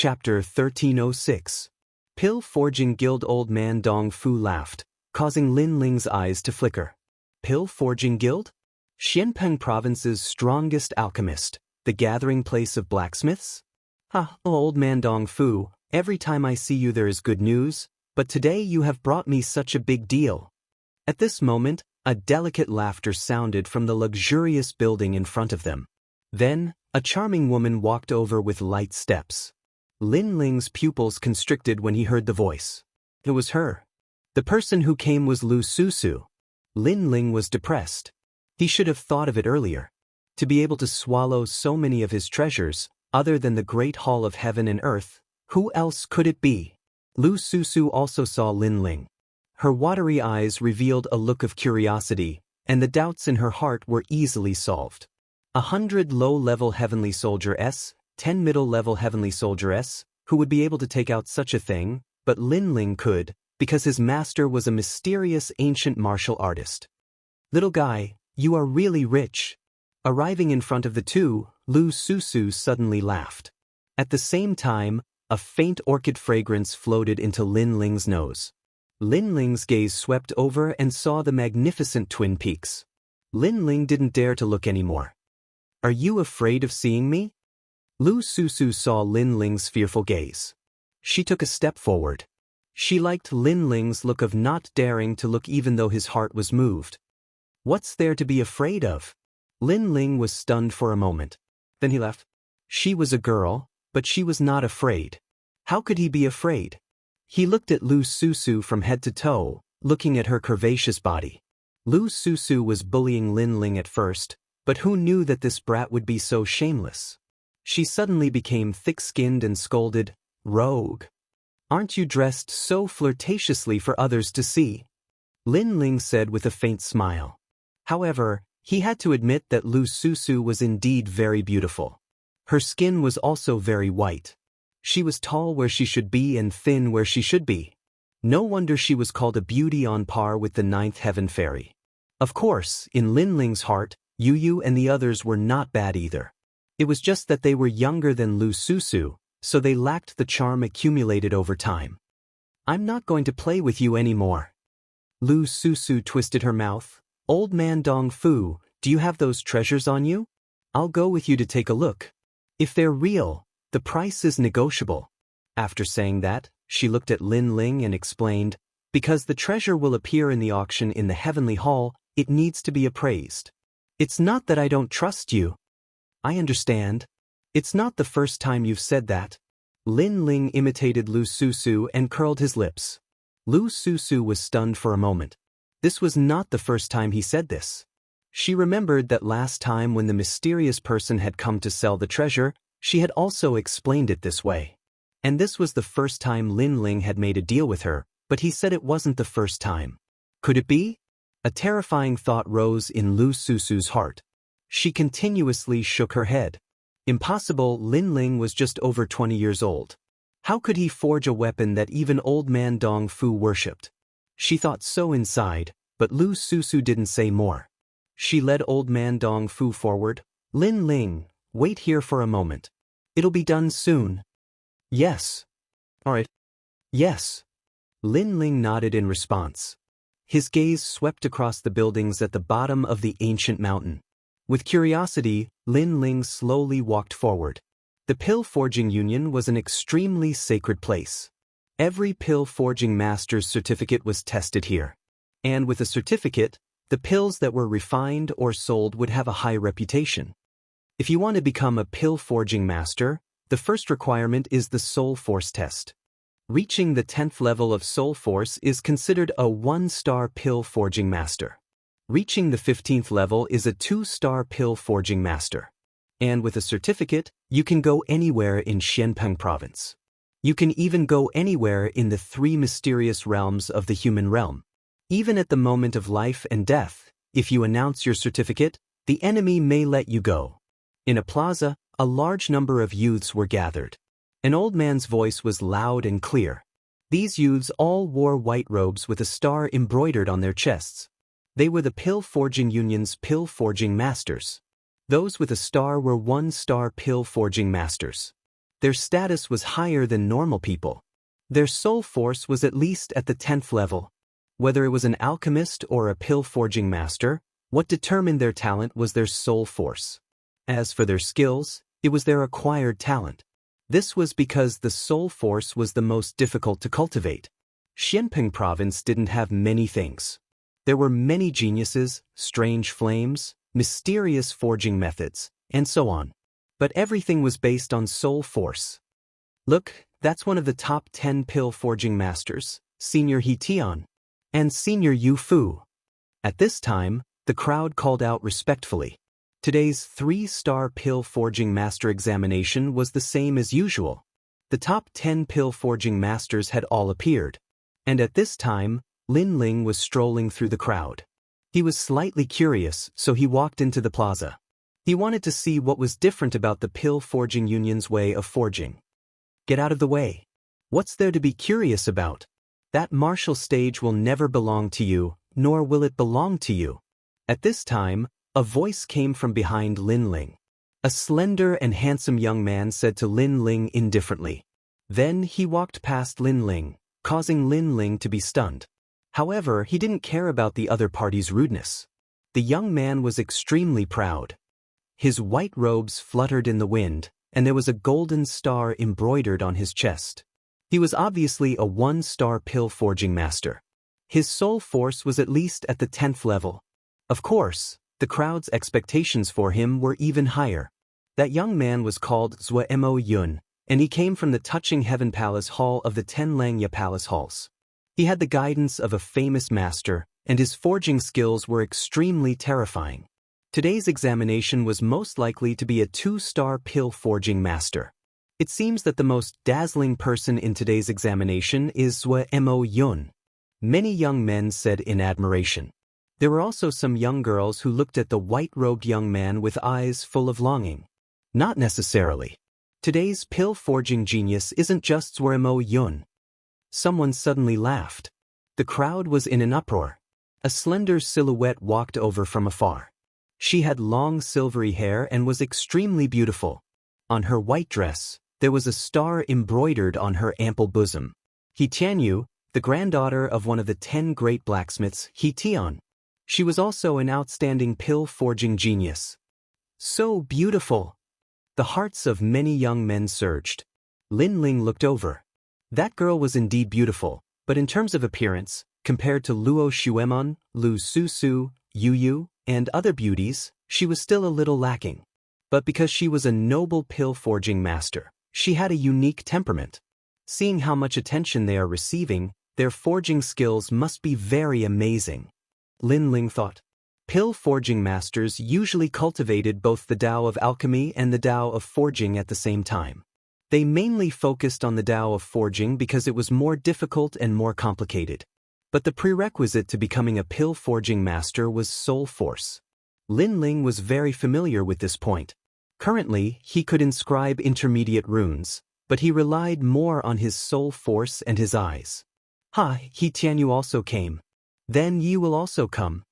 Chapter 1306. Pill Forging Guild. Old man Dong Fu laughed, causing Lin Ling's eyes to flicker. Pill Forging Guild? Xianpeng Province's strongest alchemist, the gathering place of blacksmiths? Old man Dong Fu, every time I see you there is good news, but today you have brought me such a big deal. At this moment, a delicate laughter sounded from the luxurious building in front of them. Then, a charming woman walked over with light steps. Lin Ling's pupils constricted when he heard the voice. It was her. The person who came was Lu Susu. Lin Ling was depressed. He should have thought of it earlier. To be able to swallow so many of his treasures, other than the great hall of heaven and earth, who else could it be? Lu Susu also saw Lin Ling. Her watery eyes revealed a look of curiosity, and the doubts in her heart were easily solved. 100 low-level heavenly soldier-s, 10 middle-level heavenly soldier-s, who would be able to take out such a thing, but Lin Ling could, because his master was a mysterious ancient martial artist. Little guy, you are really rich. Arriving in front of the two, Lu Susu suddenly laughed. At the same time, a faint orchid fragrance floated into Lin Ling's nose. Lin Ling's gaze swept over and saw the magnificent twin peaks. Lin Ling didn't dare to look anymore. Are you afraid of seeing me? Lu Susu saw Lin Ling's fearful gaze. She took a step forward. She liked Lin Ling's look of not daring to look even though his heart was moved. What's there to be afraid of? Lin Ling was stunned for a moment. Then he laughed. She was a girl, but she was not afraid. How could he be afraid? He looked at Lu Susu from head to toe, looking at her curvaceous body. Lu Susu was bullying Lin Ling at first, but who knew that this brat would be so shameless? She suddenly became thick-skinned and scolded, "Rogue! Aren't you dressed so flirtatiously for others to see?" Lin Ling said with a faint smile. However, he had to admit that Lu Susu was indeed very beautiful. Her skin was also very white. She was tall where she should be and thin where she should be. No wonder she was called a beauty on par with the ninth heaven fairy. Of course, in Lin Ling's heart, Yu and the others were not bad either. It was just that they were younger than Lu Susu, so they lacked the charm accumulated over time. I'm not going to play with you anymore. Lu Susu twisted her mouth. Old man Dong Fu, do you have those treasures on you? I'll go with you to take a look. If they're real, the price is negotiable. After saying that, she looked at Lin Ling and explained, because the treasure will appear in the auction in the heavenly hall, it needs to be appraised. It's not that I don't trust you. I understand. It's not the first time you've said that. Lin Ling imitated Lu Susu and curled his lips. Lu Susu was stunned for a moment. This was not the first time he said this. She remembered that last time when the mysterious person had come to sell the treasure, she had also explained it this way. And this was the first time Lin Ling had made a deal with her, but he said it wasn't the first time. Could it be? A terrifying thought rose in Lu Susu's heart. She continuously shook her head. Impossible. Lin Ling was just over 20 years old. How could he forge a weapon that even old man Dong Fu worshipped? She thought so inside, but Lu Susu didn't say more. She led old man Dong Fu forward. Lin Ling, wait here for a moment. It'll be done soon. Yes. All right. Yes. Lin Ling nodded in response. His gaze swept across the buildings at the bottom of the ancient mountain. With curiosity, Lin Ling slowly walked forward. The Pill Forging Union was an extremely sacred place. Every pill forging master's certificate was tested here. And with a certificate, the pills that were refined or sold would have a high reputation. If you want to become a pill forging master, the first requirement is the Soul Force test. Reaching the 10th level of Soul Force is considered a 1-star pill forging master. Reaching the 15th level is a 2-star pill forging master. And with a certificate, you can go anywhere in Xianpeng Province. You can even go anywhere in the 3 mysterious realms of the human realm. Even at the moment of life and death, if you announce your certificate, the enemy may let you go. In a plaza, a large number of youths were gathered. An old man's voice was loud and clear. These youths all wore white robes with a star embroidered on their chests. They were the Pill Forging Union's pill forging masters. Those with a star were 1-star pill forging masters. Their status was higher than normal people. Their soul force was at least at the 10th level. Whether it was an alchemist or a pill-forging master, what determined their talent was their soul force. As for their skills, it was their acquired talent. This was because the soul force was the most difficult to cultivate. Xianpeng province didn't have many things. There were many geniuses, strange flames, mysterious forging methods, and so on. But everything was based on soul force. Look, that's one of the top 10 pill forging masters, Senior He Tian, and Senior Yu Fu. At this time, the crowd called out respectfully. Today's 3-star pill forging master examination was the same as usual. The top 10 pill forging masters had all appeared. And at this time, Lin Ling was strolling through the crowd. He was slightly curious, so he walked into the plaza. He wanted to see what was different about the pill forging union's way of forging. Get out of the way. What's there to be curious about? That martial stage will never belong to you, nor will it belong to you. At this time, a voice came from behind Lin Ling. A slender and handsome young man said to Lin Ling indifferently. Then he walked past Lin Ling, causing Lin Ling to be stunned. However, he didn't care about the other party's rudeness. The young man was extremely proud. His white robes fluttered in the wind, and there was a golden star embroidered on his chest. He was obviously a 1-star pill forging master. His soul force was at least at the 10th level. Of course, the crowd's expectations for him were even higher. That young man was called Zuo Yun, and he came from the Touching Heaven Palace Hall of the 10 Langya Palace Halls. He had the guidance of a famous master, and his forging skills were extremely terrifying. Today's examination was most likely to be a 2-star pill forging master. It seems that the most dazzling person in today's examination is Zuo Yun. Many young men said in admiration. There were also some young girls who looked at the white-robed young man with eyes full of longing. Not necessarily. Today's pill-forging genius isn't just Zuo Yun. Someone suddenly laughed. The crowd was in an uproar. A slender silhouette walked over from afar. She had long silvery hair and was extremely beautiful. On her white dress, there was a star embroidered on her ample bosom. He Tianyu, the granddaughter of one of the 10 great blacksmiths, He Tian. She was also an outstanding pill-forging genius. So beautiful! The hearts of many young men surged. Lin Ling looked over. That girl was indeed beautiful, but in terms of appearance, compared to Luo Xuemon, Lu Susu, Yu Yu, and other beauties, she was still a little lacking. But because she was a noble pill-forging master, she had a unique temperament. Seeing how much attention they are receiving, their forging skills must be very amazing. Lin Ling thought. Pill-forging masters usually cultivated both the Tao of alchemy and the Tao of forging at the same time. They mainly focused on the Tao of forging because it was more difficult and more complicated. But the prerequisite to becoming a pill-forging master was soul force. Lin Ling was very familiar with this point. Currently, he could inscribe intermediate runes, but he relied more on his soul force and his eyes. He Tianyu also came. Then you will also come.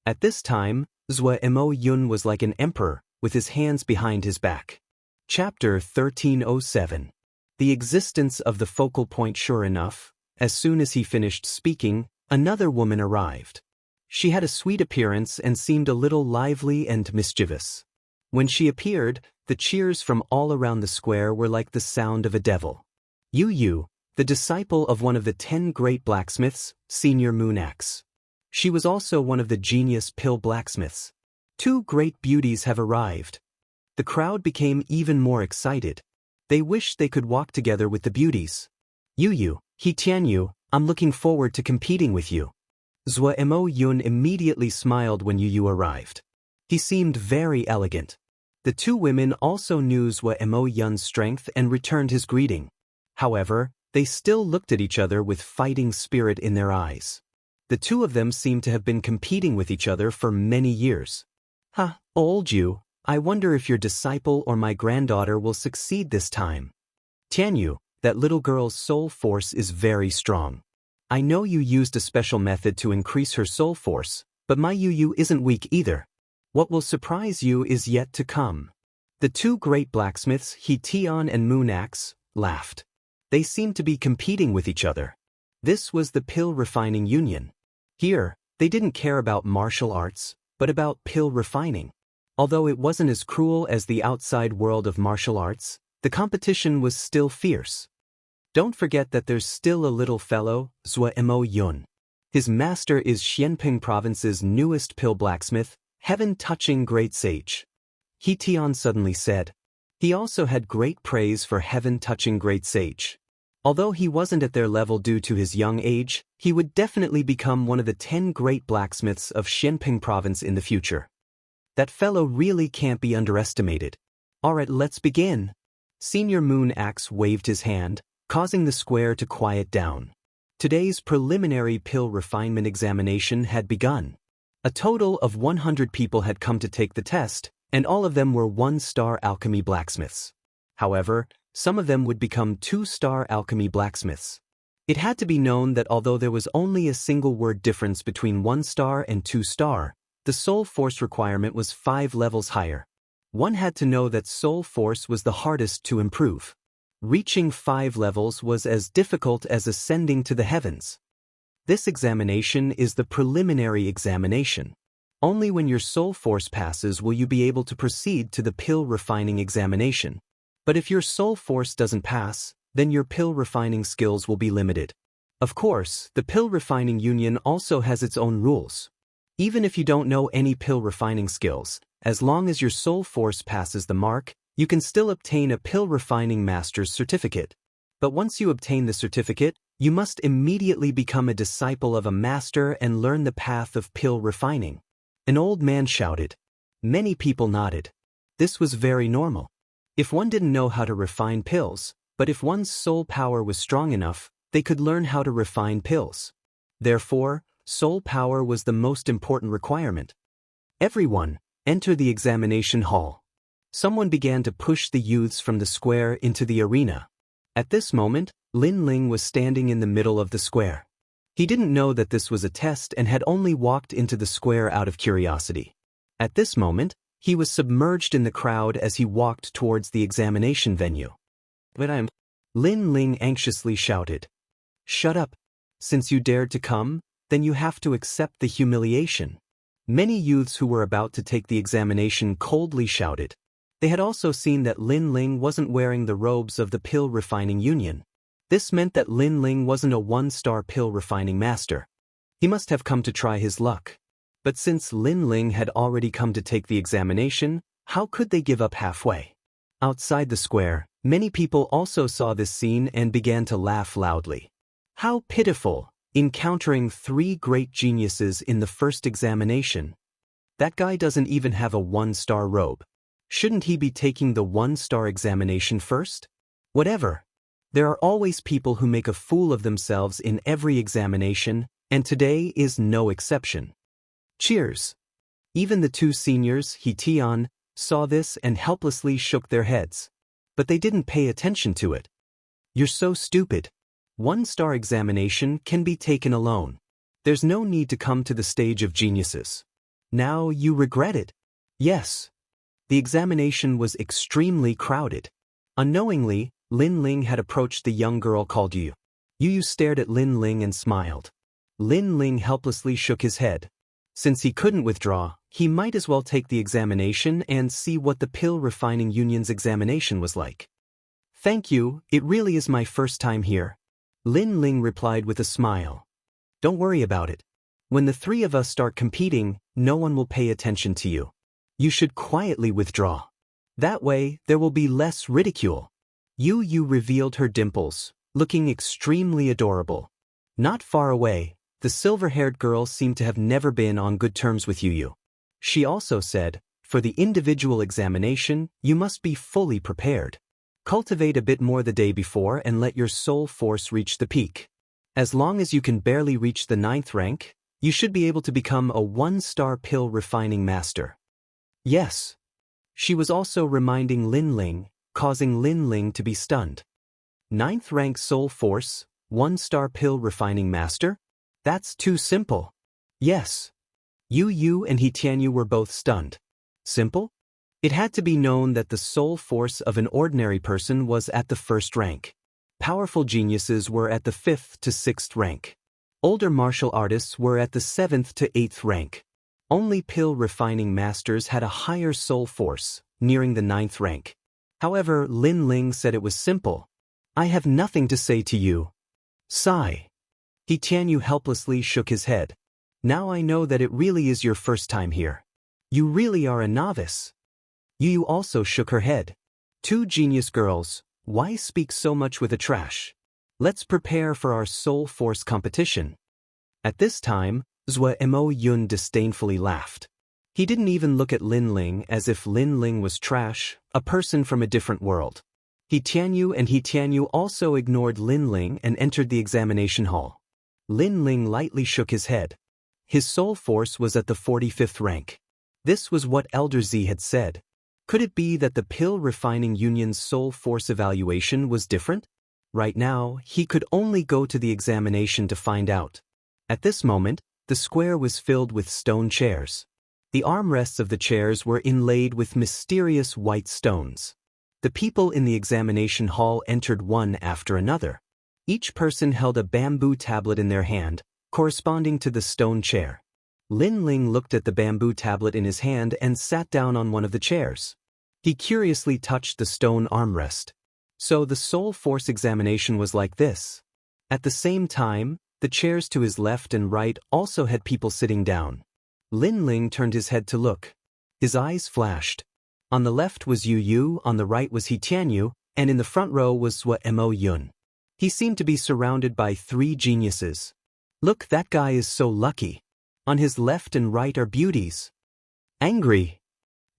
At this time, Zuo Yun was like an emperor, with his hands behind his back. Chapter 1307. The existence of the focal point. Sure enough, as soon as he finished speaking, another woman arrived. She had a sweet appearance and seemed a little lively and mischievous. When she appeared, the cheers from all around the square were like the sound of a devil. Yu Yu, the disciple of one of the 10 great blacksmiths, Senior Moonaxe. She was also one of the genius pill blacksmiths. 2 great beauties have arrived. The crowd became even more excited. They wished they could walk together with the beauties. Yu Yu, He Tianyu, I'm looking forward to competing with you. Zuo Yun immediately smiled when Yu Yu arrived. He seemed very elegant. The 2 women also knew Zuo Yun's strength and returned his greeting. However, they still looked at each other with fighting spirit in their eyes. The 2 of them seemed to have been competing with each other for many years. Old Yu, I wonder if your disciple or my granddaughter will succeed this time. Tianyu, that little girl's soul force is very strong. I know you used a special method to increase her soul force, but my Yu Yu isn't weak either. What will surprise you is yet to come. The two great blacksmiths, He Tian and Moon Axe, laughed. They seemed to be competing with each other. This was the pill refining union. Here, they didn't care about martial arts, but about pill refining. Although it wasn't as cruel as the outside world of martial arts, the competition was still fierce. Don't forget that there's still a little fellow, Zhua Mo Yun. His master is Xianping Province's newest pill blacksmith, heaven-touching great sage. He Tian suddenly said. He also had great praise for heaven-touching great sage. Although he wasn't at their level due to his young age, he would definitely become one of the 10 great blacksmiths of Xianping Province in the future. That fellow really can't be underestimated. Alright, let's begin. Senior Moon Axe waved his hand, causing the square to quiet down. Today's preliminary pill refinement examination had begun. A total of 100 people had come to take the test, and all of them were 1-star alchemy blacksmiths. However, some of them would become 2-star alchemy blacksmiths. It had to be known that although there was only a single word difference between 1-star and 2-star, the soul force requirement was 5 levels higher. One had to know that soul force was the hardest to improve. Reaching 5 levels was as difficult as ascending to the heavens. This examination is the preliminary examination. Only when your soul force passes will you be able to proceed to the pill refining examination. But if your soul force doesn't pass, then your pill refining skills will be limited. Of course, the pill refining union also has its own rules. Even if you don't know any pill refining skills, as long as your soul force passes the mark, you can still obtain a pill refining master's certificate. But once you obtain the certificate, you must immediately become a disciple of a master and learn the path of pill refining. An old man shouted. Many people nodded. This was very normal. If one didn't know how to refine pills, but if one's soul power was strong enough, they could learn how to refine pills. Therefore, soul power was the most important requirement. Everyone, enter the examination hall. Someone began to push the youths from the square into the arena. At this moment, Lin Ling was standing in the middle of the square. He didn't know that this was a test and had only walked into the square out of curiosity. At this moment, he was submerged in the crowd as he walked towards the examination venue. But Lin Ling anxiously shouted. Shut up. Since you dared to come, then you have to accept the humiliation. Many youths who were about to take the examination coldly shouted. They had also seen that Lin Ling wasn't wearing the robes of the pill refining union. This meant that Lin Ling wasn't a 1-star pill refining master. He must have come to try his luck. But since Lin Ling had already come to take the examination, how could they give up halfway? Outside the square, many people also saw this scene and began to laugh loudly. How pitiful, encountering 3 great geniuses in the first examination. That guy doesn't even have a 1-star robe. Shouldn't he be taking the 1-star examination first? Whatever. There are always people who make a fool of themselves in every examination, and today is no exception. Cheers. Even the 2 seniors, He Tian, saw this and helplessly shook their heads. But they didn't pay attention to it. You're so stupid. 1-star examination can be taken alone. There's no need to come to the stage of geniuses. Now you regret it. Yes. The examination was extremely crowded. Unknowingly, Lin Ling had approached the young girl called Yu. Yu stared at Lin Ling and smiled. Lin Ling helplessly shook his head. Since he couldn't withdraw, he might as well take the examination and see what the pill refining union's examination was like. Thank you, it really is my first time here. Lin Ling replied with a smile. Don't worry about it. When the 3 of us start competing, no one will pay attention to you. You should quietly withdraw. That way, there will be less ridicule. Yu revealed her dimples, looking extremely adorable. Not far away, the silver-haired girl seemed to have never been on good terms with Yu. She also said, for the individual examination, you must be fully prepared. Cultivate a bit more the day before and let your soul force reach the peak. As long as you can barely reach the 9th rank, you should be able to become a 1-star pill refining master. Yes. She was also reminding Lin Ling, causing Lin Ling to be stunned. 9th rank soul force, 1-star pill refining master? That's too simple. Yes. Yu and He Tianyu were both stunned. Simple? It had to be known that the soul force of an ordinary person was at the first rank. Powerful geniuses were at the 5th to 6th rank. Older martial artists were at the 7th to 8th rank. Only pill refining masters had a higher soul force, nearing the 9th rank. However, Lin Ling said it was simple. I have nothing to say to you. Sigh. He Tianyu helplessly shook his head. Now I know that it really is your first time here. You really are a novice. Yu also shook her head. Two genius girls, why speak so much with a trash? Let's prepare for our soul force competition. At this time, Mo Yun disdainfully laughed. He didn't even look at Lin Ling as if Lin Ling was trash, a person from a different world. He Tianyu also ignored Lin Ling and entered the examination hall. Lin Ling lightly shook his head. His soul force was at the 45th rank. This was what Elder Z had said. Could it be that the pill refining union's soul force evaluation was different? Right now, he could only go to the examination to find out. At this moment, the square was filled with stone chairs. The armrests of the chairs were inlaid with mysterious white stones. The people in the examination hall entered one after another. Each person held a bamboo tablet in their hand, corresponding to the stone chair. Lin Ling looked at the bamboo tablet in his hand and sat down on one of the chairs. He curiously touched the stone armrest. So the soul force examination was like this. At the same time, the chairs to his left and right also had people sitting down. Lin Ling turned his head to look. His eyes flashed. On the left was Yu, on the right was He Tianyu, and in the front row was Mo Yun. He seemed to be surrounded by three geniuses. Look, that guy is so lucky. On his left and right are beauties. Angry.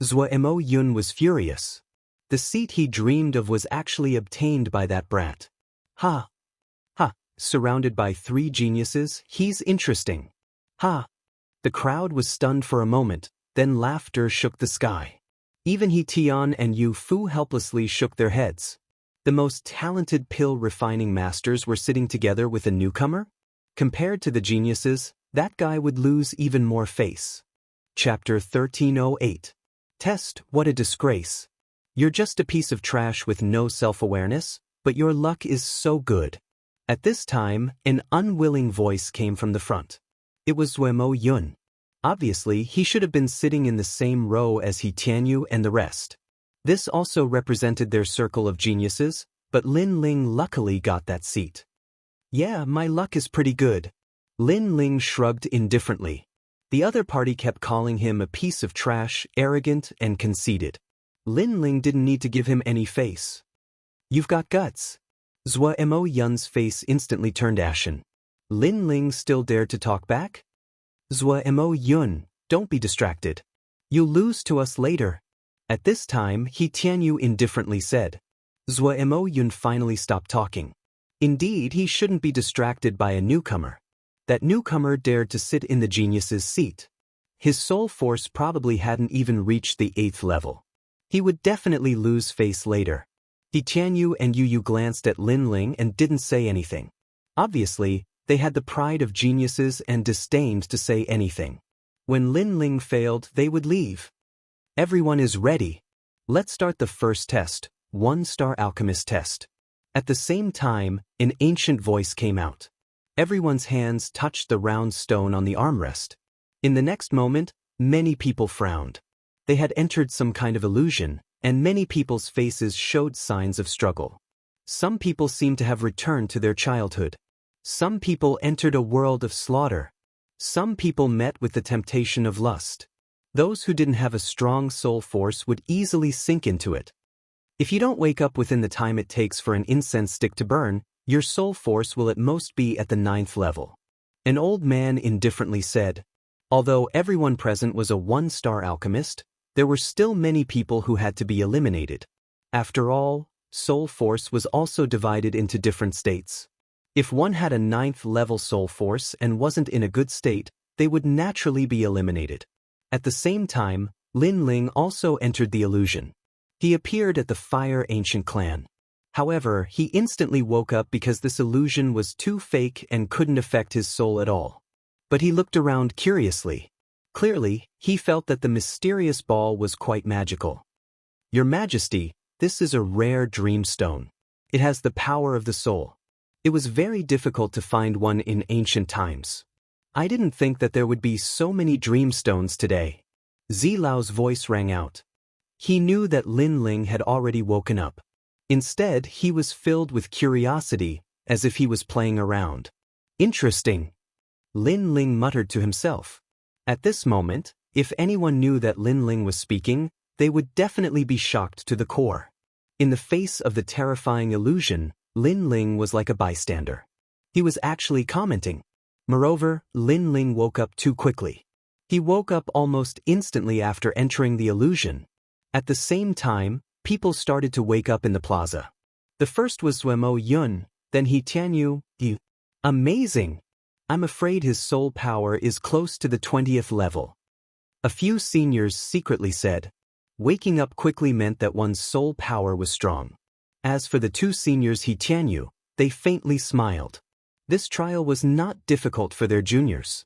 Mo Yun was furious. The seat he dreamed of was actually obtained by that brat. Ha. Ha. Surrounded by three geniuses, he's interesting. Ha. The crowd was stunned for a moment, then laughter shook the sky. Even He Tian and Yu Fu helplessly shook their heads. The most talented pill refining masters were sitting together with a newcomer? Compared to the geniuses, that guy would lose even more face. Chapter 1308. Test, what a disgrace. You're just a piece of trash with no self-awareness, but your luck is so good. At this time, an unwilling voice came from the front. It was Mo Yun. Obviously, he should have been sitting in the same row as He Tianyu and the rest. This also represented their circle of geniuses, but Lin Ling luckily got that seat. Yeah, my luck is pretty good. Lin Ling shrugged indifferently. The other party kept calling him a piece of trash, arrogant, and conceited. Lin Ling didn't need to give him any face. You've got guts. Mo Yun's face instantly turned ashen. Lin Ling still dared to talk back? Mo Yun, don't be distracted. You'll lose to us later. At this time, He Tianyu indifferently said. Mo Yun finally stopped talking. Indeed, he shouldn't be distracted by a newcomer. That newcomer dared to sit in the genius's seat. His soul force probably hadn't even reached the 8th level. He would definitely lose face later. He Tianyu and Yu glanced at Lin Ling and didn't say anything. Obviously, they had the pride of geniuses and disdained to say anything. When Lin Ling failed, they would leave. Everyone is ready. Let's start the first test, 1-star alchemist test. At the same time, an ancient voice came out. Everyone's hands touched the round stone on the armrest. In the next moment, many people frowned. They had entered some kind of illusion, and many people's faces showed signs of struggle. Some people seemed to have returned to their childhood. Some people entered a world of slaughter. Some people met with the temptation of lust. Those who didn't have a strong soul force would easily sink into it. If you don't wake up within the time it takes for an incense stick to burn, your soul force will at most be at the 9th level. An old man indifferently said. Although everyone present was a 1-star alchemist, there were still many people who had to be eliminated. After all, soul force was also divided into different states. If one had a 9th level soul force and wasn't in a good state, they would naturally be eliminated. At the same time, Lin Ling also entered the illusion. He appeared at the Fire Ancient Clan. However, he instantly woke up because this illusion was too fake and couldn't affect his soul at all. But he looked around curiously. Clearly, he felt that the mysterious ball was quite magical. Your Majesty, this is a rare dream stone. It has the power of the soul. It was very difficult to find one in ancient times. I didn't think that there would be so many dream stones today. Zilao's voice rang out. He knew that Lin Ling had already woken up. Instead, he was filled with curiosity, as if he was playing around. Interesting. Lin Ling muttered to himself. At this moment, if anyone knew that Lin Ling was speaking, they would definitely be shocked to the core. In the face of the terrifying illusion, Lin Ling was like a bystander. He was actually commenting. Moreover, Lin Ling woke up too quickly. He woke up almost instantly after entering the illusion. At the same time, people started to wake up in the plaza. The first was Zuemo Yun, then He Tianyu. Amazing! I'm afraid his soul power is close to the 20th level. A few seniors secretly said. Waking up quickly meant that one's soul power was strong. As for the two seniors He Tianyu, they faintly smiled. This trial was not difficult for their juniors.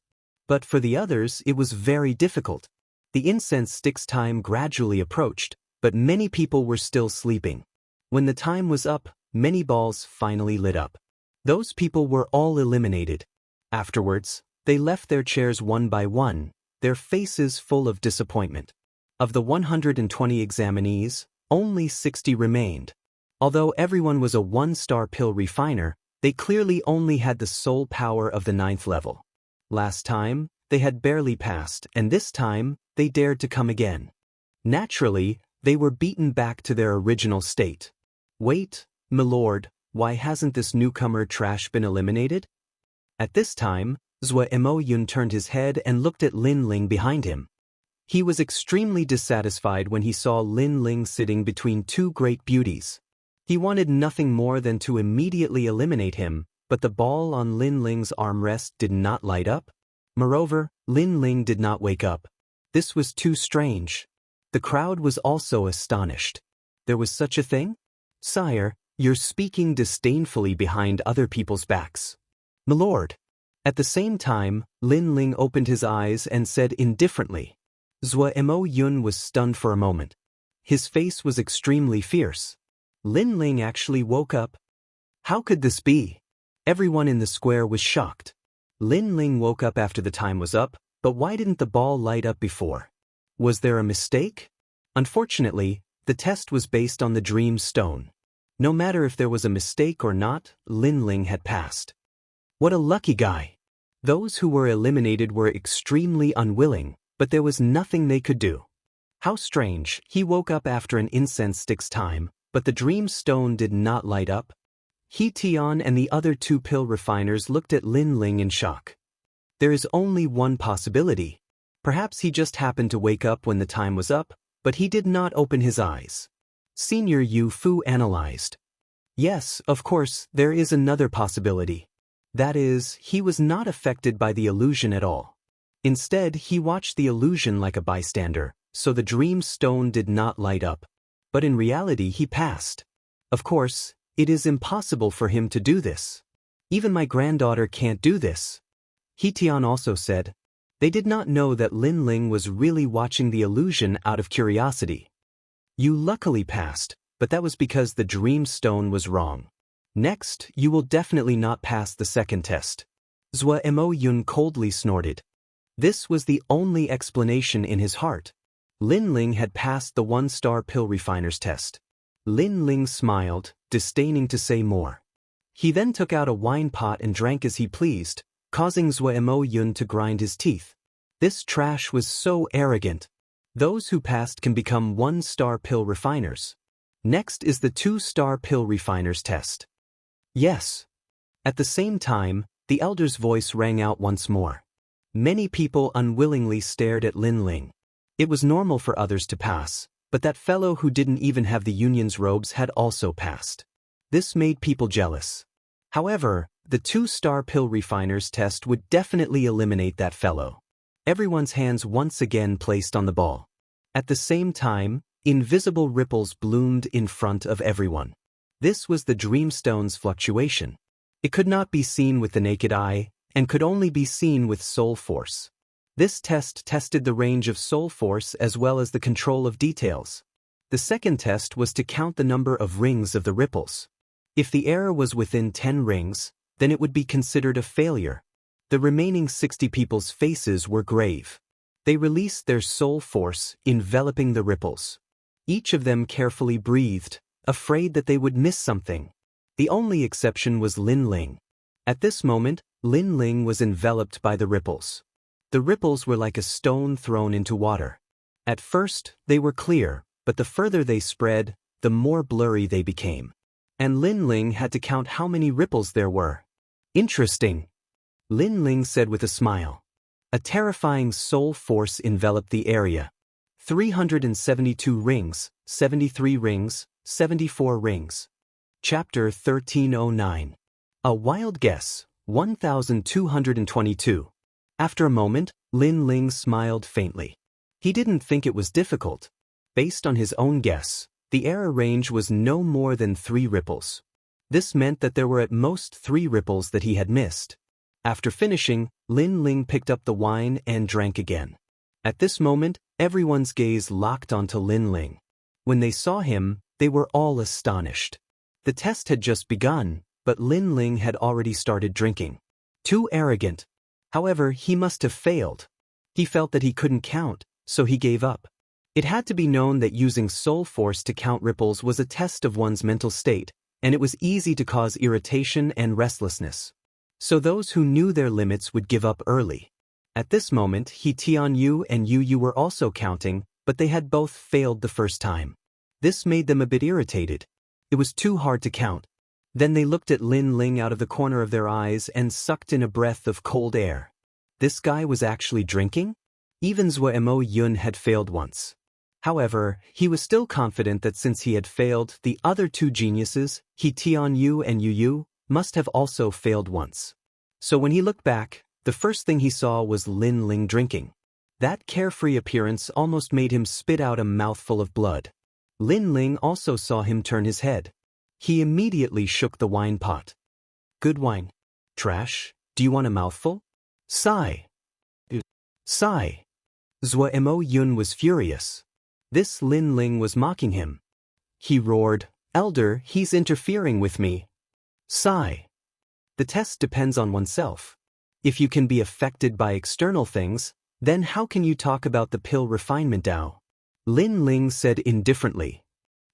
But for the others it was very difficult. The incense sticks time gradually approached, but many people were still sleeping. When the time was up, many balls finally lit up. Those people were all eliminated. Afterwards, they left their chairs one by one, their faces full of disappointment. Of the 120 examinees, only 60 remained. Although everyone was a one-star pill refiner, they clearly only had the soul power of the 9th level. Last time, they had barely passed, and this time, they dared to come again. Naturally, they were beaten back to their original state. Wait, milord, why hasn't this newcomer trash been eliminated? At this time, Zuemo Yun turned his head and looked at Lin Ling behind him. He was extremely dissatisfied when he saw Lin Ling sitting between two great beauties. He wanted nothing more than to immediately eliminate him, but the ball on Lin Ling's armrest did not light up. Moreover, Lin Ling did not wake up. This was too strange. The crowd was also astonished. There was such a thing? Sire, you're speaking disdainfully behind other people's backs. Milord. At the same time, Lin Ling opened his eyes and said indifferently. Zuemo Yun was stunned for a moment. His face was extremely fierce. Lin Ling actually woke up. How could this be? Everyone in the square was shocked. Lin Ling woke up after the time was up, but why didn't the ball light up before? Was there a mistake? Unfortunately, the test was based on the dream stone. No matter if there was a mistake or not, Lin Ling had passed. What a lucky guy! Those who were eliminated were extremely unwilling, but there was nothing they could do. How strange, he woke up after an incense stick's time, but the dream stone did not light up. He Tian and the other two pill refiners looked at Lin Ling in shock. There is only one possibility. Perhaps he just happened to wake up when the time was up, but he did not open his eyes. Senior Yu Fu analyzed. Yes, of course, there is another possibility. That is, he was not affected by the illusion at all. Instead, he watched the illusion like a bystander, so the dream stone did not light up. But in reality, he passed. Of course, it is impossible for him to do this. Even my granddaughter can't do this. He Tian also said. They did not know that Lin Ling was really watching the illusion out of curiosity. You luckily passed, but that was because the dream stone was wrong. Next, you will definitely not pass the second test. Zuemo Yun coldly snorted. This was the only explanation in his heart. Lin Ling had passed the one-star pill refiner's test. Lin Ling smiled, disdaining to say more. He then took out a wine pot and drank as he pleased, causing Zuemo Yun to grind his teeth. This trash was so arrogant. Those who passed can become one-star pill refiners. Next is the two-star pill refiner's test. Yes. At the same time, the elder's voice rang out once more. Many people unwillingly stared at Lin Ling. It was normal for others to pass, but that fellow who didn't even have the union's robes had also passed. This made people jealous. However, the two-star pill refiner's test would definitely eliminate that fellow. Everyone's hands once again placed on the ball. At the same time, invisible ripples bloomed in front of everyone. This was the Dreamstone's fluctuation. It could not be seen with the naked eye, and could only be seen with soul force. This test tested the range of soul force as well as the control of details. The second test was to count the number of rings of the ripples. If the error was within 10 rings, then it would be considered a failure. The remaining 60 people's faces were grave. They released their soul force, enveloping the ripples. Each of them carefully breathed, afraid that they would miss something. The only exception was Lin Ling. At this moment, Lin Ling was enveloped by the ripples. The ripples were like a stone thrown into water. At first, they were clear, but the further they spread, the more blurry they became. And Lin Ling had to count how many ripples there were. Interesting, Lin Ling said with a smile. A terrifying soul force enveloped the area. 372 rings, 73 rings, 74 rings. Chapter 1309. A wild guess, 1222. After a moment, Lin Ling smiled faintly. He didn't think it was difficult. Based on his own guess, the error range was no more than 3 ripples. This meant that there were at most 3 ripples that he had missed. After finishing, Lin Ling picked up the wine and drank again. At this moment, everyone's gaze locked onto Lin Ling. When they saw him, they were all astonished. The test had just begun, but Lin Ling had already started drinking. Too arrogant. However, he must have failed. He felt that he couldn't count, so he gave up. It had to be known that using soul force to count ripples was a test of one's mental state, and it was easy to cause irritation and restlessness. So those who knew their limits would give up early. At this moment, He Tianyu and Yu Yu were also counting, but they had both failed the first time. This made them a bit irritated. It was too hard to count. Then they looked at Lin Ling out of the corner of their eyes and sucked in a breath of cold air. This guy was actually drinking? Even Zuo Yun had failed once. However, he was still confident that since he had failed, the other 2 geniuses, He Tianyu and Yu Yu, must have also failed once. So when he looked back, the first thing he saw was Lin Ling drinking. That carefree appearance almost made him spit out a mouthful of blood. Lin Ling also saw him turn his head. He immediately shook the wine pot. Good wine. Trash? Do you want a mouthful? Sigh. Sigh. Zuo Yun was furious. This Lin Ling was mocking him. He roared, "Elder, he's interfering with me." Sigh. The test depends on oneself. If you can be affected by external things, then how can you talk about the pill refinement Dao? Lin Ling said indifferently.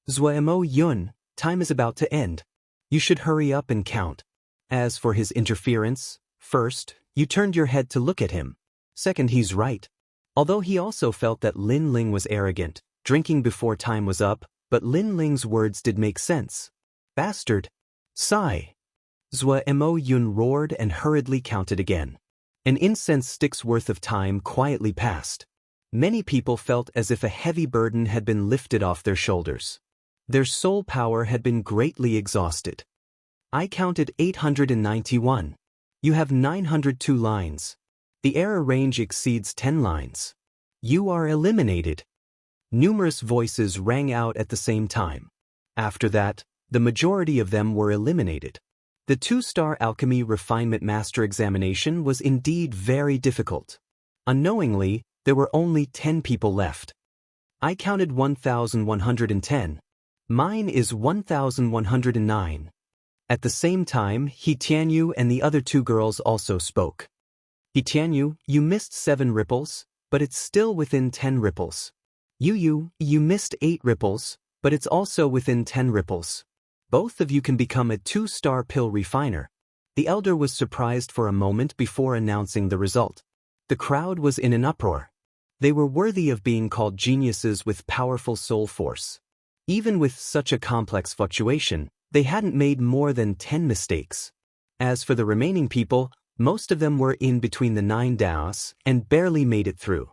Zuo Yun, time is about to end. You should hurry up and count. As for his interference, first, you turned your head to look at him. Second, he's right. Although he also felt that Lin Ling was arrogant, drinking before time was up, but Lin Ling's words did make sense. Bastard. Sigh. Zuo Yun roared and hurriedly counted again. An incense stick's worth of time quietly passed. Many people felt as if a heavy burden had been lifted off their shoulders. Their soul power had been greatly exhausted. I counted 891. You have 902 lines. The error range exceeds 10 lines. You are eliminated. Numerous voices rang out at the same time. After that, the majority of them were eliminated. The 2-star Alchemy Refinement Master examination was indeed very difficult. Unknowingly, there were only 10 people left. I counted 1,110. Mine is 1,109. At the same time, He Tianyu and the other 2 girls also spoke. He Tianyu, you missed 7 ripples, but it's still within 10 ripples. Yu Yu, you missed 8 ripples, but it's also within 10 ripples. Both of you can become a 2-star pill refiner. The elder was surprised for a moment before announcing the result. The crowd was in an uproar. They were worthy of being called geniuses with powerful soul force. Even with such a complex fluctuation, they hadn't made more than 10 mistakes. As for the remaining people, most of them were in between the 9 daos and barely made it through.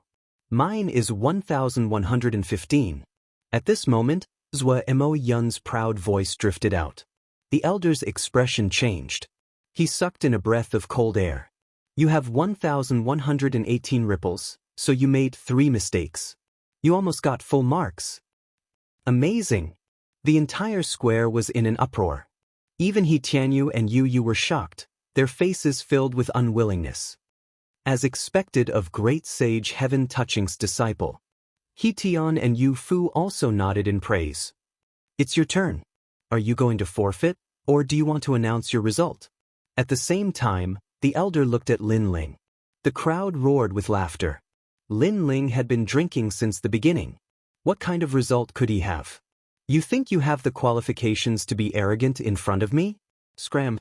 Mine is 1,115. At this moment, Zuo Yun's proud voice drifted out. The elder's expression changed. He sucked in a breath of cold air. You have 1,118 ripples, so you made 3 mistakes. You almost got full marks. Amazing! The entire square was in an uproar. Even He Tianyu and Yu Yu were shocked, their faces filled with unwillingness. As expected of great sage Heaven Touching's disciple. He Tian and Yu Fu also nodded in praise. It's your turn. Are you going to forfeit, or do you want to announce your result? At the same time, the elder looked at Lin Ling. The crowd roared with laughter. Lin Ling had been drinking since the beginning. What kind of result could he have? You think you have the qualifications to be arrogant in front of me? Scram.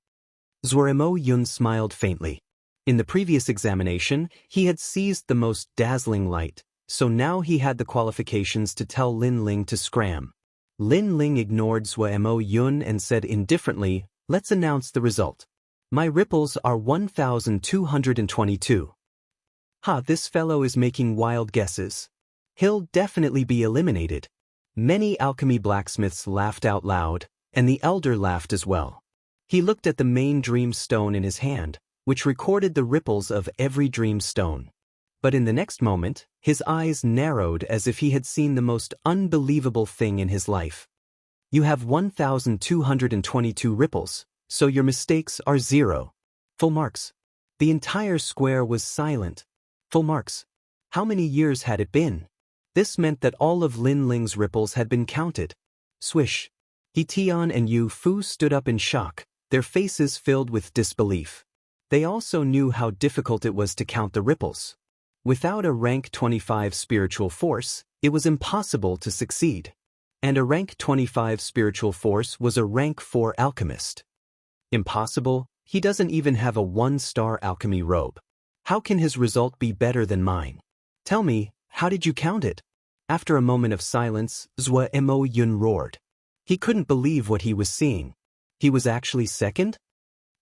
Zhuo Yun smiled faintly. In the previous examination, he had seized the most dazzling light, so now he had the qualifications to tell Lin Ling to scram. Lin Ling ignored Zhuo Yun and said indifferently, let's announce the result. My ripples are 1,222. Ha, this fellow is making wild guesses. He'll definitely be eliminated. Many alchemy blacksmiths laughed out loud, and the elder laughed as well. He looked at the main dream stone in his hand, which recorded the ripples of every dream stone. But in the next moment, his eyes narrowed as if he had seen the most unbelievable thing in his life. You have 1,222 ripples, so your mistakes are 0. Full marks. The entire square was silent. Full marks. How many years had it been? This meant that all of Lin Ling's ripples had been counted. Swish. He Tian and Yu Fu stood up in shock, their faces filled with disbelief. They also knew how difficult it was to count the ripples. Without a rank 25 spiritual force, it was impossible to succeed. And a rank 25 spiritual force was a rank 4 alchemist. Impossible? He doesn't even have a 1-star alchemy robe. How can his result be better than mine? Tell me, how did you count it? After a moment of silence, Zhuo Yun roared. He couldn't believe what he was seeing. He was actually second?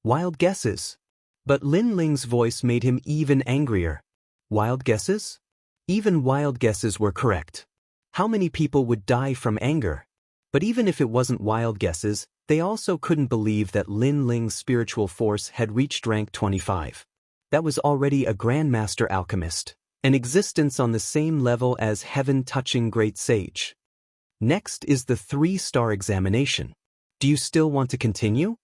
Wild guesses. But Lin Ling's voice made him even angrier. Wild guesses? Even wild guesses were correct. How many people would die from anger? But even if it wasn't wild guesses, they also couldn't believe that Lin Ling's spiritual force had reached rank 25. That was already a Grandmaster Alchemist, an existence on the same level as heaven-touching great sage. Next is the 3-star examination. Do you still want to continue?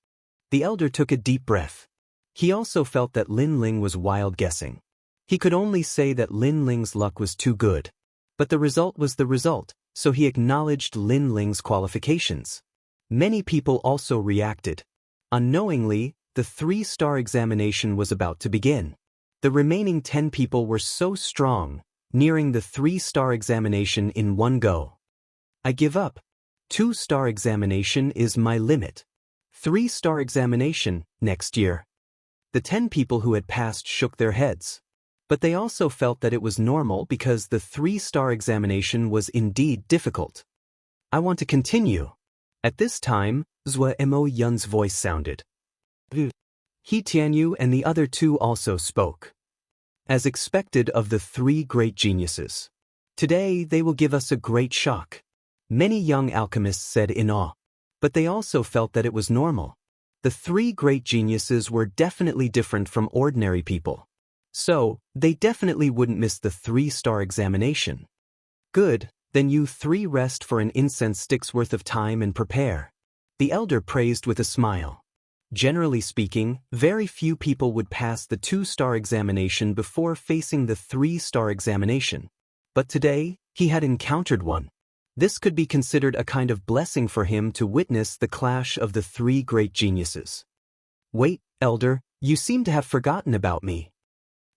The elder took a deep breath. He also felt that Lin Ling was wild guessing. He could only say that Lin Ling's luck was too good. But the result was the result, so he acknowledged Lin Ling's qualifications. Many people also reacted. Unknowingly, the 3-star examination was about to begin. The remaining 10 people were so strong, nearing the 3-star examination in one go. I give up. 2-star examination is my limit. 3-star examination, next year. The 10 people who had passed shook their heads. But they also felt that it was normal because the 3-star examination was indeed difficult. I want to continue. At this time, Zhuo Yun's voice sounded. He Tianyu and the other 2 also spoke. As expected of the 3 great geniuses. Today they will give us a great shock. Many young alchemists said in awe. But they also felt that it was normal. The 3 great geniuses were definitely different from ordinary people. So, they definitely wouldn't miss the 3-star examination. Good, then you 3 rest for an incense stick's worth of time and prepare. The elder praised with a smile. Generally speaking, very few people would pass the 2-star examination before facing the 3-star examination. But today, he had encountered one. This could be considered a kind of blessing for him to witness the clash of the 3 great geniuses. Wait, elder, you seem to have forgotten about me.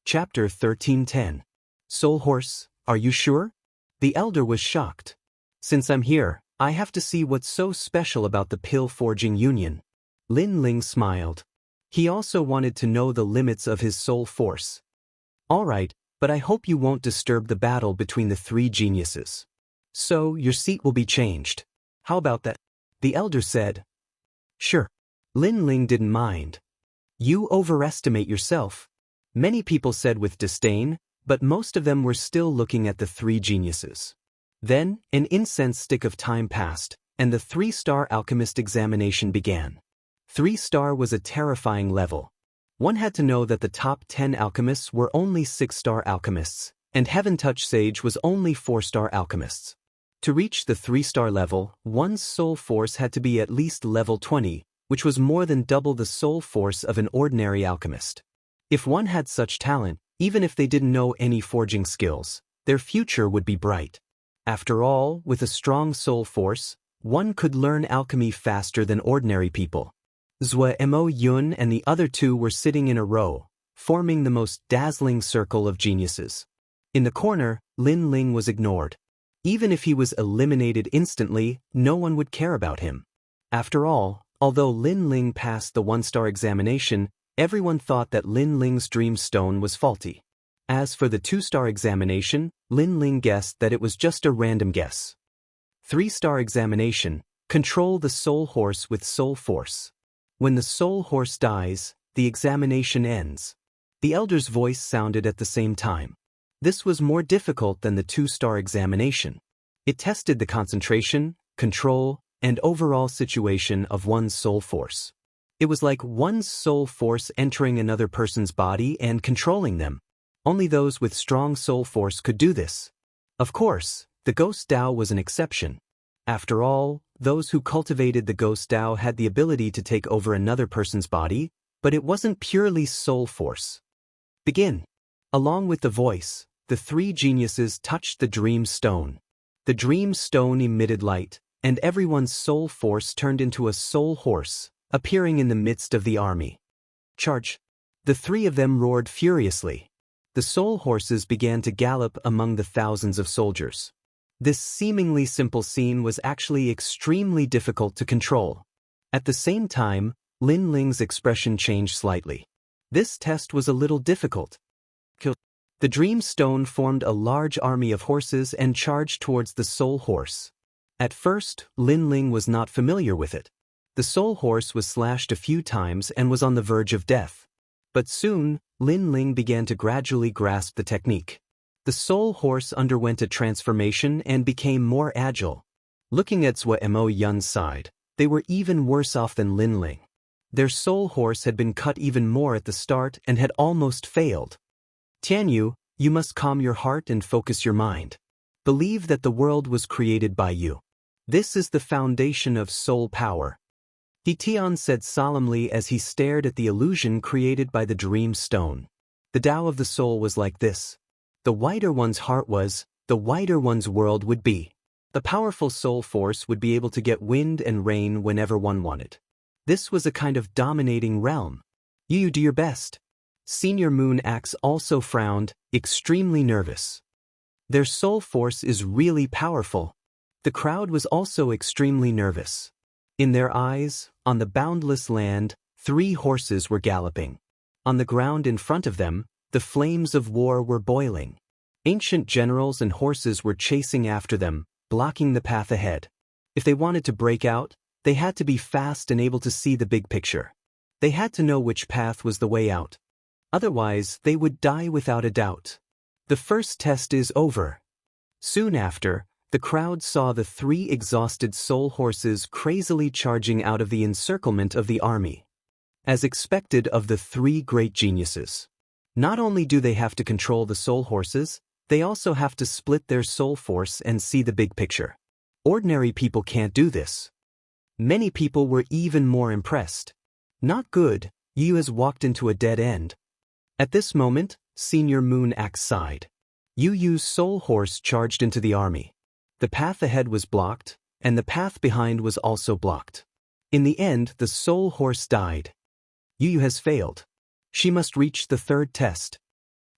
Chapter 13:10. Soul Horse, are you sure? The elder was shocked. Since I'm here, I have to see what's so special about the pill forging union. Lin Ling smiled. He also wanted to know the limits of his soul force. All right, but I hope you won't disturb the battle between the 3 geniuses. So, your seat will be changed. How about that? The elder said. Sure. Lin Ling didn't mind. You overestimate yourself. Many people said with disdain, but most of them were still looking at the 3 geniuses. Then, an incense stick of time passed, and the 3-star alchemist examination began. 3-star was a terrifying level. One had to know that the top 10 alchemists were only 6-star alchemists, and Heaven Touch Sage was only 4-star alchemists. To reach the 3-star level, one's soul force had to be at least level 20, which was more than double the soul force of an ordinary alchemist. If one had such talent, even if they didn't know any forging skills, their future would be bright. After all, with a strong soul force, one could learn alchemy faster than ordinary people. Zhou Mo Yun and the other two were sitting in a row, forming the most dazzling circle of geniuses. In the corner, Lin Ling was ignored. Even if he was eliminated instantly, no one would care about him. After all, although Lin Ling passed the one-star examination, everyone thought that Lin Ling's dream stone was faulty. As for the two-star examination, Lin Ling guessed that it was just a random guess. Three-star examination, control the soul horse with soul force. When the soul horse dies, the examination ends. The elder's voice sounded at the same time. This was more difficult than the two-star examination. It tested the concentration, control, and overall situation of one's soul force. It was like one's soul force entering another person's body and controlling them. Only those with strong soul force could do this. Of course, the Ghost Dao was an exception. After all, those who cultivated the Ghost Dao had the ability to take over another person's body, but it wasn't purely soul force. Begin. Along with the voice, the three geniuses touched the Dream Stone. The Dream Stone emitted light, and everyone's soul force turned into a soul horse, appearing in the midst of the army. Charge! The three of them roared furiously. The soul horses began to gallop among the thousands of soldiers. This seemingly simple scene was actually extremely difficult to control. At the same time, Lin Ling's expression changed slightly. This test was a little difficult. The Dream Stone formed a large army of horses and charged towards the soul horse. At first, Lin Ling was not familiar with it. The soul horse was slashed a few times and was on the verge of death. But soon, Lin Ling began to gradually grasp the technique. The soul horse underwent a transformation and became more agile. Looking at Zhou Mo Yun's side, they were even worse off than Lin Ling. Their soul horse had been cut even more at the start and had almost failed. Tianyu, you must calm your heart and focus your mind. Believe that the world was created by you. This is the foundation of soul power. He Tian said solemnly as he stared at the illusion created by the Dream Stone. The Tao of the soul was like this. The wider one's heart was, the wider one's world would be. The powerful soul force would be able to get wind and rain whenever one wanted. This was a kind of dominating realm. You do your best. Senior Moon Axe also frowned, extremely nervous. Their soul force is really powerful. The crowd was also extremely nervous. In their eyes, on the boundless land, 3 horses were galloping. On the ground in front of them, the flames of war were boiling. Ancient generals and horses were chasing after them, blocking the path ahead. If they wanted to break out, they had to be fast and able to see the big picture. They had to know which path was the way out. Otherwise, they would die without a doubt. The first test is over. Soon after, the crowd saw the 3 exhausted soul horses crazily charging out of the encirclement of the army. As expected of the 3 great geniuses. Not only do they have to control the soul horses, they also have to split their soul force and see the big picture. Ordinary people can't do this. Many people were even more impressed. Not good, Yu has walked into a dead end. At this moment, Senior Moon Axe sighed. Yu's soul horse charged into the army. The path ahead was blocked, and the path behind was also blocked. In the end, the soul horse died. Yu has failed. She must reach the 3rd test.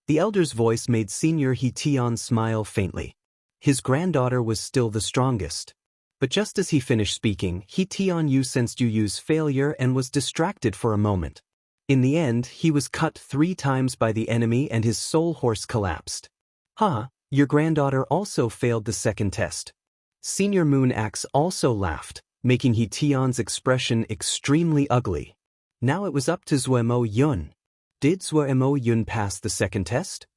The elder's voice made Senior He Tian smile faintly. His granddaughter was still the strongest. But just as he finished speaking, He Tian Yu sensed Yu's failure and was distracted for a moment. In the end, he was cut 3 times by the enemy and his soul horse collapsed. Your granddaughter also failed the 2nd test. Senior Moon Axe also laughed, making He Tian's expression extremely ugly. Now it was up to Zhou Mo Yun. Did Zhou Mo Yun pass the 2nd test?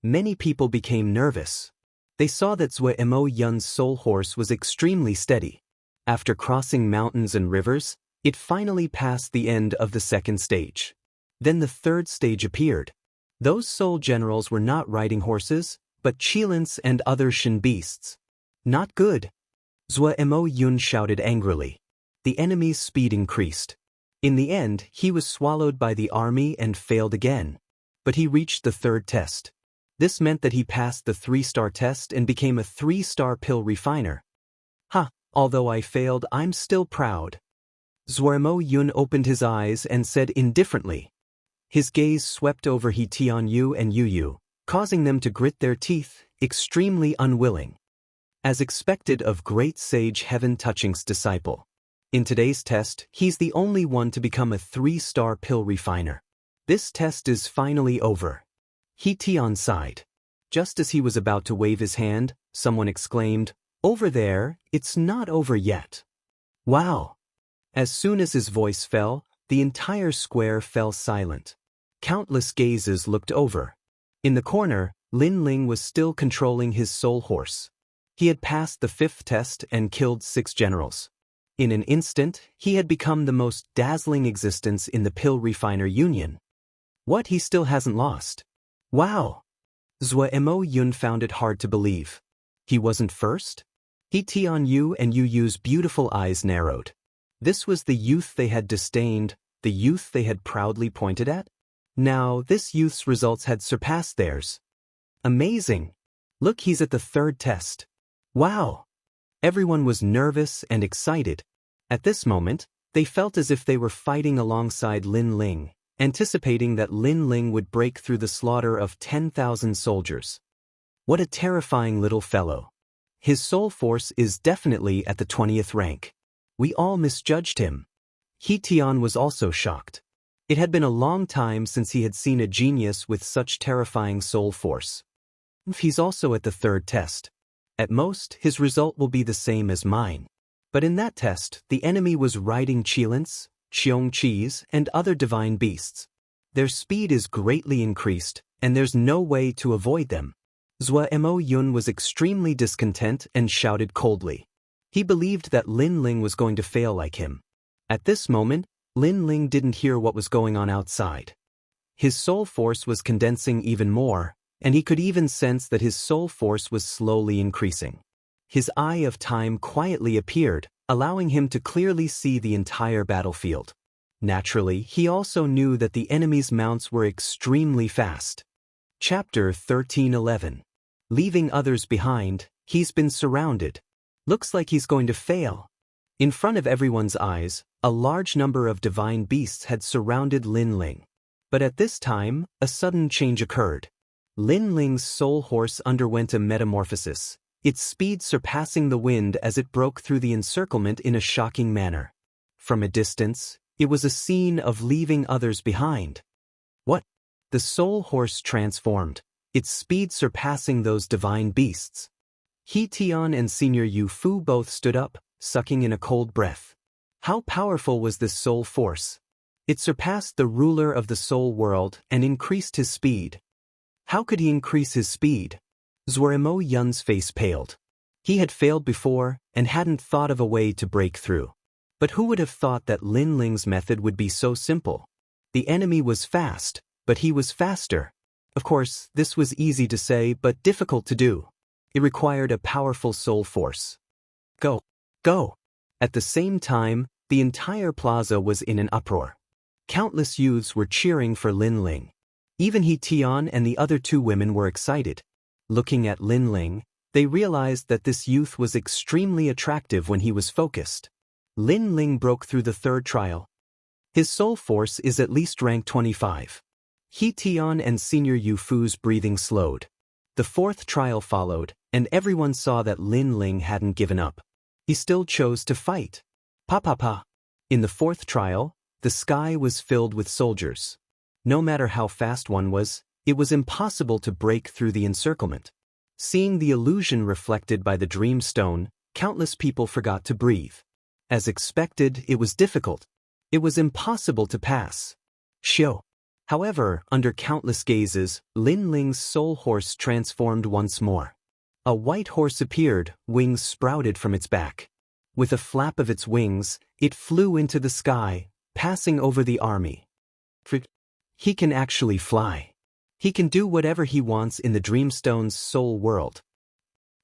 Many people became nervous. They saw that Zhou Mo Yun's soul horse was extremely steady. After crossing mountains and rivers, it finally passed the end of the 2nd stage. Then the 3rd stage appeared. Those soul generals were not riding horses, but Qilins and other Shin beasts. Not good. Zhou Mo Yun shouted angrily. The enemy's speed increased. In the end, he was swallowed by the army and failed again. But he reached the 3rd test. This meant that he passed the 3-star test and became a 3-star pill refiner. Although I failed, I'm still proud. Zuoremo Yun opened his eyes and said indifferently. His gaze swept over He Tianyu and Yu, causing them to grit their teeth, extremely unwilling. As expected of great sage Heaven Touching's disciple. In today's test, he's the only one to become a 3-star pill refiner. This test is finally over. He Tian sighed. Just as he was about to wave his hand, someone exclaimed, "Over there, it's not over yet." Wow! As soon as his voice fell, the entire square fell silent. Countless gazes looked over. In the corner, Lin Ling was still controlling his soul horse. He had passed the 5th test and killed 6 generals. In an instant, he had become the most dazzling existence in the Pill Refiner Union. What, he still hasn't lost? Wow! Zuoremo Yun found it hard to believe. He wasn't first? He Tianyu and Yu's beautiful eyes narrowed. This was the youth they had disdained, the youth they had proudly pointed at? Now, this youth's results had surpassed theirs. Amazing! Look, he's at the 3rd test. Wow! Everyone was nervous and excited. At this moment, they felt as if they were fighting alongside Lin Ling, anticipating that Lin Ling would break through the slaughter of 10,000 soldiers. What a terrifying little fellow. His soul force is definitely at the 20th rank. We all misjudged him. He Tian was also shocked. It had been a long time since he had seen a genius with such terrifying soul force. He's also at the 3rd test. At most, his result will be the same as mine. But in that test, the enemy was riding Qilins, Qiongqis, and other divine beasts. Their speed is greatly increased, and there's no way to avoid them. Zuoremo Yun was extremely discontent and shouted coldly. He believed that Lin Ling was going to fail like him. At this moment, Lin Ling didn't hear what was going on outside. His soul force was condensing even more, and he could even sense that his soul force was slowly increasing. His eye of time quietly appeared, allowing him to clearly see the entire battlefield. Naturally, he also knew that the enemy's mounts were extremely fast. Chapter 13:11. Leaving others behind, he's been surrounded. Looks like he's going to fail. In front of everyone's eyes, a large number of divine beasts had surrounded Lin Ling. But at this time, a sudden change occurred. Lin Ling's soul horse underwent a metamorphosis, its speed surpassing the wind as it broke through the encirclement in a shocking manner. From a distance, it was a scene of leaving others behind. What? The soul horse transformed, its speed surpassing those divine beasts. He Tian and Senior Yu Fu both stood up, sucking in a cold breath. How powerful was this soul force? It surpassed the ruler of the soul world and increased his speed. How could he increase his speed? Zuoremo Yun's face paled. He had failed before and hadn't thought of a way to break through. But who would have thought that Lin Ling's method would be so simple? The enemy was fast, but he was faster. Of course, this was easy to say but difficult to do. It required a powerful soul force. Go! Go! At the same time, the entire plaza was in an uproar. Countless youths were cheering for Lin Ling. Even He Tian and the other 2 women were excited. Looking at Lin Ling, they realized that this youth was extremely attractive when he was focused. Lin Ling broke through the 3rd trial. His soul force is at least rank 25. He Tian and Senior Yu Fu's breathing slowed. The 4th trial followed, and everyone saw that Lin Ling hadn't given up. He still chose to fight. Pa. In the 4th trial, the sky was filled with soldiers. No matter how fast one was, it was impossible to break through the encirclement. Seeing the illusion reflected by the dream stone, countless people forgot to breathe. As expected, it was difficult. It was impossible to pass. Xiao. However, under countless gazes, Lin Ling's soul horse transformed once more. A white horse appeared, wings sprouted from its back. With a flap of its wings, it flew into the sky, passing over the army. He can actually fly. He can do whatever he wants in the Dreamstone's soul world.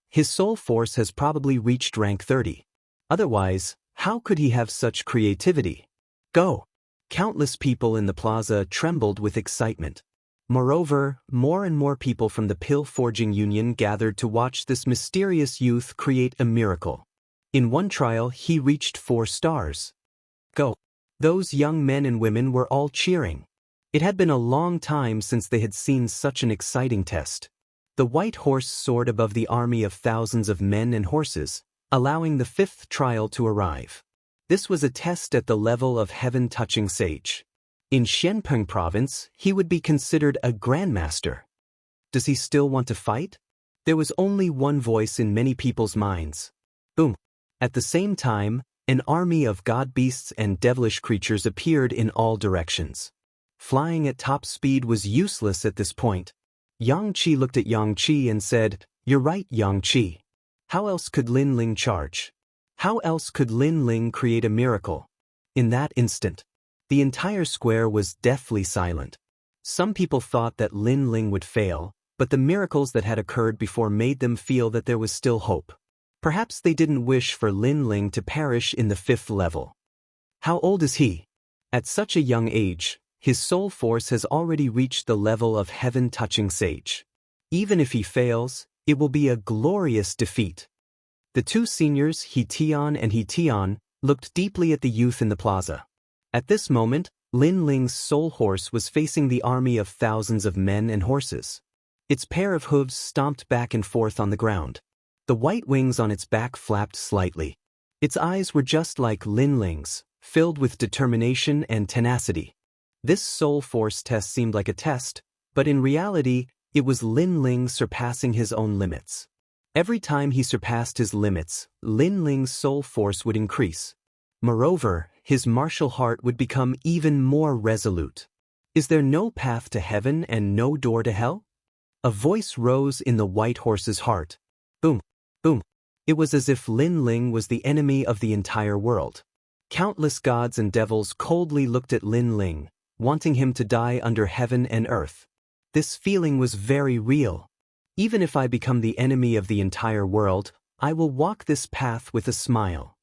His soul force has probably reached rank 30. Otherwise, how could he have such creativity? Go! Countless people in the plaza trembled with excitement. Moreover, more and more people from the pill-forging union gathered to watch this mysterious youth create a miracle. In one trial, he reached 4 stars. Go! Those young men and women were all cheering. It had been a long time since they had seen such an exciting test. The white horse soared above the army of thousands of men and horses, allowing the 5th trial to arrive. This was a test at the level of heaven-touching sage. In Xianpeng province, he would be considered a grandmaster. Does he still want to fight? There was only one voice in many people's minds. Boom! At the same time, an army of god beasts and devilish creatures appeared in all directions. Flying at top speed was useless at this point. Yang Qi looked at Yang Qi and said, "You're right, Yang Qi. How else could Lin Ling charge? How else could Lin Ling create a miracle?" In that instant, the entire square was deathly silent. Some people thought that Lin Ling would fail, but the miracles that had occurred before made them feel that there was still hope. Perhaps they didn't wish for Lin Ling to perish in the 5th level. How old is he? At such a young age, his soul force has already reached the level of heaven-touching sage. Even if he fails, it will be a glorious defeat. The 2 seniors, He Tian and He Tian, looked deeply at the youth in the plaza. At this moment, Lin Ling's soul horse was facing the army of thousands of men and horses. Its pair of hooves stomped back and forth on the ground. The white wings on its back flapped slightly. Its eyes were just like Lin Ling's, filled with determination and tenacity. This soul force test seemed like a test, but in reality, it was Lin Ling surpassing his own limits. Every time he surpassed his limits, Lin Ling's soul force would increase. Moreover, his martial heart would become even more resolute. Is there no path to heaven and no door to hell? A voice rose in the white horse's heart. Boom, boom. It was as if Lin Ling was the enemy of the entire world. Countless gods and devils coldly looked at Lin Ling, wanting him to die under heaven and earth. This feeling was very real. Even if I become the enemy of the entire world, I will walk this path with a smile.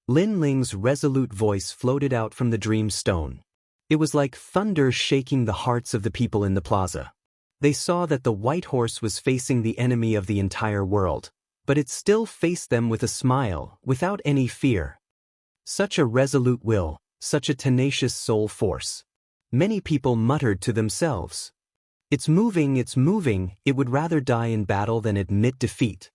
Lin Ling's resolute voice floated out from the dream stone. It was like thunder shaking the hearts of the people in the plaza. They saw that the white horse was facing the enemy of the entire world, but it still faced them with a smile, without any fear. Such a resolute will, such a tenacious soul force. Many people muttered to themselves, it's moving, it would rather die in battle than admit defeat."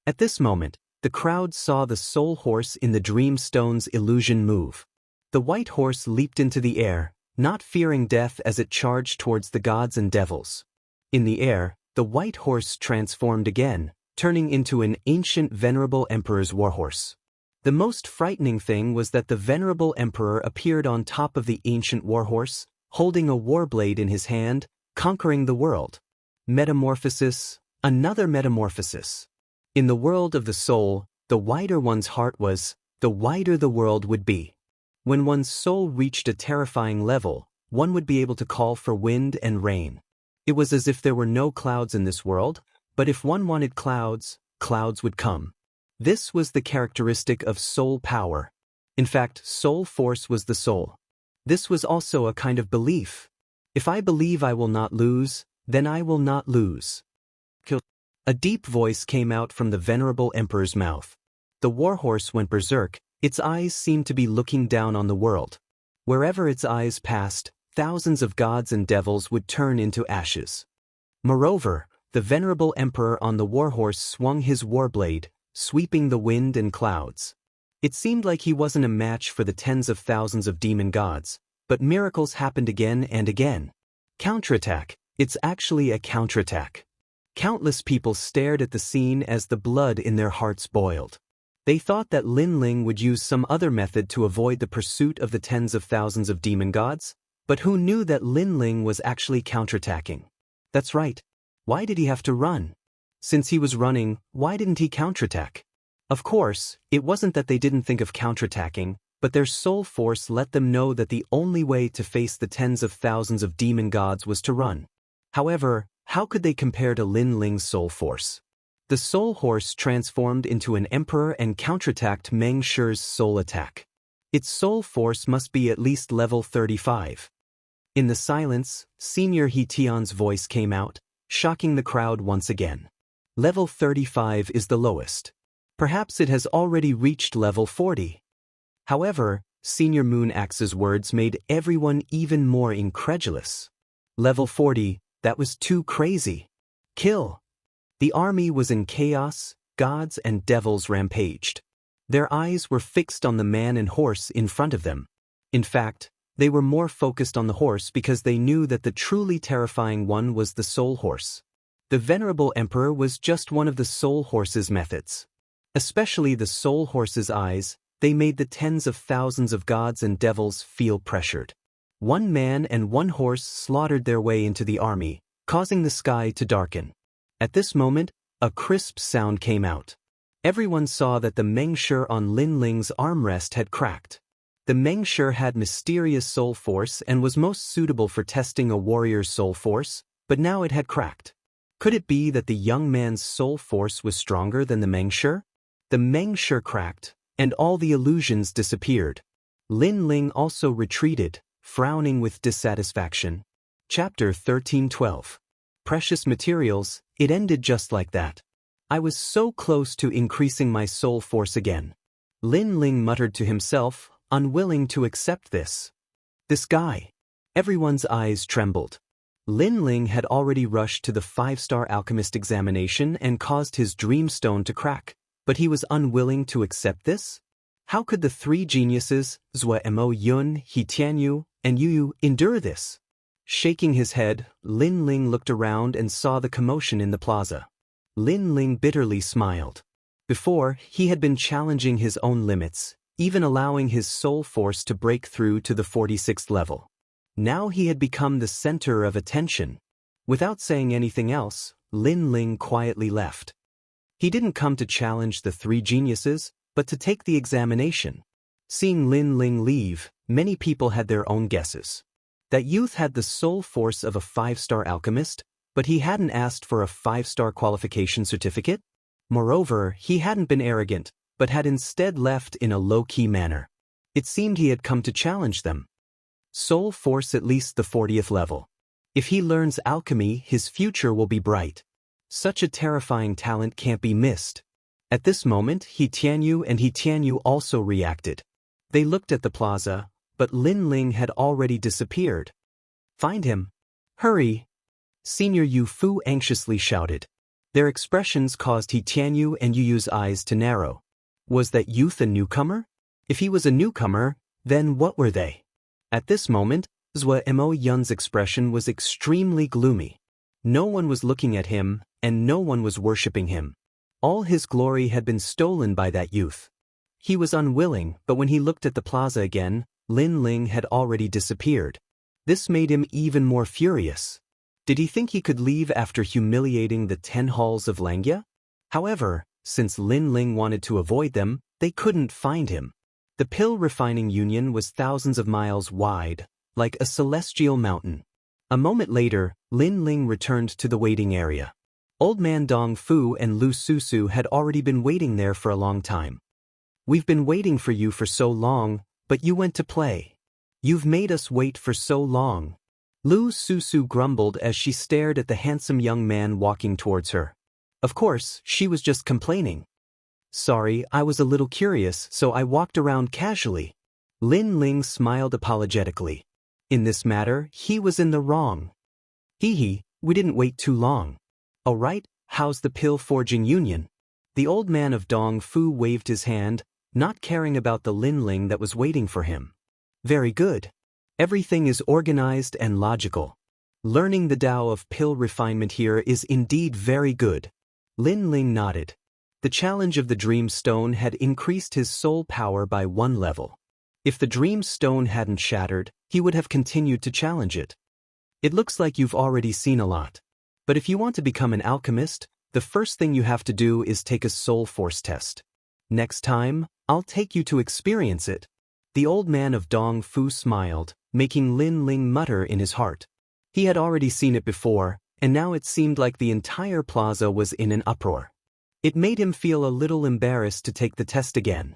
At this moment, the crowd saw the soul horse in the dream stone's illusion move. The white horse leaped into the air, not fearing death as it charged towards the gods and devils. In the air, the white horse transformed again, turning into an ancient venerable emperor's warhorse. The most frightening thing was that the venerable emperor appeared on top of the ancient warhorse, holding a warblade in his hand, conquering the world. Metamorphosis, another metamorphosis. In the world of the soul, the wider one's heart was, the wider the world would be. When one's soul reached a terrifying level, one would be able to call for wind and rain. It was as if there were no clouds in this world, but if one wanted clouds, clouds would come. This was the characteristic of soul power. In fact, soul force was the soul. This was also a kind of belief. If I believe I will not lose, then I will not lose. A deep voice came out from the venerable emperor's mouth. The warhorse went berserk, its eyes seemed to be looking down on the world. Wherever its eyes passed, thousands of gods and devils would turn into ashes. Moreover, the venerable emperor on the warhorse swung his warblade, sweeping the wind and clouds. It seemed like he wasn't a match for the tens of thousands of demon gods, but miracles happened again and again. Counterattack, it's actually a counterattack. Countless people stared at the scene as the blood in their hearts boiled. They thought that Lin Ling would use some other method to avoid the pursuit of the tens of thousands of demon gods, but who knew that Lin Ling was actually counterattacking? That's right. Why did he have to run? Since he was running, why didn't he counterattack? Of course, it wasn't that they didn't think of counterattacking, but their soul force let them know that the only way to face the tens of thousands of demon gods was to run. However, how could they compare to Lin Ling's soul force? The soul horse transformed into an emperor and counterattacked Meng Shi's soul attack. Its soul force must be at least level 35. In the silence, Senior He Tian's voice came out, shocking the crowd once again. Level 35 is the lowest. Perhaps it has already reached level 40. However, Senior Moon Axe's words made everyone even more incredulous. Level 40, that was too crazy. Kill! The army was in chaos, gods and devils rampaged. Their eyes were fixed on the man and horse in front of them. In fact, they were more focused on the horse because they knew that the truly terrifying one was the soul horse. The venerable emperor was just one of the soul horse's methods. Especially the soul horse's eyes, they made the tens of thousands of gods and devils feel pressured. One man and one horse slaughtered their way into the army, causing the sky to darken. At this moment, a crisp sound came out. Everyone saw that the Mengshi on Lin Ling's armrest had cracked. The Mengshi had mysterious soul force and was most suitable for testing a warrior's soul force, but now it had cracked. Could it be that the young man's soul force was stronger than the Mengshi? The Mengshi cracked, and all the illusions disappeared. Lin Ling also retreated, frowning with dissatisfaction. Chapter 13:12. Precious materials, it ended just like that. I was so close to increasing my soul force again. Lin Ling muttered to himself, unwilling to accept this. This guy. Everyone's eyes trembled. Lin Ling had already rushed to the 5-star alchemist examination and caused his dream stone to crack, but he was unwilling to accept this? How could the three geniuses, Zhou Mo Yun, He Tianyu, and Yu Yu, endure this? Shaking his head, Lin Ling looked around and saw the commotion in the plaza. Lin Ling bitterly smiled. Before, he had been challenging his own limits, even allowing his soul force to break through to the 46th level. Now he had become the center of attention. Without saying anything else, Lin Ling quietly left. He didn't come to challenge the three geniuses, but to take the examination. Seeing Lin Ling leave, many people had their own guesses. That youth had the soul force of a 5-star alchemist, but he hadn't asked for a 5-star qualification certificate. Moreover, he hadn't been arrogant, but had instead left in a low-key manner. It seemed he had come to challenge them. Soul force at least the 40th level. If he learns alchemy, his future will be bright. Such a terrifying talent can't be missed. At this moment, He Tianyu and He Tianyu also reacted. They looked at the plaza, but Lin Ling had already disappeared. Find him. Hurry! Senior Yu Fu anxiously shouted. Their expressions caused He Tianyu and Yu Yu's eyes to narrow. Was that youth a newcomer? If he was a newcomer, then what were they? At this moment, Zhou Mo Yun's expression was extremely gloomy. No one was looking at him, and no one was worshipping him. All his glory had been stolen by that youth. He was unwilling, but when he looked at the plaza again, Lin Ling had already disappeared. This made him even more furious. Did he think he could leave after humiliating the 10 halls of Langya? However, since Lin Ling wanted to avoid them, they couldn't find him. The pill refining union was thousands of miles wide, like a celestial mountain. A moment later, Lin Ling returned to the waiting area. Old Man Dong Fu and Lu Susu had already been waiting there for a long time. We've been waiting for you for so long, but you went to play. You've made us wait for so long. Lu Susu grumbled as she stared at the handsome young man walking towards her. Of course, she was just complaining. Sorry, I was a little curious, so I walked around casually. Lin Ling smiled apologetically. In this matter, he was in the wrong. Hee, we didn't wait too long. Oh right, how's the pill forging union? The old man of Dong Fu waved his hand, not caring about the Lin Ling that was waiting for him. Very good. Everything is organized and logical. Learning the Tao of pill refinement here is indeed very good. Lin Ling nodded. The challenge of the Dream Stone had increased his soul power by 1 level. If the Dream Stone hadn't shattered, he would have continued to challenge it. It looks like you've already seen a lot. But if you want to become an alchemist, the first thing you have to do is take a soul force test. Next time, I'll take you to experience it. The old man of Dong Fu smiled, making Lin Ling mutter in his heart. He had already seen it before, and now it seemed like the entire plaza was in an uproar. It made him feel a little embarrassed to take the test again.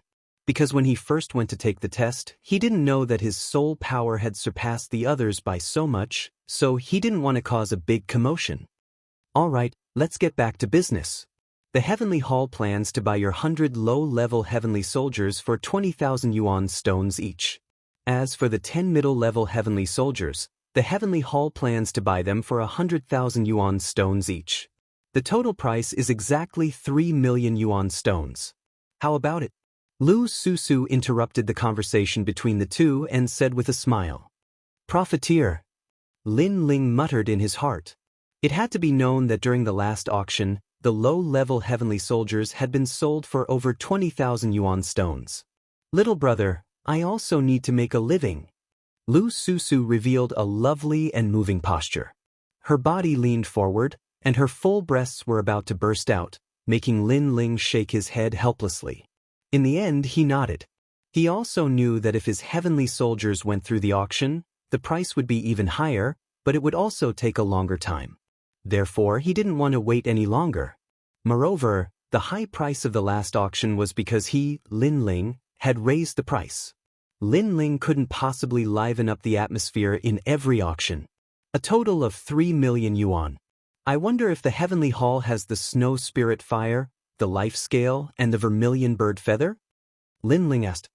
Because when he first went to take the test, he didn't know that his soul power had surpassed the others by so much, so he didn't want to cause a big commotion. Alright, let's get back to business. The Heavenly Hall plans to buy your 100 low-level Heavenly Soldiers for 20,000 yuan stones each. As for the 10 middle-level Heavenly Soldiers, the Heavenly Hall plans to buy them for 100,000 yuan stones each. The total price is exactly 3 million yuan stones. How about it? Lu Susu interrupted the conversation between the two and said with a smile. Profiteer. Lin Ling muttered in his heart. It had to be known that during the last auction, the low-level Heavenly Soldiers had been sold for over 20,000 yuan stones. Little brother, I also need to make a living. Lu Susu revealed a lovely and moving posture. Her body leaned forward, and her full breasts were about to burst out, making Lin Ling shake his head helplessly. In the end, he nodded. He also knew that if his Heavenly Soldiers went through the auction, the price would be even higher, but it would also take a longer time. Therefore, he didn't want to wait any longer. Moreover, the high price of the last auction was because he, Lin Ling, had raised the price. Lin Ling couldn't possibly liven up the atmosphere in every auction. A total of 3 million yuan. I wonder if the Heavenly Hall has the Snow Spirit Fire, the Life Scale, and the Vermilion Bird Feather? Lin Ling asked.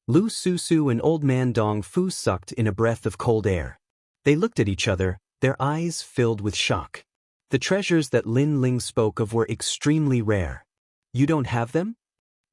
Lu Susu and Old Man Dong Fu sucked in a breath of cold air. They looked at each other, their eyes filled with shock. The treasures that Lin Ling spoke of were extremely rare. You don't have them?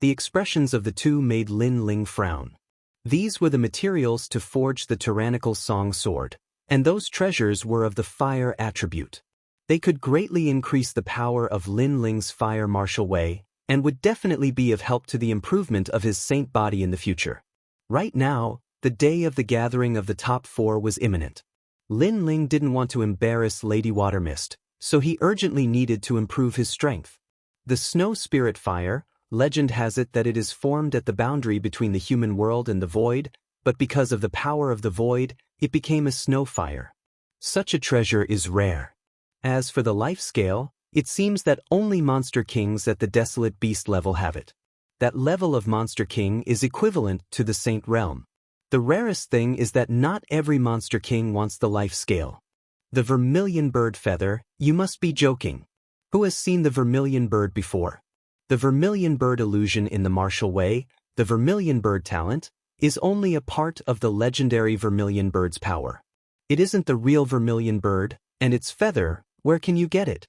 The expressions of the two made Lin Ling frown. These were the materials to forge the tyrannical song sword, and those treasures were of the fire attribute. They could greatly increase the power of Lin Ling's fire martial way, and would definitely be of help to the improvement of his saint body in the future. Right now, the day of the gathering of the top 4 was imminent. Lin Ling didn't want to embarrass Lady Watermist, so he urgently needed to improve his strength. The Snow Spirit Fire, legend has it that it is formed at the boundary between the human world and the void, but because of the power of the void, it became a snow fire. Such a treasure is rare. As for the life scale, it seems that only Monster Kings at the Desolate Beast level have it. That level of Monster King is equivalent to the Saint Realm. The rarest thing is that not every Monster King wants the life scale. The Vermilion Bird Feather, you must be joking. Who has seen the Vermilion Bird before? The Vermilion Bird illusion in the martial way, the Vermilion Bird talent, is only a part of the legendary Vermilion Bird's power. It isn't the real Vermilion Bird, and its feather, where can you get it?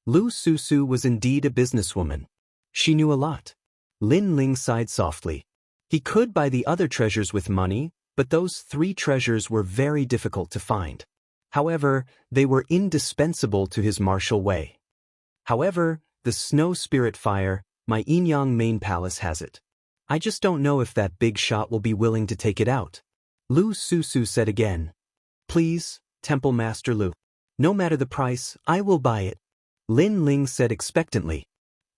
Lu Susu was indeed a businesswoman. She knew a lot. Lin Ling sighed softly. He could buy the other treasures with money, but those 3 treasures were very difficult to find. However, they were indispensable to his martial way. However, the Snow Spirit Fire, my Yinyang main palace has it. I just don't know if that big shot will be willing to take it out. Lu Susu said again. Please, Temple Master Lu. No matter the price, I will buy it. Lin Ling said expectantly.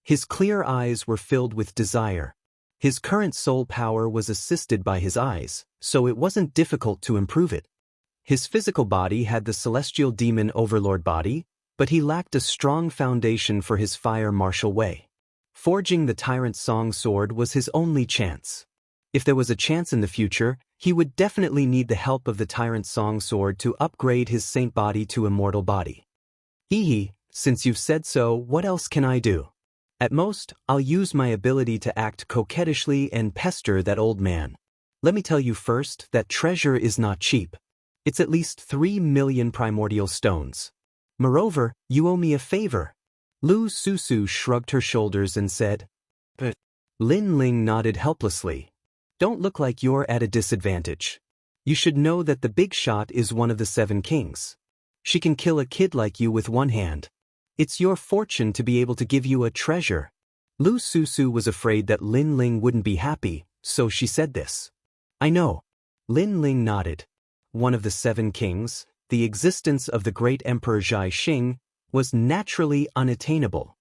His clear eyes were filled with desire. His current soul power was assisted by his eyes, so it wasn't difficult to improve it. His physical body had the celestial demon overlord body, but he lacked a strong foundation for his fire martial way. Forging the tyrant song sword was his only chance. If there was a chance in the future, he would definitely need the help of the tyrant song sword to upgrade his saint body to immortal body. Hee, since you've said so, what else can I do? At most, I'll use my ability to act coquettishly and pester that old man. Let me tell you first that treasure is not cheap. It's at least 3 million primordial stones. Moreover, you owe me a favor. Lu Susu shrugged her shoulders and said. But Lin Ling nodded helplessly. Don't look like you're at a disadvantage. You should know that the big shot is one of the 7 kings. She can kill a kid like you with one hand. It's your fortune to be able to give you a treasure. Lu Susu was afraid that Lin Ling wouldn't be happy, so she said this. I know. Lin Ling nodded. One of the 7 kings, the existence of the great Emperor Zhai Xing, was naturally unattainable.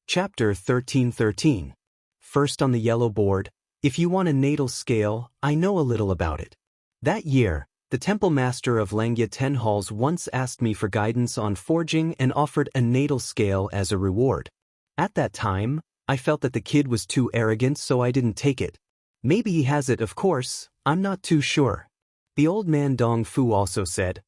Chapter 1313. First on the yellow board, if you want a natal scale, I know a little about it. That year, the temple master of Langya Ten Halls once asked me for guidance on forging and offered a natal scale as a reward. At that time, I felt that the kid was too arrogant, so I didn't take it. Maybe he has it, of course, I'm not too sure. The old man Dong Fu also said.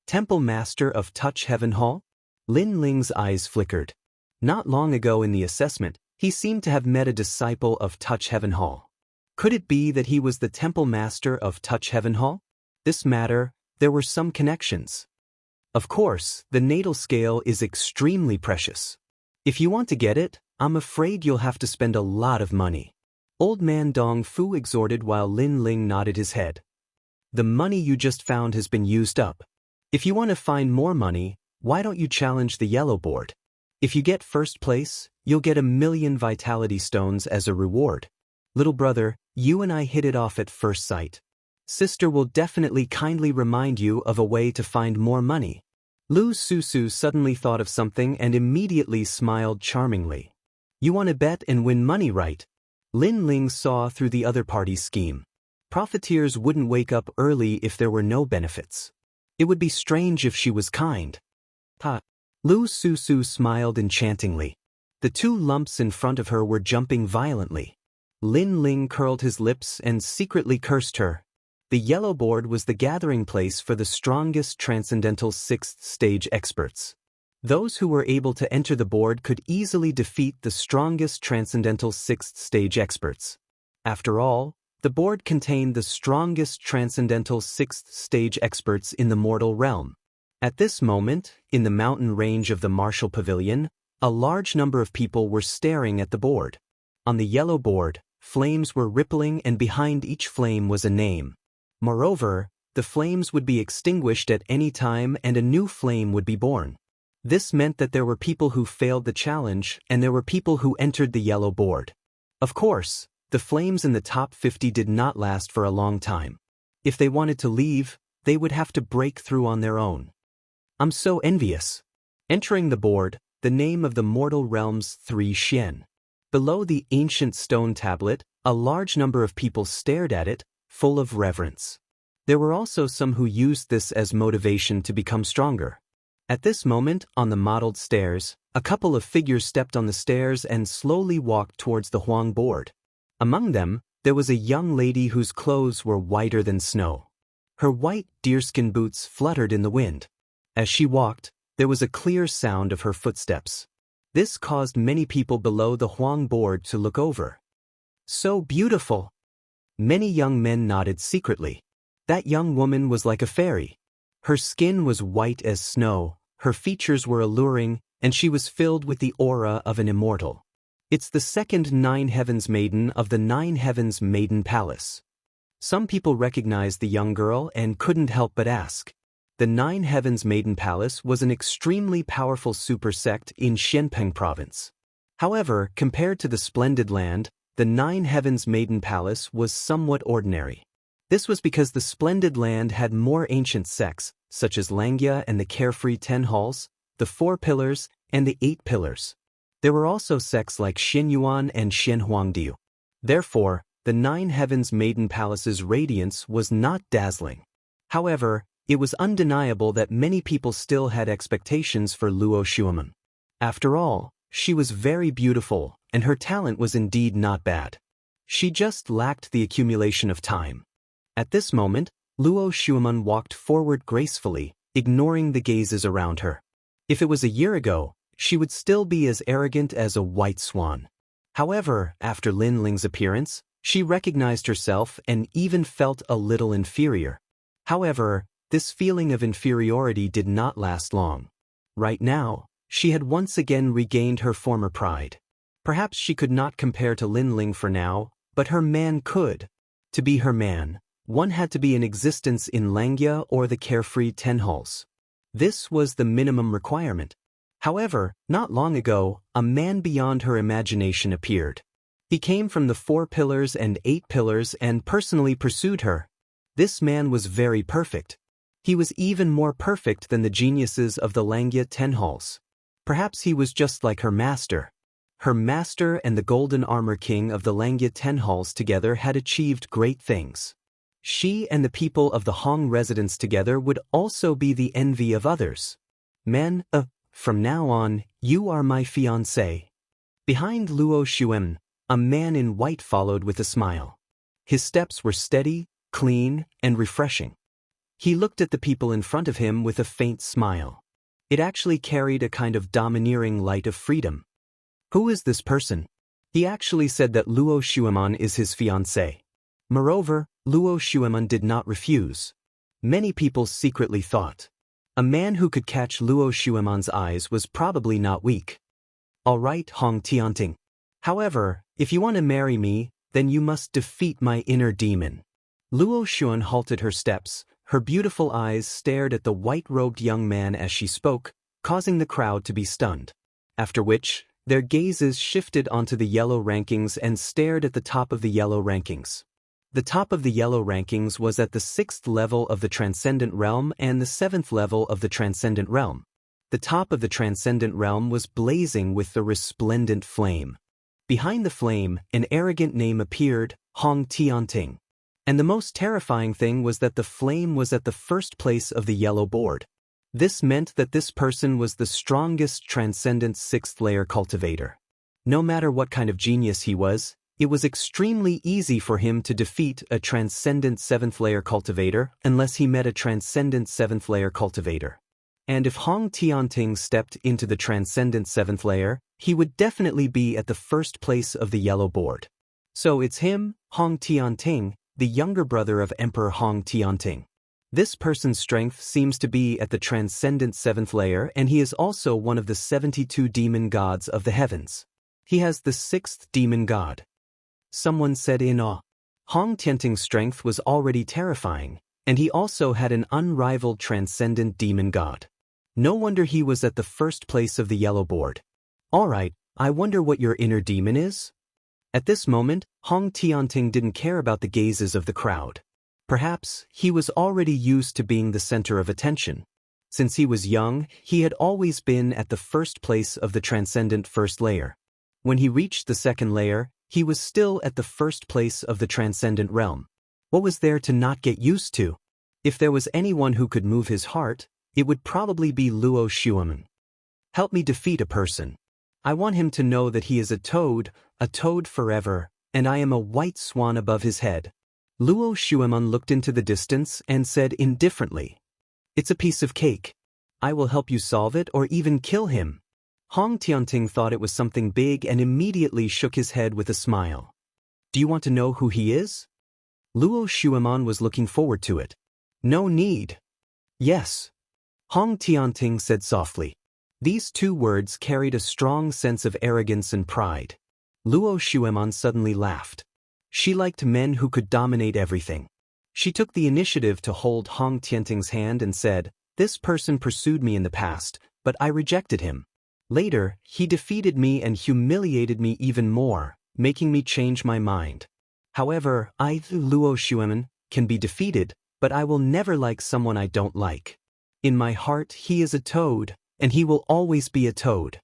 Temple Master of Touch Heaven Hall? Lin Ling's eyes flickered. Not long ago in the assessment, he seemed to have met a disciple of Touch Heaven Hall. Could it be that he was the Temple Master of Touch Heaven Hall? This matter, there were some connections. Of course, the natal scale is extremely precious. If you want to get it, I'm afraid you'll have to spend a lot of money. Old man Dong Fu exhorted while Lin Ling nodded his head. The money you just found has been used up. If you want to find more money, why don't you challenge the yellow board? If you get first place, you'll get 1,000,000 vitality stones as a reward. Little brother, you and I hit it off at first sight. Sister will definitely kindly remind you of a way to find more money. Lu Susu suddenly thought of something and immediately smiled charmingly. You want to bet and win money, right? Lin Ling saw through the other party's scheme. Profiteers wouldn't wake up early if there were no benefits. It would be strange if she was kind. Ha! Lu Susu smiled enchantingly. The two lumps in front of her were jumping violently. Lin Ling curled his lips and secretly cursed her. The yellow board was the gathering place for the strongest transcendental 6th stage experts. Those who were able to enter the board could easily defeat the strongest transcendental 6th stage experts. After all, the board contained the strongest transcendental 6th stage experts in the mortal realm. At this moment, in the mountain range of the Martial Pavilion, a large number of people were staring at the board. On the yellow board, flames were rippling and behind each flame was a name. Moreover, the flames would be extinguished at any time and a new flame would be born. This meant that there were people who failed the challenge and there were people who entered the yellow board. Of course, the flames in the top 50 did not last for a long time. If they wanted to leave, they would have to break through on their own. I'm so envious. Entering the board, the name of the mortal realm's 3 Xian. Below the ancient stone tablet, a large number of people stared at it, full of reverence. There were also some who used this as motivation to become stronger. At this moment, on the modeled stairs, a couple of figures stepped on the stairs and slowly walked towards the Huang board. Among them, there was a young lady whose clothes were whiter than snow. Her white deerskin boots fluttered in the wind. As she walked, there was a clear sound of her footsteps. This caused many people below the Huang board to look over. So beautiful! Many young men nodded secretly. That young woman was like a fairy. Her skin was white as snow, her features were alluring, and she was filled with the aura of an immortal. It's the second 9 Heavens Maiden of the 9 Heavens Maiden Palace. Some people recognized the young girl and couldn't help but ask. The 9 Heavens Maiden Palace was an extremely powerful super sect in Xianpeng province. However, compared to the Splendid Land, the 9 Heavens Maiden Palace was somewhat ordinary. This was because the Splendid Land had more ancient sects, such as Langia and the Carefree 10 Halls, the 4 Pillars, and the 8 Pillars. There were also sects like Xinyuan and Xianhuangdiu. Therefore, the 9 Heavens Maiden Palace's radiance was not dazzling. However, it was undeniable that many people still had expectations for Luo Shuamen. After all, she was very beautiful, and her talent was indeed not bad. She just lacked the accumulation of time. At this moment, Luo Shuamen walked forward gracefully, ignoring the gazes around her. If it was a year ago, she would still be as arrogant as a white swan. However, after Lin Ling's appearance, she recognized herself and even felt a little inferior. However, this feeling of inferiority did not last long. Right now, she had once again regained her former pride. Perhaps she could not compare to Lin Ling for now, but her man could. To be her man, one had to be in existence in Langia or the Carefree 10 Halls. This was the minimum requirement. However, not long ago, a man beyond her imagination appeared. He came from the 4 Pillars and 8 Pillars and personally pursued her. This man was very perfect. He was even more perfect than the geniuses of the Langia 10 Halls. Perhaps he was just like her master. Her master and the Golden Armor King of the Langia 10 Halls together had achieved great things. She and the people of the Hong residence together would also be the envy of others. Men, from now on, you are my fiancé. Behind Luo Shuem, a man in white followed with a smile. His steps were steady, clean, and refreshing. He looked at the people in front of him with a faint smile. It actually carried a kind of domineering light of freedom. Who is this person? He actually said that Luo Xueman is his fiancée. Moreover, Luo Xueman did not refuse. Many people secretly thought. A man who could catch Luo Xueman's eyes was probably not weak. All right, Hong Tianting. However, if you want to marry me, then you must defeat my inner demon. Luo Xuan halted her steps. Her beautiful eyes stared at the white-robed young man as she spoke, causing the crowd to be stunned. After which, their gazes shifted onto the yellow rankings and stared at the top of the yellow rankings. The top of the yellow rankings was at the 6th level of the Transcendent Realm and the 7th level of the Transcendent Realm. The top of the Transcendent Realm was blazing with the resplendent flame. Behind the flame, an arrogant name appeared, Hong Tianting. And the most terrifying thing was that the flame was at the first place of the yellow board. This meant that this person was the strongest Transcendent 6th layer cultivator. No matter what kind of genius he was, it was extremely easy for him to defeat a Transcendent 7th layer cultivator unless he met a Transcendent 7th layer cultivator. And if Hong Tianting stepped into the Transcendent 7th layer, he would definitely be at the first place of the yellow board. So it's him, Hong Tianting, the younger brother of Emperor Hong Tianting. This person's strength seems to be at the Transcendent 7th layer, and he is also one of the 72 demon gods of the heavens. He has the 6th demon god. Someone said in awe. Hong Tianting's strength was already terrifying, and he also had an unrivaled Transcendent demon god. No wonder he was at the first place of the yellow board. Alright, I wonder what your inner demon is? At this moment, Hong Tianting didn't care about the gazes of the crowd. Perhaps he was already used to being the center of attention. Since he was young, he had always been at the first place of the Transcendent 1st layer. When he reached the 2nd layer, he was still at the first place of the Transcendent realm. What was there to not get used to? If there was anyone who could move his heart, it would probably be Luo Xueman. Help me defeat a person. I want him to know that he is a toad forever, and I am a white swan above his head. Luo Xueman looked into the distance and said indifferently, "It's a piece of cake. I will help you solve it or even kill him." Hong Tianting thought it was something big and immediately shook his head with a smile. "Do you want to know who he is?" Luo Xueman was looking forward to it. "No need." "Yes." Hong Tianting said softly. These two words carried a strong sense of arrogance and pride. Luo Xueman suddenly laughed. She liked men who could dominate everything. She took the initiative to hold Hong Tianting's hand and said, "This person pursued me in the past, but I rejected him. Later, he defeated me and humiliated me even more, making me change my mind. However, I, Luo Xueman, can be defeated, but I will never like someone I don't like. In my heart, he is a toad, and he will always be a toad.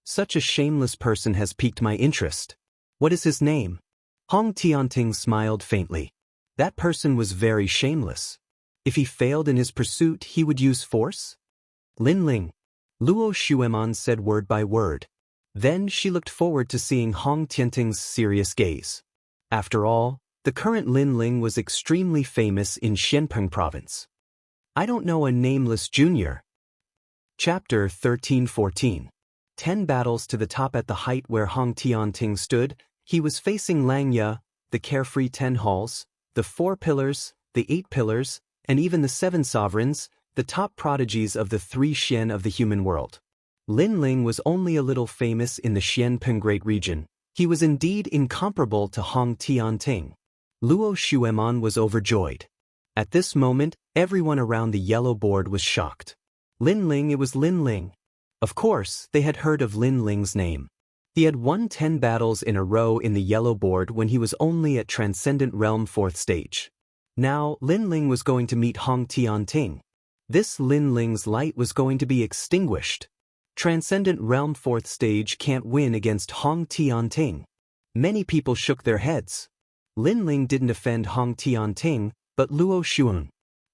Such a shameless person has piqued my interest. What is his name?" Hong Tianting smiled faintly. That person was very shameless. If he failed in his pursuit, he would use force? "Lin Ling." Luo Xueman said word by word. Then she looked forward to seeing Hong Tianting's serious gaze. After all, the current Lin Ling was extremely famous in Xianpeng province. I don't know a nameless junior. Chapter 13-14. 10 battles to the top. At the height where Hong Tianting stood, he was facing Lang Ye, the carefree 10 halls, the 4 pillars, the 8 pillars, and even the 7 sovereigns, the top prodigies of the 3 Xian of the human world. Lin Ling was only a little famous in the Xianpeng Great Region. He was indeed incomparable to Hong Tianting. Luo Xueman was overjoyed. At this moment, everyone around the yellow board was shocked. Lin Ling, it was Lin Ling. Of course, they had heard of Lin Ling's name. He had won 10 battles in a row in the yellow board when he was only at Transcendent Realm 4th stage. Now, Lin Ling was going to meet Hong Tianting. This Lin Ling's light was going to be extinguished. Transcendent Realm 4th stage can't win against Hong Tianting. Many people shook their heads. Lin Ling didn't offend Hong Tianting, but Luo Xueman.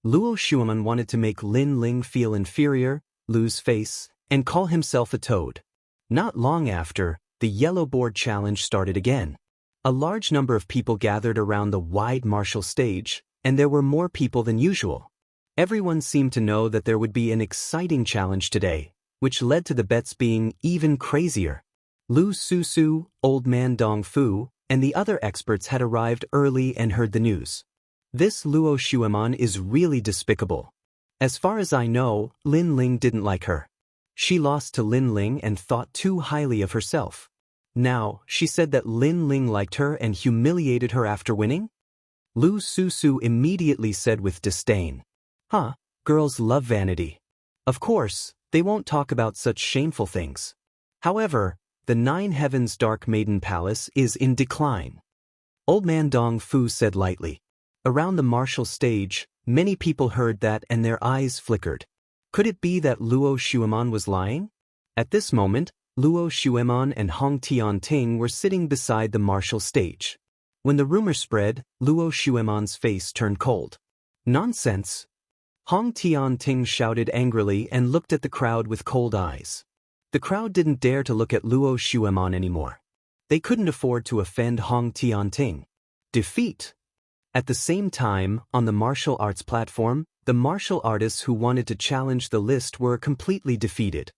Luo Xueman wanted to make Lin Ling feel inferior, lose face, and call himself a toad. Not long after, the yellow board challenge started again. A large number of people gathered around the wide martial stage, and there were more people than usual. Everyone seemed to know that there would be an exciting challenge today, which led to the bets being even crazier. Lu Susu, Old Man Dong Fu, and the other experts had arrived early and heard the news. This Luo Xuemon is really despicable. As far as I know, Lin Ling didn't like her. She lost to Lin Ling and thought too highly of herself. Now, she said that Lin Ling liked her and humiliated her after winning? Lu Susu immediately said with disdain. Huh, girls love vanity. Of course, they won't talk about such shameful things. However, the Nine Heavens Dark Maiden Palace is in decline. Old Man Dong Fu said lightly. Around the martial stage, many people heard that and their eyes flickered. Could it be that Luo Xuemon was lying? At this moment, Luo Xuemon and Hong Tianting were sitting beside the martial stage. When the rumor spread, Luo Xuemon's face turned cold. Nonsense! Hong Tianting shouted angrily and looked at the crowd with cold eyes. The crowd didn't dare to look at Luo Xuemon anymore. They couldn't afford to offend Hong Tianting. Defeat! At the same time, on the martial arts platform, the martial artists who wanted to challenge the list were completely defeated.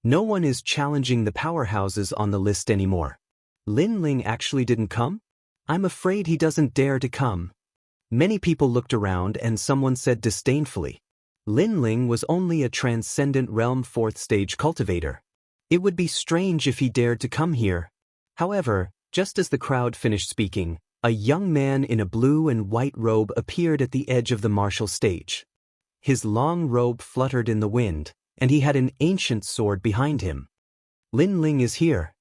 No one is challenging the powerhouses on the list anymore. Lin Ling actually didn't come? I'm afraid he doesn't dare to come. Many people looked around and someone said disdainfully. Lin Ling was only a transcendent realm 4th stage cultivator. It would be strange if he dared to come here. However, just as the crowd finished speaking, a young man in a blue and white robe appeared at the edge of the martial stage. His long robe fluttered in the wind, and he had an ancient sword behind him. Lin Ling is here.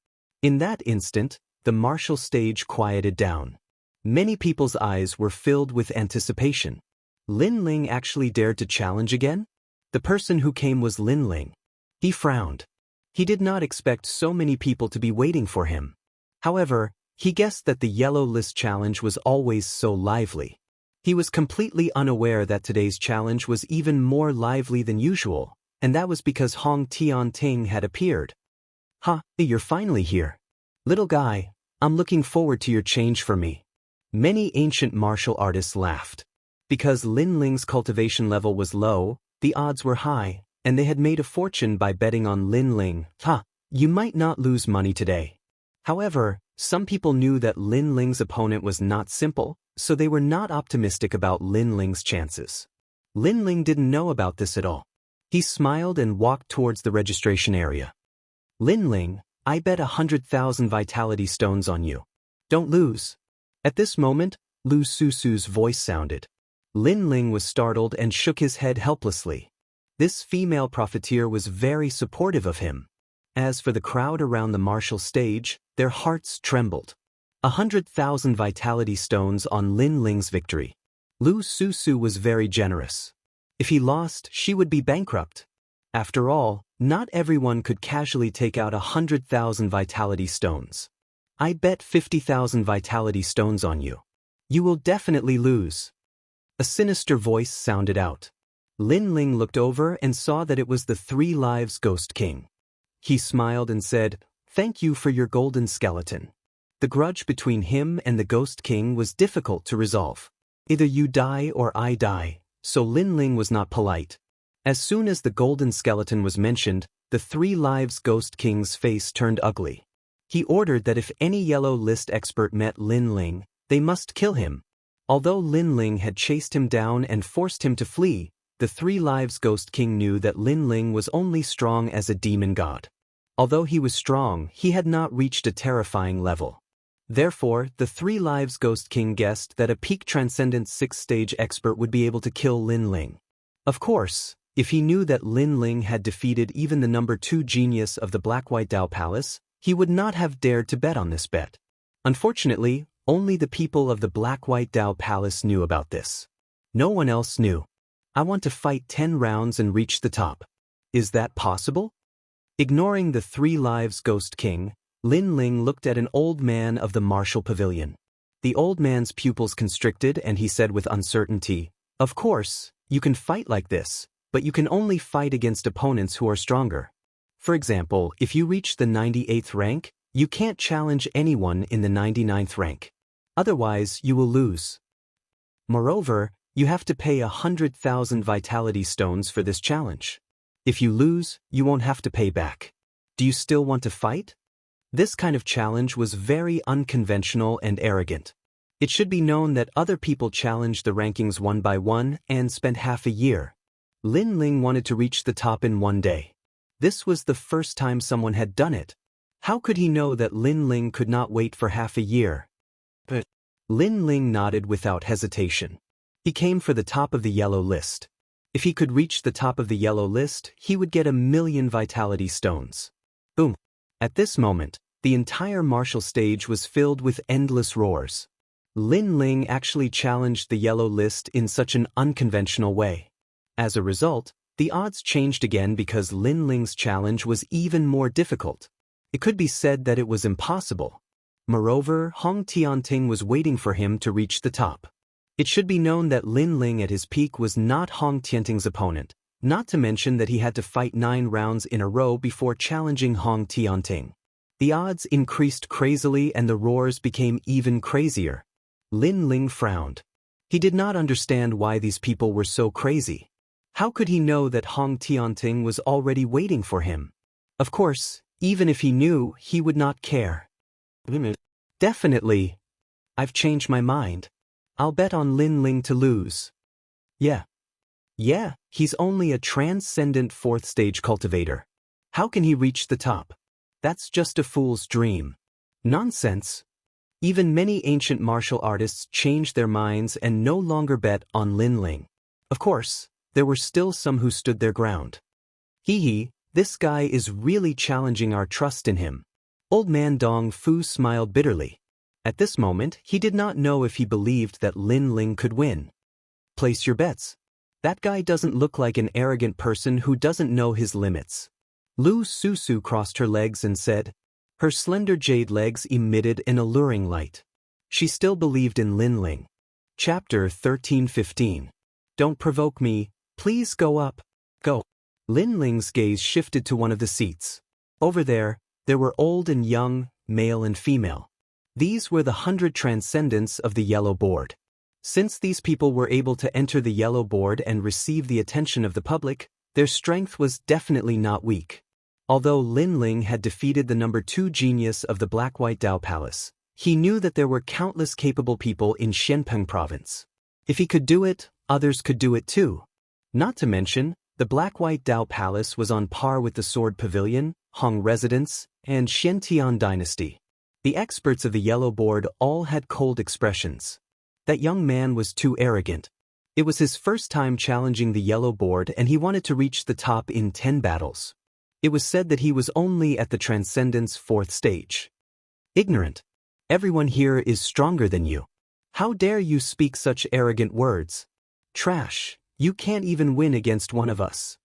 In that instant, the martial stage quieted down. Many people's eyes were filled with anticipation. Lin Ling actually dared to challenge again? The person who came was Lin Ling. He frowned. He did not expect so many people to be waiting for him. However, he guessed that the yellow list challenge was always so lively. He was completely unaware that today's challenge was even more lively than usual, and that was because Hong Tianting had appeared. You're finally here. Little guy, I'm looking forward to your change for me. Many ancient martial artists laughed. Because Lin Ling's cultivation level was low, the odds were high, and they had made a fortune by betting on Lin Ling. You might not lose money today. However, some people knew that Lin Ling's opponent was not simple, so they were not optimistic about Lin Ling's chances. Lin Ling didn't know about this at all. He smiled and walked towards the registration area. Lin Ling, I bet 100,000 vitality stones on you. Don't lose. At this moment, Lu Susu's voice sounded. Lin Ling was startled and shook his head helplessly. This female profiteer was very supportive of him. As for the crowd around the martial stage, their hearts trembled. 100,000 vitality stones on Lin Ling's victory. Lu Susu was very generous. If he lost, she would be bankrupt. After all, not everyone could casually take out 100,000 vitality stones. I bet 50,000 vitality stones on you. You will definitely lose. A sinister voice sounded out. Lin Ling looked over and saw that it was the 3 Lives Ghost King. He smiled and said, "Thank you for your golden skeleton." The grudge between him and the Ghost King was difficult to resolve. Either you die or I die, so Lin Ling was not polite. As soon as the golden skeleton was mentioned, the 3 Lives Ghost King's face turned ugly. He ordered that if any yellow list expert met Lin Ling, they must kill him. Although Lin Ling had chased him down and forced him to flee, the 3 Lives Ghost King knew that Lin Ling was only strong as a demon god. Although he was strong, he had not reached a terrifying level. Therefore, the 3 Lives Ghost King guessed that a peak transcendent 6th-stage expert would be able to kill Lin Ling. Of course, if he knew that Lin Ling had defeated even the number 2 genius of the Black-White Dao Palace, he would not have dared to bet on this bet. Unfortunately, only the people of the Black-White Dao Palace knew about this. No one else knew. I want to fight 10 rounds and reach the top. Is that possible? Ignoring the 3 Lives Ghost King, Lin Ling looked at an old man of the martial pavilion. The old man's pupils constricted and he said with uncertainty, "Of course, you can fight like this, but you can only fight against opponents who are stronger. For example, if you reach the 98th rank, You can't challenge anyone in the 99th rank. Otherwise, you will lose. Moreover, you have to pay 100,000 vitality stones for this challenge. If you lose, you won't have to pay back. Do you still want to fight? This kind of challenge was very unconventional and arrogant. It should be known that other people challenged the rankings one by one and spent half a year. Lin Ling wanted to reach the top in one day. This was the first time someone had done it. How could he know that Lin Ling could not wait for half a year? But Lin Ling nodded without hesitation. He came for the top of the yellow list. If he could reach the top of the yellow list, he would get 1,000,000 vitality stones. Boom! At this moment, the entire martial stage was filled with endless roars. Lin Ling actually challenged the yellow list in such an unconventional way. As a result, the odds changed again because Lin Ling's challenge was even more difficult. It could be said that it was impossible. Moreover, Hong Tianting was waiting for him to reach the top. It should be known that Lin Ling at his peak was not Hong Tianting's opponent, not to mention that he had to fight 9 rounds in a row before challenging Hong Tianting. The odds increased crazily and the roars became even crazier. Lin Ling frowned. He did not understand why these people were so crazy. How could he know that Hong Tianting was already waiting for him? Of course, even if he knew, he would not care. Definitely. I've changed my mind. I'll bet on Lin Ling to lose. Yeah, he's only a transcendent 4th stage cultivator. How can he reach the top? That's just a fool's dream. Nonsense. Even many ancient martial artists changed their minds and no longer bet on Lin Ling. Of course, there were still some who stood their ground. This guy is really challenging our trust in him. Old man Dong Fu smiled bitterly. At this moment, he did not know if he believed that Lin Ling could win. Place your bets. That guy doesn't look like an arrogant person who doesn't know his limits. Lu Susu crossed her legs and said, her slender jade legs emitted an alluring light. She still believed in Lin Ling. Chapter 13:15. Don't provoke me, please go up. Go. Lin Ling's gaze shifted to one of the seats. Over there were old and young, male and female. These were the 100 transcendents of the yellow board. Since these people were able to enter the yellow board and receive the attention of the public, their strength was definitely not weak. Although Lin Ling had defeated the number 2 genius of the Black-White Dao Palace, he knew that there were countless capable people in Xianpeng province. If he could do it, others could do it too. Not to mention, the Black-White Dao Palace was on par with the Sword Pavilion, Hong Residence, and Xiantian Dynasty. The experts of the yellow board all had cold expressions. That young man was too arrogant. It was his first time challenging the yellow board and he wanted to reach the top in 10 battles. It was said that he was only at the Transcendence 4th stage. Ignorant. Everyone here is stronger than you. How dare you speak such arrogant words? Trash, you can't even win against one of us.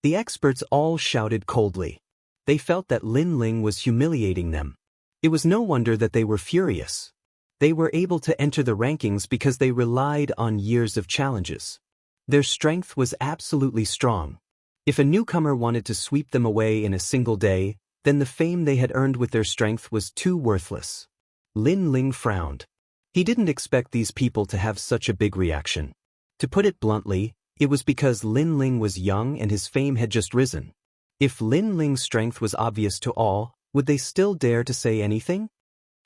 The experts all shouted coldly. They felt that Lin Ling was humiliating them. It was no wonder that they were furious. They were able to enter the rankings because they relied on years of challenges. Their strength was absolutely strong. If a newcomer wanted to sweep them away in a single day, then the fame they had earned with their strength was too worthless. Lin Ling frowned. He didn't expect these people to have such a big reaction. To put it bluntly, it was because Lin Ling was young and his fame had just risen. If Lin Ling's strength was obvious to all, would they still dare to say anything?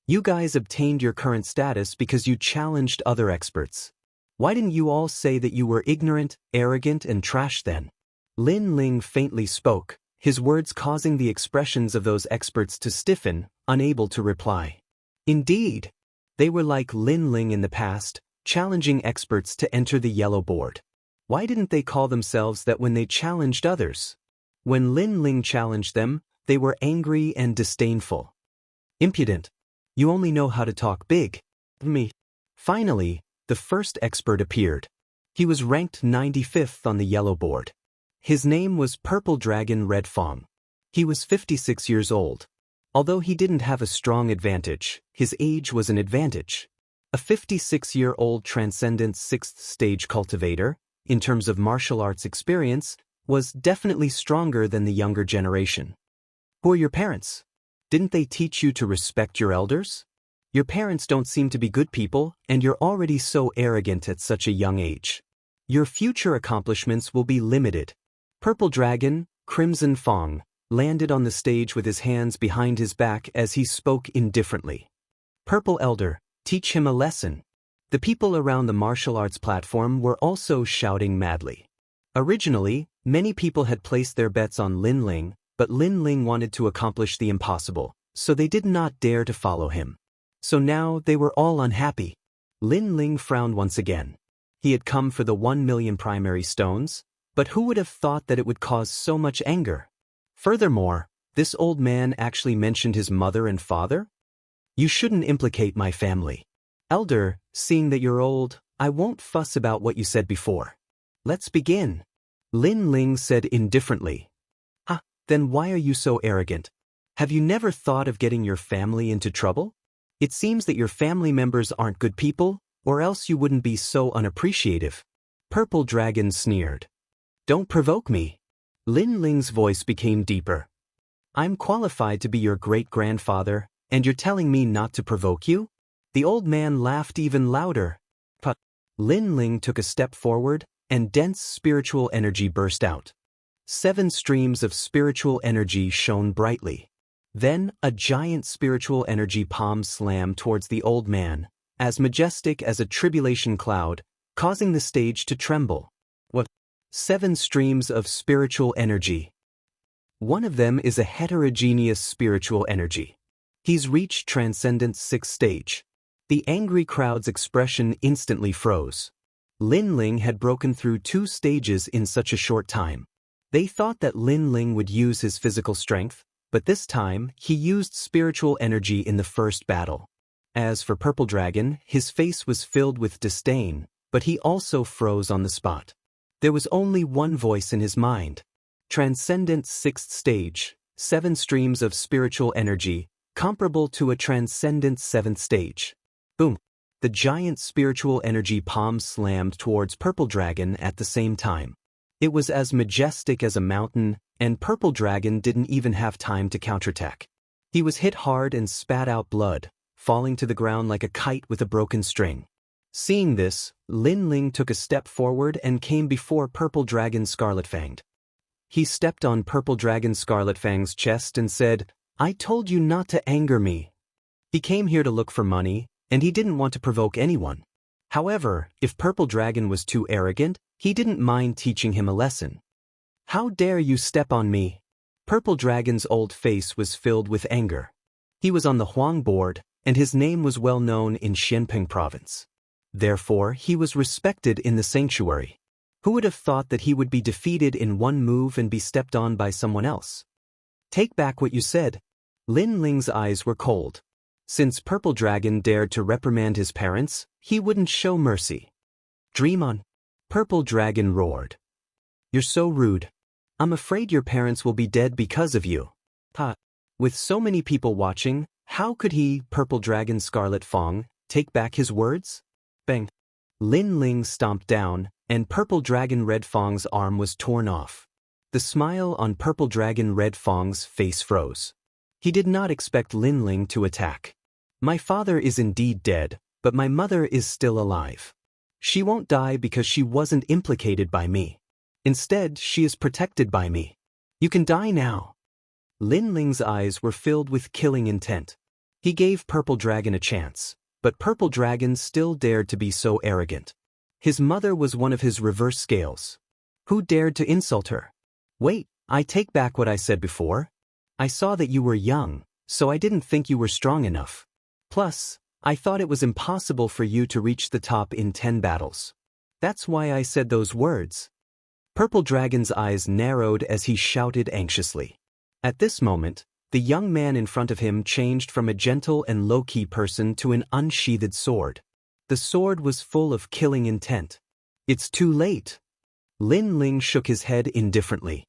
You guys obtained your current status because you challenged other experts. Why didn't you all say that you were ignorant, arrogant, and trash then? Lin Ling faintly spoke, his words causing the expressions of those experts to stiffen, unable to reply. Indeed, they were like Lin Ling in the past, challenging experts to enter the yellow board. Why didn't they call themselves that when they challenged others? When Lin Ling challenged them, they were angry and disdainful. Impudent. You only know how to talk big. Me. Finally, the first expert appeared. He was ranked 95th on the yellow board. His name was Purple Dragon Red Fong. He was 56 years old. Although he didn't have a strong advantage, his age was an advantage. A 56-year-old transcendent 6th stage cultivator, in terms of martial arts experience, was definitely stronger than the younger generation. Who are your parents? Didn't they teach you to respect your elders? Your parents don't seem to be good people, and you're already so arrogant at such a young age. Your future accomplishments will be limited. Purple Dragon, Crimson Fong, landed on the stage with his hands behind his back as he spoke indifferently. Purple Elder, teach him a lesson. The people around the martial arts platform were also shouting madly. Originally, many people had placed their bets on Lin Ling, but Lin Ling wanted to accomplish the impossible, so they did not dare to follow him. So now they were all unhappy. Lin Ling frowned once again. He had come for the 1 million primary stones, but who would have thought that it would cause so much anger? Furthermore, this old man actually mentioned his mother and father? You shouldn't implicate my family. Elder, seeing that you're old, I won't fuss about what you said before. Let's begin. Lin Ling said indifferently. Then why are you so arrogant? Have you never thought of getting your family into trouble? It seems that your family members aren't good people, or else you wouldn't be so unappreciative. Purple Dragon sneered. Don't provoke me. Lin Ling's voice became deeper. I'm qualified to be your great-grandfather, and you're telling me not to provoke you? The old man laughed even louder. But Lin Ling took a step forward, and dense spiritual energy burst out. 7 streams of spiritual energy shone brightly. Then, a giant spiritual energy palm slammed towards the old man, as majestic as a tribulation cloud, causing the stage to tremble. What? 7 streams of spiritual energy. One of them is a heterogeneous spiritual energy. He's reached Transcendence 6th stage. The angry crowd's expression instantly froze. Lin Ling had broken through 2 stages in such a short time. They thought that Lin Ling would use his physical strength, but this time he used spiritual energy in the first battle. As for Purple Dragon, his face was filled with disdain, but he also froze on the spot. There was only one voice in his mind. Transcendent 6th stage, 7 streams of spiritual energy, comparable to a Transcendent 7th stage. Boom! The giant spiritual energy palm slammed towards Purple Dragon at the same time. It was as majestic as a mountain, and Purple Dragon didn't even have time to counterattack. He was hit hard and spat out blood, falling to the ground like a kite with a broken string. Seeing this, Lin Ling took a step forward and came before Purple Dragon Scarlet-Fanged. He stepped on Purple Dragon Scarlet-Fang's chest and said, I told you not to anger me. He came here to look for money, and he didn't want to provoke anyone. However, if Purple Dragon was too arrogant, he didn't mind teaching him a lesson. How dare you step on me? Purple Dragon's old face was filled with anger. He was on the Huang board, and his name was well known in Xianpeng province. Therefore, he was respected in the sanctuary. Who would have thought that he would be defeated in one move and be stepped on by someone else? Take back what you said. Lin Ling's eyes were cold. Since Purple Dragon dared to reprimand his parents, he wouldn't show mercy. Dream on. Purple Dragon roared. You're so rude. I'm afraid your parents will be dead because of you. With so many people watching, how could he, Purple Dragon Scarlet Fong, take back his words? Bang. Lin Ling stomped down, and Purple Dragon Red Fong's arm was torn off. The smile on Purple Dragon Red Fong's face froze. He did not expect Lin Ling to attack. My father is indeed dead, but my mother is still alive. She won't die because she wasn't implicated by me. Instead, she is protected by me. You can die now. Lin Ling's eyes were filled with killing intent. He gave Purple Dragon a chance, but Purple Dragon still dared to be so arrogant. His mother was one of his reverse scales. Who dared to insult her? Wait, I take back what I said before. I saw that you were young, so I didn't think you were strong enough. Plus, I thought it was impossible for you to reach the top in 10 battles. That's why I said those words. Purple Dragon's eyes narrowed as he shouted anxiously. At this moment, the young man in front of him changed from a gentle and low-key person to an unsheathed sword. The sword was full of killing intent. It's too late. Lin Ling shook his head indifferently.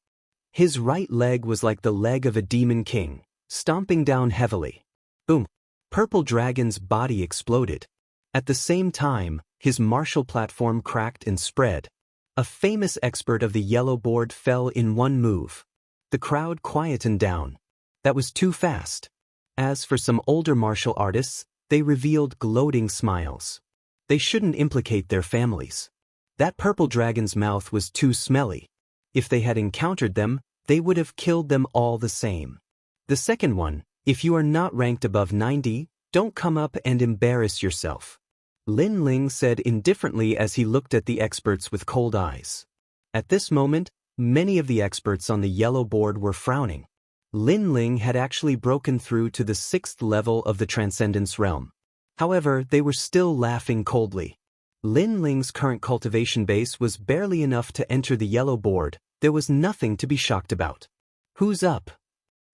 His right leg was like the leg of a demon king, stomping down heavily. Boom! Purple Dragon's body exploded. At the same time, his martial platform cracked and spread. A famous expert of the yellow board fell in one move. The crowd quietened down. That was too fast. As for some older martial artists, they revealed gloating smiles. They shouldn't implicate their families. That purple dragon's mouth was too smelly. If they had encountered them, they would have killed them all the same. The second one, if you are not ranked above 90, don't come up and embarrass yourself. Lin Ling said indifferently as he looked at the experts with cold eyes. At this moment, many of the experts on the yellow board were frowning. Lin Ling had actually broken through to the 6th level of the Transcendence realm. However, they were still laughing coldly. Lin Ling's current cultivation base was barely enough to enter the yellow board. There was nothing to be shocked about. Who's up?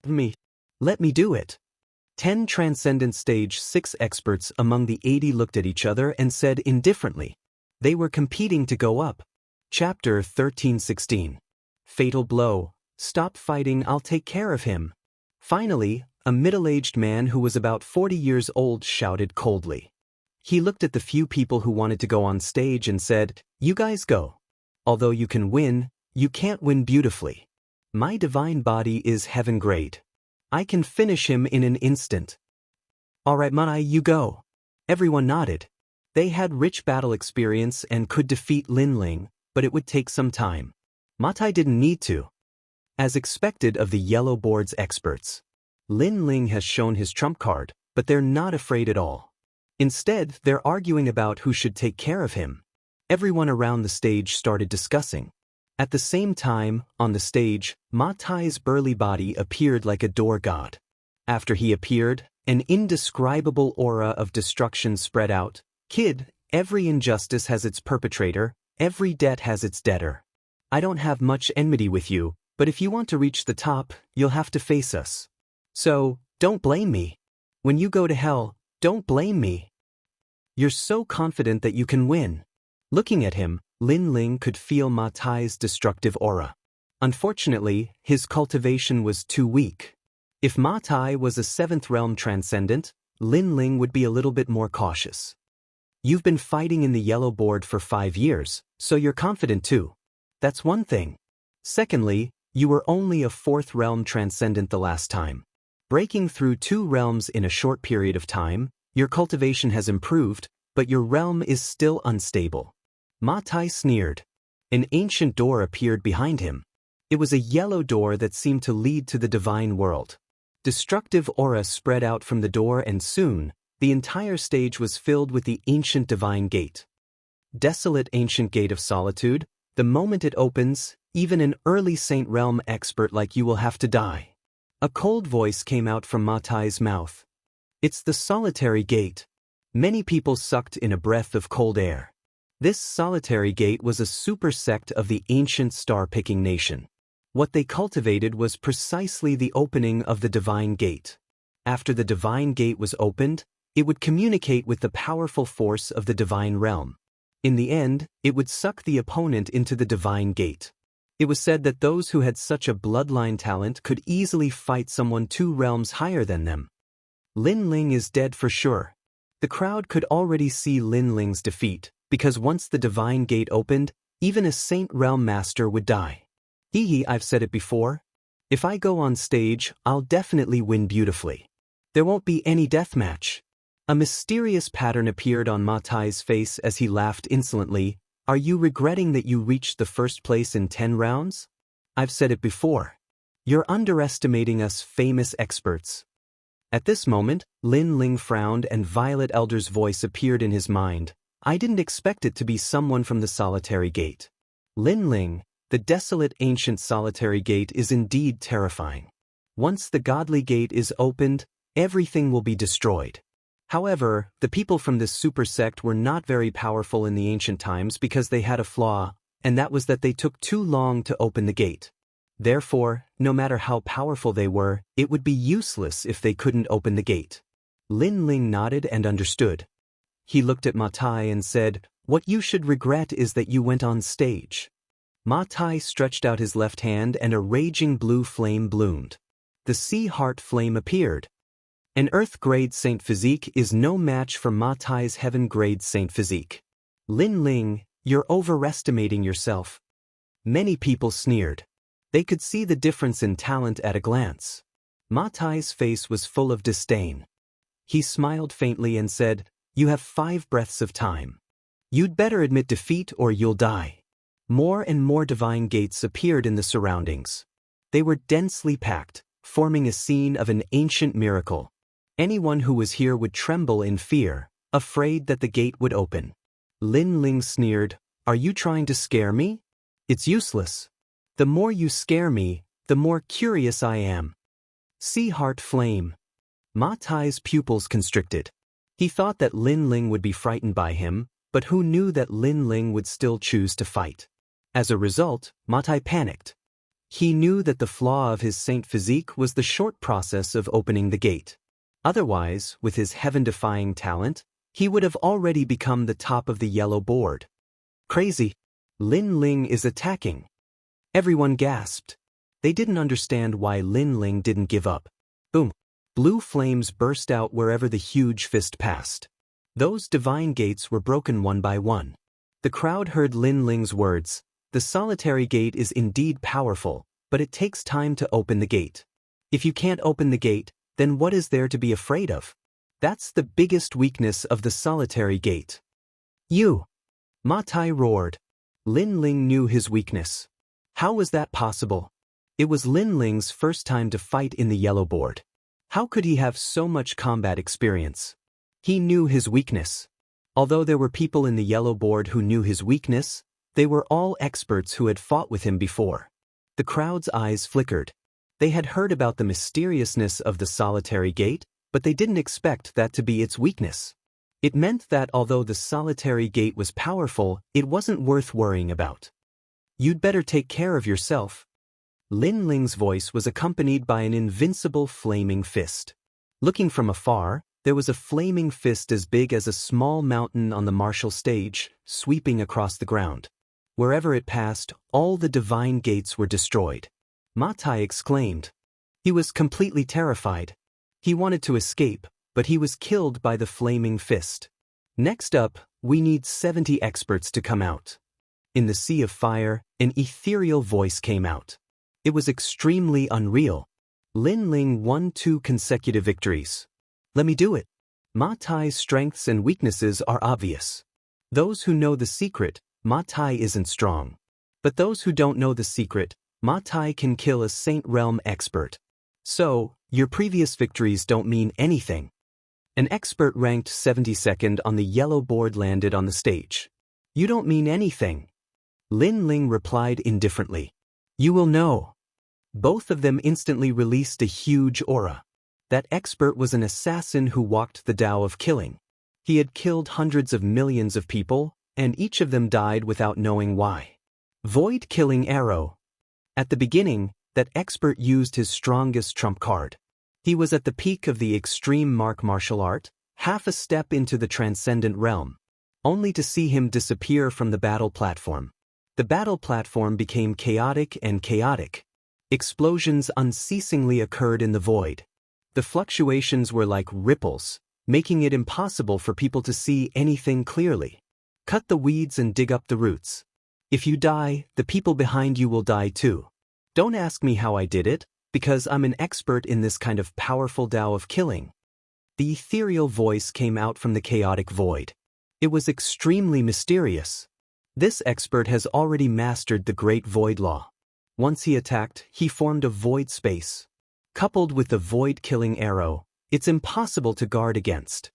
Me. Let me do it. 10 Transcendent Stage 6 experts among the 80 looked at each other and said indifferently. They were competing to go up. Chapter 1316. Fatal Blow. Stop fighting, I'll take care of him. Finally, a middle-aged man who was about 40 years old shouted coldly. He looked at the few people who wanted to go on stage and said, "You guys go. Although you can win, you can't win beautifully. My divine body is heaven grade. I can finish him in an instant." "All right, Mai, you go." Everyone nodded. They had rich battle experience and could defeat Lin Ling, but it would take some time. Matai didn't need to. As expected of the yellow board's experts, Lin Ling has shown his trump card, but they're not afraid at all. Instead, they're arguing about who should take care of him. Everyone around the stage started discussing. At the same time, on the stage, Ma Tai's burly body appeared like a door god. After he appeared, an indescribable aura of destruction spread out. "Kid, every injustice has its perpetrator, every debt has its debtor. I don't have much enmity with you, but if you want to reach the top, you'll have to face us. So, don't blame me. When you go to hell, don't blame me. You're so confident that you can win." Looking at him, Lin Ling could feel Ma Tai's destructive aura. Unfortunately, his cultivation was too weak. If Ma Tai was a 7th realm transcendent, Lin Ling would be a little bit more cautious. "You've been fighting in the yellow board for 5 years, so you're confident too. That's one thing. Secondly, you were only a 4th realm transcendent the last time. Breaking through 2 realms in a short period of time, your cultivation has improved, but your realm is still unstable." Ma Tai sneered. An ancient door appeared behind him. It was a yellow door that seemed to lead to the divine world. Destructive aura spread out from the door and soon, the entire stage was filled with the ancient divine gate. Desolate ancient gate of solitude, the moment it opens, even an early Saint Realm expert like you will have to die. A cold voice came out from Ma Tai's mouth. "It's the solitary gate." Many people sucked in a breath of cold air. This solitary gate was a supersect of the ancient star-picking nation. What they cultivated was precisely the opening of the divine gate. After the divine gate was opened, it would communicate with the powerful force of the divine realm. In the end, it would suck the opponent into the divine gate. It was said that those who had such a bloodline talent could easily fight someone 2 realms higher than them. Lin Ling is dead for sure. The crowd could already see Lin Ling's defeat, because once the divine gate opened, even a Saint Realm master would die. I've said it before. If I go on stage, I'll definitely win beautifully. There won't be any deathmatch. A mysterious pattern appeared on Ma Tai's face as he laughed insolently. "Are you regretting that you reached the first place in 10 rounds? I've said it before. You're underestimating us famous experts." At this moment, Lin Ling frowned and Violet Elder's voice appeared in his mind. "I didn't expect it to be someone from the solitary gate." Lin Ling, the desolate ancient solitary gate is indeed terrifying. Once the godly gate is opened, everything will be destroyed. However, the people from this super sect were not very powerful in the ancient times because they had a flaw, and that was that they took too long to open the gate. Therefore, no matter how powerful they were, it would be useless if they couldn't open the gate. Lin Ling nodded and understood. He looked at Ma Tai and said, "What you should regret is that you went on stage." Ma Tai stretched out his left hand and a raging blue flame bloomed. The sea heart flame appeared. An Earth-grade Saint Physique is no match for Ma Tai's Heaven-grade Saint Physique. Lin Ling, you're overestimating yourself. Many people sneered. They could see the difference in talent at a glance. Ma Tai's face was full of disdain. He smiled faintly and said, "You have 5 breaths of time. You'd better admit defeat or you'll die." More and more divine gates appeared in the surroundings. They were densely packed, forming a scene of an ancient miracle. Anyone who was here would tremble in fear, afraid that the gate would open. Lin Ling sneered, "Are you trying to scare me? It's useless. The more you scare me, the more curious I am." See Heart Flame. Ma Tai's pupils constricted. He thought that Lin Ling would be frightened by him, but who knew that Lin Ling would still choose to fight? As a result, Ma Tai panicked. He knew that the flaw of his saint physique was the short process of opening the gate. Otherwise, with his heaven-defying talent, he would have already become the top of the yellow board. Crazy. Lin Ling is attacking. Everyone gasped. They didn't understand why Lin Ling didn't give up. Boom. Blue flames burst out wherever the huge fist passed. Those divine gates were broken one by one. The crowd heard Lin Ling's words. The solitary gate is indeed powerful, but it takes time to open the gate. If you can't open the gate, then what is there to be afraid of? That's the biggest weakness of the solitary gate. You! Ma Tai roared. Lin Ling knew his weakness. How was that possible? It was Lin Ling's first time to fight in the yellow board. How could he have so much combat experience? He knew his weakness. Although there were people in the yellow board who knew his weakness, they were all experts who had fought with him before. The crowd's eyes flickered. They had heard about the mysteriousness of the solitary gate, but they didn't expect that to be its weakness. It meant that although the solitary gate was powerful, it wasn't worth worrying about. You'd better take care of yourself. Lin Ling's voice was accompanied by an invincible flaming fist. Looking from afar, there was a flaming fist as big as a small mountain on the martial stage, sweeping across the ground. Wherever it passed, all the divine gates were destroyed. Ma Tai exclaimed. He was completely terrified. He wanted to escape, but he was killed by the flaming fist. Next up, we need 70 experts to come out. In the sea of fire, an ethereal voice came out. It was extremely unreal. Lin Ling won 2 consecutive victories. Let me do it. Ma Tai's strengths and weaknesses are obvious. Those who know the secret, Ma Tai isn't strong. But those who don't know the secret, Ma Tai can kill a Saint Realm expert. So, your previous victories don't mean anything. An expert ranked 72nd on the yellow board landed on the stage. You don't mean anything. Lin Ling replied indifferently. You will know. Both of them instantly released a huge aura. That expert was an assassin who walked the Tao of killing. He had killed hundreds of millions of people, and each of them died without knowing why. Void Killing Arrow. At the beginning, that expert used his strongest trump card. He was at the peak of the extreme martial art, half a step into the transcendent realm, only to see him disappear from the battle platform. The battle platform became chaotic and chaotic. Explosions unceasingly occurred in the void. The fluctuations were like ripples, making it impossible for people to see anything clearly. Cut the weeds and dig up the roots. If you die, the people behind you will die too. Don't ask me how I did it, because I'm an expert in this kind of powerful Tao of killing. The ethereal voice came out from the chaotic void. It was extremely mysterious. This expert has already mastered the Great Void Law. Once he attacked, he formed a void space. Coupled with the Void Killing Arrow, it's impossible to guard against.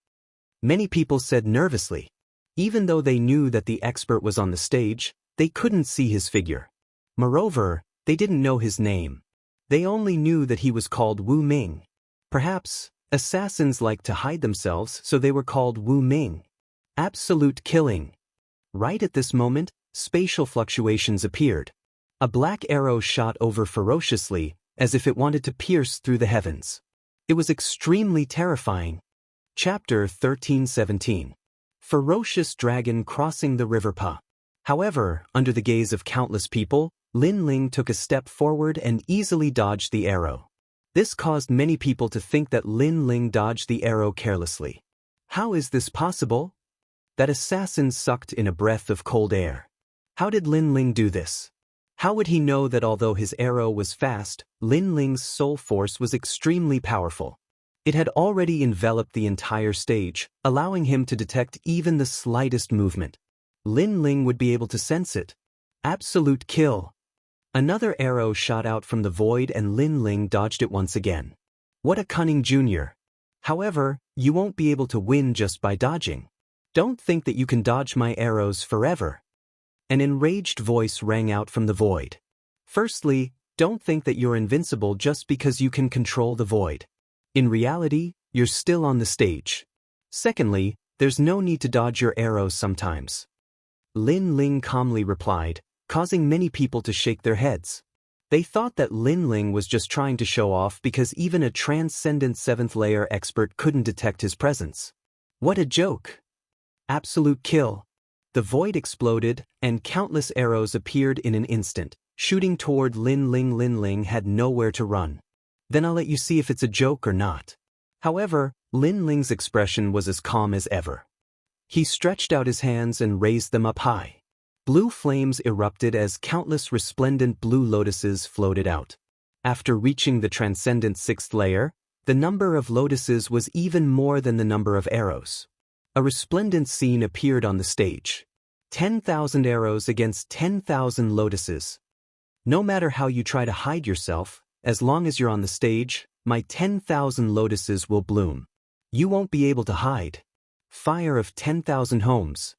Many people said nervously. Even though they knew that the expert was on the stage, they couldn't see his figure. Moreover, they didn't know his name. They only knew that he was called Wu Ming. Perhaps, assassins like to hide themselves, so they were called Wu Ming. Absolute killing. Right at this moment, spatial fluctuations appeared. A black arrow shot over ferociously, as if it wanted to pierce through the heavens. It was extremely terrifying. Chapter 1317. Ferocious Dragon Crossing the River Pa. However, under the gaze of countless people, Lin Ling took a step forward and easily dodged the arrow. This caused many people to think that Lin Ling dodged the arrow carelessly. How is this possible? That assassin sucked in a breath of cold air. How did Lin Ling do this? How would he know that although his arrow was fast, Lin Ling's soul force was extremely powerful? It had already enveloped the entire stage, allowing him to detect even the slightest movement. Lin Ling would be able to sense it. Absolute kill. Another arrow shot out from the void and Lin Ling dodged it once again. What a cunning junior. However, you won't be able to win just by dodging. Don't think that you can dodge my arrows forever. An enraged voice rang out from the void. Firstly, don't think that you're invincible just because you can control the void. In reality, you're still on the stage. Secondly, there's no need to dodge your arrows sometimes. Lin Ling calmly replied, causing many people to shake their heads. They thought that Lin Ling was just trying to show off because even a transcendent 7th layer expert couldn't detect his presence. What a joke! Absolute kill. The void exploded, and countless arrows appeared in an instant, shooting toward Lin Ling. Lin Ling had nowhere to run. Then I'll let you see if it's a joke or not. However, Lin Ling's expression was as calm as ever. He stretched out his hands and raised them up high. Blue flames erupted as countless resplendent blue lotuses floated out. After reaching the transcendent 6th layer, the number of lotuses was even more than the number of arrows. A resplendent scene appeared on the stage. 10,000 arrows against 10,000 lotuses. No matter how you try to hide yourself, as long as you're on the stage, my 10,000 lotuses will bloom. You won't be able to hide. Fire of 10,000 homes.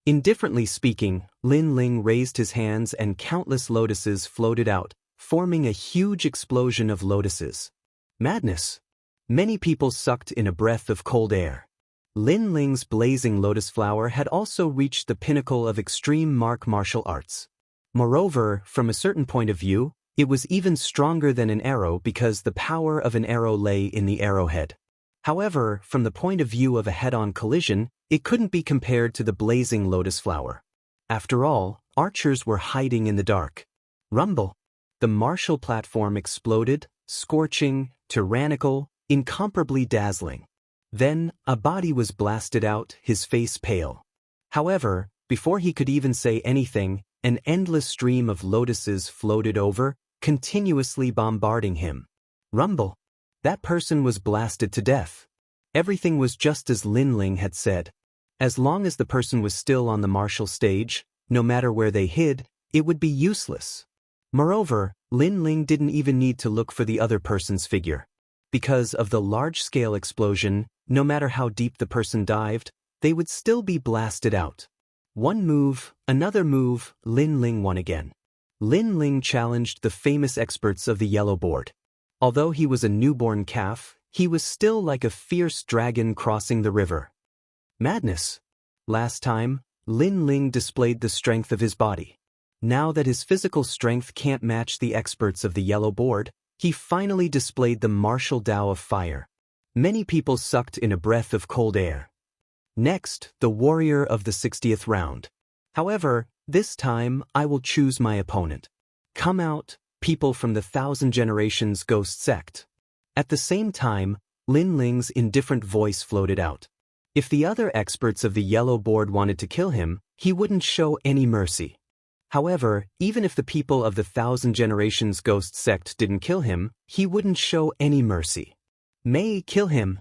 Indifferently speaking, Lin Ling raised his hands and countless lotuses floated out, forming a huge explosion of lotuses. Madness. Many people sucked in a breath of cold air. Lin Ling's blazing lotus flower had also reached the pinnacle of extreme martial arts. Moreover, from a certain point of view, it was even stronger than an arrow because the power of an arrow lay in the arrowhead. However, from the point of view of a head-on collision, it couldn't be compared to the blazing lotus flower. After all, archers were hiding in the dark. Rumble. The martial platform exploded, scorching, tyrannical, incomparably dazzling. Then, a body was blasted out, his face pale. However, before he could even say anything, an endless stream of lotuses floated over, continuously bombarding him. Rumble. That person was blasted to death. Everything was just as Lin Ling had said. As long as the person was still on the martial stage, no matter where they hid, it would be useless. Moreover, Lin Ling didn't even need to look for the other person's figure. Because of the large-scale explosion, no matter how deep the person dived, they would still be blasted out. One move, another move, Lin Ling won again. Lin Ling challenged the famous experts of the yellow board. Although he was a newborn calf, he was still like a fierce dragon crossing the river. Madness. Last time, Lin Ling displayed the strength of his body. Now that his physical strength can't match the experts of the yellow board, he finally displayed the martial Tao of fire. Many people sucked in a breath of cold air. Next, the warrior of the 60th round. However, this time I will choose my opponent. Come out, people from the 1,000 Generations Ghost Sect. At the same time, Lin Ling's indifferent voice floated out. If the other experts of the yellow board wanted to kill him, he wouldn't show any mercy. However, even if the people of the 1,000 Generations Ghost Sect didn't kill him, he wouldn't show any mercy. May kill him.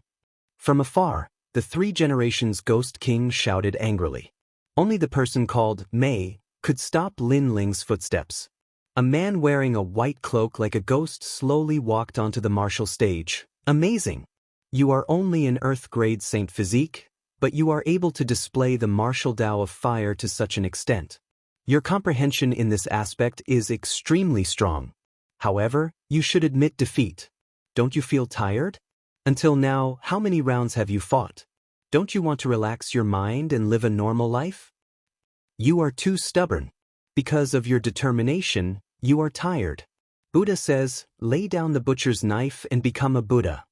From afar, the 3 Generations Ghost King shouted angrily. Only the person called May could stop Lin Ling's footsteps. A man wearing a white cloak like a ghost slowly walked onto the martial stage. Amazing! You are only an Earth-grade Saint physique, but you are able to display the martial Tao of fire to such an extent. Your comprehension in this aspect is extremely strong. However, you should admit defeat. Don't you feel tired? Until now, how many rounds have you fought? Don't you want to relax your mind and live a normal life? You are too stubborn. Because of your determination, you are tired. Buddha says, lay down the butcher's knife and become a Buddha.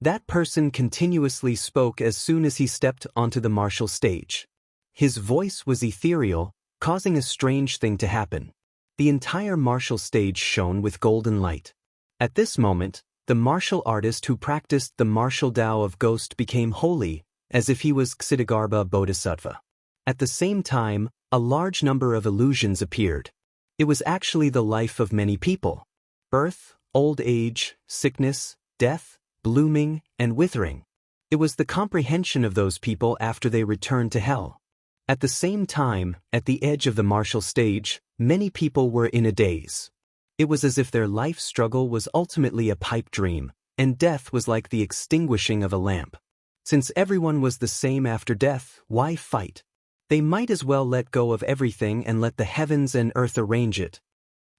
That person continuously spoke as soon as he stepped onto the martial stage. His voice was ethereal, causing a strange thing to happen. The entire martial stage shone with golden light. At this moment, the martial artist who practiced the martial Tao of Ghost became holy, as if he was Ksitigarbha Bodhisattva. At the same time, a large number of illusions appeared. It was actually the life of many people. Birth, old age, sickness, death, blooming, and withering. It was the comprehension of those people after they returned to hell. At the same time, at the edge of the martial stage, many people were in a daze. It was as if their life struggle was ultimately a pipe dream, and death was like the extinguishing of a lamp. Since everyone was the same after death, why fight? They might as well let go of everything and let the heavens and earth arrange it.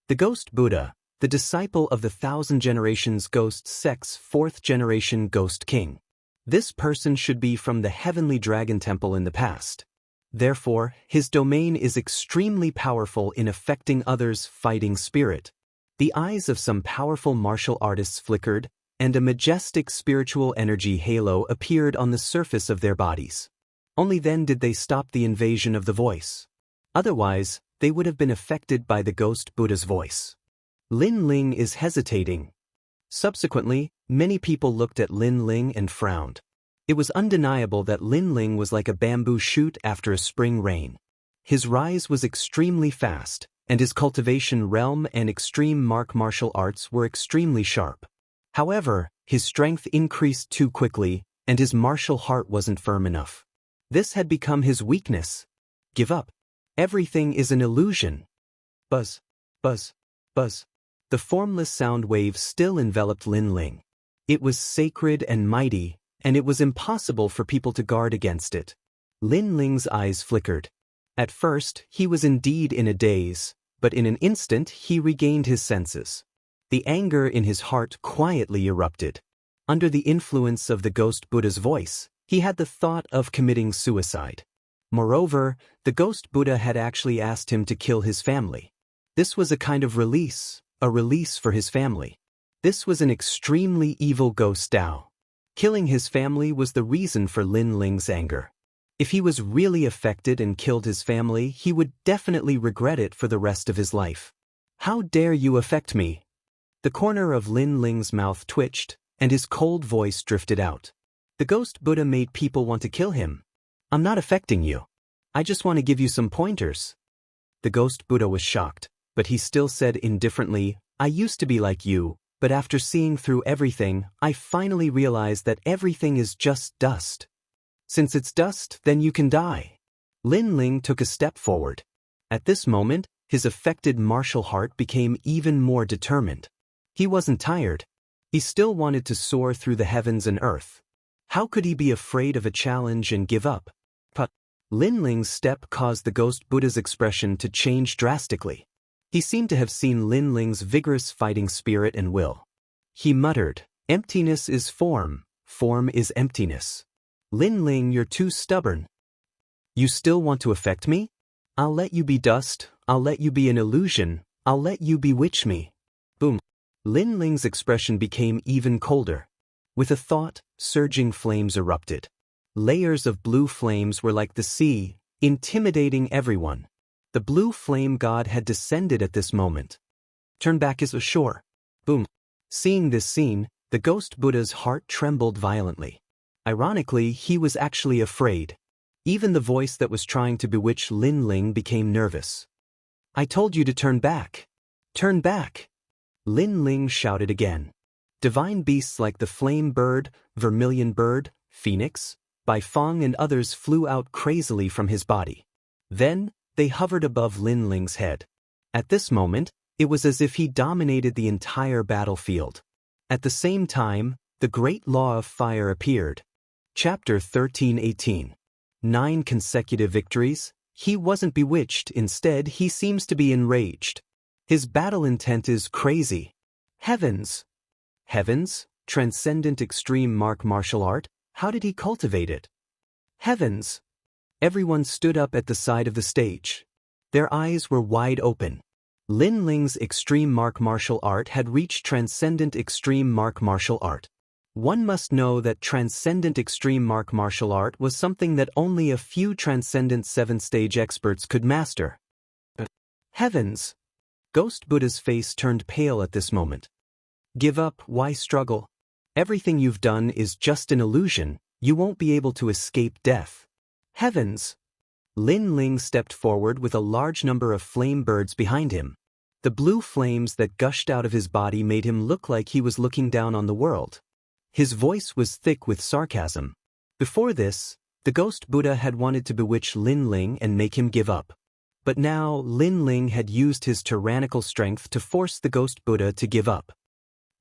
The Ghost Buddha, the disciple of the 1,000 generations ghost sect's 4th generation ghost king. This person should be from the heavenly dragon temple in the past. Therefore, his domain is extremely powerful in affecting others' fighting spirit. The eyes of some powerful martial artists flickered, and a majestic spiritual energy halo appeared on the surface of their bodies. Only then did they stop the invasion of the voice. Otherwise, they would have been affected by the Ghost Buddha's voice. Lin Ling is hesitating. Subsequently, many people looked at Lin Ling and frowned. It was undeniable that Lin Ling was like a bamboo shoot after a spring rain. His rise was extremely fast, and his cultivation realm and extreme martial arts were extremely sharp. However, his strength increased too quickly, and his martial heart wasn't firm enough. This had become his weakness. Give up. Everything is an illusion. Buzz. Buzz. Buzz. The formless sound wave still enveloped Lin Ling. It was sacred and mighty, and it was impossible for people to guard against it. Lin Ling's eyes flickered. At first, he was indeed in a daze, but in an instant he regained his senses. The anger in his heart quietly erupted. Under the influence of the Ghost Buddha's voice, he had the thought of committing suicide. Moreover, the Ghost Buddha had actually asked him to kill his family. This was a kind of release, a release for his family. This was an extremely evil ghost Tao. Killing his family was the reason for Lin Ling's anger. If he was really affected and killed his family, he would definitely regret it for the rest of his life. How dare you affect me? The corner of Lin Ling's mouth twitched, and his cold voice drifted out. The Ghost Buddha made people want to kill him. I'm not affecting you. I just want to give you some pointers. The Ghost Buddha was shocked, but he still said indifferently, I used to be like you, but after seeing through everything, I finally realized that everything is just dust. Since it's dust, then you can die. Lin Ling took a step forward. At this moment, his affected martial heart became even more determined. He wasn't tired. He still wanted to soar through the heavens and earth. How could he be afraid of a challenge and give up? But Lin Ling's step caused the Ghost Buddha's expression to change drastically. He seemed to have seen Lin Ling's vigorous fighting spirit and will. He muttered, emptiness is form, form is emptiness. Lin Ling, you're too stubborn. You still want to affect me? I'll let you be dust, I'll let you be an illusion, I'll let you bewitch me. Boom. Lin Ling's expression became even colder. With a thought, surging flames erupted. Layers of blue flames were like the sea, intimidating everyone. The blue flame god had descended at this moment. Turn back is ashore. Boom. Seeing this scene, the Ghost Buddha's heart trembled violently. Ironically, he was actually afraid. Even the voice that was trying to bewitch Lin Ling became nervous. I told you to turn back. Turn back. Lin Ling shouted again. Divine beasts like the flame bird, vermilion bird, phoenix, Baifeng and others flew out crazily from his body. Then, they hovered above Lin Ling's head. At this moment, it was as if he dominated the entire battlefield. At the same time, the great law of fire appeared. Chapter 13:18. 9 consecutive victories. He wasn't bewitched, instead he seems to be enraged. His battle intent is crazy. Heavens! Heavens? Transcendent extreme martial art? How did he cultivate it? Heavens! Everyone stood up at the side of the stage. Their eyes were wide open. Lin Ling's extreme martial art had reached transcendent extreme martial art. One must know that transcendent extreme martial art was something that only a few transcendent 7th-stage experts could master. Heavens! Ghost Buddha's face turned pale at this moment. Give up, why struggle? Everything you've done is just an illusion, you won't be able to escape death. Heavens! Lin Ling stepped forward with a large number of flame birds behind him. The blue flames that gushed out of his body made him look like he was looking down on the world. His voice was thick with sarcasm. Before this, the ghost Buddha had wanted to bewitch Lin Ling and make him give up. But now Lin Ling had used his tyrannical strength to force the ghost Buddha to give up.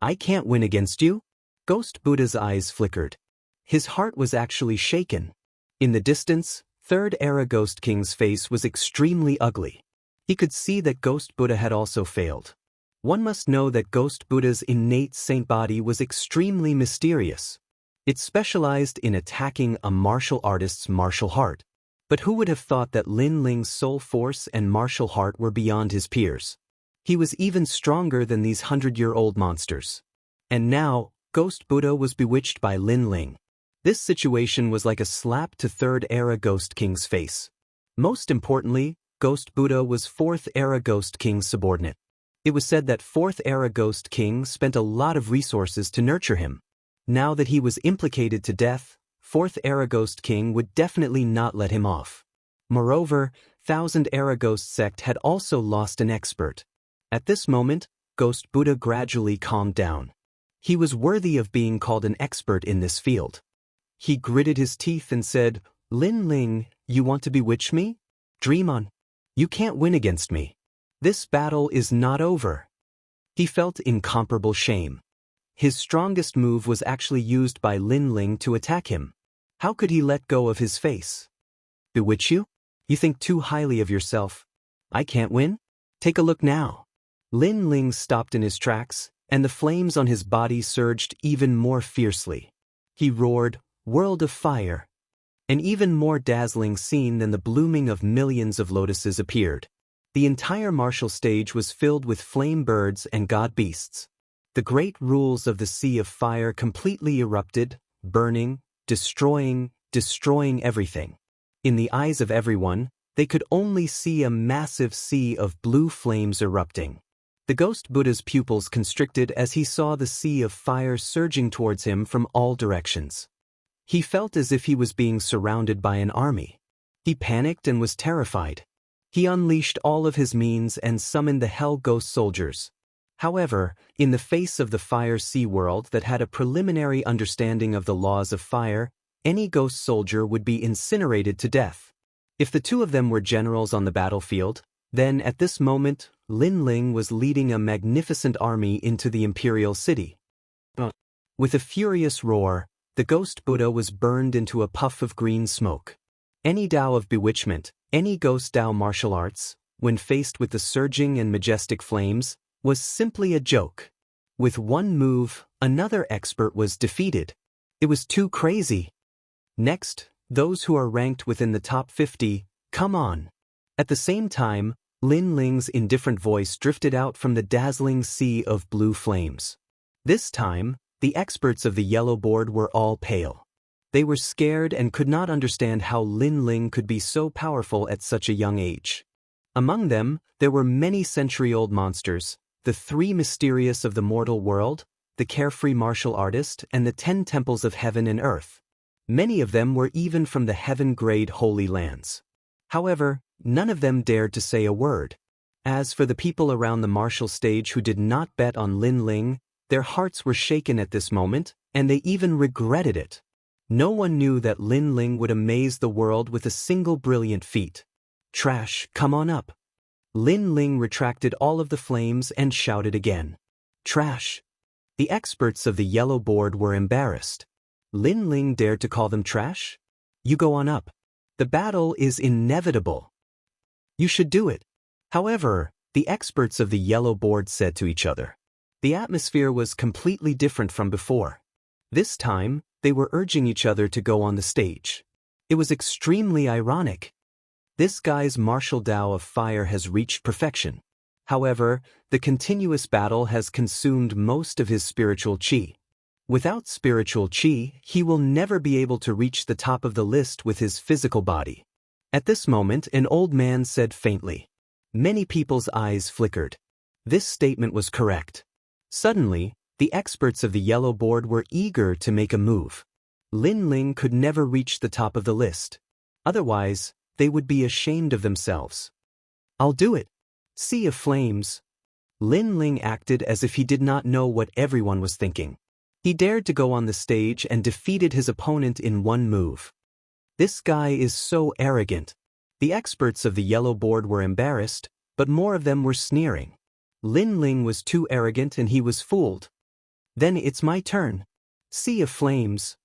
I can't win against you? Ghost Buddha's eyes flickered. His heart was actually shaken. In the distance, Third Era Ghost King's face was extremely ugly. He could see that Ghost Buddha had also failed. One must know that Ghost Buddha's innate saint body was extremely mysterious. It specialized in attacking a martial artist's martial heart. But who would have thought that Lin Ling's soul force and martial heart were beyond his peers? He was even stronger than these 100-year-old monsters. And now, Ghost Buddha was bewitched by Lin Ling. This situation was like a slap to Third Era Ghost King's face. Most importantly, Ghost Buddha was Fourth Era Ghost King's subordinate. It was said that Fourth Era Ghost King spent a lot of resources to nurture him. Now that he was implicated to death, Fourth Era Ghost King would definitely not let him off. Moreover, Thousand Era Ghost Sect had also lost an expert. At this moment, Ghost Buddha gradually calmed down. He was worthy of being called an expert in this field. He gritted his teeth and said, Lin Ling, you want to bewitch me? Dream on. You can't win against me. This battle is not over. He felt incomparable shame. His strongest move was actually used by Lin Ling to attack him. How could he let go of his face? Bewitch you? You think too highly of yourself. I can't win? Take a look now. Lin Ling stopped in his tracks, and the flames on his body surged even more fiercely. He roared, World of Fire. An even more dazzling scene than the blooming of millions of lotuses appeared. The entire martial stage was filled with flame birds and god beasts. The great rules of the Sea of Fire completely erupted, burning, destroying everything. In the eyes of everyone, they could only see a massive sea of blue flames erupting. The Ghost Buddha's pupils constricted as he saw the Sea of Fire surging towards him from all directions. He felt as if he was being surrounded by an army. He panicked and was terrified. He unleashed all of his means and summoned the Hell Ghost soldiers. However, in the face of the Fire Sea world that had a preliminary understanding of the laws of fire, any ghost soldier would be incinerated to death. If the two of them were generals on the battlefield, then at this moment, Lin Ling was leading a magnificent army into the imperial city. With a furious roar, the Ghost Buddha was burned into a puff of green smoke. Any Tao of bewitchment, any Ghost Tao martial arts, when faced with the surging and majestic flames, was simply a joke. With one move, another expert was defeated. It was too crazy. Next, those who are ranked within the top 50, come on. At the same time, Lin Ling's indifferent voice drifted out from the dazzling sea of blue flames. This time, the experts of the yellow board were all pale. They were scared and could not understand how Lin Ling could be so powerful at such a young age. Among them, there were many century-old monsters, the three mysterious of the mortal world, the carefree martial artist, and the 10 temples of heaven and earth. Many of them were even from the heaven-grade holy lands. However, none of them dared to say a word. As for the people around the martial stage who did not bet on Lin Ling, their hearts were shaken at this moment, and they even regretted it. No one knew that Lin Ling would amaze the world with a single brilliant feat. Trash, come on up. Lin Ling retracted all of the flames and shouted again. Trash. The experts of the yellow board were embarrassed. Lin Ling dared to call them trash? You go on up. The battle is inevitable. You should do it. However, the experts of the yellow board said to each other. The atmosphere was completely different from before. This time, they were urging each other to go on the stage. It was extremely ironic. This guy's martial Tao of fire has reached perfection. However, the continuous battle has consumed most of his spiritual qi. Without spiritual qi, he will never be able to reach the top of the list with his physical body. At this moment, an old man said faintly. Many people's eyes flickered. This statement was correct. Suddenly, the experts of the yellow board were eager to make a move. Lin Ling could never reach the top of the list. Otherwise, they would be ashamed of themselves. I'll do it. Sea of Flames. Lin Ling acted as if he did not know what everyone was thinking. He dared to go on the stage and defeated his opponent in one move. This guy is so arrogant. The experts of the yellow board were embarrassed, but more of them were sneering. Lin Ling was too arrogant and he was fooled. Then it's my turn. Sea of Flames.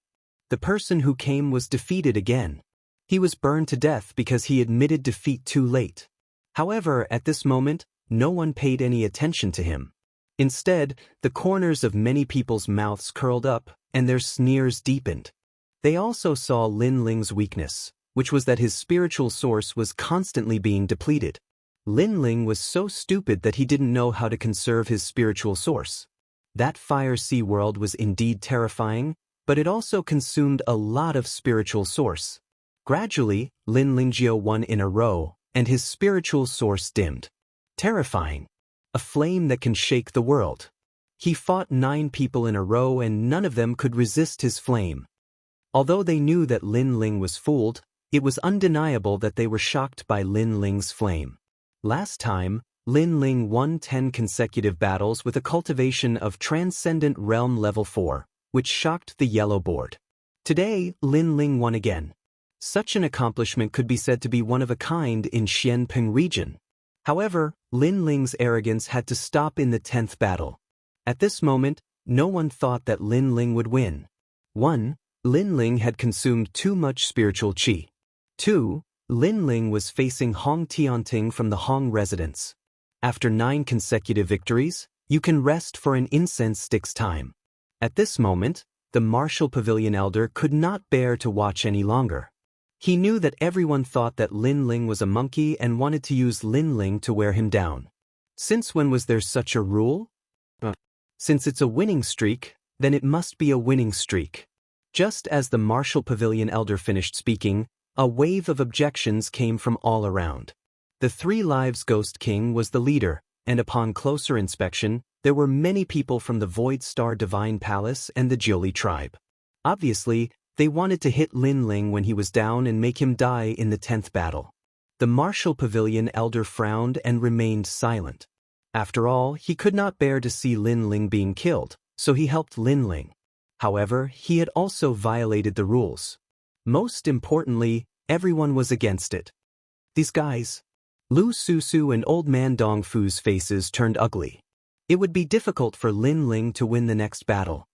The person who came was defeated again. He was burned to death because he admitted defeat too late. However, at this moment, no one paid any attention to him. Instead, the corners of many people's mouths curled up, and their sneers deepened. They also saw Lin Ling's weakness, which was that his spiritual source was constantly being depleted. Lin Ling was so stupid that he didn't know how to conserve his spiritual source. That fire sea world was indeed terrifying, but it also consumed a lot of spiritual source. Gradually, Lin Lingjio won in a row, and his spiritual source dimmed. Terrifying. A flame that can shake the world. He fought 9 people in a row and none of them could resist his flame. Although they knew that Lin Ling was fooled, it was undeniable that they were shocked by Lin Ling's flame. Last time, Lin Ling won 10 consecutive battles with a cultivation of Transcendent Realm Level 4, which shocked the yellow board. Today, Lin Ling won again. Such an accomplishment could be said to be one of a kind in Xianpeng region. However, Lin Ling's arrogance had to stop in the 10th battle. At this moment, no one thought that Lin Ling would win. 1. Lin Ling had consumed too much spiritual qi. 2. Lin Ling was facing Hong Tianting from the Hong residence. After 9 consecutive victories, you can rest for an incense stick's time. At this moment, the Martial Pavilion elder could not bear to watch any longer. He knew that everyone thought that Lin Ling was a monkey and wanted to use Lin Ling to wear him down. Since when was there such a rule? Since it's a winning streak, then it must be a winning streak. Just as the Martial Pavilion elder finished speaking, a wave of objections came from all around. The 3 Lives Ghost King was the leader, and upon closer inspection, there were many people from the Void Star Divine Palace and the Jiuli tribe. Obviously, they wanted to hit Lin Ling when he was down and make him die in the 10th battle. The Martial Pavilion elder frowned and remained silent. After all, he could not bear to see Lin Ling being killed, so he helped Lin Ling. However, he had also violated the rules. Most importantly, everyone was against it. These guys. Lu Susu and Old Man Dong Fu's faces turned ugly. It would be difficult for Lin Ling to win the next battle.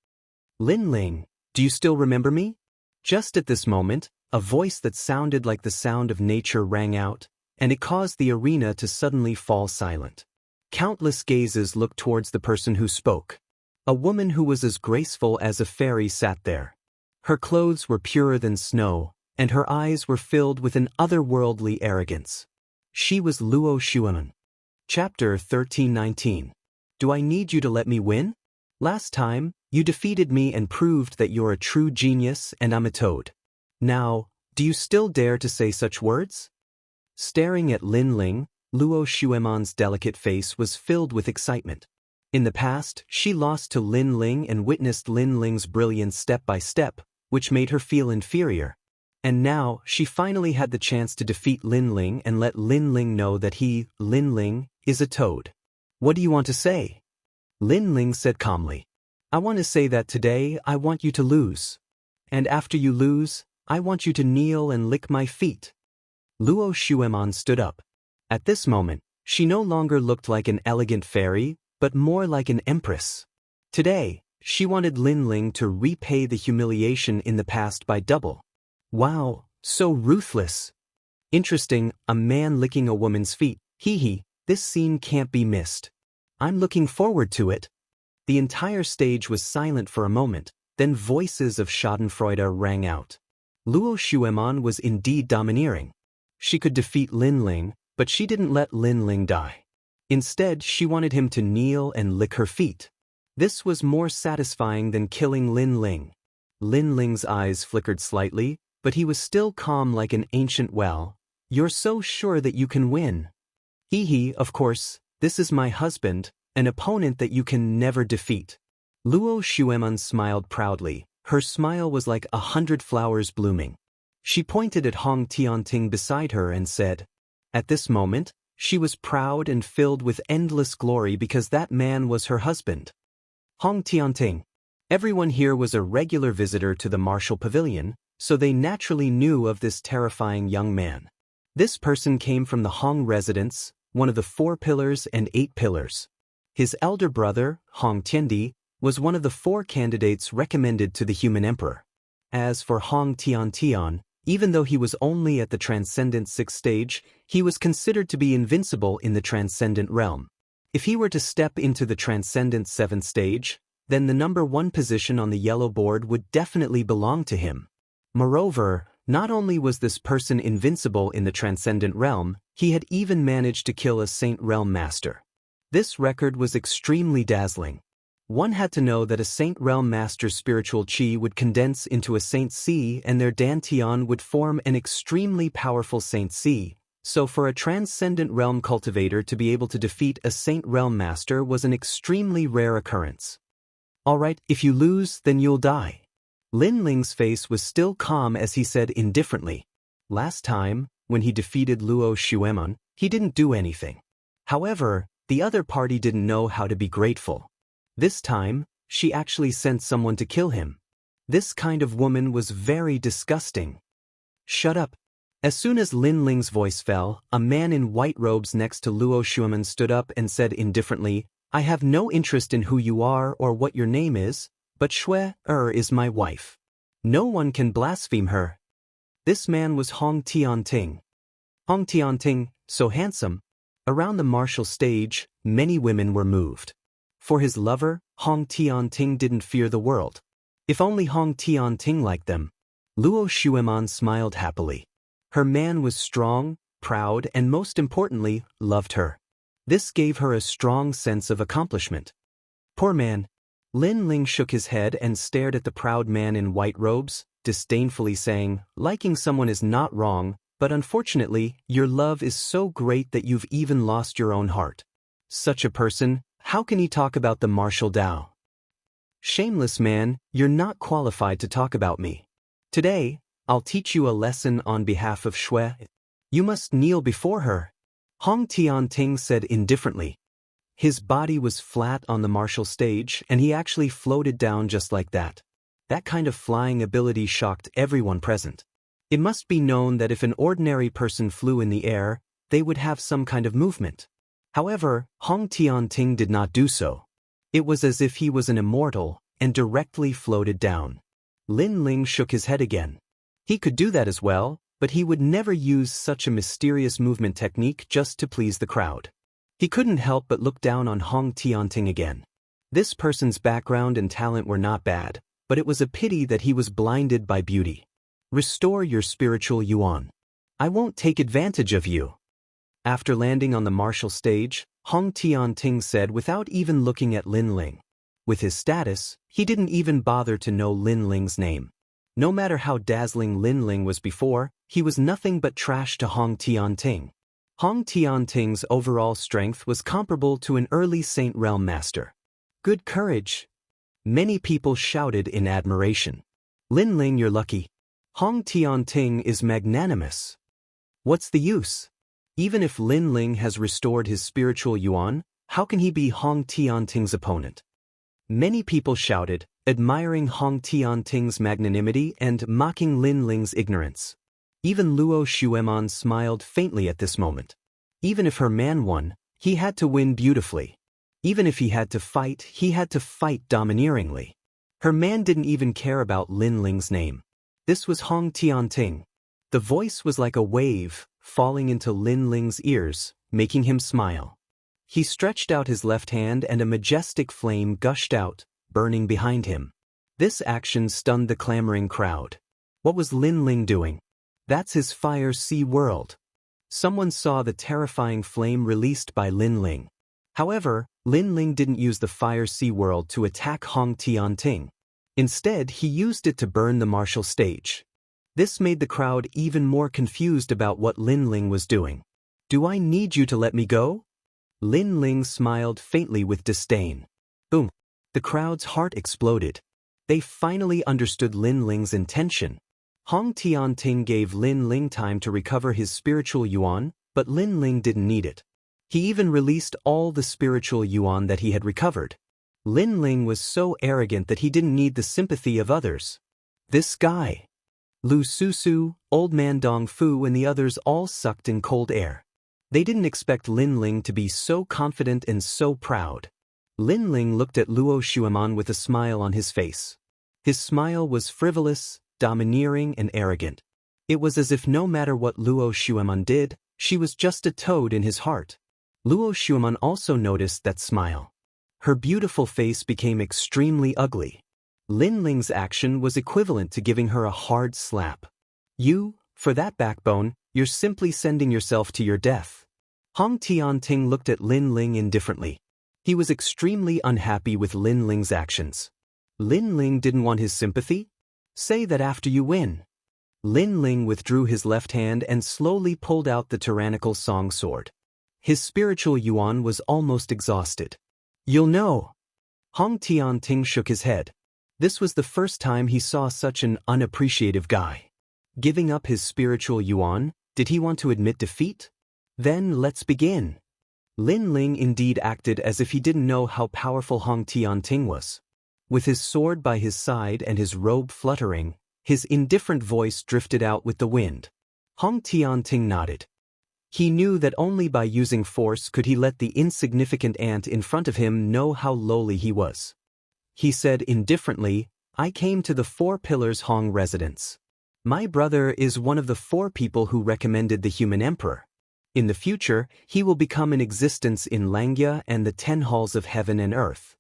Lin Ling, do you still remember me? Just at this moment, a voice that sounded like the sound of nature rang out, and it caused the arena to suddenly fall silent. Countless gazes looked towards the person who spoke. A woman who was as graceful as a fairy sat there. Her clothes were purer than snow, and her eyes were filled with an otherworldly arrogance. She was Luo Xueman. Chapter 1319. Do I need you to let me win? Last time, you defeated me and proved that you're a true genius and I'm a toad. Now, do you still dare to say such words? Staring at Lin Ling, Luo Xueman's delicate face was filled with excitement. In the past, she lost to Lin Ling and witnessed Lin Ling's brilliance step by step, which made her feel inferior. And now, she finally had the chance to defeat Lin Ling and let Lin Ling know that he, Lin Ling, is a toad. What do you want to say? Lin Ling said calmly. I want to say that today I want you to lose. And after you lose, I want you to kneel and lick my feet. Luo Xueman stood up. At this moment, she no longer looked like an elegant fairy, but more like an empress. Today, she wanted Lin Ling to repay the humiliation in the past by double. Wow, so ruthless. Interesting, a man licking a woman's feet. Hee, this scene can't be missed. I'm looking forward to it. The entire stage was silent for a moment, then voices of schadenfreude rang out. Luo Xueman was indeed domineering. She could defeat Lin Ling, but she didn't let Lin Ling die. Instead, she wanted him to kneel and lick her feet. This was more satisfying than killing Lin Ling. Lin Ling's eyes flickered slightly, but he was still calm like an ancient well. You're so sure that you can win. Hee, of course, this is my husband, an opponent that you can never defeat. Luo Xueman smiled proudly. Her smile was like 100 flowers blooming. She pointed at Hong Tianting beside her and said, At this moment, She was proud and filled with endless glory because that man was her husband. Hong Tianting. Everyone here was a regular visitor to the martial pavilion, so they naturally knew of this terrifying young man. This person came from the Hong residence, one of the 4 pillars and 8 pillars. His elder brother, Hong Tiandi, was one of the 4 candidates recommended to the human emperor. As for Hong Tiantian, even though he was only at the transcendent 6th stage, he was considered to be invincible in the transcendent realm. If he were to step into the transcendent 7th stage, then the number 1 position on the yellow board would definitely belong to him. Moreover, not only was this person invincible in the transcendent realm, he had even managed to kill a Saint Realm Master. This record was extremely dazzling. One had to know that a Saint Realm Master's spiritual chi would condense into a Saint Si and their Dantian would form an extremely powerful Saint Si, so for a Transcendent Realm cultivator to be able to defeat a Saint Realm Master was an extremely rare occurrence. Alright, if you lose, then you'll die. Lin Ling's face was still calm as he said indifferently. Last time, when he defeated Luo Xuemon, he didn't do anything. However, the other party didn't know how to be grateful. This time, she actually sent someone to kill him. This kind of woman was very disgusting. Shut up. As soon as Lin Ling's voice fell, a man in white robes next to Luo Xuemon stood up and said indifferently, I have no interest in who you are or what your name is, but Xue is my wife. No one can blaspheme her. This man was Hong Tianting. Hong Tianting, so handsome. Around the martial stage, many women were moved. For his lover, Hong Tianting didn't fear the world. If only Hong Tianting liked them. Luo Xuemon smiled happily. Her man was strong, proud, and most importantly, loved her. This gave her a strong sense of accomplishment. Poor man. Lin Ling shook his head and stared at the proud man in white robes, disdainfully saying, liking someone is not wrong, but unfortunately, your love is so great that you've even lost your own heart. Such a person, how can he talk about the martial Tao? Shameless man, you're not qualified to talk about me. Today, I'll teach you a lesson on behalf of Xue. You must kneel before her. Hong Tianting said indifferently. His body was flat on the martial stage and he actually floated down just like that. That kind of flying ability shocked everyone present. It must be known that if an ordinary person flew in the air, they would have some kind of movement. However, Hong Tianting did not do so. It was as if he was an immortal and directly floated down. Lin Ling shook his head again. He could do that as well, but he would never use such a mysterious movement technique just to please the crowd. He couldn't help but look down on Hong Tianting again. This person's background and talent were not bad, but it was a pity that he was blinded by beauty. Restore your spiritual yuan. I won't take advantage of you. After landing on the martial stage, Hong Tianting said without even looking at Lin Ling. With his status, he didn't even bother to know Lin Ling's name. No matter how dazzling Lin Ling was before, he was nothing but trash to Hong Tianting. Hong Tianting's overall strength was comparable to an early Saint Realm Master. Good courage. Many people shouted in admiration. Lin Ling, you're lucky. Hong Tianting is magnanimous. What's the use? Even if Lin Ling has restored his spiritual yuan, how can he be Hong Tianting's opponent? Many people shouted, admiring Hong Tianting's magnanimity and mocking Lin Ling's ignorance. Even Luo Xuemon smiled faintly at this moment. Even if her man won, he had to win beautifully. Even if he had to fight, he had to fight domineeringly. Her man didn't even care about Lin Ling's name. This was Hong Tianting. The voice was like a wave, falling into Lin Ling's ears, making him smile. He stretched out his left hand and a majestic flame gushed out, burning behind him. This action stunned the clamoring crowd. What was Lin Ling doing? That's his fire sea world. Someone saw the terrifying flame released by Lin Ling. However, Lin Ling didn't use the fire sea world to attack Hong Tianting. Instead, he used it to burn the martial stage. This made the crowd even more confused about what Lin Ling was doing. Do I need you to let me go? Lin Ling smiled faintly with disdain. Boom. The crowd's heart exploded. They finally understood Lin Ling's intention. Hong Tianting gave Lin Ling time to recover his spiritual yuan, But Lin Ling didn't need it. He even released all the spiritual yuan that he had recovered. Lin Ling was so arrogant that he didn't need the sympathy of others. This guy. Lu Susu, Old Man Dong Fu and the others all sucked in cold air. They didn't expect Lin Ling to be so confident and so proud. Lin Ling looked at Luo Xueman with a smile on his face. His smile was frivolous, domineering and arrogant. It was as if no matter what Luo Xueman did, she was just a toad in his heart. Luo Xueman also noticed that smile. Her beautiful face became extremely ugly. Lin Ling's action was equivalent to giving her a hard slap. You, for that backbone, you're simply sending yourself to your death. Hong Tianting looked at Lin Ling indifferently. He was extremely unhappy with Lin Ling's actions. Lin Ling didn't want his sympathy? Say that after you win. Lin Ling withdrew his left hand and slowly pulled out the tyrannical song sword. His spiritual yuan was almost exhausted. You'll know. Hong Tianting shook his head. This was the first time he saw such an unappreciative guy. Giving up his spiritual yuan, did he want to admit defeat? Then let's begin. Lin Ling indeed acted as if he didn't know how powerful Hong Tianting was. With his sword by his side and his robe fluttering, his indifferent voice drifted out with the wind. Hong Tianting nodded. He knew that only by using force could he let the insignificant ant in front of him know how lowly he was. He said indifferently, I came to the Four Pillars Hong residence. My brother is one of the 4 people who recommended the human emperor. In the future, he will become an existence in Langya and the 10 halls of heaven and earth.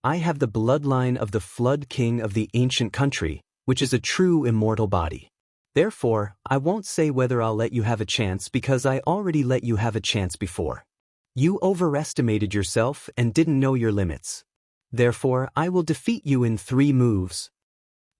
I have the bloodline of the Flood King of the ancient country, which is a true immortal body. Therefore, I won't say whether I'll let you have a chance because I already let you have a chance before. You overestimated yourself and didn't know your limits. Therefore, I will defeat you in 3 moves.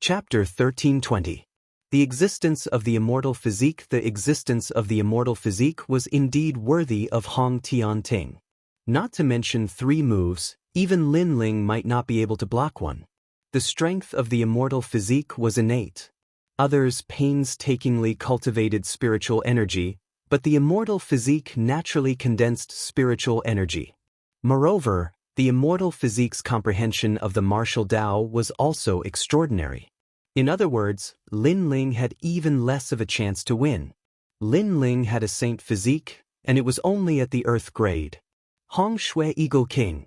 Chapter 1320. The existence of the immortal physique. The existence of the immortal physique was indeed worthy of Hong Tianting. Not to mention 3 moves, even Lin Ling might not be able to block one. The strength of the immortal physique was innate. Others painstakingly cultivated spiritual energy, but the immortal physique naturally condensed spiritual energy. Moreover, the immortal physique's comprehension of the martial Tao was also extraordinary. In other words, Lin Ling had even less of a chance to win. Lin Ling had a saint physique, and it was only at the earth grade. Hong Shui Eagle King.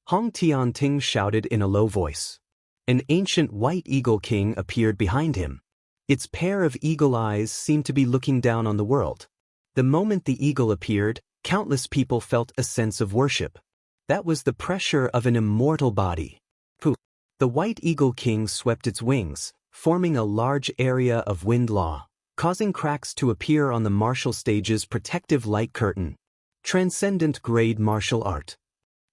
Hong Tianting shouted in a low voice. An ancient white eagle king appeared behind him. Its pair of eagle eyes seemed to be looking down on the world. The moment the eagle appeared, countless people felt a sense of worship. That was the pressure of an immortal body. Poof! The white eagle king swept its wings, forming a large area of wind law, causing cracks to appear on the martial stage's protective light curtain. Transcendent grade martial art.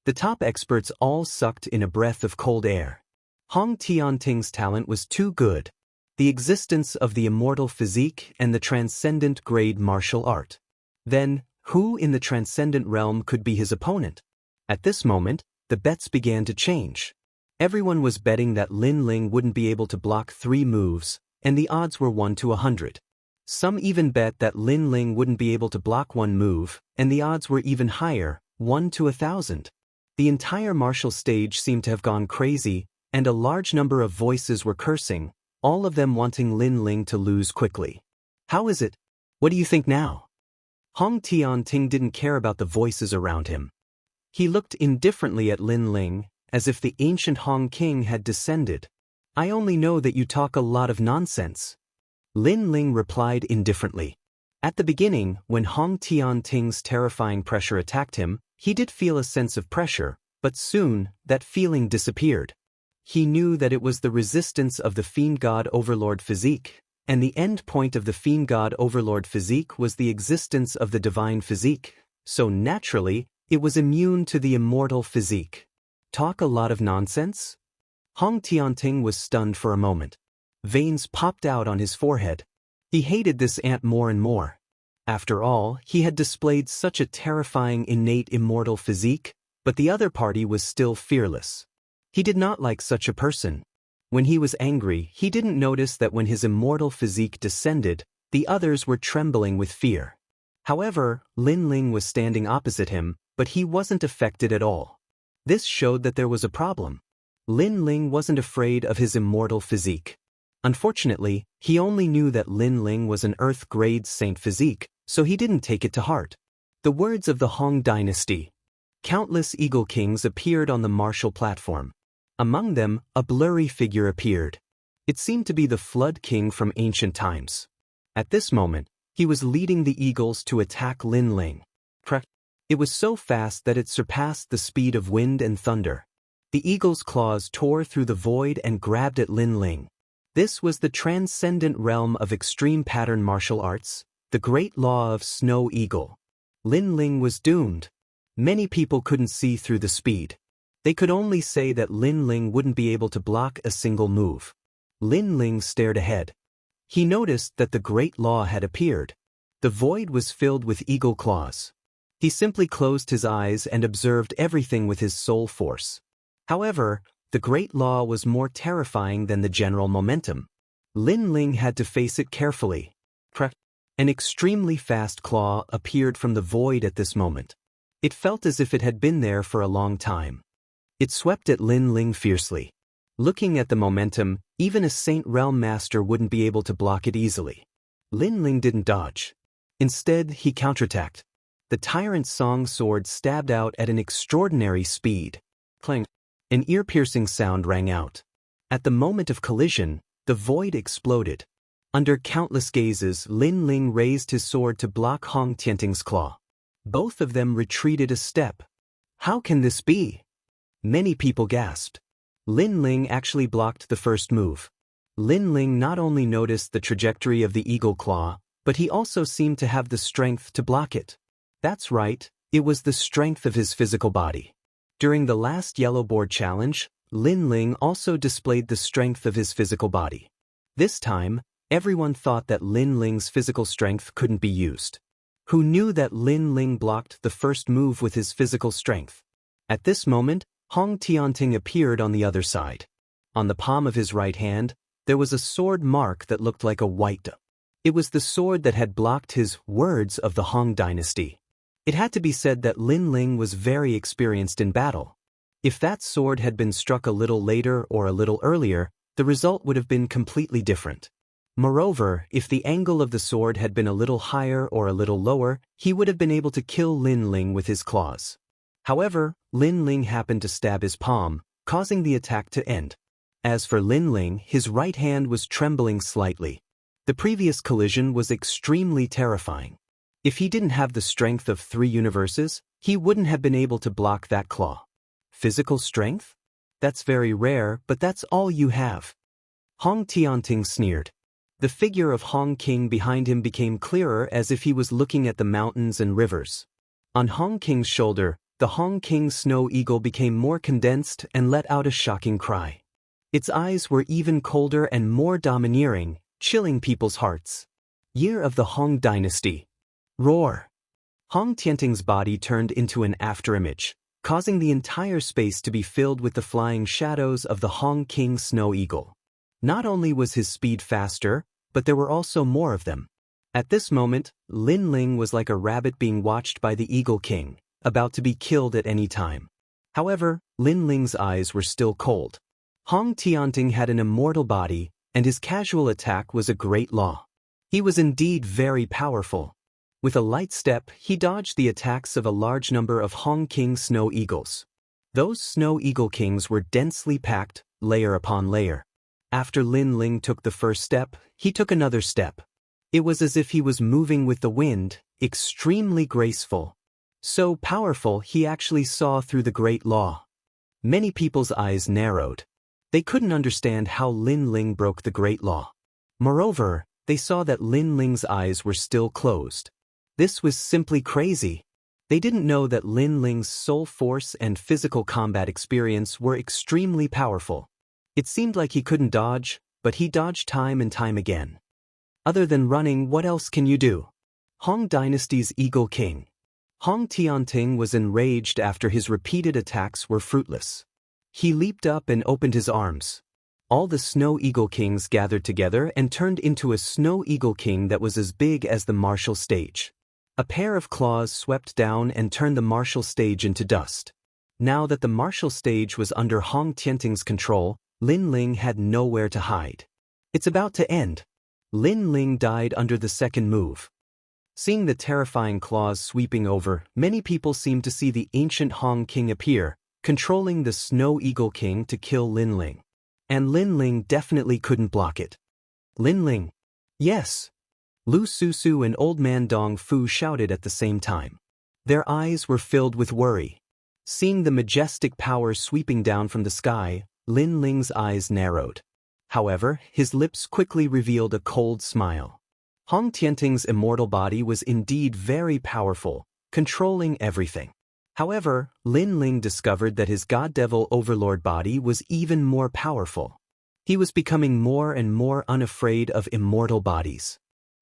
The top experts all sucked in a breath of cold air. Hong Tianting's talent was too good. The existence of the immortal physique and the transcendent grade martial art. Then, who in the transcendent realm could be his opponent? At this moment, the bets began to change. Everyone was betting that Lin Ling wouldn't be able to block 3 moves, and the odds were 1 to 100. Some even bet that Lin Ling wouldn't be able to block 1 move, and the odds were even higher, 1 to 1,000. The entire martial stage seemed to have gone crazy, and a large number of voices were cursing, all of them wanting Lin Ling to lose quickly. How is it? What do you think now? Hong Tianting didn't care about the voices around him. He looked indifferently at Lin Ling, as if the ancient Hong King had descended. I only know that you talk a lot of nonsense. Lin Ling replied indifferently. At the beginning, when Hong Tianting's terrifying pressure attacked him, he did feel a sense of pressure, but soon, that feeling disappeared. He knew that it was the resistance of the Fiend God Overlord physique, and the end point of the Fiend God Overlord physique was the existence of the divine physique, so naturally, it was immune to the immortal physique. Talk a lot of nonsense? Hong Tianting was stunned for a moment. Veins popped out on his forehead. He hated this ant more and more. After all, he had displayed such a terrifying innate immortal physique, but the other party was still fearless. He did not like such a person. When he was angry, he didn't notice that when his immortal physique descended, the others were trembling with fear. However, Lin Ling was standing opposite him, but he wasn't affected at all. This showed that there was a problem. Lin Ling wasn't afraid of his immortal physique. Unfortunately, he only knew that Lin Ling was an Earth-grade saint physique, so he didn't take it to heart. The words of the Han dynasty. Countless eagle kings appeared on the martial platform. Among them, a blurry figure appeared. It seemed to be the Flood King from ancient times. At this moment, he was leading the eagles to attack Lin Ling. It was so fast that it surpassed the speed of wind and thunder. The eagle's claws tore through the void and grabbed at Lin Ling. This was the transcendent realm of extreme pattern martial arts, the great law of Snow Eagle. Lin Ling was doomed. Many people couldn't see through the speed. They could only say that Lin Ling wouldn't be able to block a single move. Lin Ling stared ahead. He noticed that the great law had appeared. The void was filled with eagle claws. He simply closed his eyes and observed everything with his soul force. However, the great law was more terrifying than the general momentum. Lin Ling had to face it carefully. An extremely fast claw appeared from the void at this moment. It felt as if it had been there for a long time. It swept at Lin Ling fiercely. Looking at the momentum, even a Saint Realm Master wouldn't be able to block it easily. Lin Ling didn't dodge. Instead, he counterattacked. The Tyrant's Song sword stabbed out at an extraordinary speed. Clang! An ear-piercing sound rang out. At the moment of collision, the void exploded. Under countless gazes, Lin Ling raised his sword to block Hong Tianting's claw. Both of them retreated a step. How can this be? Many people gasped. Lin Ling actually blocked the first move. Lin Ling not only noticed the trajectory of the eagle claw, but he also seemed to have the strength to block it. That's right, it was the strength of his physical body. During the last Yellow Board Challenge, Lin Ling also displayed the strength of his physical body. This time, everyone thought that Lin Ling's physical strength couldn't be used. Who knew that Lin Ling blocked the first move with his physical strength? At this moment, Hong Tianting appeared on the other side. On the palm of his right hand, there was a sword mark that looked like a white dot. It was the sword that had blocked his words of the Han dynasty. It had to be said that Lin Ling was very experienced in battle. If that sword had been struck a little later or a little earlier, the result would have been completely different. Moreover, if the angle of the sword had been a little higher or a little lower, he would have been able to kill Lin Ling with his claws. However, Lin Ling happened to stab his palm, causing the attack to end. As for Lin Ling, his right hand was trembling slightly. The previous collision was extremely terrifying. If he didn't have the strength of 3 universes, he wouldn't have been able to block that claw. Physical strength? That's very rare, but that's all you have. Hong Tianting sneered. The figure of Hong King behind him became clearer as if he was looking at the mountains and rivers. On Hong King's shoulder, the Hong King Snow Eagle became more condensed and let out a shocking cry. Its eyes were even colder and more domineering, chilling people's hearts. Year of the Hong Dynasty. Roar! Hong Tianting's body turned into an afterimage, causing the entire space to be filled with the flying shadows of the Hong King Snow Eagle. Not only was his speed faster, but there were also more of them. At this moment, Lin Ling was like a rabbit being watched by the Eagle King, about to be killed at any time. However, Lin Ling's eyes were still cold. Hong Tianting had an immortal body, and his casual attack was a great law. He was indeed very powerful. With a light step, he dodged the attacks of a large number of Hong King Snow Eagles. Those Snow Eagle Kings were densely packed, layer upon layer. After Lin Ling took the first step, he took another step. It was as if he was moving with the wind, extremely graceful. So powerful he actually saw through the great law. Many people's eyes narrowed. They couldn't understand how Lin Ling broke the great law. Moreover, they saw that Lin Ling's eyes were still closed. This was simply crazy. They didn't know that Lin Ling's soul force and physical combat experience were extremely powerful. It seemed like he couldn't dodge, but he dodged time and time again. Other than running, what else can you do? Hong Dynasty's Eagle King. Hong Tianting was enraged after his repeated attacks were fruitless. He leaped up and opened his arms. All the Snow Eagle Kings gathered together and turned into a Snow Eagle King that was as big as the martial stage. A pair of claws swept down and turned the martial stage into dust. Now that the martial stage was under Hong Tianting's control, Lin Ling had nowhere to hide. It's about to end. Lin Ling died under the second move. Seeing the terrifying claws sweeping over, many people seemed to see the ancient Hong King appear, controlling the Snow Eagle King to kill Lin Ling. And Lin Ling definitely couldn't block it. Lin Ling. Yes. Lu Susu and Old Man Dong Fu shouted at the same time. Their eyes were filled with worry. Seeing the majestic power sweeping down from the sky, Lin Ling's eyes narrowed. However, his lips quickly revealed a cold smile. Hong Tianting's immortal body was indeed very powerful, controlling everything. However, Lin Ling discovered that his God Devil Overlord body was even more powerful. He was becoming more and more unafraid of immortal bodies.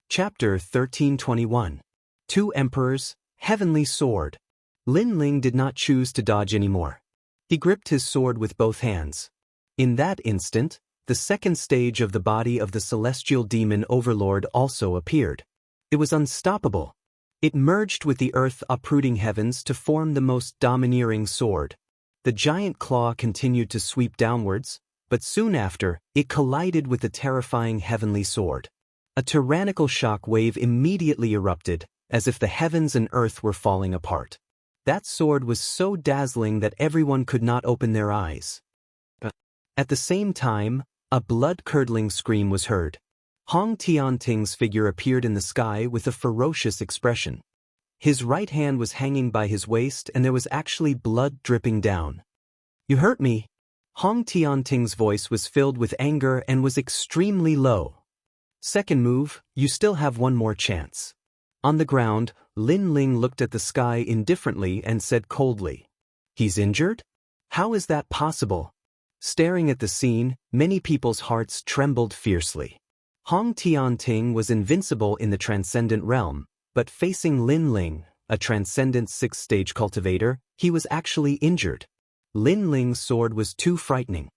Chapter 1321. Two Emperors, Heavenly Sword. Lin Ling did not choose to dodge anymore. He gripped his sword with both hands. In that instant, the second stage of the body of the celestial demon overlord also appeared. It was unstoppable. It merged with the earth uprooting heavens to form the most domineering sword. The giant claw continued to sweep downwards, but soon after, it collided with the terrifying heavenly sword. A tyrannical shock wave immediately erupted, as if the heavens and earth were falling apart. That sword was so dazzling that everyone could not open their eyes. At the same time, a blood-curdling scream was heard. Hong Tianting's figure appeared in the sky with a ferocious expression. His right hand was hanging by his waist and there was actually blood dripping down. "You hurt me." Hong Tianting's voice was filled with anger and was extremely low. "Second move, you still have one more chance." On the ground, Lin Ling looked at the sky indifferently and said coldly, "He's injured? How is that possible?" Staring at the scene, many people's hearts trembled fiercely. Hong Tianting was invincible in the transcendent realm, but facing Lin Ling, a transcendent sixth-stage cultivator, he was actually injured. Lin Ling's sword was too frightening.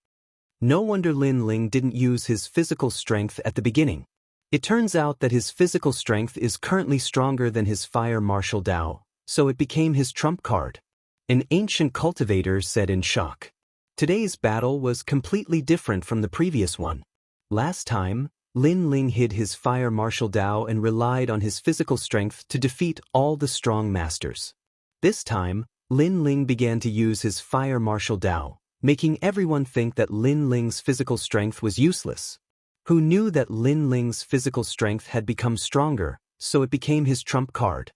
No wonder Lin Ling didn't use his physical strength at the beginning. It turns out that his physical strength is currently stronger than his fire martial Dao, so it became his trump card. An ancient cultivator said in shock. Today's battle was completely different from the previous one. Last time, Lin Ling hid his fire martial Dao and relied on his physical strength to defeat all the strong masters. This time, Lin Ling began to use his fire martial Dao, making everyone think that Lin Ling's physical strength was useless. Who knew that Lin Ling's physical strength had become stronger, so it became his trump card.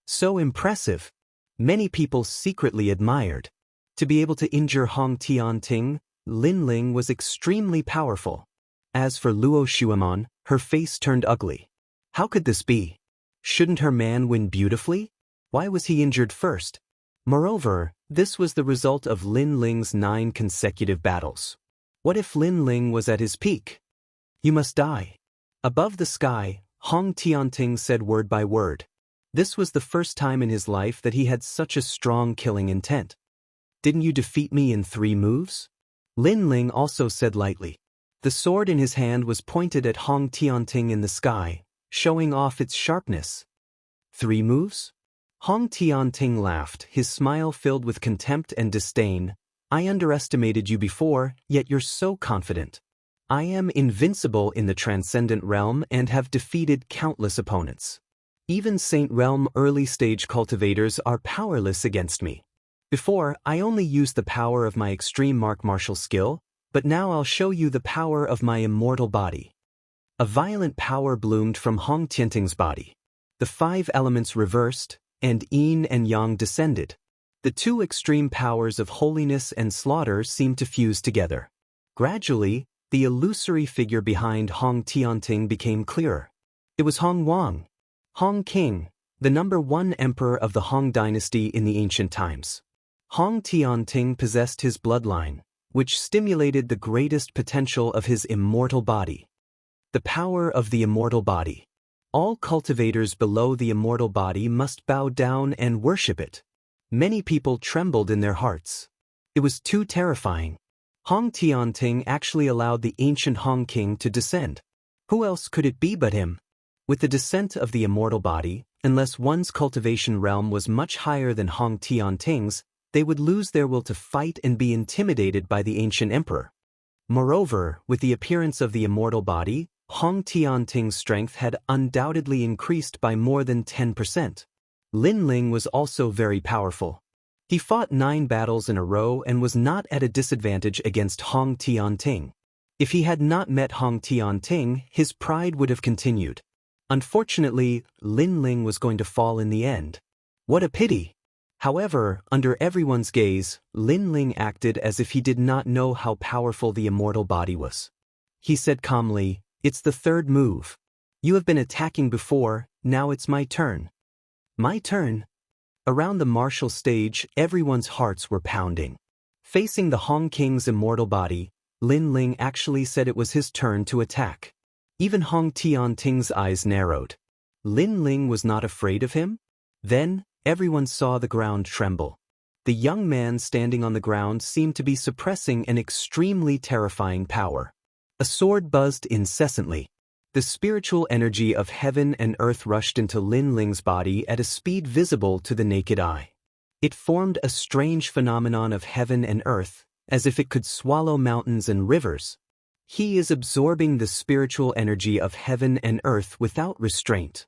So impressive. Many people secretly admired. To be able to injure Hong Tianting, Lin Ling was extremely powerful. As for Luo Xuemon, her face turned ugly. How could this be? Shouldn't her man win beautifully? Why was he injured first? Moreover, this was the result of Lin Ling's 9 consecutive battles. What if Lin Ling was at his peak? "You must die." Above the sky, Hong Tianting said word by word. This was the first time in his life that he had such a strong killing intent. "Didn't you defeat me in 3 moves?" Lin Ling also said lightly. The sword in his hand was pointed at Hong Tianting in the sky, showing off its sharpness. 3 moves? Hong Tianting laughed, his smile filled with contempt and disdain. "I underestimated you before, yet you're so confident. I am invincible in the transcendent realm and have defeated countless opponents. Even Saint Realm early-stage cultivators are powerless against me. Before, I only used the power of my extreme martial skill, but now I'll show you the power of my immortal body." A violent power bloomed from Hong Tianting's body. The 5 elements reversed, and yin and yang descended. The 2 extreme powers of holiness and slaughter seemed to fuse together. Gradually, the illusory figure behind Hong Tianting became clearer. It was Hong Wang, Hong King, the #1 emperor of the Hong dynasty in the ancient times. Hong Tianting possessed his bloodline, which stimulated the greatest potential of his immortal body. The power of the immortal body. All cultivators below the immortal body must bow down and worship it. Many people trembled in their hearts. It was too terrifying. Hong Tianting actually allowed the ancient Hong King to descend. Who else could it be but him? With the descent of the immortal body, Unless one's cultivation realm was much higher than Hong Tianting's, they would lose their will to fight and be intimidated by the ancient emperor. Moreover, with the appearance of the immortal body, Hong Tianting's strength had undoubtedly increased by more than 10%. Lin Ling was also very powerful. He fought 9 battles in a row and was not at a disadvantage against Hong Tianting. If he had not met Hong Tianting, his pride would have continued. Unfortunately, Lin Ling was going to fall in the end. What a pity! However, under everyone's gaze, Lin Ling acted as if he did not know how powerful the immortal body was. He said calmly, "It's the 3rd move. You have been attacking before, now it's my turn." My turn? Around the martial stage, everyone's hearts were pounding. Facing the Hong King's immortal body, Lin Ling actually said it was his turn to attack. Even Hong Tianting's eyes narrowed. Lin Ling was not afraid of him? Then, everyone saw the ground tremble. The young man standing on the ground seemed to be suppressing an extremely terrifying power. A sword buzzed incessantly. The spiritual energy of heaven and earth rushed into Lin Ling's body at a speed visible to the naked eye. It formed a strange phenomenon of heaven and earth, as if it could swallow mountains and rivers. He is absorbing the spiritual energy of heaven and earth without restraint.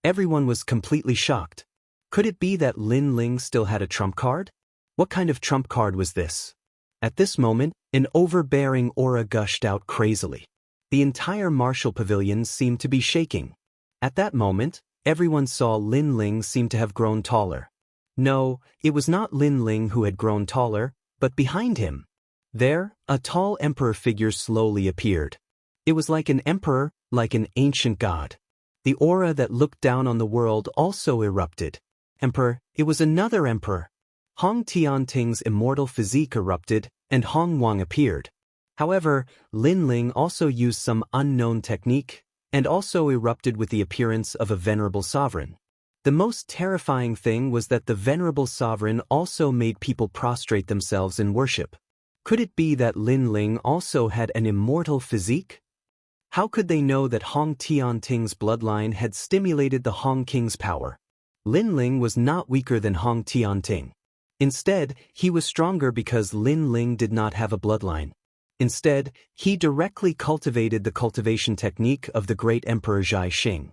Everyone was completely shocked. Could it be that Lin Ling still had a trump card? What kind of trump card was this? At this moment, an overbearing aura gushed out crazily. The entire martial pavilion seemed to be shaking. At that moment, everyone saw Lin Ling seem to have grown taller. No, it was not Lin Ling who had grown taller, but behind him. There, a tall emperor figure slowly appeared. It was like an emperor, like an ancient god. The aura that looked down on the world also erupted. Emperor, it was another emperor. Hong Tianting's immortal physique erupted, and Hong Wang appeared. However, Lin Ling also used some unknown technique, and also erupted with the appearance of a venerable sovereign. The most terrifying thing was that the venerable sovereign also made people prostrate themselves in worship. Could it be that Lin Ling also had an immortal physique? How could they know that Hong Tianting's bloodline had stimulated the Hong King's power? Lin Ling was not weaker than Hong Tianting. Instead, he was stronger because Lin Ling did not have a bloodline. Instead, he directly cultivated the cultivation technique of the great Emperor Zhai Xing.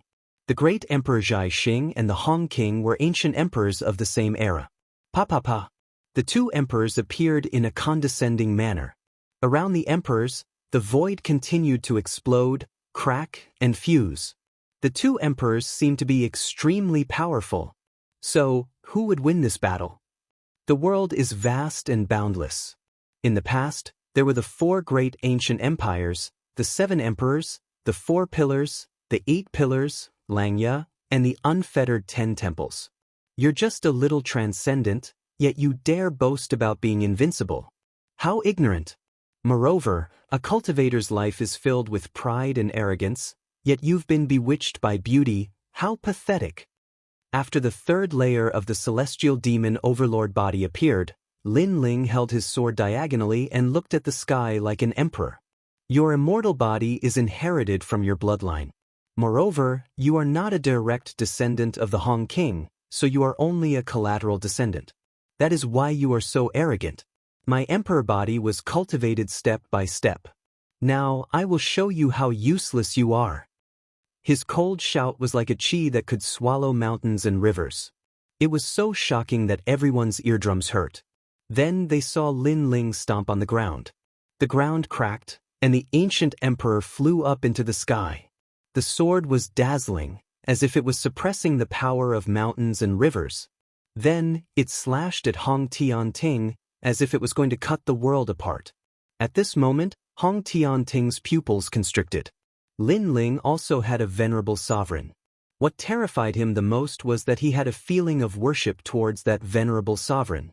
The great Emperor Zhai Xing and the Hong King were ancient emperors of the same era. Pa. The 2 emperors appeared in a condescending manner. Around the emperors, the void continued to explode, crack, and fuse. The 2 emperors seemed to be extremely powerful. So, who would win this battle? The world is vast and boundless. In the past, there were the 4 great ancient empires, the 7 emperors, the 4 pillars, the 8 pillars, Langya, and the unfettered 10 temples. You're just a little transcendent, yet you dare boast about being invincible. How ignorant! Moreover, a cultivator's life is filled with pride and arrogance, yet you've been bewitched by beauty. How pathetic! After the 3rd layer of the celestial demon overlord body appeared, Lin Ling held his sword diagonally and looked at the sky like an emperor. Your immortal body is inherited from your bloodline. Moreover, you are not a direct descendant of the Hong King, so you are only a collateral descendant. That is why you are so arrogant. My emperor body was cultivated step by step. Now I will show you how useless you are. His cold shout was like a chi that could swallow mountains and rivers. It was so shocking that everyone's eardrums hurt. Then they saw Lin Ling stomp on the ground. The ground cracked, and the ancient emperor flew up into the sky. The sword was dazzling, as if it was suppressing the power of mountains and rivers. Then, it slashed at Hong Tianting, as if it was going to cut the world apart. At this moment, Hong Tianting's pupils constricted. Lin Ling also had a venerable sovereign. What terrified him the most was that he had a feeling of worship towards that venerable sovereign.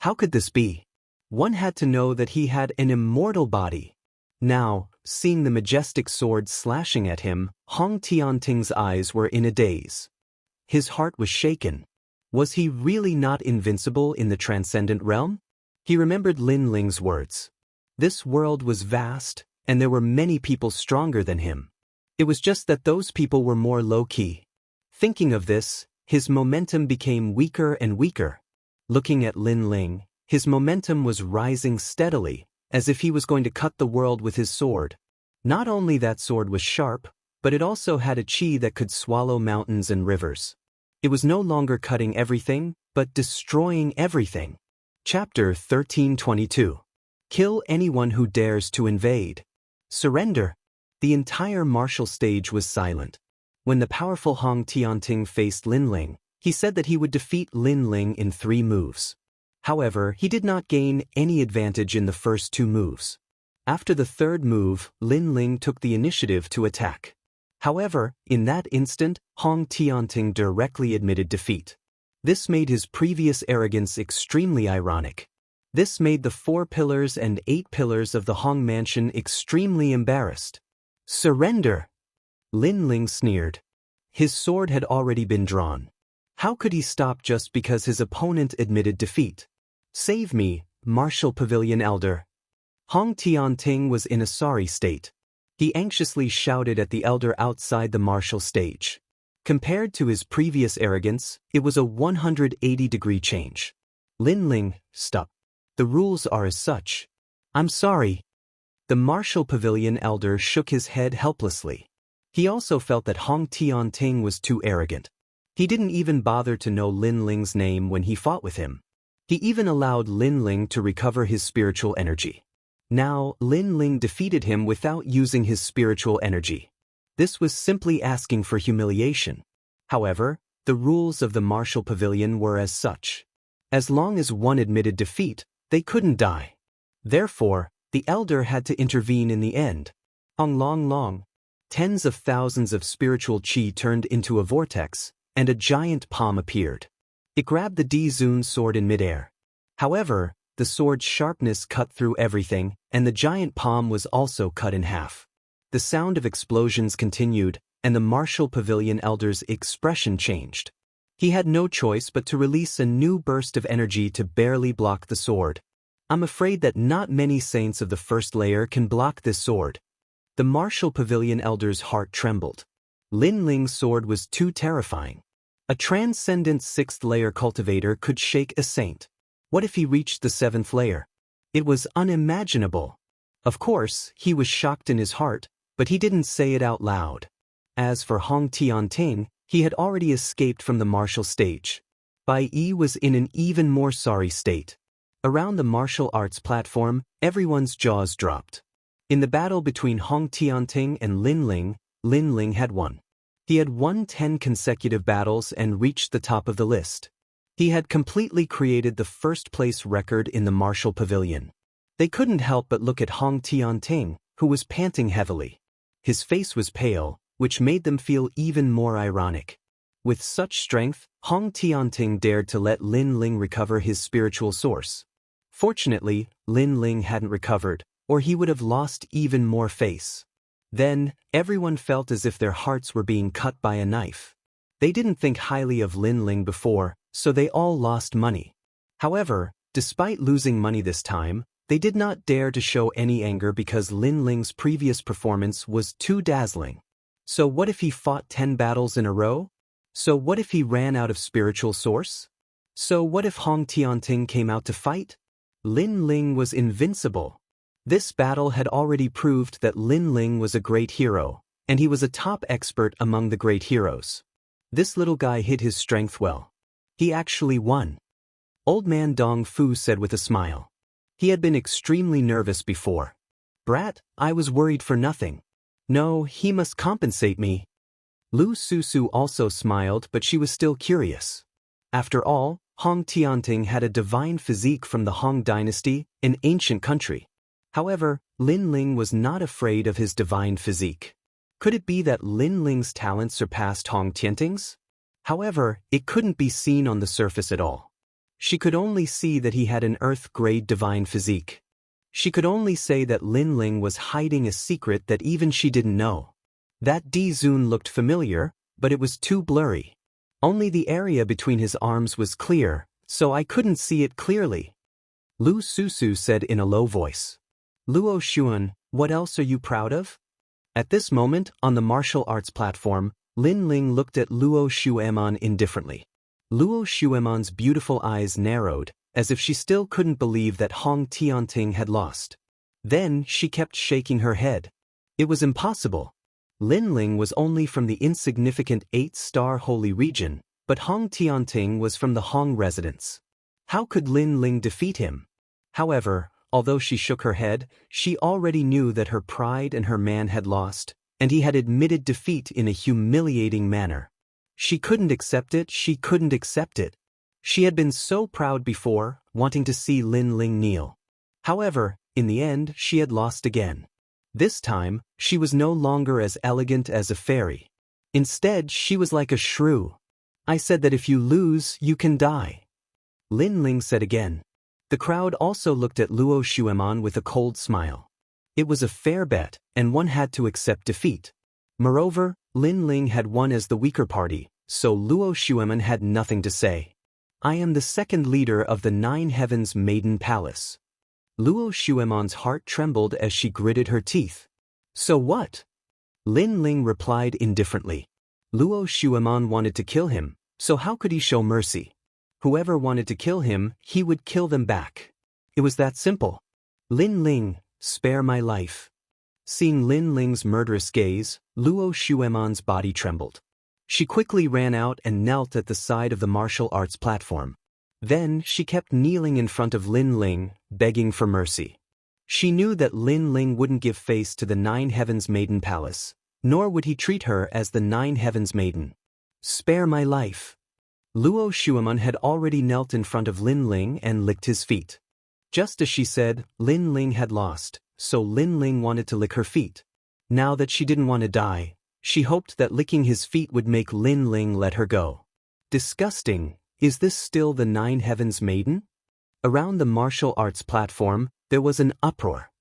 How could this be? One had to know that he had an immortal body. Now, seeing the majestic sword slashing at him, Hong Tianting's eyes were in a daze. His heart was shaken. Was he really not invincible in the transcendent realm? He remembered Lin Ling's words. This world was vast, and there were many people stronger than him. It was just that those people were more low-key. Thinking of this, His momentum became weaker and weaker. Looking at Lin Ling, his momentum was rising steadily, as if he was going to cut the world with his sword. Not only that sword was sharp, but it also had a chi that could swallow mountains and rivers. It was no longer cutting everything, but destroying everything. Chapter 1322. Kill anyone who dares to invade. Surrender. The entire martial stage was silent. When the powerful Hong Tianting faced Lin Ling, he said that he would defeat Lin Ling in 3 moves. However, he did not gain any advantage in the first 2 moves. After the 3rd move, Lin Ling took the initiative to attack. However, in that instant, Hong Tianting directly admitted defeat. This made his previous arrogance extremely ironic. This made the 4 pillars and 8 pillars of the Hong mansion extremely embarrassed. Surrender! Lin Ling sneered. His sword had already been drawn. How could he stop just because his opponent admitted defeat? Save me, Martial Pavilion Elder. Hong Tianting was in a sorry state. He anxiously shouted at the elder outside the martial stage. Compared to his previous arrogance, it was a 180-degree change. Lin Ling, stop. The rules are as such. I'm sorry. The martial pavilion elder shook his head helplessly. He also felt that Hong Tianting was too arrogant. He didn't even bother to know Lin Ling's name when he fought with him. He even allowed Lin Ling to recover his spiritual energy. Now, Lin Ling defeated him without using his spiritual energy. This was simply asking for humiliation. However, the rules of the martial pavilion were as such. As long as one admitted defeat, they couldn't die. Therefore, the elder had to intervene in the end. Long. Tens of thousands of spiritual qi turned into a vortex, and a giant palm appeared. It grabbed the Di-Zun sword in midair. However, the sword's sharpness cut through everything, and the giant palm was also cut in half. The sound of explosions continued, and the martial pavilion elder's expression changed. He had no choice but to release a new burst of energy to barely block the sword. I'm afraid that not many saints of the 1st layer can block this sword. The martial pavilion elder's heart trembled. Lin Ling's sword was too terrifying. A transcendent 6th layer cultivator could shake a saint. What if he reached the 7th layer? It was unimaginable. Of course, he was shocked in his heart, but he didn't say it out loud. As for Hong Tianting, he had already escaped from the martial stage. Bai Yi was in an even more sorry state. Around the martial arts platform, everyone's jaws dropped. In the battle between Hong Tianting and Lin Ling had won. He had won 10 consecutive battles and reached the top of the list. He had completely created the 1st place record in the martial pavilion. They couldn't help but look at Hong Tianting, who was panting heavily. His face was pale, which made them feel even more ironic. With such strength, Hong Tianting dared to let Lin Ling recover his spiritual source. Fortunately, Lin Ling hadn't recovered, or he would have lost even more face. Then, everyone felt as if their hearts were being cut by a knife. They didn't think highly of Lin Ling before, so they all lost money. However, despite losing money this time, they did not dare to show any anger because Lin Ling's previous performance was too dazzling. So what if he fought 10 battles in a row? So what if he ran out of spiritual source? So what if Hong Tianting came out to fight? Lin Ling was invincible. This battle had already proved that Lin Ling was a great hero, and he was a top expert among the great heroes. This little guy hid his strength well. He actually won. Old man Dong Fu said with a smile. He had been extremely nervous before. Brat, I was worried for nothing. No, he must compensate me. Lu Susu also smiled, but she was still curious. After all, Hong Tianting had a divine physique from the Hong dynasty, an ancient country. However, Lin Ling was not afraid of his divine physique. Could it be that Lin Ling's talent surpassed Hong Tianting's? However, it couldn't be seen on the surface at all. She could only see that he had an earth-grade divine physique. She could only say that Lin Ling was hiding a secret that even she didn't know. That Di-Zun looked familiar, but it was too blurry. Only the area between his arms was clear, so I couldn't see it clearly. Lu Susu said in a low voice. Luo Xuan, what else are you proud of? At this moment, on the martial arts platform, Lin Ling looked at Luo Xueman indifferently. Luo Xueman's beautiful eyes narrowed, as if she still couldn't believe that Hong Tianting had lost. Then she kept shaking her head. It was impossible. Lin Ling was only from the insignificant 8-star holy region, but Hong Tianting was from the Hong residence. How could Lin Ling defeat him? However, although she shook her head, she already knew that her pride and her man had lost, and he had admitted defeat in a humiliating manner. She couldn't accept it, she couldn't accept it. She had been so proud before, wanting to see Lin Ling kneel. However, in the end, she had lost again. This time, she was no longer as elegant as a fairy. Instead, she was like a shrew. I said that if you lose, you can die. Lin Ling said again. The crowd also looked at Luo Xueman with a cold smile. It was a fair bet, and one had to accept defeat. Moreover, Lin Ling had won as the weaker party, so Luo Xueman had nothing to say. I am the second leader of the Nine Heavens Maiden Palace. Luo Xueman's heart trembled as she gritted her teeth. So what? Lin Ling replied indifferently. Luo Xueman wanted to kill him, so how could he show mercy? Whoever wanted to kill him, he would kill them back. It was that simple. Lin Ling, spare my life. Seeing Lin Ling's murderous gaze, Luo Xueman's body trembled. She quickly ran out and knelt at the side of the martial arts platform. Then she kept kneeling in front of Lin Ling, begging for mercy. She knew that Lin Ling wouldn't give face to the Nine Heavens Maiden Palace, nor would he treat her as the Nine Heavens Maiden. Spare my life. Luo Xueman had already knelt in front of Lin Ling and licked his feet. Just as she said, Lin Ling had lost, so Lin Ling wanted to lick her feet. Now that she didn't want to die, she hoped that licking his feet would make Lin Ling let her go. Disgusting. Is this still the Nine Heavens Maiden? Around the martial arts platform, there was an uproar.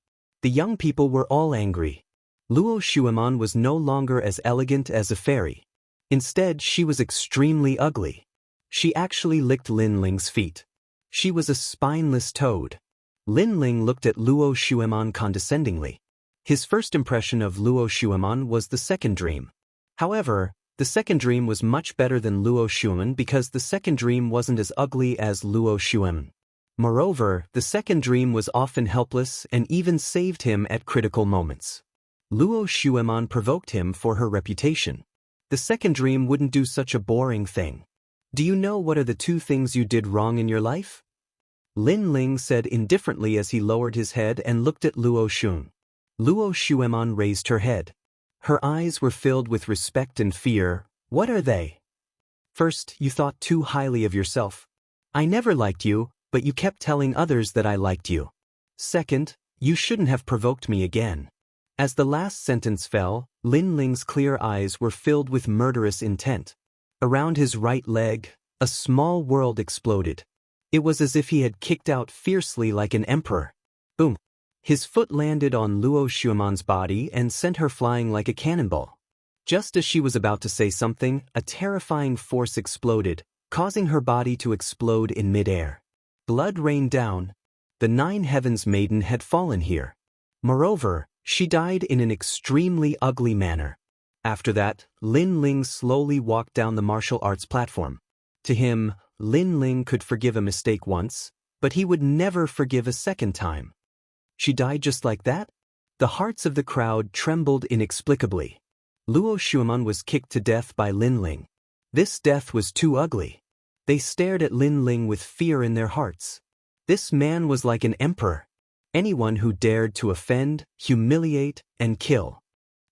The young people were all angry. Luo Xueman was no longer as elegant as a fairy. Instead, she was extremely ugly. She actually licked Lin Ling's feet. She was a spineless toad. Lin Ling looked at Luo Xueman condescendingly. His first impression of Luo Xueman was the second dream. However, the second dream was much better than Luo Xueman because the second dream wasn't as ugly as Luo Xueman. Moreover, the second dream was often helpless and even saved him at critical moments. Luo Xueman provoked him for her reputation. The second dream wouldn't do such a boring thing. Do you know what are the two things you did wrong in your life? Lin Ling said indifferently as he lowered his head and looked at Luo Xun. Luo Xueman raised her head. Her eyes were filled with respect and fear. What are they? First, you thought too highly of yourself. I never liked you, but you kept telling others that I liked you. Second, you shouldn't have provoked me again. As the last sentence fell, Lin Ling's clear eyes were filled with murderous intent. Around his right leg, a small world exploded. It was as if he had kicked out fiercely like an emperor. Boom! His foot landed on Luo Xueman's body and sent her flying like a cannonball. Just as she was about to say something, a terrifying force exploded, causing her body to explode in midair. Blood rained down. The Nine Heavens Maiden had fallen here. Moreover, she died in an extremely ugly manner. After that, Lin Ling slowly walked down the martial arts platform. To him, Lin Ling could forgive a mistake once, but he would never forgive a second time. She died just like that? The hearts of the crowd trembled inexplicably. Luo Xueman was kicked to death by Lin Ling. This death was too ugly. They stared at Lin Ling with fear in their hearts. This man was like an emperor. Anyone who dared to offend, humiliate, and kill.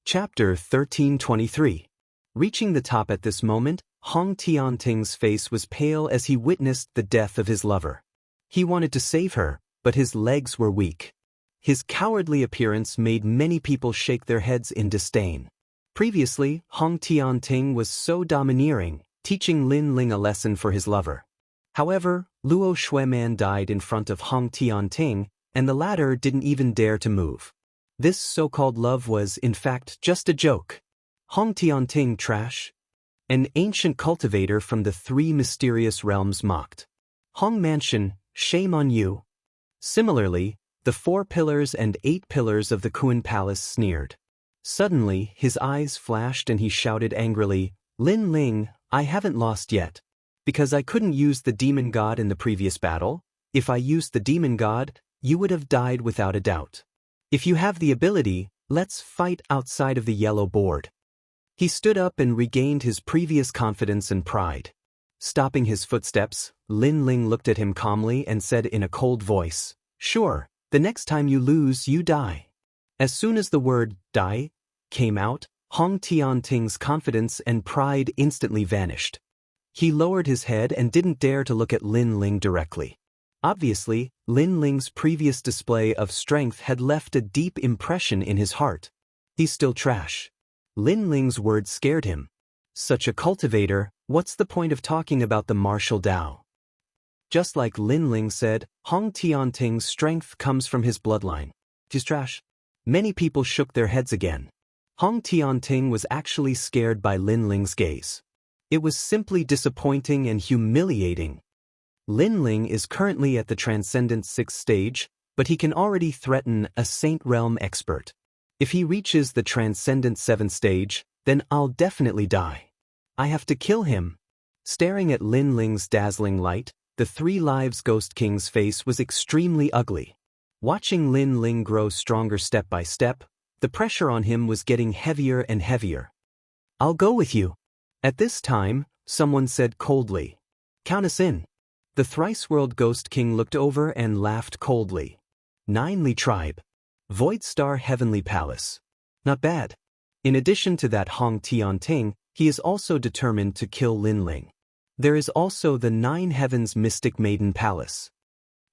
Chapter 1323. Reaching the top at this moment, Hong Tianting's face was pale as he witnessed the death of his lover. He wanted to save her, but his legs were weak. His cowardly appearance made many people shake their heads in disdain. Previously, Hong Tianting was so domineering, teaching Lin Ling a lesson for his lover. However, Luo Xueman died in front of Hong Tianting, and the latter didn't even dare to move. This so-called love was, in fact, just a joke. Hong Tianting trash? An ancient cultivator from the three mysterious realms mocked. Hong Mansion, shame on you. Similarly, the 4 pillars and 8 pillars of the Kuan Palace sneered. Suddenly, his eyes flashed and he shouted angrily, "Lin Ling, I haven't lost yet. Because I couldn't use the demon god in the previous battle. If I used the demon god, you would have died without a doubt. If you have the ability, let's fight outside of the yellow board." He stood up and regained his previous confidence and pride. Stopping his footsteps, Lin Ling looked at him calmly and said in a cold voice, "Sure, the next time you lose, you die." As soon as the word "die" came out, Hong Tianting's confidence and pride instantly vanished. He lowered his head and didn't dare to look at Lin Ling directly. Obviously, Lin Ling's previous display of strength had left a deep impression in his heart. He's still trash. Lin Ling's words scared him. Such a cultivator, what's the point of talking about the martial Tao? Just like Lin Ling said, Hong Tianting's strength comes from his bloodline. He's trash. Many people shook their heads again. Hong Tianting was actually scared by Lin Ling's gaze. It was simply disappointing and humiliating. Lin Ling is currently at the Transcendent 6th stage, but he can already threaten a Saint Realm expert. If he reaches the Transcendent 7th stage, then I'll definitely die. I have to kill him. Staring at Lin Ling's dazzling light, the Three Lives Ghost King's face was extremely ugly. Watching Lin Ling grow stronger step by step, the pressure on him was getting heavier and heavier. "I'll go with you." At this time, someone said coldly, "Count us in." The Thrice-World Ghost King looked over and laughed coldly. "Ninely Tribe. Void Star Heavenly Palace. Not bad." In addition to that Hong Tianting, he is also determined to kill Lin Ling. There is also the Nine Heavens Mystic Maiden Palace.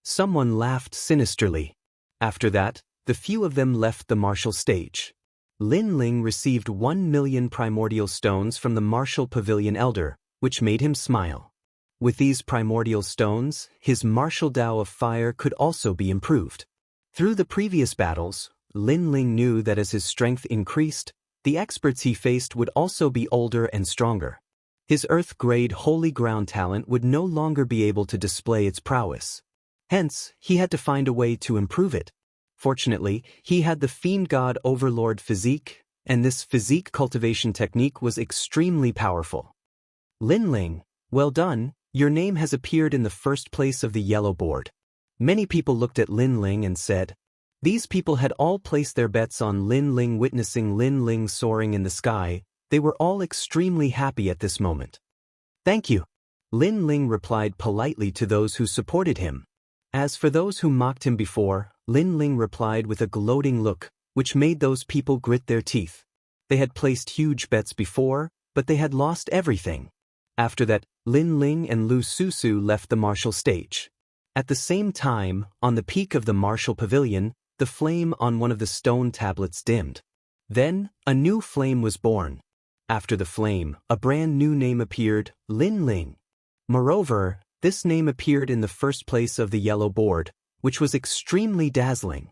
Someone laughed sinisterly. After that, the few of them left the martial stage. Lin Ling received 1,000,000 primordial stones from the Martial Pavilion Elder, which made him smile. With these primordial stones, his martial Tao of fire could also be improved. Through the previous battles, Lin Ling knew that as his strength increased, the experts he faced would also be older and stronger. His Earth-grade Holy Ground talent would no longer be able to display its prowess. Hence, he had to find a way to improve it. Fortunately, he had the Fiend God Overlord physique, and this physique cultivation technique was extremely powerful. "Lin Ling, well done, your name has appeared in the first place of the yellow board." Many people looked at Lin Ling and said, these people had all placed their bets on Lin Ling. Witnessing Lin Ling soaring in the sky, they were all extremely happy at this moment. "Thank you." Lin Ling replied politely to those who supported him. As for those who mocked him before, Lin Ling replied with a gloating look, which made those people grit their teeth. They had placed huge bets before, but they had lost everything. After that, Lin Ling and Lu Susu left the martial stage. At the same time, on the peak of the martial pavilion, the flame on one of the stone tablets dimmed. Then, a new flame was born. After the flame, a brand new name appeared, Lin Ling. Moreover, this name appeared in the first place of the yellow board, which was extremely dazzling.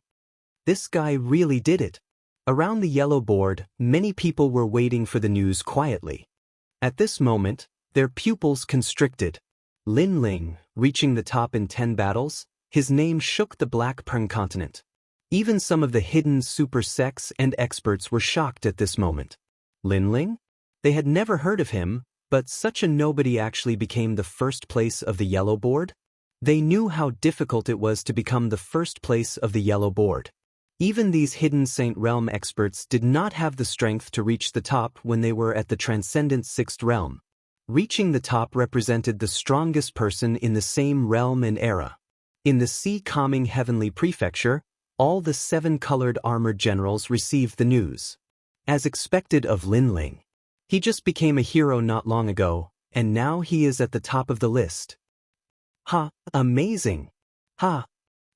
This guy really did it. Around the yellow board, many people were waiting for the news quietly. At this moment, their pupils constricted. Lin Ling, reaching the top in 10 battles, his name shook the Black Pern continent. Even some of the hidden super sects and experts were shocked at this moment. Lin Ling? They had never heard of him, but such a nobody actually became the first place of the yellow board? They knew how difficult it was to become the first place of the yellow board. Even these hidden Saint Realm experts did not have the strength to reach the top when they were at the Transcendent 6th Realm. Reaching the top represented the strongest person in the same realm and era. In the Sea-Calming Heavenly Prefecture, all the 7 colored armored generals received the news. As expected of Lin Ling. He just became a hero not long ago, and now he is at the top of the list. Ha, amazing! Ha!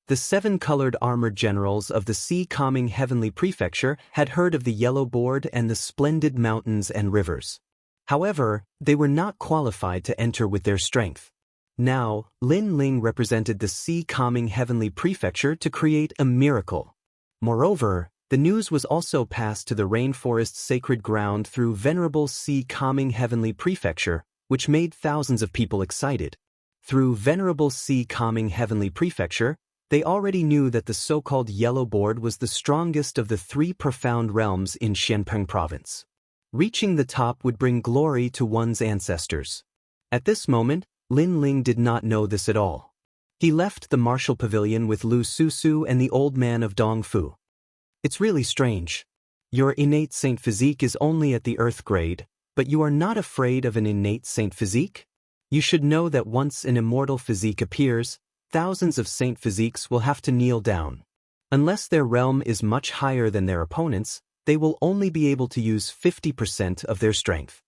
The 7 colored armored generals of the Sea-Calming Heavenly Prefecture had heard of the yellow board and the splendid mountains and rivers. However, they were not qualified to enter with their strength. Now, Lin Ling represented the Sea-Calming Heavenly Prefecture to create a miracle. Moreover, the news was also passed to the Rainforest Sacred Ground through Venerable Sea-Calming Heavenly Prefecture, which made thousands of people excited. Through Venerable Sea-Calming Heavenly Prefecture, They already knew that the so-called Yellow Board was the strongest of the 3 profound realms in Xianpeng province. Reaching the top would bring glory to one's ancestors. At this moment, Lin Ling did not know this at all. He left the martial pavilion with Lu Susu and the old man of Dongfu. It's really strange. Your innate saint physique is only at the earth grade, but you are not afraid of an innate saint physique? You should know that once an immortal physique appears, thousands of saint physiques will have to kneel down. Unless their realm is much higher than their opponents, they will only be able to use 50% of their strength.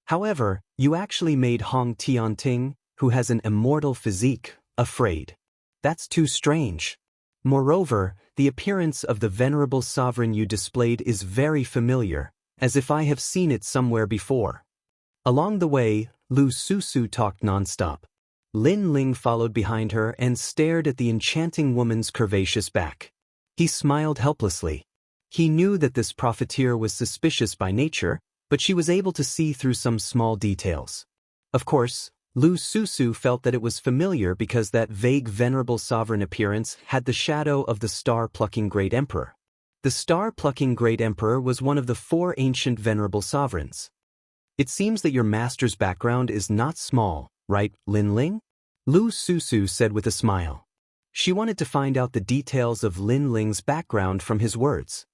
However, you actually made Hong Tianting, who has an immortal physique, afraid. That's too strange. Moreover, the appearance of the venerable sovereign you displayed is very familiar, as if I have seen it somewhere before. Along the way, Lu Susu talked non-stop. Lin Ling followed behind her and stared at the enchanting woman's curvaceous back. He smiled helplessly. He knew that this profiteer was suspicious by nature, but she was able to see through some small details. Of course, Lu Susu felt that it was familiar because that vague venerable sovereign appearance had the shadow of the star-plucking great emperor. The star-plucking great emperor was one of the 4 ancient venerable sovereigns. It seems that your master's background is not small, right, Lin Ling? Lu Susu said with a smile. She wanted to find out the details of Lin Ling's background from his words.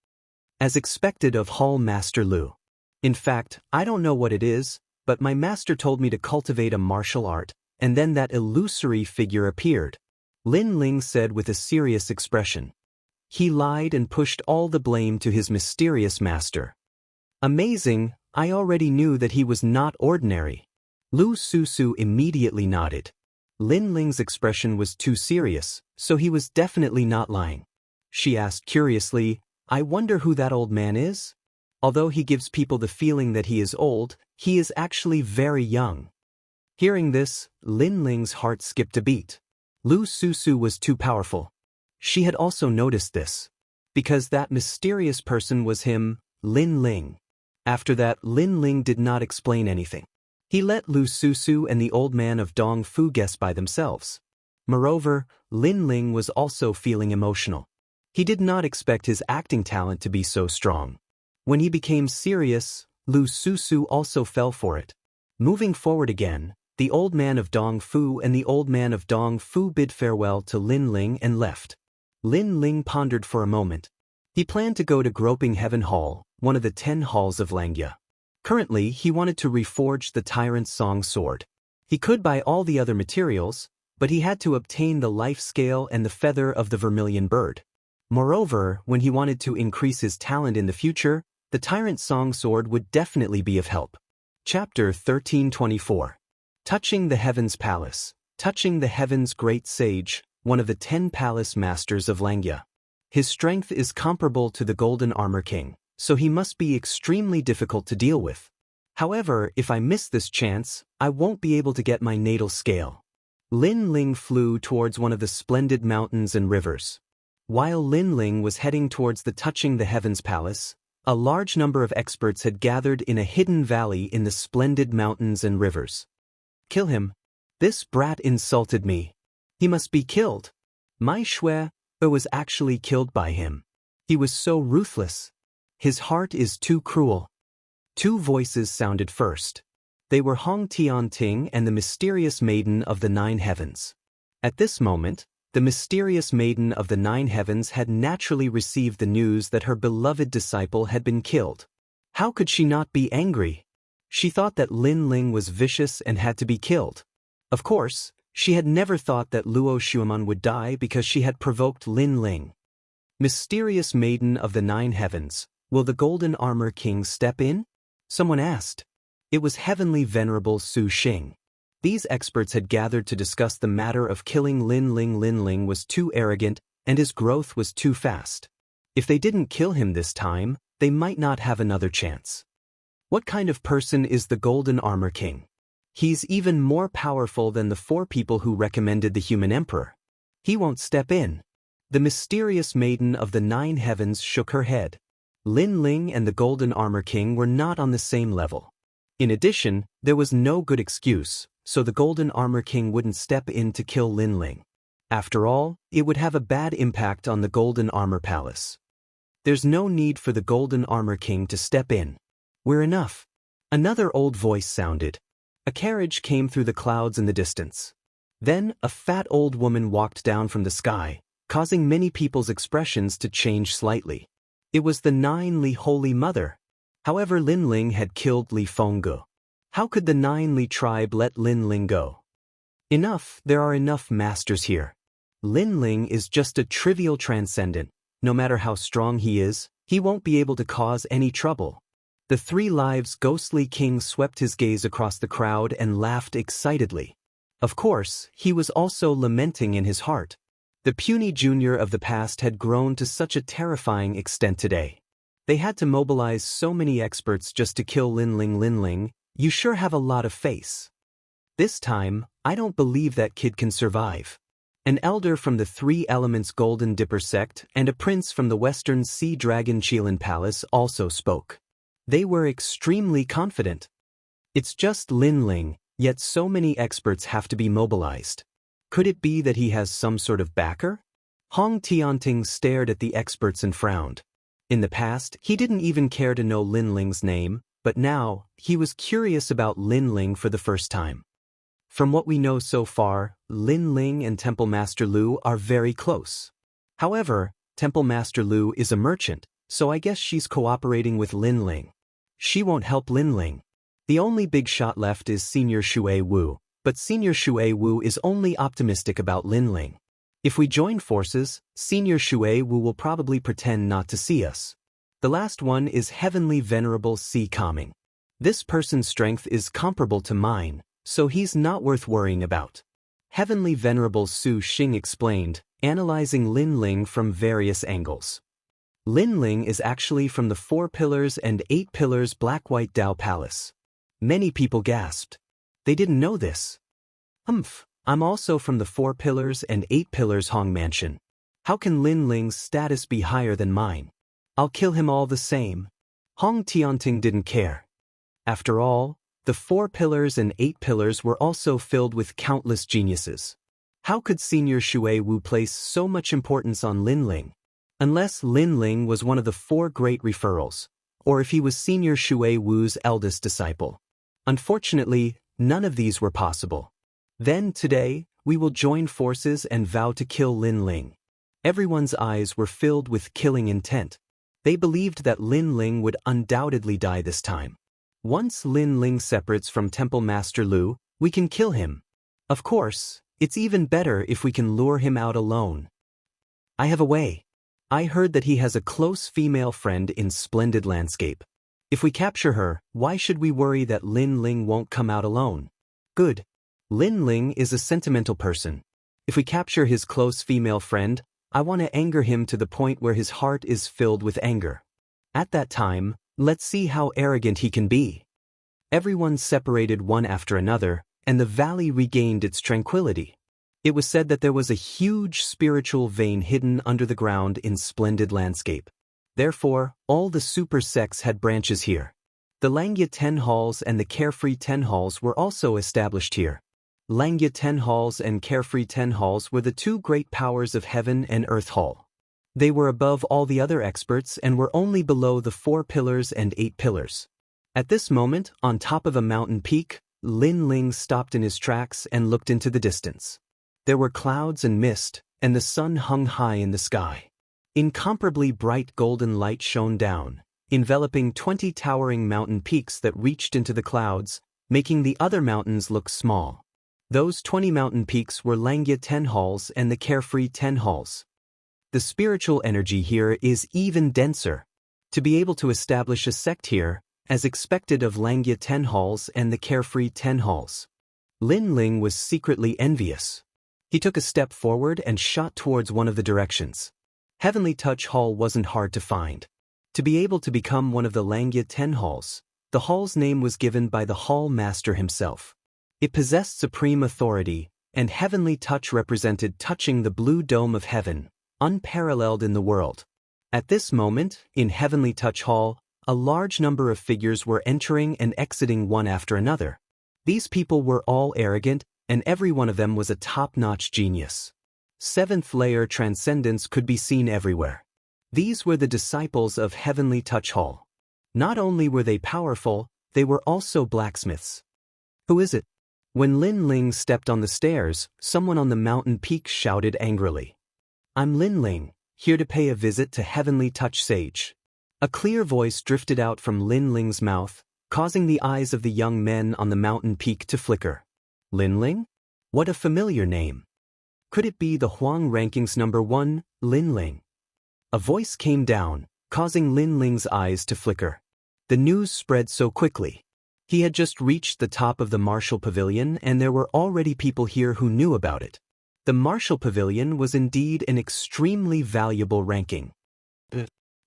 As expected of Hall Master Lu. In fact, I don't know what it is, but my master told me to cultivate a martial art, and then that illusory figure appeared. Lin Ling said with a serious expression. He lied and pushed all the blame to his mysterious master. Amazing, I already knew that he was not ordinary. Lu Susu immediately nodded. Lin Ling's expression was too serious, so he was definitely not lying. She asked curiously, I wonder who that old man is? Although he gives people the feeling that he is old, he is actually very young. Hearing this, Lin Ling's heart skipped a beat. Lu Susu was too powerful. She had also noticed this. Because that mysterious person was him, Lin Ling. After that, Lin Ling did not explain anything. He let Lu Susu and the old man of Dongfu guess by themselves. Moreover, Lin Ling was also feeling emotional. He did not expect his acting talent to be so strong. When he became serious, Lu Susu also fell for it. Moving forward again, the old man of Dongfu and the old man of Dongfu bid farewell to Lin Ling and left. Lin Ling pondered for a moment. He planned to go to Groping Heaven Hall, one of the 10 halls of Langya. Currently, he wanted to reforge the Tyrant's Song Sword. He could buy all the other materials, but he had to obtain the life scale and the feather of the vermilion bird. Moreover, when he wanted to increase his talent in the future, the Tyrant's Song Sword would definitely be of help. Chapter 1324. Touching the Heavens Palace. Touching the Heavens Great Sage, one of the 10 palace masters of Langya. His strength is comparable to the Golden Armor King, so he must be extremely difficult to deal with. However, if I miss this chance, I won't be able to get my natal scale. Lin Ling flew towards one of the splendid mountains and rivers. While Lin Ling was heading towards the Touching the Heavens Palace, a large number of experts had gathered in a hidden valley in the splendid mountains and rivers. Kill him. This brat insulted me. He must be killed. My Shui was actually killed by him. He was so ruthless. His heart is too cruel. 2 voices sounded first. They were Hong Tianting and the mysterious maiden of the 9 heavens. At this moment, the mysterious maiden of the 9 heavens had naturally received the news that her beloved disciple had been killed. How could she not be angry? She thought that Lin Ling was vicious and had to be killed. Of course, she had never thought that Luo Xueman would die because she had provoked Lin Ling. Mysterious maiden of the 9 heavens, will the Golden Armor King step in? Someone asked. It was Heavenly Venerable Su Xing. These experts had gathered to discuss the matter of killing Lin Ling. Lin Ling was too arrogant, and his growth was too fast. If they didn't kill him this time, they might not have another chance. What kind of person is the Golden Armor King? He's even more powerful than the 4 people who recommended the human emperor. He won't step in. The mysterious maiden of the 9 heavens shook her head. Lin Ling and the Golden Armor King were not on the same level. In addition, there was no good excuse, so the Golden Armor King wouldn't step in to kill Lin Ling. After all, it would have a bad impact on the Golden Armor Palace. There's no need for the Golden Armor King to step in. We're enough. Another old voice sounded. A carriage came through the clouds in the distance. Then, a fat old woman walked down from the sky, causing many people's expressions to change slightly. It was the Nine Li Holy Mother. However, Lin Ling had killed Li Fengge. How could the Nine Li tribe let Lin Ling go? Enough, there are enough masters here. Lin Ling is just a trivial transcendent. No matter how strong he is, he won't be able to cause any trouble. The Three Lives ghostly king swept his gaze across the crowd and laughed excitedly. Of course, he was also lamenting in his heart. The puny junior of the past had grown to such a terrifying extent today. They had to mobilize so many experts just to kill Lin Ling. Lin Ling, you sure have a lot of face. This time, I don't believe that kid can survive. An elder from the Three Elements Golden Dipper sect and a prince from the Western Sea Dragon Qilin Palace also spoke. They were extremely confident. It's just Lin Ling, yet so many experts have to be mobilized. Could it be that he has some sort of backer? Hong Tianting stared at the experts and frowned. In the past, he didn't even care to know Lin Ling's name, but now, he was curious about Lin Ling for the first time. From what we know so far, Lin Ling and Temple Master Lu are very close. However, Temple Master Lu is a merchant, so I guess she's cooperating with Lin Ling. She won't help Lin Ling. The only big shot left is Senior Shui Wu, but Senior Shui Wu is only optimistic about Lin Ling. If we join forces, Senior Shui Wu will probably pretend not to see us. The last one is Heavenly Venerable Si Kaming. This person's strength is comparable to mine, so he's not worth worrying about. Heavenly Venerable Su Xing explained, analyzing Lin Ling from various angles. Lin Ling is actually from the 4 Pillars and 8 Pillars Black-White Dao Palace. Many people gasped. They didn't know this. I'm also from the 4 Pillars and 8 Pillars Hong Mansion. How can Lin Ling's status be higher than mine? I'll kill him all the same. Hong Tianting didn't care. After all, the 4 Pillars and 8 Pillars were also filled with countless geniuses. How could Senior Shui Wu place so much importance on Lin Ling? Unless Lin Ling was one of the 4 great referrals, or if he was Senior Shui Wu's eldest disciple. Unfortunately, none of these were possible. Then, today, we will join forces and vow to kill Lin Ling. Everyone's eyes were filled with killing intent. They believed that Lin Ling would undoubtedly die this time. Once Lin Ling separates from Temple Master Lu, we can kill him. Of course, it's even better if we can lure him out alone. I have a way. I heard that he has a close female friend in Splendid Landscape. If we capture her, why should we worry that Lin Ling won't come out alone? Good. Lin Ling is a sentimental person. If we capture his close female friend, I want to anger him to the point where his heart is filled with anger. At that time, let's see how arrogant he can be. Everyone separated one after another, and the valley regained its tranquility. It was said that there was a huge spiritual vein hidden under the ground in Splendid Landscape. Therefore, all the super sects had branches here. The Langya 10 Halls and the Carefree 10 Halls were also established here. Langya 10 Halls and Carefree 10 Halls were the 2 great powers of Heaven and Earth Hall. They were above all the other experts and were only below the 4 Pillars and 8 Pillars. At this moment, on top of a mountain peak, Lin Ling stopped in his tracks and looked into the distance. There were clouds and mist, and the sun hung high in the sky. Incomparably bright golden light shone down, enveloping 20 towering mountain peaks that reached into the clouds, making the other mountains look small. Those 20 mountain peaks were Langya 10 Halls and the Carefree 10 Halls. The spiritual energy here is even denser. To be able to establish a sect here, as expected of Langya 10 Halls and the Carefree 10 Halls. Lin Ling was secretly envious. He took a step forward and shot towards one of the directions. Heavenly Touch Hall wasn't hard to find. To be able to become one of the Langya 10 Halls, the hall's name was given by the Hall Master himself. It possessed supreme authority, and Heavenly Touch represented touching the blue dome of heaven, unparalleled in the world. At this moment, in Heavenly Touch Hall, a large number of figures were entering and exiting one after another. These people were all arrogant, and every one of them was a top-notch genius. Seventh layer transcendence could be seen everywhere. These were the disciples of Heavenly Touch Hall. Not only were they powerful, they were also blacksmiths. Who is it? When Lin Ling stepped on the stairs, someone on the mountain peak shouted angrily. I'm Lin Ling, here to pay a visit to Heavenly Touch Sage. A clear voice drifted out from Lin Ling's mouth, causing the eyes of the young men on the mountain peak to flicker. Lin Ling? What a familiar name. Could it be the Huang Rankings #1, Lin Ling? A voice came down, causing Lin Ling's eyes to flicker. The news spread so quickly. He had just reached the top of the Martial Pavilion and there were already people here who knew about it. The Martial Pavilion was indeed an extremely valuable ranking.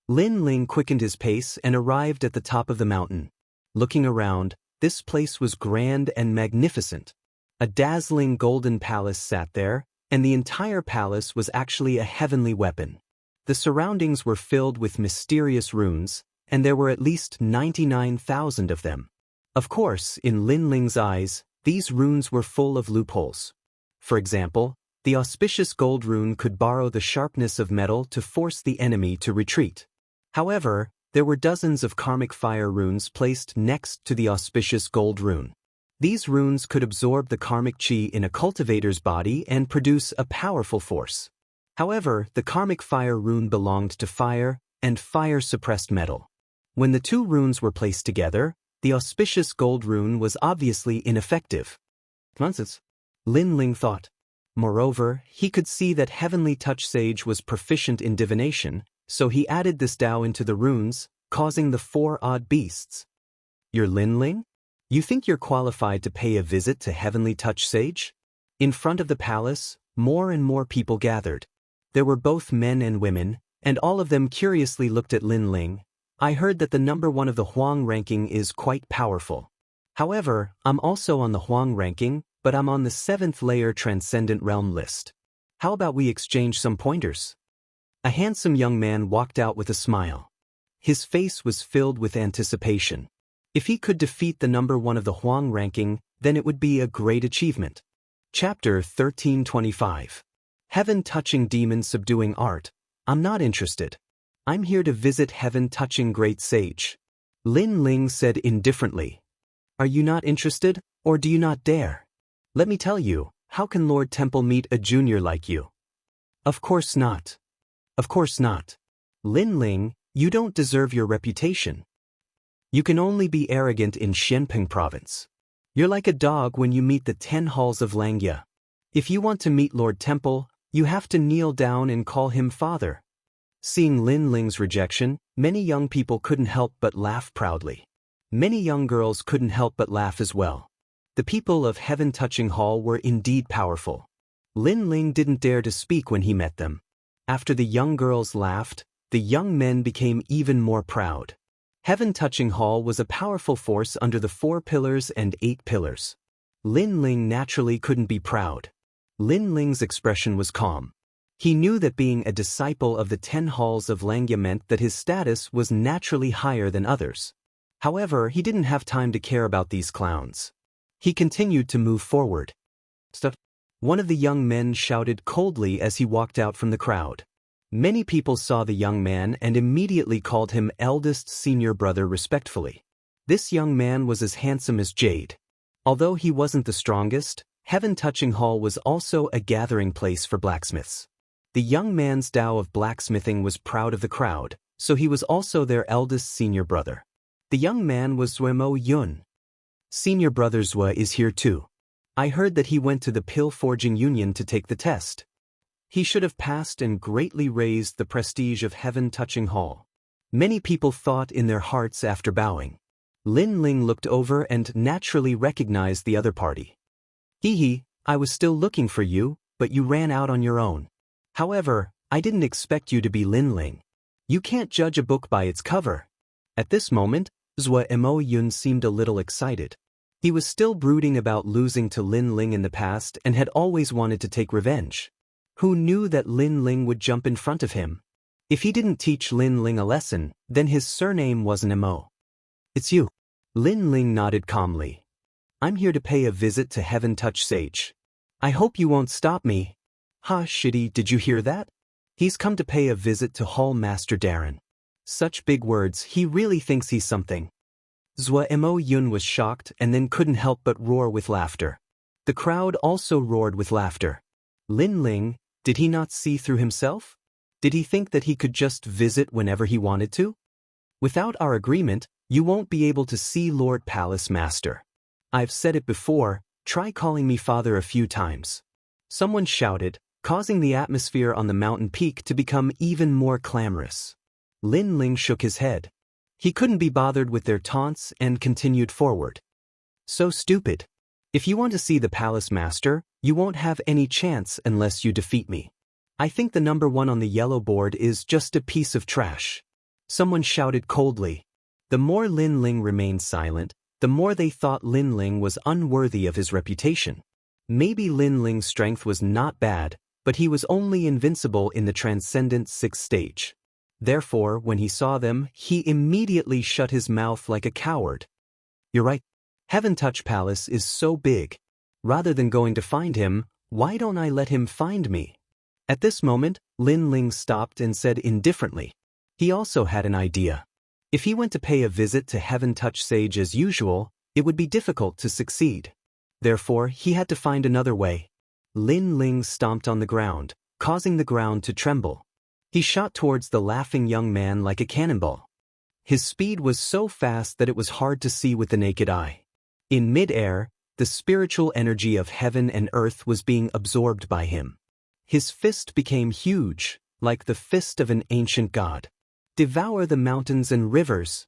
Lin Ling quickened his pace and arrived at the top of the mountain. Looking around, this place was grand and magnificent. A dazzling golden palace sat there, and the entire palace was actually a heavenly weapon. The surroundings were filled with mysterious runes, and there were at least 99,000 of them. Of course, in Lin Ling's eyes, these runes were full of loopholes. For example, the auspicious gold rune could borrow the sharpness of metal to force the enemy to retreat. However, there were dozens of karmic fire runes placed next to the auspicious gold rune. These runes could absorb the karmic chi in a cultivator's body and produce a powerful force. However, the karmic fire rune belonged to fire, and fire suppressed metal. When the two runes were placed together, the auspicious gold rune was obviously ineffective. Nonsense, Lin Ling thought. Moreover, he could see that Heavenly Touch Sage was proficient in divination, so he added this Dao into the runes, causing the 4 odd beasts. You're Lin Ling? You think you're qualified to pay a visit to Heavenly Touch Sage? In front of the palace, more and more people gathered. There were both men and women, and all of them curiously looked at Lin Ling. I heard that the #1 of the Huang ranking is quite powerful. However, I'm also on the Huang ranking, but I'm on the 7th layer Transcendent Realm list. How about we exchange some pointers? A handsome young man walked out with a smile. His face was filled with anticipation. If he could defeat the #1 of the Huang ranking, then it would be a great achievement. Chapter 1325. Heaven-touching demon subduing art. I'm not interested. I'm here to visit heaven-touching great sage. Lin Ling said indifferently. Are you not interested, or do you not dare? Let me tell you, how can Lord Temple meet a junior like you? Of course not. Of course not. Lin Ling, you don't deserve your reputation. You can only be arrogant in Xianpeng province. You're like a dog when you meet the 10 halls of Langya. If you want to meet Lord Temple, you have to kneel down and call him father. Seeing Lin Ling's rejection, many young people couldn't help but laugh proudly. Many young girls couldn't help but laugh as well. The people of Heaven Touching Hall were indeed powerful. Lin Ling didn't dare to speak when he met them. After the young girls laughed, the young men became even more proud. Heaven Touching Hall was a powerful force under the 4 pillars and 8 pillars. Lin Ling naturally couldn't be proud. Lin Ling's expression was calm. He knew that being a disciple of the 10 halls of Langya meant that his status was naturally higher than others. However, he didn't have time to care about these clowns. He continued to move forward. Stop. One of the young men shouted coldly as he walked out from the crowd. Many people saw the young man and immediately called him eldest senior brother respectfully. This young man was as handsome as Jade. Although he wasn't the strongest, Heaven Touching Hall was also a gathering place for blacksmiths. The young man's Tao of blacksmithing was proud of the crowd, so he was also their eldest senior brother. The young man was Zuemo Yun. Senior brother Zue is here too. I heard that he went to the Pill Forging Union to take the test. He should have passed and greatly raised the prestige of Heaven Touching Hall. Many people thought in their hearts after bowing. Lin Ling looked over and naturally recognized the other party. Hee, I was still looking for you, but you ran out on your own. However, I didn't expect you to be Lin Ling. You can't judge a book by its cover. At this moment, Zuemo Yun seemed a little excited. He was still brooding about losing to Lin Ling in the past and had always wanted to take revenge. Who knew that Lin Ling would jump in front of him? If he didn't teach Lin Ling a lesson, then his surname wasn't Mo. It's you. Lin Ling nodded calmly. I'm here to pay a visit to Heaven Touch Sage. I hope you won't stop me. "Ha, shitty, did you hear that? He's come to pay a visit to Hall Master Darren." Such big words, he really thinks he's something. Zhua Mo Yun was shocked and then couldn't help but roar with laughter. The crowd also roared with laughter. Lin Ling, did he not see through himself? Did he think that he could just visit whenever he wanted to? "Without our agreement, you won't be able to see Lord Palace Master. I've said it before, try calling me father a few times." Someone shouted, causing the atmosphere on the mountain peak to become even more clamorous. Lin Ling shook his head. He couldn't be bothered with their taunts and continued forward. "So stupid. If you want to see the Palace Master, you won't have any chance unless you defeat me. I think the number 1 on the yellow board is just a piece of trash." Someone shouted coldly. The more Lin Ling remained silent, the more they thought Lin Ling was unworthy of his reputation. Maybe Lin Ling's strength was not bad, but he was only invincible in the Transcendent 6th stage. Therefore, when he saw them, he immediately shut his mouth like a coward. "You're right. Heaven Touch Palace is so big. Rather than going to find him, why don't I let him find me?" At this moment, Lin Ling stopped and said indifferently. He also had an idea. If he went to pay a visit to Heaven Touch Sage as usual, it would be difficult to succeed. Therefore, he had to find another way. Lin Ling stomped on the ground, causing the ground to tremble. He shot towards the laughing young man like a cannonball. His speed was so fast that it was hard to see with the naked eye. In mid-air, the spiritual energy of heaven and earth was being absorbed by him. His fist became huge, like the fist of an ancient god. "Devour the mountains and rivers!"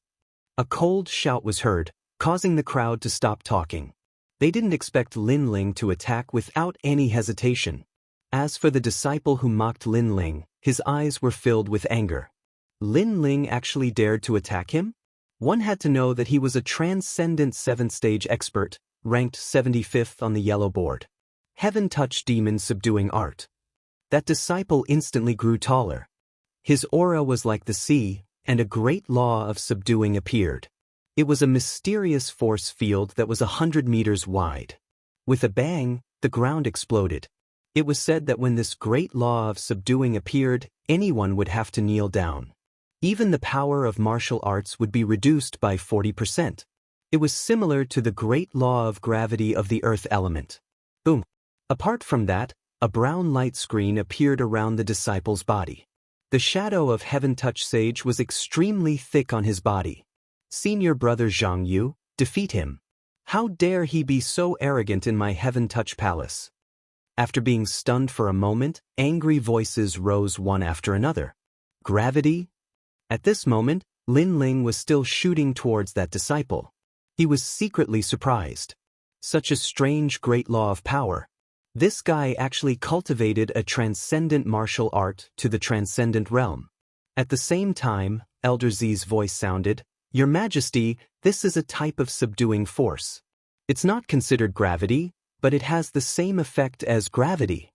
A cold shout was heard, causing the crowd to stop talking. They didn't expect Lin Ling to attack without any hesitation. As for the disciple who mocked Lin Ling, his eyes were filled with anger. Lin Ling actually dared to attack him? One had to know that he was a Transcendent 7th stage expert, ranked 75th on the yellow board. Heaven Touch Demon Subduing Art. That disciple instantly grew taller. His aura was like the sea, and a great law of subduing appeared. It was a mysterious force field that was 100 meters wide. With a bang, the ground exploded. It was said that when this great law of subduing appeared, anyone would have to kneel down. Even the power of martial arts would be reduced by 40%. It was similar to the great law of gravity of the earth element. Boom. Apart from that, a brown light screen appeared around the disciple's body. The shadow of Heaven Touch Sage was extremely thick on his body. "Senior brother Jianghu, defeat him. How dare he be so arrogant in my Heaven Touch Palace?" After being stunned for a moment, angry voices rose one after another. "Gravity?" At this moment, Lin Ling was still shooting towards that disciple. He was secretly surprised. Such a strange great law of power. This guy actually cultivated a transcendent martial art to the transcendent realm. At the same time, Elder Z's voice sounded, "Your Majesty, this is a type of subduing force. It's not considered gravity, but it has the same effect as gravity."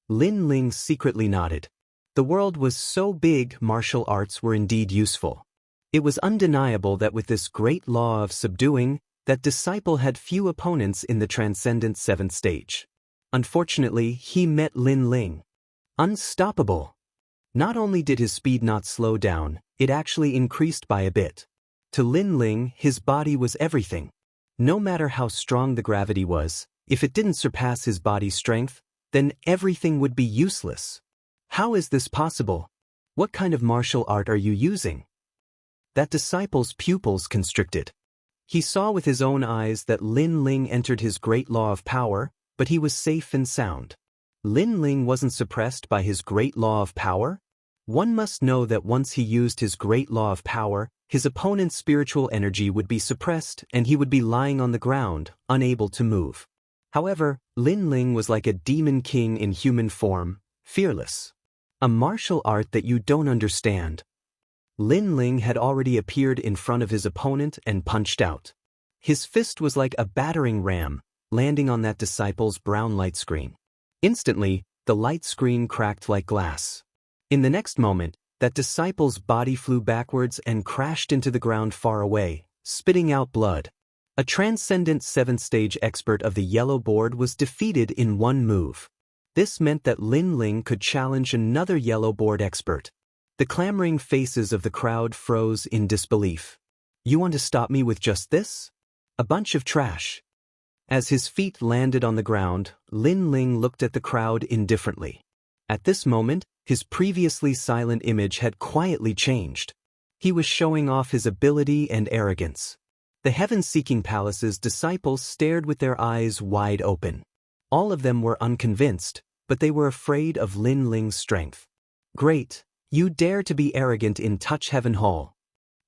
Lin Ling secretly nodded. The world was so big, martial arts were indeed useful. It was undeniable that with this great law of subduing, that disciple had few opponents in the transcendent 7th stage. Unfortunately, he met Lin Ling. Unstoppable. Not only did his speed not slow down, it actually increased by a bit. To Lin Ling, his body was everything. No matter how strong the gravity was, if it didn't surpass his body's strength, then everything would be useless. How is this possible? What kind of martial art are you using? That disciple's pupils constricted. He saw with his own eyes that Lin Ling entered his great law of power, but he was safe and sound. Lin Ling wasn't suppressed by his great law of power? One must know that once he used his great law of power, his opponent's spiritual energy would be suppressed and he would be lying on the ground, unable to move. However, Lin Ling was like a demon king in human form, fearless. A martial art that you don't understand. Lin Ling had already appeared in front of his opponent and punched out. His fist was like a battering ram, landing on that disciple's brown light screen. Instantly, the light screen cracked like glass. In the next moment, that disciple's body flew backwards and crashed into the ground far away, spitting out blood. A transcendent 7th stage expert of the yellow board was defeated in one move. This meant that Lin Ling could challenge another yellow board expert. The clamoring faces of the crowd froze in disbelief. You want to stop me with just this? A bunch of trash. As his feet landed on the ground, Lin Ling looked at the crowd indifferently. At this moment, his previously silent image had quietly changed. He was showing off his ability and arrogance. The heaven-seeking palace's disciples stared with their eyes wide open. All of them were unconvinced, but they were afraid of Lin Ling's strength. Great, you dare to be arrogant in Touch Heaven Hall.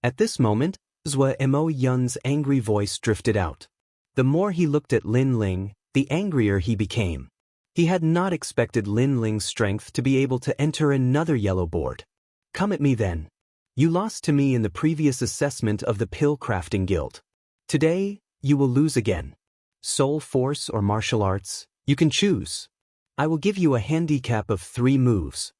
At this moment, Zhou Mo Yun's angry voice drifted out. The more he looked at Lin Ling, the angrier he became. He had not expected Lin Ling's strength to be able to enter another yellow board. Come at me then. You lost to me in the previous assessment of the Pill Crafting Guild. Today, you will lose again. Soul Force or martial arts, you can choose. I will give you a handicap of 3 moves.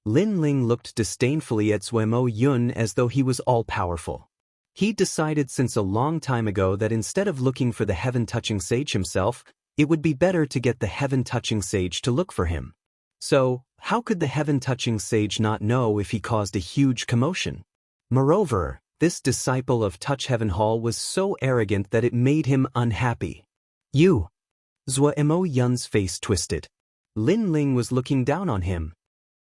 Lin Ling looked disdainfully at Zhou Mo Yun as though he was all-powerful. He decided since a long time ago that instead of looking for the heaven-touching sage himself, it would be better to get the heaven-touching sage to look for him. So, how could the heaven-touching sage not know if he caused a huge commotion? Moreover, this disciple of Touch Heaven Hall was so arrogant that it made him unhappy. You! Zhou Mo Yun's face twisted. Lin Ling was looking down on him.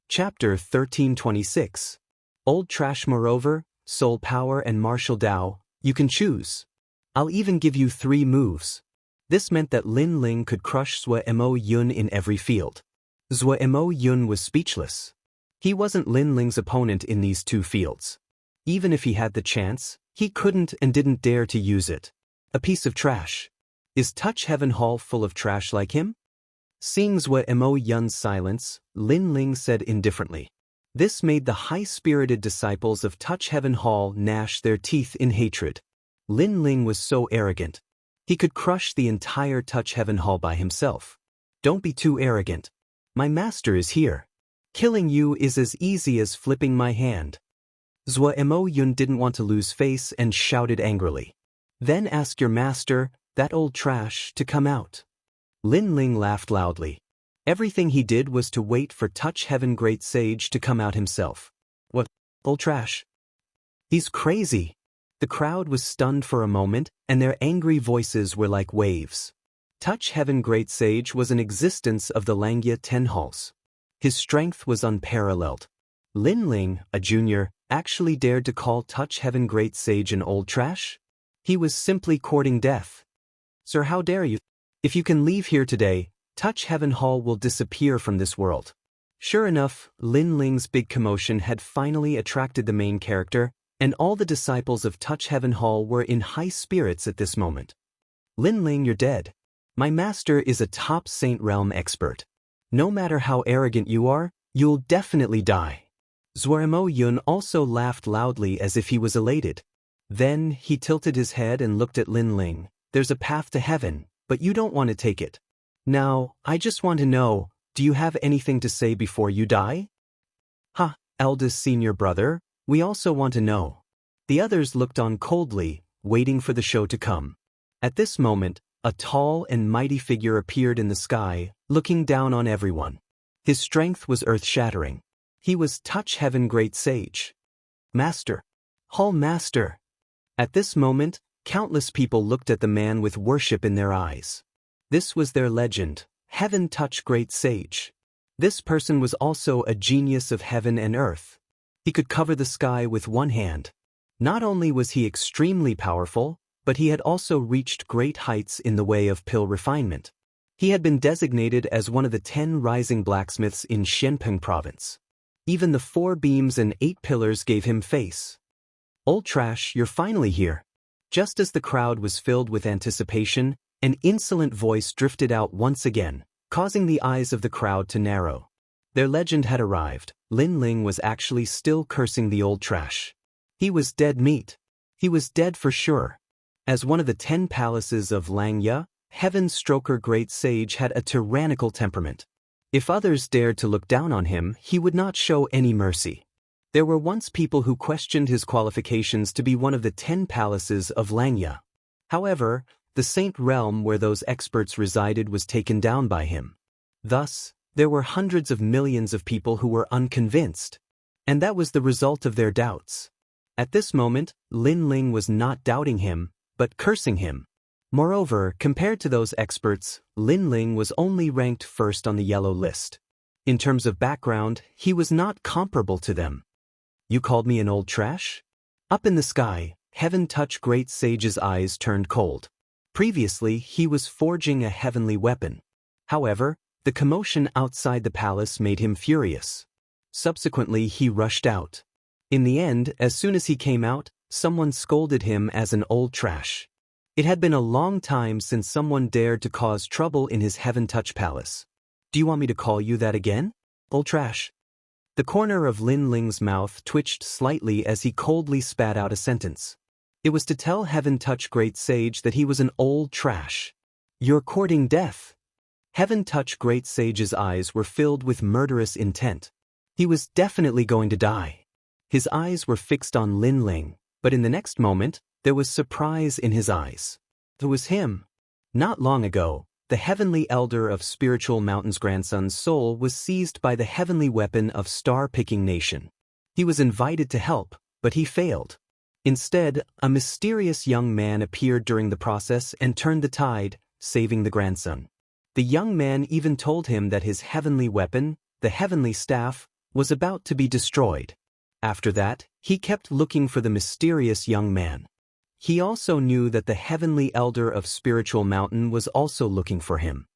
Chapter 1326. Old Trash. Moreover, Soul Power and Martial Dao, you can choose. I'll even give you 3 moves. This meant that Lin Ling could crush Zhou Mo Yun in every field. Zhou Mo Yun was speechless. He wasn't Lin Ling's opponent in these 2 fields. Even if he had the chance, he couldn't and didn't dare to use it. A piece of trash. Is Touch Heaven Hall full of trash like him? Seeing Zhou Mo Yun's silence, Lin Ling said indifferently. This made the high-spirited disciples of Touch Heaven Hall gnash their teeth in hatred. Lin Ling was so arrogant. He could crush the entire Touch Heaven Hall by himself. Don't be too arrogant. My master is here. Killing you is as easy as flipping my hand. Zhou Mo Yun didn't want to lose face and shouted angrily. Then ask your master, that old trash, to come out. Lin Ling laughed loudly. Everything he did was to wait for Touch Heaven Great Sage to come out himself. What, old trash? He's crazy. The crowd was stunned for a moment, and their angry voices were like waves. Touch Heaven Great Sage was an existence of the Langya 10 halls. His strength was unparalleled. Lin Ling, a junior, actually dared to call Touch Heaven Great Sage an old trash? He was simply courting death. Sir, how dare you? If you can leave here today, Touch Heaven Hall will disappear from this world. Sure enough, Lin Ling's big commotion had finally attracted the main character, and all the disciples of Touch Heaven Hall were in high spirits at this moment. Lin Ling, you're dead. My master is a top Saint Realm expert. No matter how arrogant you are, you'll definitely die. Zhou Mo Yun also laughed loudly as if he was elated. Then, he tilted his head and looked at Lin Ling. There's a path to heaven, but you don't want to take it. Now, I just want to know, do you have anything to say before you die? Ha, eldest senior brother, we also want to know. The others looked on coldly, waiting for the show to come. At this moment, a tall and mighty figure appeared in the sky, looking down on everyone. His strength was earth-shattering. He was Touch Heaven Great Sage. Master. Hall Master. At this moment, countless people looked at the man with worship in their eyes. This was their legend, Heaven Touch Great Sage. This person was also a genius of heaven and earth. He could cover the sky with one hand. Not only was he extremely powerful, but he had also reached great heights in the way of pill refinement. He had been designated as one of the 10 rising blacksmiths in Xianpeng province. Even the 4 beams and 8 pillars gave him face. Old trash, you're finally here. Just as the crowd was filled with anticipation, an insolent voice drifted out once again, causing the eyes of the crowd to narrow. Their legend had arrived. Lin Ling was actually still cursing the old trash. He was dead meat. He was dead for sure. As one of the 10 palaces of Langya, Heaven's Stroker Great Sage had a tyrannical temperament. If others dared to look down on him, he would not show any mercy. There were once people who questioned his qualifications to be one of the 10 palaces of Langya. However, the Saint Realm where those experts resided was taken down by him. Thus, There were hundreds of millions of people who were unconvinced. And that was the result of their doubts. At this moment, Lin Ling was not doubting him, but cursing him. Moreover, compared to those experts, Lin Ling was only ranked first on the yellow list. In terms of background, he was not comparable to them. You called me an old trash? Up in the sky, Heaven Touch Great Sage's eyes turned cold. Previously, he was forging a heavenly weapon. However, the commotion outside the palace made him furious. Subsequently, he rushed out. In the end, as soon as he came out, someone scolded him as an old trash. It had been a long time since someone dared to cause trouble in his Heaven Touch Palace. Do you want me to call you that again? Old trash. The corner of Lin Ling's mouth twitched slightly as he coldly spat out a sentence. It was to tell Heaven Touch Great Sage that he was an old trash. You're courting death. Heaven Touch Great Sage's eyes were filled with murderous intent. He was definitely going to die. His eyes were fixed on Lin Ling, but in the next moment, there was surprise in his eyes. It was him. Not long ago, the heavenly elder of Spiritual Mountain's grandson's soul was seized by the heavenly weapon of star-picking nation. He was invited to help, but he failed. Instead, a mysterious young man appeared during the process and turned the tide, saving the grandson. The young man even told him that his heavenly weapon, the heavenly staff, was about to be destroyed. After that, he kept looking for the mysterious young man. He also knew that the heavenly elder of Spiritual Mountain was also looking for him.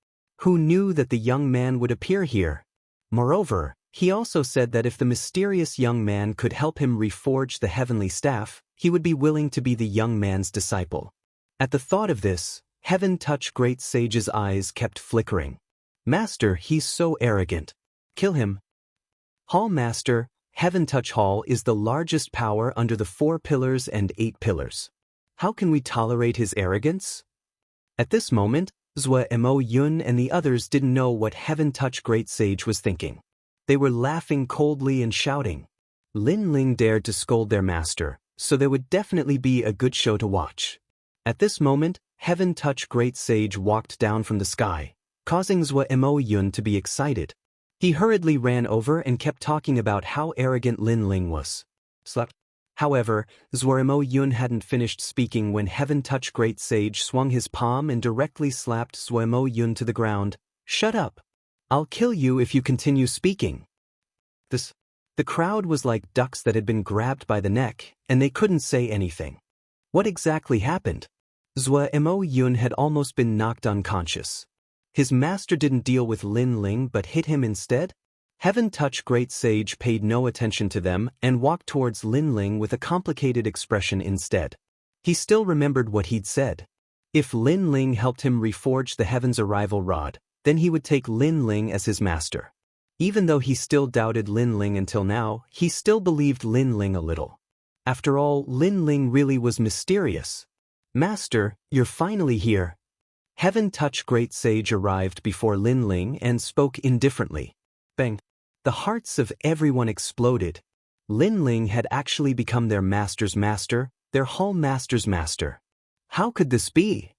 Who knew that the young man would appear here? Moreover, he also said that if the mysterious young man could help him reforge the heavenly staff, he would be willing to be the young man's disciple. At the thought of this, Heaven Touch Great Sage's eyes kept flickering. Master, he's so arrogant. Kill him. Hall Master, Heaven Touch Hall is the largest power under the 4 pillars and 8 pillars. How can we tolerate his arrogance? At this moment, Zhou Mo Yun and the others didn't know what Heaven Touch Great Sage was thinking. They were laughing coldly and shouting. Lin Ling dared to scold their master, so there would definitely be a good show to watch. At this moment, Heaven Touch Great Sage walked down from the sky, causing Zhou Mo Yun to be excited. He hurriedly ran over and kept talking about how arrogant Lin Ling was. However, Zhou Mo Yun hadn't finished speaking when Heaven Touch Great Sage swung his palm and directly slapped Zhou Mo Yun to the ground. Shut up. I'll kill you if you continue speaking. The crowd was like ducks that had been grabbed by the neck, and they couldn't say anything. What exactly happened? Zhou Mo Yun had almost been knocked unconscious. His master didn't deal with Lin Ling but hit him instead? Heaven Touch Great Sage paid no attention to them and walked towards Lin Ling with a complicated expression instead. He still remembered what he'd said. If Lin Ling helped him reforge the Heaven's Arrival Rod, then he would take Lin Ling as his master. Even though he still doubted Lin Ling until now, he still believed Lin Ling a little. After all, Lin Ling really was mysterious. Master, you're finally here. Heaven Touch Great Sage arrived before Lin Ling and spoke indifferently. Bang. The hearts of everyone exploded. Lin Ling had actually become their master's master, their Hall Master's master. How could this be?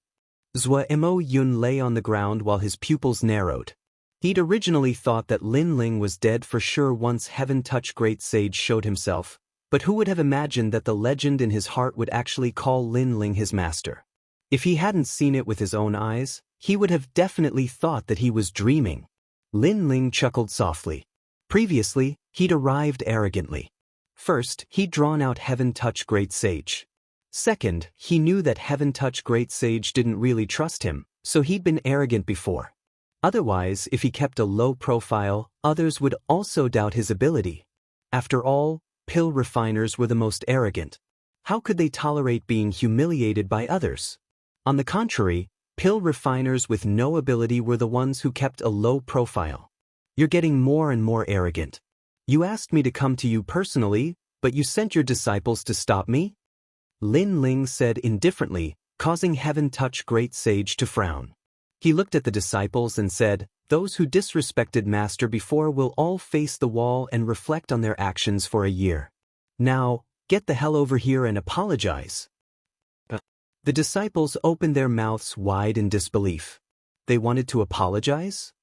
Zhou Mo Yun lay on the ground while his pupils narrowed. He'd originally thought that Lin Ling was dead for sure once Heaven Touch Great Sage showed himself, but who would have imagined that the legend in his heart would actually call Lin Ling his master? If he hadn't seen it with his own eyes, he would have definitely thought that he was dreaming. Lin Ling chuckled softly. Previously, he'd arrived arrogantly. First, he'd drawn out Heaven Touch Great Sage. Second, he knew that Heaven Touch Great Sage didn't really trust him, so he'd been arrogant before. Otherwise, if he kept a low profile, others would also doubt his ability. After all, pill refiners were the most arrogant. How could they tolerate being humiliated by others? On the contrary, pill refiners with no ability were the ones who kept a low profile. You're getting more and more arrogant. You asked me to come to you personally, but you sent your disciples to stop me? Lin Ling said indifferently, causing Heaven Touch Great Sage to frown. He looked at the disciples and said, "Those who disrespected Master before will all face the wall and reflect on their actions for a year. Now, get the hell over here and apologize." The disciples opened their mouths wide in disbelief. They wanted to apologize?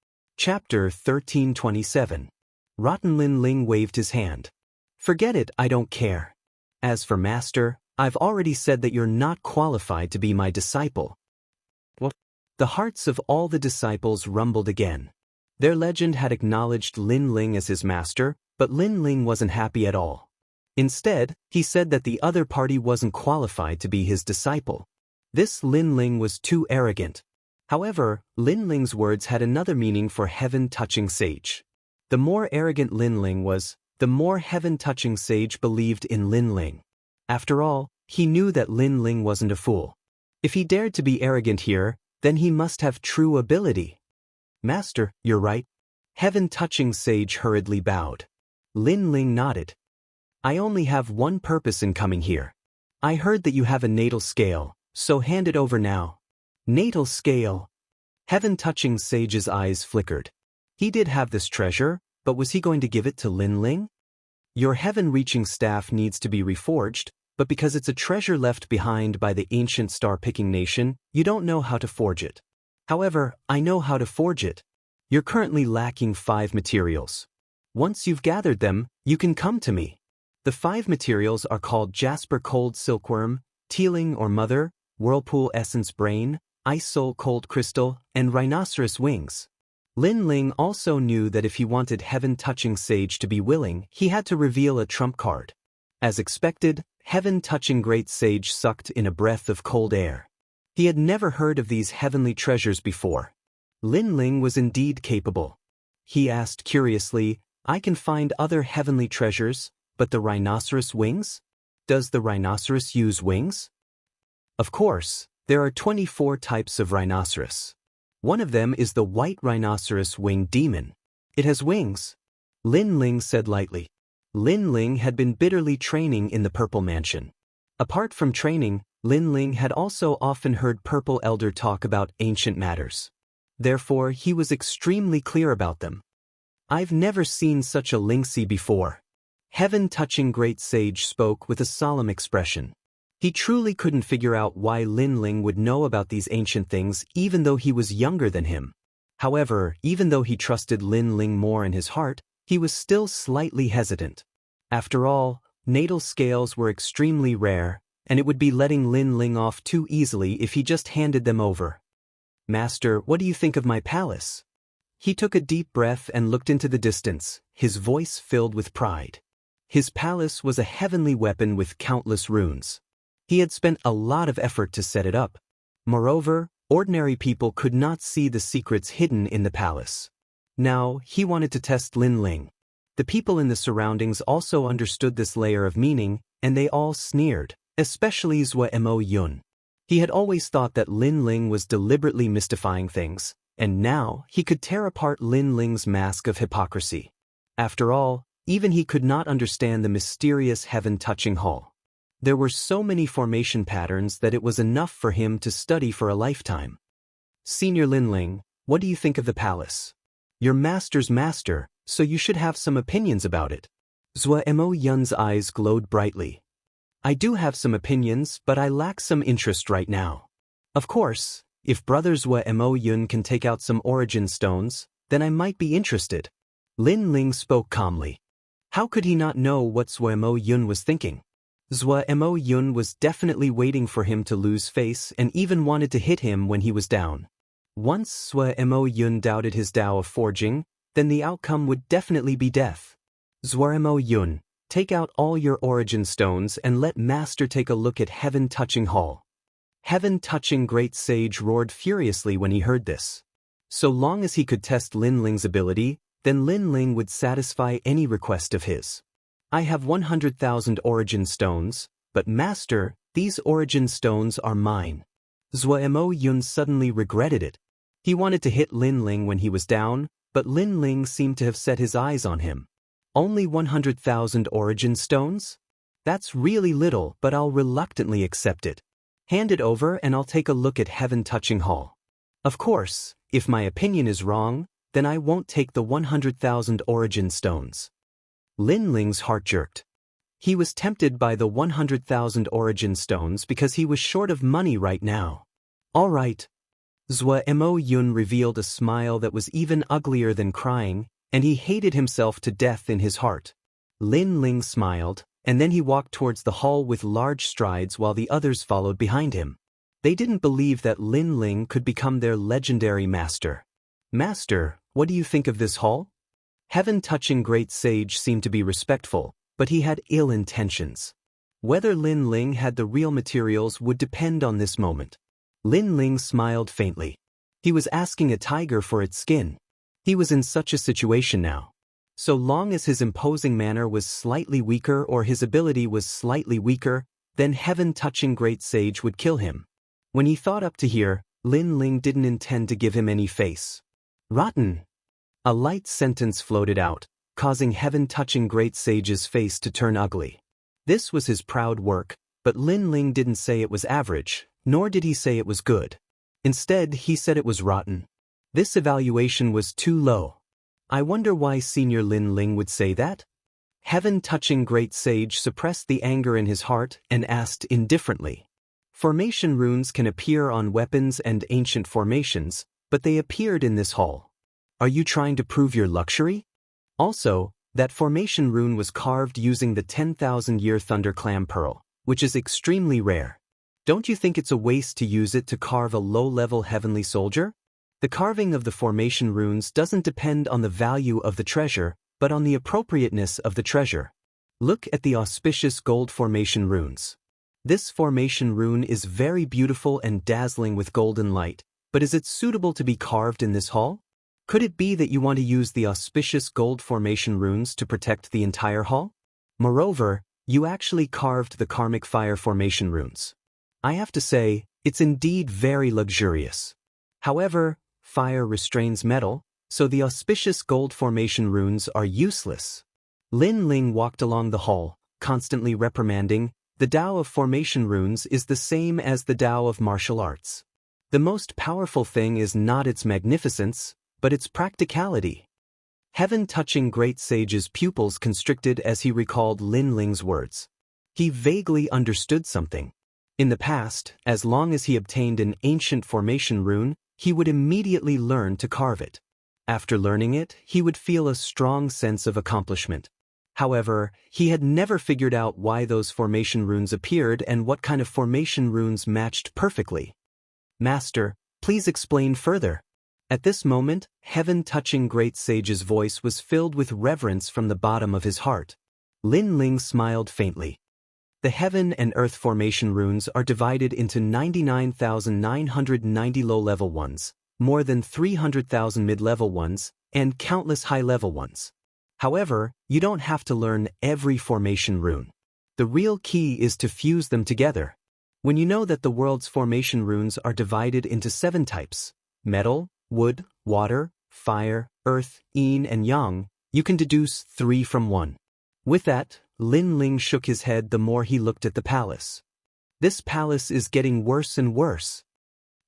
Chapter 1327. Rotten Lin Ling waved his hand. Forget it, I don't care. As for Master, I've already said that you're not qualified to be my disciple. What? The hearts of all the disciples rumbled again. Their legend had acknowledged Lin Ling as his master, but Lin Ling wasn't happy at all. Instead, he said that the other party wasn't qualified to be his disciple. This Lin Ling was too arrogant. However, Lin Ling's words had another meaning for heaven-touching sage. The more arrogant Lin Ling was, the more heaven-touching sage believed in Lin Ling. After all, he knew that Lin Ling wasn't a fool. If he dared to be arrogant here, then he must have true ability. Master, you're right. Heaven-touching sage hurriedly bowed. Lin Ling nodded. I only have one purpose in coming here. I heard that you have a natal scale, so hand it over now. Natal scale. Heaven-touching sage's eyes flickered. He did have this treasure, but was he going to give it to Lin Ling? Your heaven-reaching staff needs to be reforged, but because it's a treasure left behind by the ancient star-picking nation, you don't know how to forge it. However, I know how to forge it. You're currently lacking 5 materials. Once you've gathered them, you can come to me. The 5 materials are called Jasper Cold Silkworm, Teeling or Mother, Whirlpool Essence Brain, Ice Soul Cold Crystal, and Rhinoceros Wings. Lin Ling also knew that if he wanted heaven-touching sage to be willing, he had to reveal a trump card. As expected, heaven-touching great sage sucked in a breath of cold air. He had never heard of these heavenly treasures before. Lin Ling was indeed capable. He asked curiously, I can find other heavenly treasures, but the rhinoceros wings? Does the rhinoceros use wings? Of course, there are 24 types of rhinoceros. One of them is the white rhinoceros winged demon. It has wings. Lin Ling said lightly. Lin Ling had been bitterly training in the Purple Mansion. Apart from training, Lin Ling had also often heard Purple Elder talk about ancient matters. Therefore, he was extremely clear about them. I've never seen such a Lingxi before. Heaven-touching great sage spoke with a solemn expression. He truly couldn't figure out why Lin Ling would know about these ancient things even though he was younger than him. However, even though he trusted Lin Ling more in his heart, he was still slightly hesitant. After all, natal scales were extremely rare, and it would be letting Lin Ling off too easily if he just handed them over. Master, what do you think of my palace? He took a deep breath and looked into the distance, his voice filled with pride. His palace was a heavenly weapon with countless runes. He had spent a lot of effort to set it up. Moreover, ordinary people could not see the secrets hidden in the palace. Now, he wanted to test Lin Ling. The people in the surroundings also understood this layer of meaning, and they all sneered, especially Zhuo Mo Yun. He had always thought that Lin Ling was deliberately mystifying things, and now he could tear apart Lin Ling's mask of hypocrisy. After all, even he could not understand the mysterious heaven-touching hall. There were so many formation patterns that it was enough for him to study for a lifetime. Senior Lin Ling, what do you think of the palace? Your master's master, so you should have some opinions about it. Zhuo Mo Yun's eyes glowed brightly. I do have some opinions, but I lack some interest right now. Of course, if Brother Zhuo Mo Yun can take out some origin stones, then I might be interested. Lin Ling spoke calmly. How could he not know what Zhuo Mo Yun was thinking? Zhuo Mo Yun was definitely waiting for him to lose face and even wanted to hit him when he was down. Once Zhuo Mo Yun doubted his Tao of forging, then the outcome would definitely be death. Zhuo Mo Yun, take out all your origin stones and let Master take a look at Heaven-Touching Hall. Heaven-Touching Great Sage roared furiously when he heard this. So long as he could test Lin Ling's ability, then Lin Ling would satisfy any request of his. I have 100,000 origin stones, but Master, these origin stones are mine. Zhuo Mo Yun suddenly regretted it. He wanted to hit Lin Ling when he was down, but Lin Ling seemed to have set his eyes on him. Only 100,000 origin stones? That's really little, but I'll reluctantly accept it. Hand it over and I'll take a look at Heaven-Touching Hall. Of course, if my opinion is wrong, then I won't take the 100,000 origin stones. Lin Ling's heart jerked. He was tempted by the 100,000 origin stones because he was short of money right now. All right. Zhou Mo Yun revealed a smile that was even uglier than crying, and he hated himself to death in his heart. Lin Ling smiled, and then he walked towards the hall with large strides while the others followed behind him. They didn't believe that Lin Ling could become their legendary master. Master, what do you think of this hall? Heaven-touching great sage seemed to be respectful, but he had ill intentions. Whether Lin Ling had the real materials would depend on this moment. Lin Ling smiled faintly. He was asking a tiger for its skin. He was in such a situation now. So long as his imposing manner was slightly weaker or his ability was slightly weaker, then heaven-touching great sage would kill him. When he thought up to here, Lin Ling didn't intend to give him any face. Rotten. A light sentence floated out, causing heaven-touching great sage's face to turn ugly. This was his proud work, but Lin Ling didn't say it was average, nor did he say it was good. Instead, he said it was rotten. This evaluation was too low. I wonder why Senior Lin Ling would say that? Heaven-touching great sage suppressed the anger in his heart and asked indifferently. Formation runes can appear on weapons and ancient formations, but they appeared in this hall. Are you trying to prove your luxury? Also, that formation rune was carved using the 10,000-year Thunderclam Pearl, which is extremely rare. Don't you think it's a waste to use it to carve a low-level heavenly soldier? The carving of the formation runes doesn't depend on the value of the treasure, but on the appropriateness of the treasure. Look at the auspicious gold formation runes. This formation rune is very beautiful and dazzling with golden light, but is it suitable to be carved in this hall? Could it be that you want to use the auspicious gold formation runes to protect the entire hall? Moreover, you actually carved the karmic fire formation runes. I have to say, it's indeed very luxurious. However, fire restrains metal, so the auspicious gold formation runes are useless. Lin Ling walked along the hall, constantly reprimanding, the Tao of formation runes is the same as the Tao of martial arts. The most powerful thing is not its magnificence, but its practicality. Heaven-touching great sage's pupils constricted as he recalled Lin Ling's words. He vaguely understood something. In the past, as long as he obtained an ancient formation rune, he would immediately learn to carve it. After learning it, he would feel a strong sense of accomplishment. However, he had never figured out why those formation runes appeared and what kind of formation runes matched perfectly. Master, please explain further. At this moment, heaven-touching great sage's voice was filled with reverence from the bottom of his heart. Lin Ling smiled faintly. The heaven and earth formation runes are divided into 99,990 low-level ones, more than 300,000 mid-level ones, and countless high-level ones. However, you don't have to learn every formation rune. The real key is to fuse them together. When you know that the world's formation runes are divided into 7 types, metal, wood, water, fire, earth, yin and yang, you can deduce 3 from 1. With that, Lin Ling shook his head the more he looked at the palace. This palace is getting worse and worse.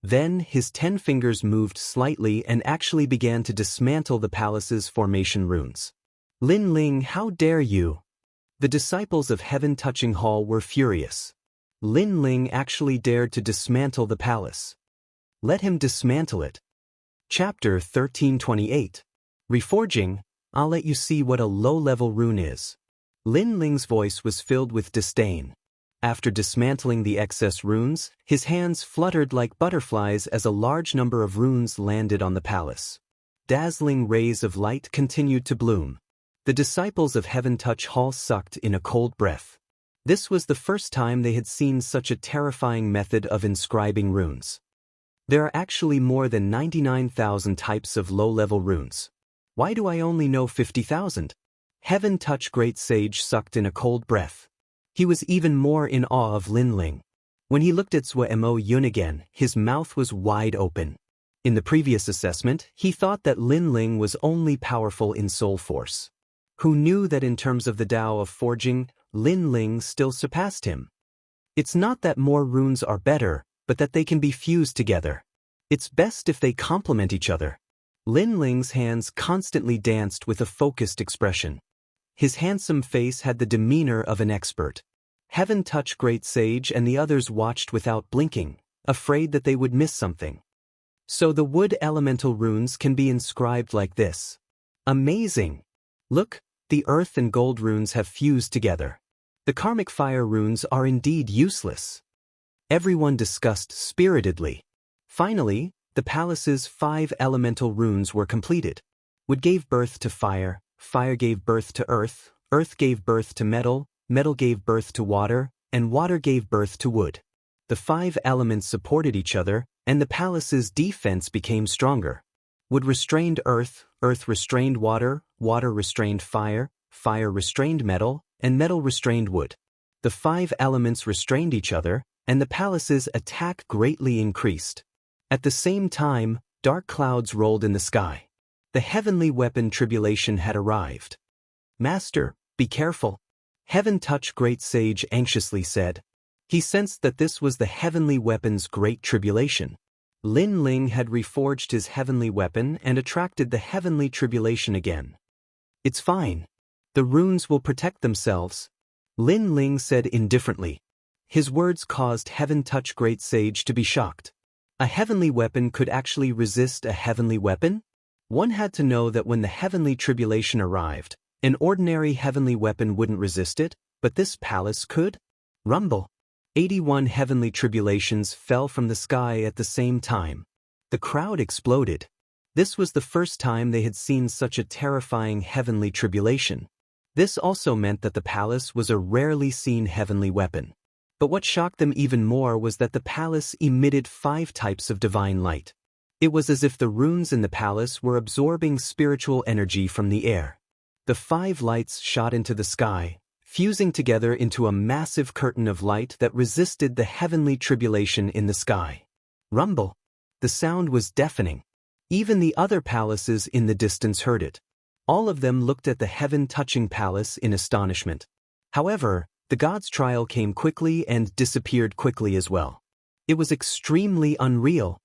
Then his 10 fingers moved slightly and actually began to dismantle the palace's formation runes. Lin Ling, how dare you? The disciples of Heaven-Touching Hall were furious. Lin Ling actually dared to dismantle the palace. Let him dismantle it. Chapter 1328. Reforging, I'll let you see what a low-level rune is. Lin Ling's voice was filled with disdain. After dismantling the excess runes, his hands fluttered like butterflies as a large number of runes landed on the palace. Dazzling rays of light continued to bloom. The disciples of Heaven Touch Hall sucked in a cold breath. This was the first time they had seen such a terrifying method of inscribing runes. There are actually more than 99,000 types of low-level runes. Why do I only know 50,000? Heaven Touch Great Sage sucked in a cold breath. He was even more in awe of Lin Ling. When he looked at Zhou Mo Yun again, his mouth was wide open. In the previous assessment, he thought that Lin Ling was only powerful in soul force. Who knew that in terms of the Tao of forging, Lin Ling still surpassed him? It's not that more runes are better, but that they can be fused together. It's best if they complement each other. Lin Ling's hands constantly danced with a focused expression. His handsome face had the demeanor of an expert. Heaven Touch Great Sage and the others watched without blinking, afraid that they would miss something. So the wood elemental runes can be inscribed like this. Amazing! Look, the earth and gold runes have fused together. The karmic fire runes are indeed useless. Everyone discussed spiritedly. Finally, the palace's 5 elemental runes were completed. Wood gave birth to fire, fire gave birth to earth, earth gave birth to metal, metal gave birth to water, and water gave birth to wood. The 5 elements supported each other, and the palace's defense became stronger. Wood restrained earth, earth restrained water, water restrained fire, fire restrained metal, and metal restrained wood. The 5 elements restrained each other, and the palace's attack greatly increased. At the same time, dark clouds rolled in the sky. The heavenly weapon tribulation had arrived. Master, be careful. Heaven Touch Great Sage anxiously said. He sensed that this was the heavenly weapon's great tribulation. Lin Ling had reforged his heavenly weapon and attracted the heavenly tribulation again. It's fine. The runes will protect themselves, Lin Ling said indifferently. His words caused Heaven Touch Great Sage to be shocked. A heavenly weapon could actually resist a heavenly weapon? One had to know that when the heavenly tribulation arrived, an ordinary heavenly weapon wouldn't resist it, but this palace could? Rumble. 81 heavenly tribulations fell from the sky at the same time. The crowd exploded. This was the first time they had seen such a terrifying heavenly tribulation. This also meant that the palace was a rarely seen heavenly weapon. But what shocked them even more was that the palace emitted 5 types of divine light. It was as if the runes in the palace were absorbing spiritual energy from the air. The 5 lights shot into the sky, fusing together into a massive curtain of light that resisted the heavenly tribulation in the sky. Rumble. The sound was deafening. Even the other palaces in the distance heard it. All of them looked at the heaven-touching palace in astonishment. However, the god's trial came quickly and disappeared quickly as well. It was extremely unreal.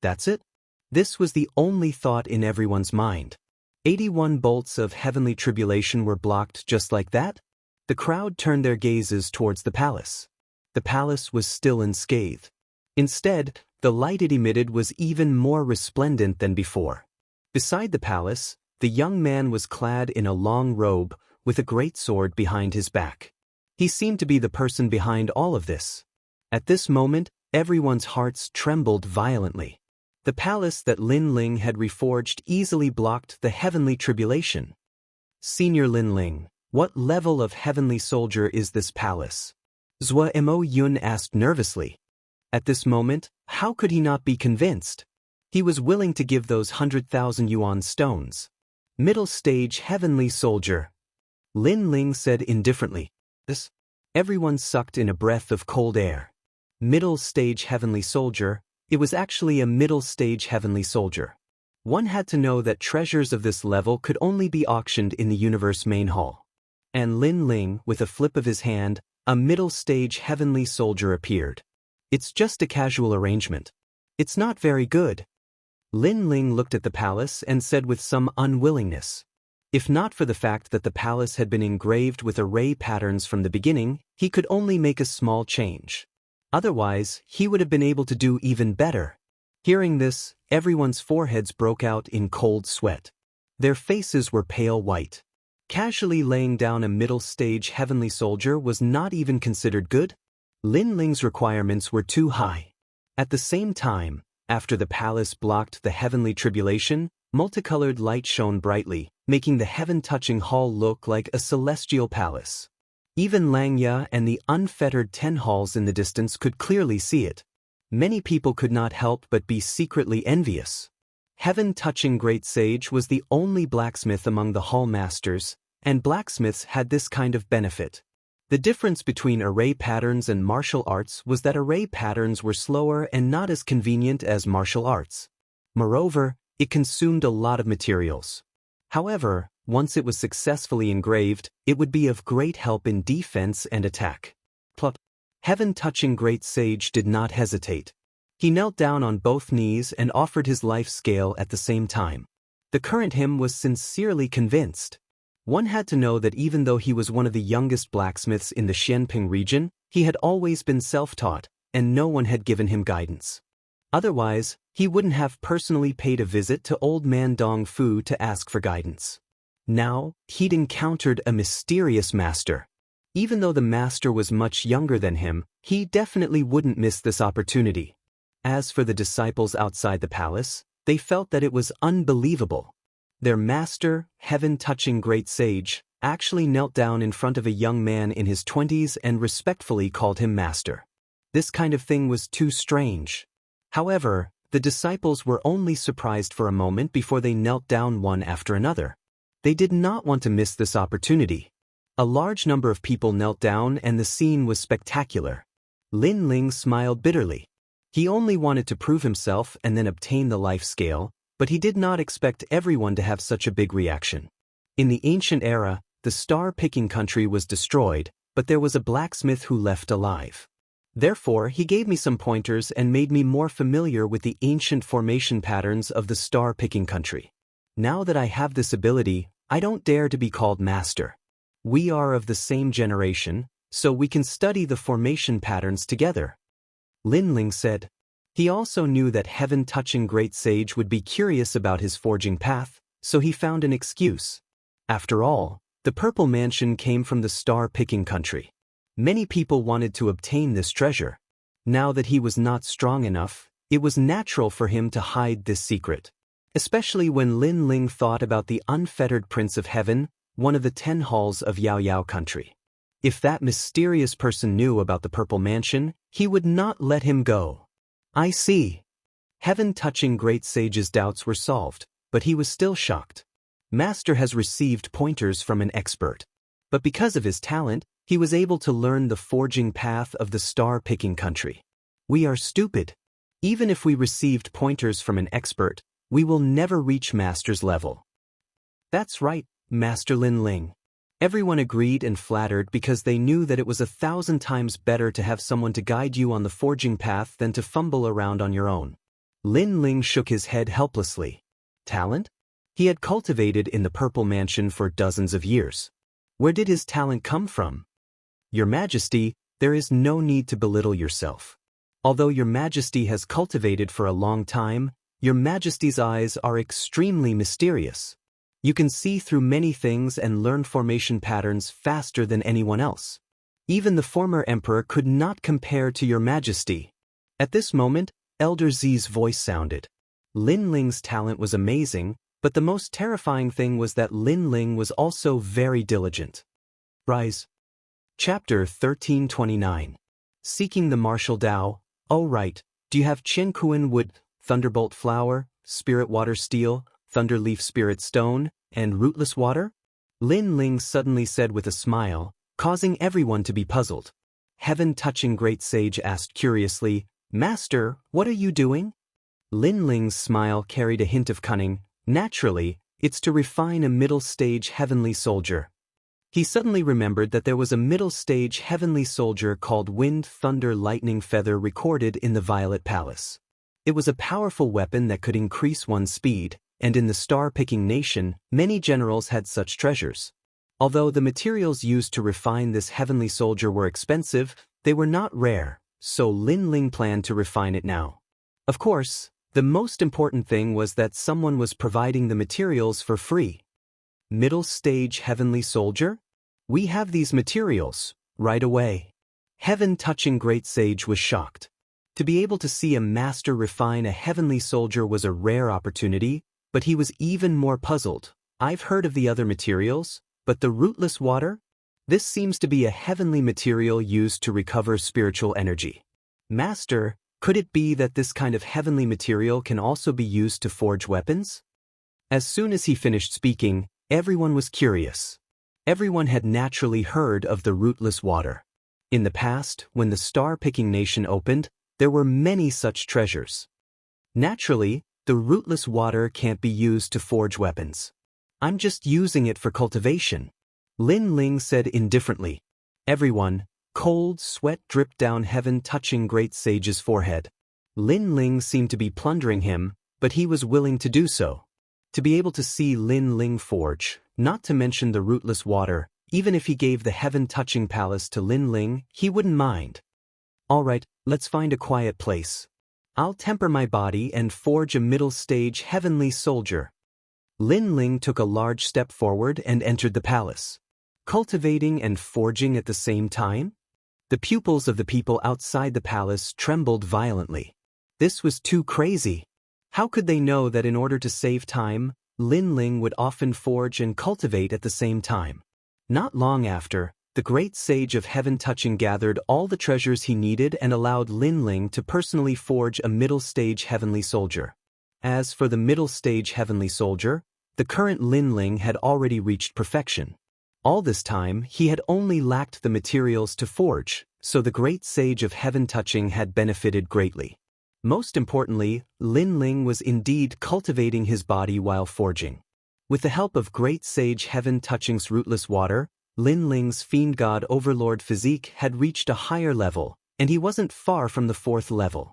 That's it? This was the only thought in everyone's mind. 81 bolts of heavenly tribulation were blocked just like that? The crowd turned their gazes towards the palace. The palace was still unscathed. Instead, the light it emitted was even more resplendent than before. Beside the palace, the young man was clad in a long robe, with a great sword behind his back. He seemed to be the person behind all of this. At this moment, everyone's hearts trembled violently. The palace that Lin Ling had reforged easily blocked the heavenly tribulation. Senior Lin Ling, what level of heavenly soldier is this palace? Zhua Mo Yun asked nervously. At this moment, how could he not be convinced? He was willing to give those 100,000 yuan stones. Middle stage heavenly soldier. Lin Ling said indifferently. This? Everyone sucked in a breath of cold air. Middle stage heavenly soldier. It was actually a middle stage heavenly soldier. One had to know that treasures of this level could only be auctioned in the universe main hall. And Lin Ling, with a flip of his hand, a middle stage heavenly soldier appeared. It's just a casual arrangement. It's not very good. Lin Ling looked at the palace and said with some unwillingness. If not for the fact that the palace had been engraved with array patterns from the beginning, he could only make a small change. Otherwise, he would have been able to do even better. Hearing this, everyone's foreheads broke out in cold sweat. Their faces were pale white. Casually laying down a middle-stage heavenly soldier was not even considered good. Lin Ling's requirements were too high. At the same time, after the palace blocked the heavenly tribulation, multicolored light shone brightly, making the heaven-touching hall look like a celestial palace. Even Langya and the unfettered 10 halls in the distance could clearly see it. Many people could not help but be secretly envious. Heaven-touching Great Sage was the only blacksmith among the hall masters, and blacksmiths had this kind of benefit. The difference between array patterns and martial arts was that array patterns were slower and not as convenient as martial arts. Moreover, it consumed a lot of materials. However, once it was successfully engraved, it would be of great help in defense and attack. Plop. Heaven-touching Great Sage did not hesitate. He knelt down on both knees and offered his life scale at the same time. The current him was sincerely convinced. One had to know that even though he was one of the youngest blacksmiths in the Xianping region, he had always been self-taught, and no one had given him guidance. Otherwise, he wouldn't have personally paid a visit to old man Dong Fu to ask for guidance. Now, he'd encountered a mysterious master. Even though the master was much younger than him, he definitely wouldn't miss this opportunity. As for the disciples outside the palace, they felt that it was unbelievable. Their master, heaven-touching great sage, actually knelt down in front of a young man in his 20s and respectfully called him master. This kind of thing was too strange. However, the disciples were only surprised for a moment before they knelt down one after another. They did not want to miss this opportunity. A large number of people knelt down and the scene was spectacular. Lin Ling smiled bitterly. He only wanted to prove himself and then obtain the life scale, but he did not expect everyone to have such a big reaction. In the ancient era, the star-picking country was destroyed, but there was a blacksmith who left alive. Therefore, he gave me some pointers and made me more familiar with the ancient formation patterns of the star-picking country. Now that I have this ability, I don't dare to be called master. We are of the same generation, so we can study the formation patterns together. Lin Ling said. He also knew that heaven-touching great sage would be curious about his forging path, so he found an excuse. After all, the purple mansion came from the star-picking country. Many people wanted to obtain this treasure. Now that he was not strong enough, it was natural for him to hide this secret. Especially when Lin Ling thought about the unfettered Prince of Heaven, one of the 10 halls of Yao Yao country. If that mysterious person knew about the purple mansion, he would not let him go. I see. Heaven-touching great sage's doubts were solved, but he was still shocked. Master has received pointers from an expert. But because of his talent, he was able to learn the forging path of the star-picking country. We are stupid. Even if we received pointers from an expert, we will never reach Master's level. That's right, Master Lin Ling. Everyone agreed and flattered because they knew that it was 1,000 times better to have someone to guide you on the forging path than to fumble around on your own. Lin Ling shook his head helplessly. Talent? He had cultivated in the Purple Mansion for dozens of years. Where did his talent come from? Your Majesty, there is no need to belittle yourself. Although Your Majesty has cultivated for a long time, Your Majesty's eyes are extremely mysterious. You can see through many things and learn formation patterns faster than anyone else. Even the former emperor could not compare to Your Majesty. At this moment, Elder Zi's voice sounded. Lin Ling's talent was amazing, but the most terrifying thing was that Lin Ling was also very diligent. Rise. Chapter 1329. Seeking the Martial Tao. Oh right, do you have Qinkuan wood, thunderbolt flower, spirit water steel, thunderleaf spirit stone, and rootless water? Lin Ling suddenly said with a smile, causing everyone to be puzzled. Heaven-touching great sage asked curiously, Master, what are you doing? Lin Ling's smile carried a hint of cunning. Naturally, it's to refine a middle-stage heavenly soldier. He suddenly remembered that there was a middle-stage heavenly soldier called Wind Thunder Lightning Feather recorded in the Violet Palace. It was a powerful weapon that could increase one's speed, and in the star-picking nation, many generals had such treasures. Although the materials used to refine this heavenly soldier were expensive, they were not rare, so Lin Ling planned to refine it now. Of course, the most important thing was that someone was providing the materials for free. Middle-stage heavenly soldier? We have these materials, right away. Heaven-touching great sage was shocked. To be able to see a master refine a heavenly soldier was a rare opportunity, but he was even more puzzled. I've heard of the other materials, but the rootless water? This seems to be a heavenly material used to recover spiritual energy. Master, could it be that this kind of heavenly material can also be used to forge weapons? As soon as he finished speaking, everyone was curious. Everyone had naturally heard of the rootless water. In the past, when the star-picking nation opened, there were many such treasures. Naturally, the rootless water can't be used to forge weapons. I'm just using it for cultivation. Lin Ling said indifferently. Everyone, cold sweat dripped down heaven-touching great sage's forehead. Lin Ling seemed to be plundering him, but he was willing to do so. To be able to see Lin Ling forge, not to mention the rootless water, even if he gave the heaven-touching palace to Lin Ling, he wouldn't mind. All right, let's find a quiet place. I'll temper my body and forge a middle-stage heavenly soldier. Lin Ling took a large step forward and entered the palace. Cultivating and forging at the same time? The pupils of the people outside the palace trembled violently. This was too crazy. How could they know that in order to save time, Lin Ling would often forge and cultivate at the same time? Not long after, the great sage of heaven touching gathered all the treasures he needed and allowed Lin Ling to personally forge a middle-stage heavenly soldier. As for the middle-stage heavenly soldier, the current Lin Ling had already reached perfection. All this time, he had only lacked the materials to forge, so the great sage of heaven touching had benefited greatly. Most importantly, Lin Ling was indeed cultivating his body while forging. With the help of great sage heaven touching's rootless water, Lin Ling's fiend god overlord physique had reached a higher level, and he wasn't far from the 4th level.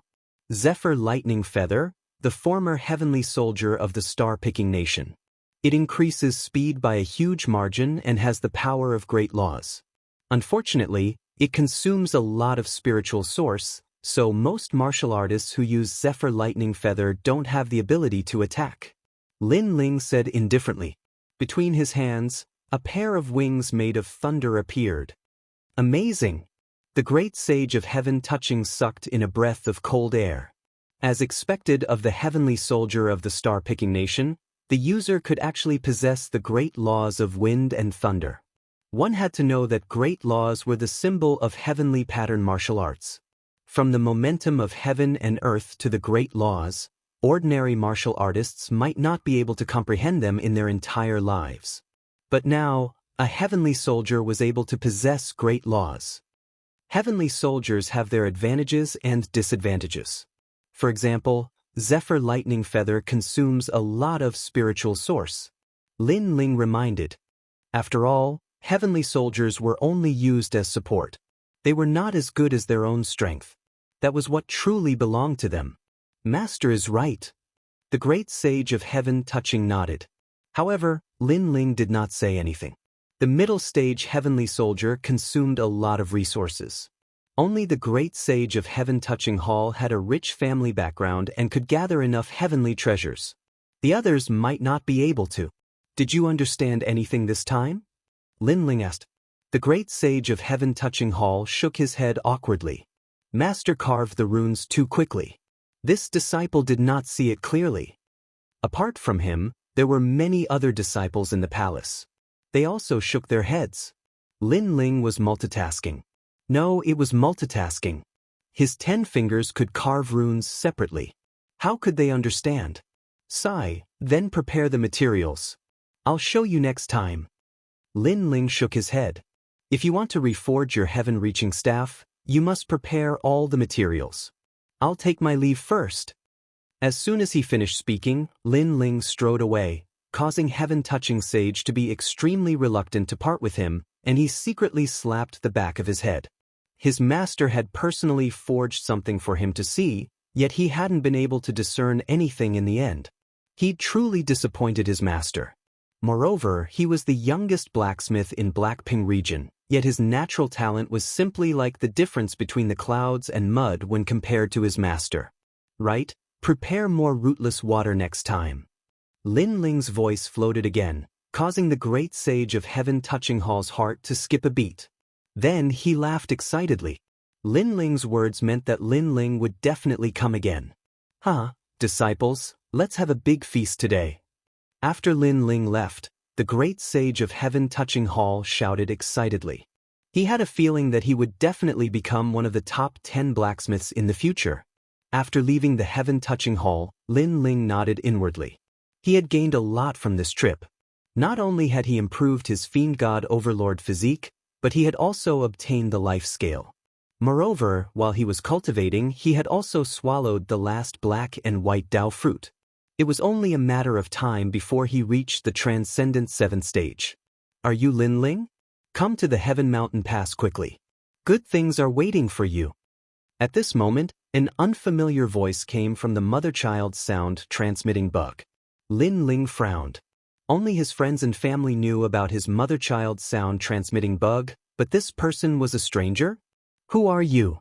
Zephyr Lightning Feather, the former heavenly soldier of the star-picking nation. It increases speed by a huge margin and has the power of great laws. Unfortunately, it consumes a lot of spiritual source, so most martial artists who use Zephyr Lightning Feather don't have the ability to attack. Lin Ling said indifferently. Between his hands, a pair of wings made of thunder appeared. Amazing! The great sage of heaven touching sucked in a breath of cold air. As expected of the heavenly soldier of the star-picking nation, the user could actually possess the great laws of wind and thunder. One had to know that great laws were the symbol of heavenly pattern martial arts. From the momentum of heaven and earth to the great laws, ordinary martial artists might not be able to comprehend them in their entire lives. But now, a heavenly soldier was able to possess great laws. Heavenly soldiers have their advantages and disadvantages. For example, Zephyr Lightning Feather consumes a lot of spiritual source. Lin Ling reminded. After all, heavenly soldiers were only used as support. They were not as good as their own strength. That was what truly belonged to them. Master is right. The great sage of heaven touching nodded. However, Lin Ling did not say anything. The middle stage heavenly soldier consumed a lot of resources. Only the great sage of heaven touching hall had a rich family background and could gather enough heavenly treasures. The others might not be able to. Did you understand anything this time? Lin Ling asked. The great sage of heaven touching hall shook his head awkwardly. Master carved the runes too quickly. This disciple did not see it clearly. Apart from him, there were many other disciples in the palace. They also shook their heads. Lin Ling was multitasking. No, it was multitasking. His 10 fingers could carve runes separately. How could they understand? Sigh, then prepare the materials. I'll show you next time. Lin Ling shook his head. If you want to reforge your heaven-reaching staff, you must prepare all the materials. I'll take my leave first. As soon as he finished speaking, Lin Ling strode away, causing heaven-touching sage to be extremely reluctant to part with him, and he secretly slapped the back of his head. His master had personally forged something for him to see, yet he hadn't been able to discern anything in the end. He'd truly disappointed his master. Moreover, he was the youngest blacksmith in Blackping region, yet his natural talent was simply like the difference between the clouds and mud when compared to his master. Right? Prepare more rootless water next time. Lin Ling's voice floated again, causing the great sage of heaven touching hall's heart to skip a beat. Then he laughed excitedly. Lin Ling's words meant that Lin Ling would definitely come again. Disciples, let's have a big feast today. After Lin Ling left, the great sage of heaven touching hall shouted excitedly. He had a feeling that he would definitely become one of the top 10 blacksmiths in the future. After leaving the heaven touching hall, Lin Ling nodded inwardly. He had gained a lot from this trip. Not only had he improved his fiend god overlord physique, but he had also obtained the life scale. Moreover, while he was cultivating, he had also swallowed the last black and white Dao fruit. It was only a matter of time before he reached the transcendent 7th stage. Are you Lin Ling? Come to the Heaven Mountain Pass quickly. Good things are waiting for you. At this moment, an unfamiliar voice came from the mother-child sound transmitting bug. Lin Ling frowned. Only his friends and family knew about his mother-child sound transmitting bug, but this person was a stranger? Who are you?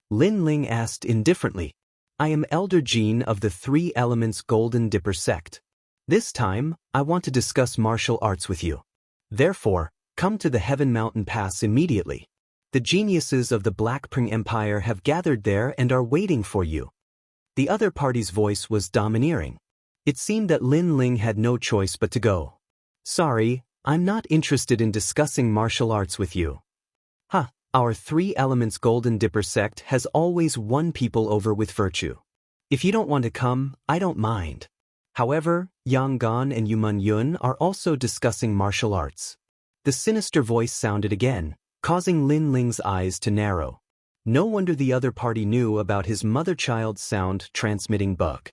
Lin Ling asked indifferently. I am Elder Jean of the Three Elements Golden Dipper sect. This time, I want to discuss martial arts with you. Therefore, come to the Heaven Mountain Pass immediately. The geniuses of the Blackpring Empire have gathered there and are waiting for you. The other party's voice was domineering. It seemed that Lin Ling had no choice but to go. Sorry, I'm not interested in discussing martial arts with you. Our Three Elements Golden Dipper sect has always won people over with virtue. If you don't want to come, I don't mind. However, Yang Gan and Yuman Yun are also discussing martial arts. The sinister voice sounded again, causing Lin Ling's eyes to narrow. No wonder the other party knew about his mother-child sound transmitting bug.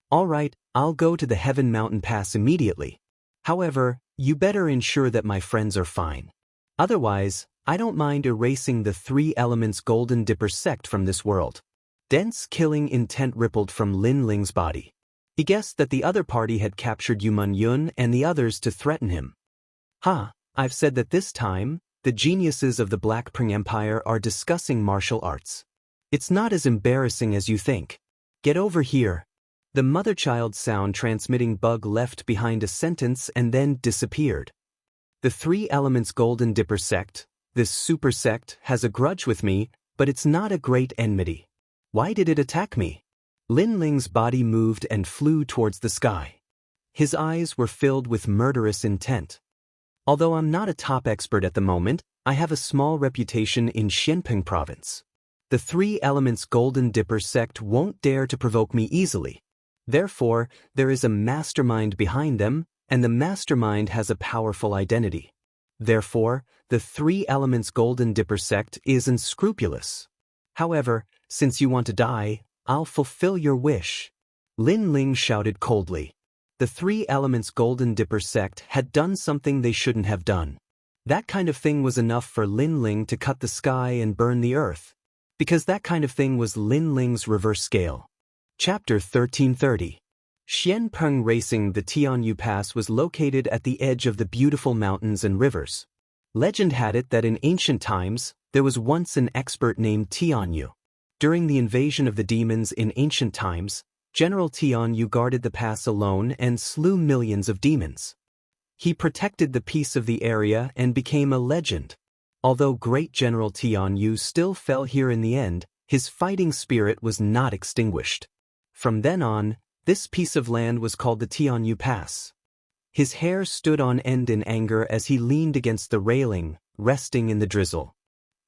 All right, I'll go to the Heaven Mountain Pass immediately. However, you better ensure that my friends are fine. Otherwise, I don't mind erasing the Three Elements Golden Dipper sect from this world. Dense killing intent rippled from Lin Ling's body. He guessed that the other party had captured Yuman Yun and the others to threaten him. I've said that this time, the geniuses of the Blackpring Empire are discussing martial arts. It's not as embarrassing as you think. Get over here. The mother-child sound transmitting bug left behind a sentence and then disappeared. The Three Elements Golden Dipper sect, this super sect, has a grudge with me, but it's not a great enmity. Why did it attack me? Lin Ling's body moved and flew towards the sky. His eyes were filled with murderous intent. Although I'm not a top expert at the moment, I have a small reputation in Xianping province. The Three Elements Golden Dipper sect won't dare to provoke me easily. Therefore, there is a mastermind behind them, and the mastermind has a powerful identity. Therefore, the Three Elements Golden Dipper sect is unscrupulous. However, since you want to die, I'll fulfill your wish. Lin Ling shouted coldly. The Three Elements Golden Dipper sect had done something they shouldn't have done. That kind of thing was enough for Lin Ling to cut the sky and burn the earth. Because that kind of thing was Lin Ling's reverse scale. Chapter 1330. Xianpeng Racing. The Tianyu Pass was located at the edge of the beautiful mountains and rivers. Legend had it that in ancient times, there was once an expert named Tianyu. During the invasion of the demons in ancient times, General Tianyu guarded the pass alone and slew millions of demons. He protected the peace of the area and became a legend. Although great General Tianyu still fell here in the end, his fighting spirit was not extinguished. From then on, this piece of land was called the Tianyu Pass. His hair stood on end in anger as he leaned against the railing, resting in the drizzle.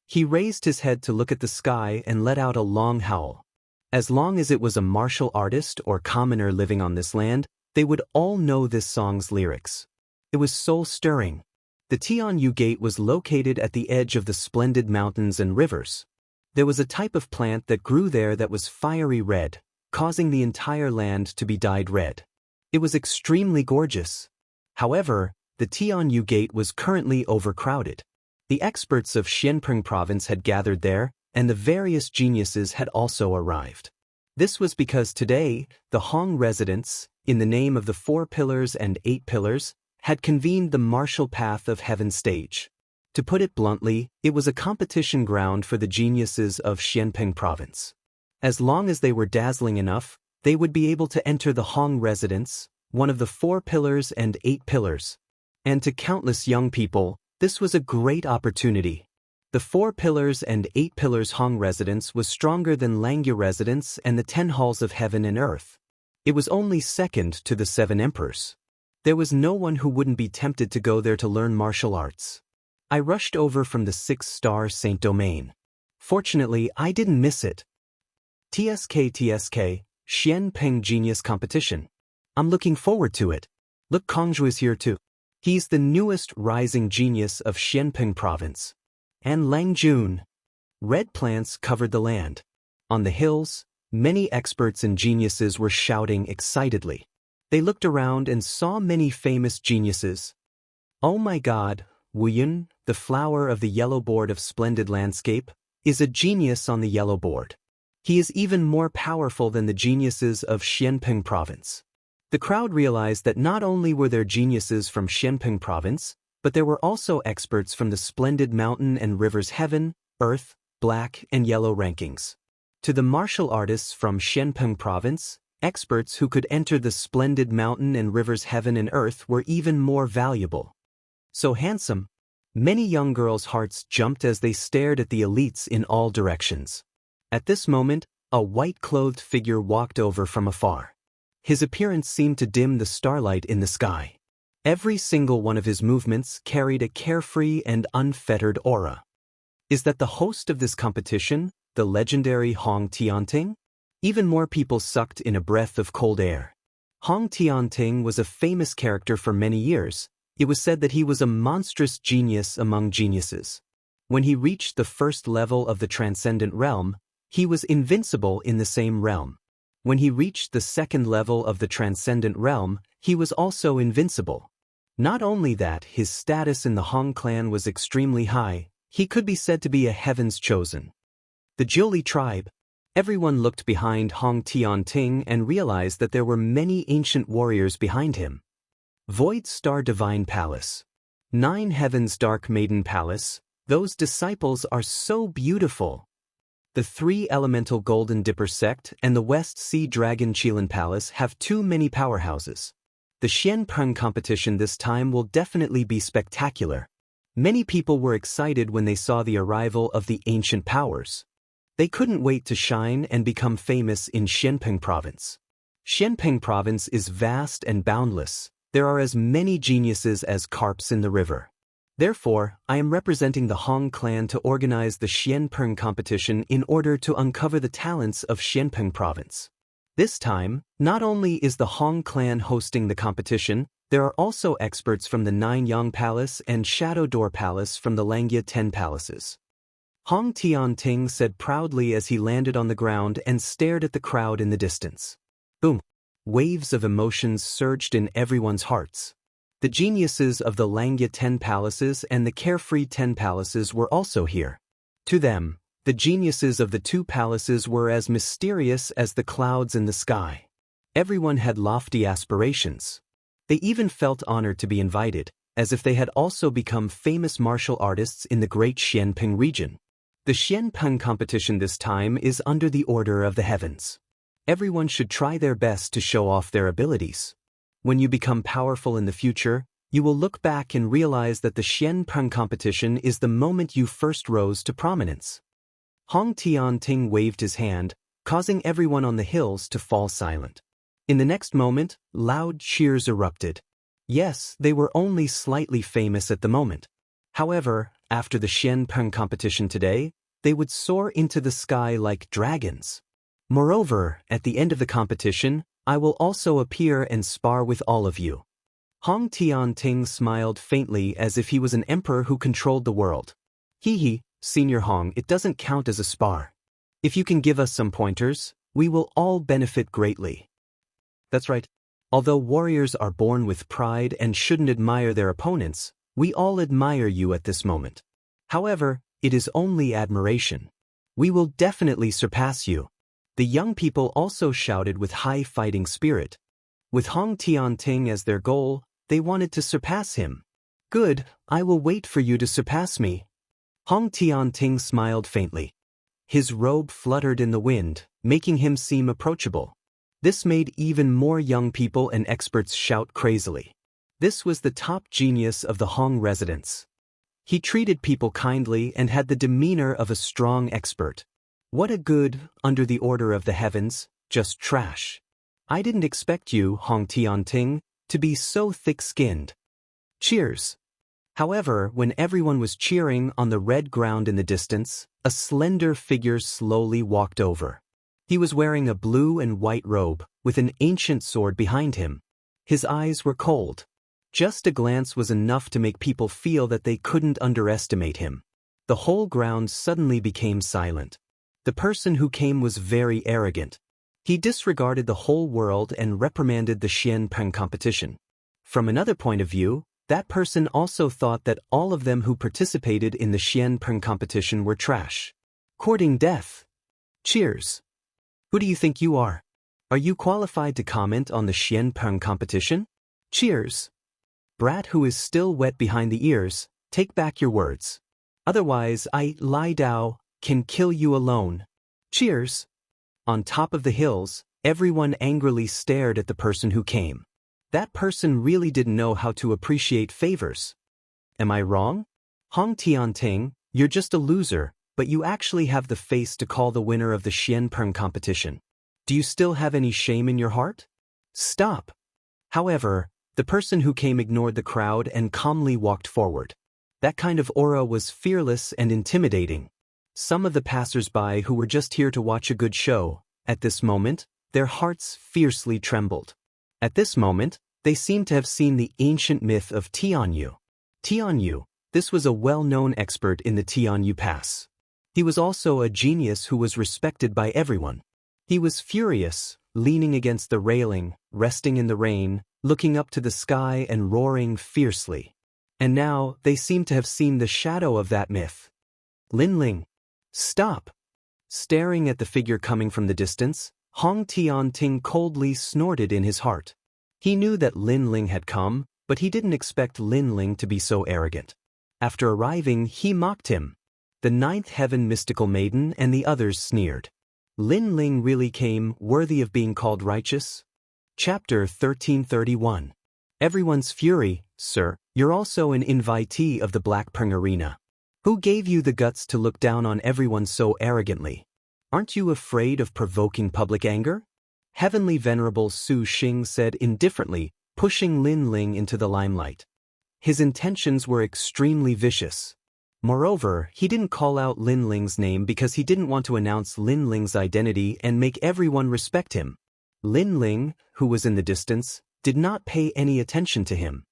He raised his head to look at the sky and let out a long howl. As long as it was a martial artist or commoner living on this land, they would all know this song's lyrics. It was soul-stirring. The Tianyu Gate was located at the edge of the splendid mountains and rivers. There was a type of plant that grew there that was fiery red, causing the entire land to be dyed red. It was extremely gorgeous. However, the Tianyu Gate was currently overcrowded. The experts of Xianpeng province had gathered there, and the various geniuses had also arrived. This was because today, the Hong residents, in the name of the 4 Pillars and 8 Pillars, had convened the martial path of heaven stage. To put it bluntly, it was a competition ground for the geniuses of Xianpeng province. As long as they were dazzling enough, they would be able to enter the Hong residence, one of the 4 Pillars and 8 Pillars. And to countless young people, this was a great opportunity. The 4 Pillars and 8 Pillars Hong residence was stronger than Langya residence and the 10 halls of heaven and earth. It was only second to the 7 emperors. There was no one who wouldn't be tempted to go there to learn martial arts. I rushed over from the 6-star Saint Domain. Fortunately, I didn't miss it. TSK, Xianpeng Genius Competition. I'm looking forward to it. Look, Kongzhu is here too. He's the newest rising genius of Xianpeng province. And Lang Jun. Red plants covered the land. On the hills, many experts and geniuses were shouting excitedly. They looked around and saw many famous geniuses. Oh my God, Wu Yun, the flower of the yellow board of splendid landscape, is a genius on the yellow board. He is even more powerful than the geniuses of Xianpeng province. The crowd realized that not only were there geniuses from Xianpeng province, but there were also experts from the splendid mountain and rivers heaven, earth, black, and yellow rankings. To the martial artists from Xianpeng province, experts who could enter the splendid mountain and rivers heaven and earth were even more valuable. So handsome. Many young girls' hearts jumped as they stared at the elites in all directions. At this moment, a white-clothed figure walked over from afar. His appearance seemed to dim the starlight in the sky. Every single one of his movements carried a carefree and unfettered aura. Is that the host of this competition, the legendary Hong Tianting? Even more people sucked in a breath of cold air. Hong Tianting was a famous character for many years. It was said that he was a monstrous genius among geniuses. When he reached the first level of the transcendent realm, he was invincible in the same realm. When he reached the second level of the transcendent realm, he was also invincible. Not only that, his status in the Hong clan was extremely high, he could be said to be a heaven's chosen. The Jiuli tribe. Everyone looked behind Hong Tianting and realized that there were many ancient warriors behind him. Void Star Divine Palace. 9 Heavens Dark Maiden Palace. Those disciples are so beautiful. The 3 Elemental Golden Dipper Sect and the West Sea Dragon Qilan Palace have too many powerhouses. The Xianpeng competition this time will definitely be spectacular. Many people were excited when they saw the arrival of the ancient powers. They couldn't wait to shine and become famous in Xianpeng province. Xianpeng province is vast and boundless. There are as many geniuses as carps in the river. Therefore, I am representing the Hong clan to organize the Xianpeng competition in order to uncover the talents of Xianpeng province. This time, not only is the Hong clan hosting the competition, there are also experts from the 9 Yang Palace and Shadow Door Palace from the Langya 10 palaces. Hong Tianting said proudly as he landed on the ground and stared at the crowd in the distance. Boom! Waves of emotions surged in everyone's hearts. The geniuses of the Langya 10 palaces and the Carefree 10 palaces were also here. To them, the geniuses of the 2 palaces were as mysterious as the clouds in the sky. Everyone had lofty aspirations. They even felt honored to be invited, as if they had also become famous martial artists in the great Xianpeng region. The Xianpeng competition this time is under the order of the heavens. Everyone should try their best to show off their abilities. When you become powerful in the future, you will look back and realize that the Xianpeng competition is the moment you first rose to prominence. Hong Tianting waved his hand, causing everyone on the hills to fall silent. In the next moment, loud cheers erupted. Yes, they were only slightly famous at the moment. However, after the Xianpeng competition today, they would soar into the sky like dragons. Moreover, at the end of the competition, I will also appear and spar with all of you. Hong Tianting smiled faintly as if he was an emperor who controlled the world. Hee, Senior Hong, it doesn't count as a spar. If you can give us some pointers, we will all benefit greatly. That's right. Although warriors are born with pride and shouldn't admire their opponents, we all admire you at this moment. However, it is only admiration. We will definitely surpass you. The young people also shouted with high fighting spirit. With Hong Tianting as their goal, they wanted to surpass him. Good, I will wait for you to surpass me. Hong Tianting smiled faintly. His robe fluttered in the wind, making him seem approachable. This made even more young people and experts shout crazily. This was the top genius of the Hong residence. He treated people kindly and had the demeanor of a strong expert. What a good, under the order of the heavens, just trash. I didn't expect you, Hong Tianting, to be so thick-skinned. Cheers. However, when everyone was cheering on the red ground in the distance, a slender figure slowly walked over. He was wearing a blue and white robe, with an ancient sword behind him. His eyes were cold. Just a glance was enough to make people feel that they couldn't underestimate him. The whole ground suddenly became silent. The person who came was very arrogant. He disregarded the whole world and reprimanded the Xianpeng competition. From another point of view, that person also thought that all of them who participated in the Xianpeng competition were trash. Courting death. Cheers. Who do you think you are? Are you qualified to comment on the Xianpeng competition? Cheers. Brat who is still wet behind the ears, take back your words. Otherwise I, Lai Dao, can kill you alone. Cheers. On top of the hills, everyone angrily stared at the person who came. That person really didn't know how to appreciate favors. Am I wrong? Hong Tianting, you're just a loser, but you actually have the face to call the winner of the Xianpeng competition. Do you still have any shame in your heart? Stop. However, the person who came ignored the crowd and calmly walked forward. That kind of aura was fearless and intimidating. Some of the passers-by who were just here to watch a good show, at this moment, their hearts fiercely trembled. At this moment, they seemed to have seen the ancient myth of Tianyu. Tianyu, this was a well-known expert in the Tianyu Pass. He was also a genius who was respected by everyone. He was furious, leaning against the railing, resting in the rain, looking up to the sky and roaring fiercely. And now, they seemed to have seen the shadow of that myth. Linling. Stop! Staring at the figure coming from the distance, Hong Tianting coldly snorted in his heart. He knew that Linling had come, but he didn't expect Linling to be so arrogant. After arriving, he mocked him. The ninth heaven mystical maiden and the others sneered. Linling really came, worthy of being called righteous? Chapter 1331. Everyone's fury, sir, you're also an invitee of the Blackpeng Arena. Who gave you the guts to look down on everyone so arrogantly? Aren't you afraid of provoking public anger? Heavenly Venerable Su Xing said indifferently, pushing Linling into the limelight. His intentions were extremely vicious. Moreover, he didn't call out Linling's name because he didn't want to announce Linling's identity and make everyone respect him. Linling, who was in the distance, did not pay any attention to him.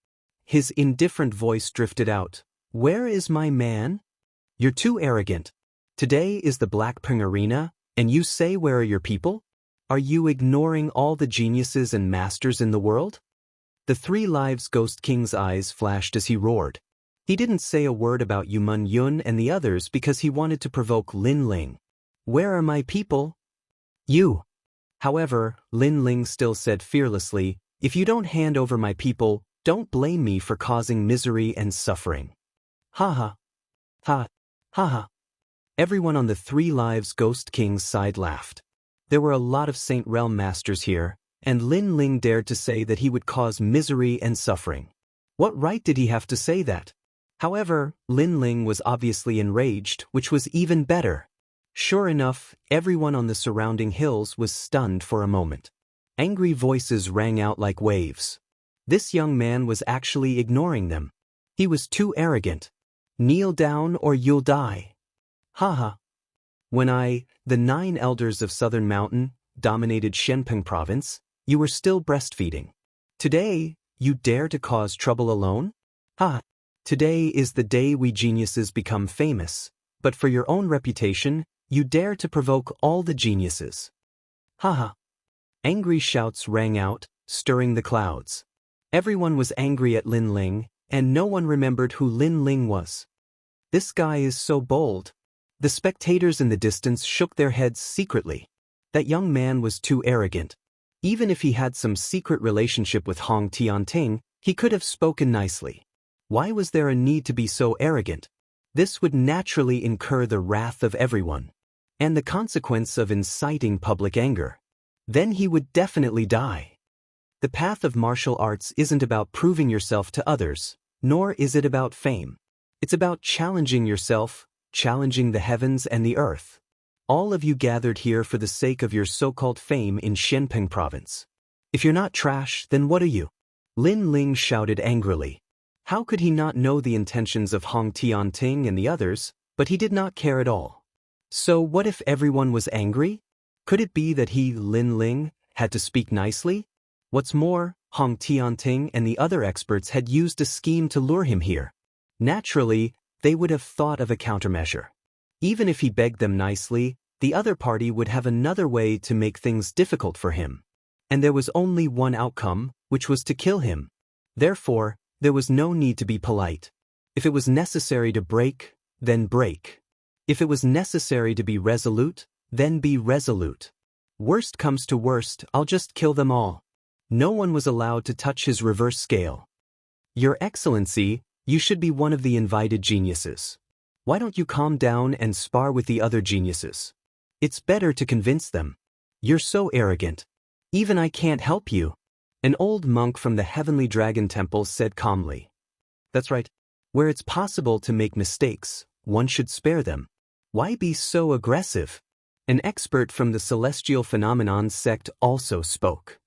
His indifferent voice drifted out. Where is my man? You're too arrogant. Today is the Blackpeng Arena, and you say where are your people? Are you ignoring all the geniuses and masters in the world? The Three Lives Ghost King's eyes flashed as he roared. He didn't say a word about Yumun Yun and the others because he wanted to provoke Linling. Where are my people? You. However, Linling still said fearlessly, if you don't hand over my people, don't blame me for causing misery and suffering. Ha ha. Ha. Ha ha. Everyone on the Three Lives Ghost King's side laughed. There were a lot of Saint Realm masters here, and Linling dared to say that he would cause misery and suffering. What right did he have to say that? However, Linling was obviously enraged, which was even better. Sure enough, everyone on the surrounding hills was stunned for a moment. Angry voices rang out like waves. This young man was actually ignoring them. He was too arrogant. Kneel down or you'll die. Ha ha. When the 9 elders of Southern Mountain, dominated Xianpeng province, you were still breastfeeding. Today, you dare to cause trouble alone? Ha! Today is the day we geniuses become famous, but for your own reputation, you dare to provoke all the geniuses. Ha ha! Angry shouts rang out, stirring the clouds. Everyone was angry at Linling, and no one remembered who Linling was. This guy is so bold. The spectators in the distance shook their heads secretly. That young man was too arrogant. Even if he had some secret relationship with Hong Tianting, he could have spoken nicely. Why was there a need to be so arrogant? This would naturally incur the wrath of everyone, and the consequence of inciting public anger. Then he would definitely die. The path of martial arts isn't about proving yourself to others, nor is it about fame. It's about challenging yourself, challenging the heavens and the earth. All of you gathered here for the sake of your so-called fame in Xianpeng province. If you're not trash, then what are you? Linling shouted angrily. How could he not know the intentions of Hong Tianting and the others, but he did not care at all. So what if everyone was angry? Could it be that he, Linling, had to speak nicely? What's more, Hong Tianting and the other experts had used a scheme to lure him here. Naturally, they would have thought of a countermeasure. Even if he begged them nicely, the other party would have another way to make things difficult for him. And there was only one outcome, which was to kill him. Therefore, there was no need to be polite. If it was necessary to break, then break. If it was necessary to be resolute, then be resolute. Worst comes to worst, I'll just kill them all. No one was allowed to touch his reverse scale. Your Excellency, you should be one of the invited geniuses. Why don't you calm down and spar with the other geniuses? It's better to convince them. You're so arrogant. Even I can't help you. An old monk from the Heavenly Dragon Temple said calmly. That's right. Where it's possible to make mistakes, one should spare them. Why be so aggressive? An expert from the Celestial Phenomenon sect also spoke.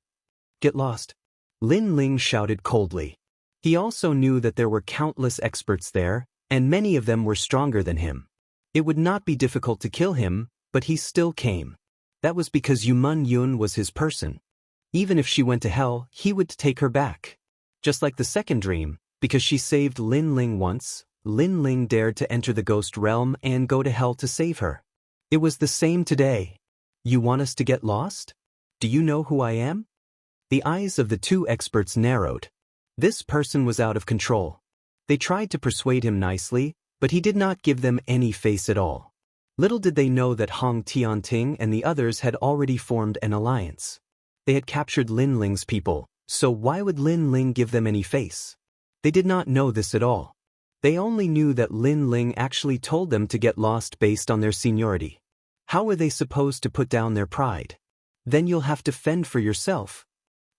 Get lost. Lin Ling shouted coldly. He also knew that there were countless experts there, and many of them were stronger than him. It would not be difficult to kill him, but he still came. That was because Yumun Yun was his person. Even if she went to hell, he would take her back. Just like the second dream, because she saved Lin Ling once, Lin Ling dared to enter the ghost realm and go to hell to save her. It was the same today. You want us to get lost? Do you know who I am? The eyes of the two experts narrowed. This person was out of control. They tried to persuade him nicely, but he did not give them any face at all. Little did they know that Hong Tianting and the others had already formed an alliance. They had captured Lin Ling's people, so why would Lin Ling give them any face? They did not know this at all. They only knew that Lin Ling actually told them to get lost based on their seniority. How were they supposed to put down their pride? Then you'll have to fend for yourself.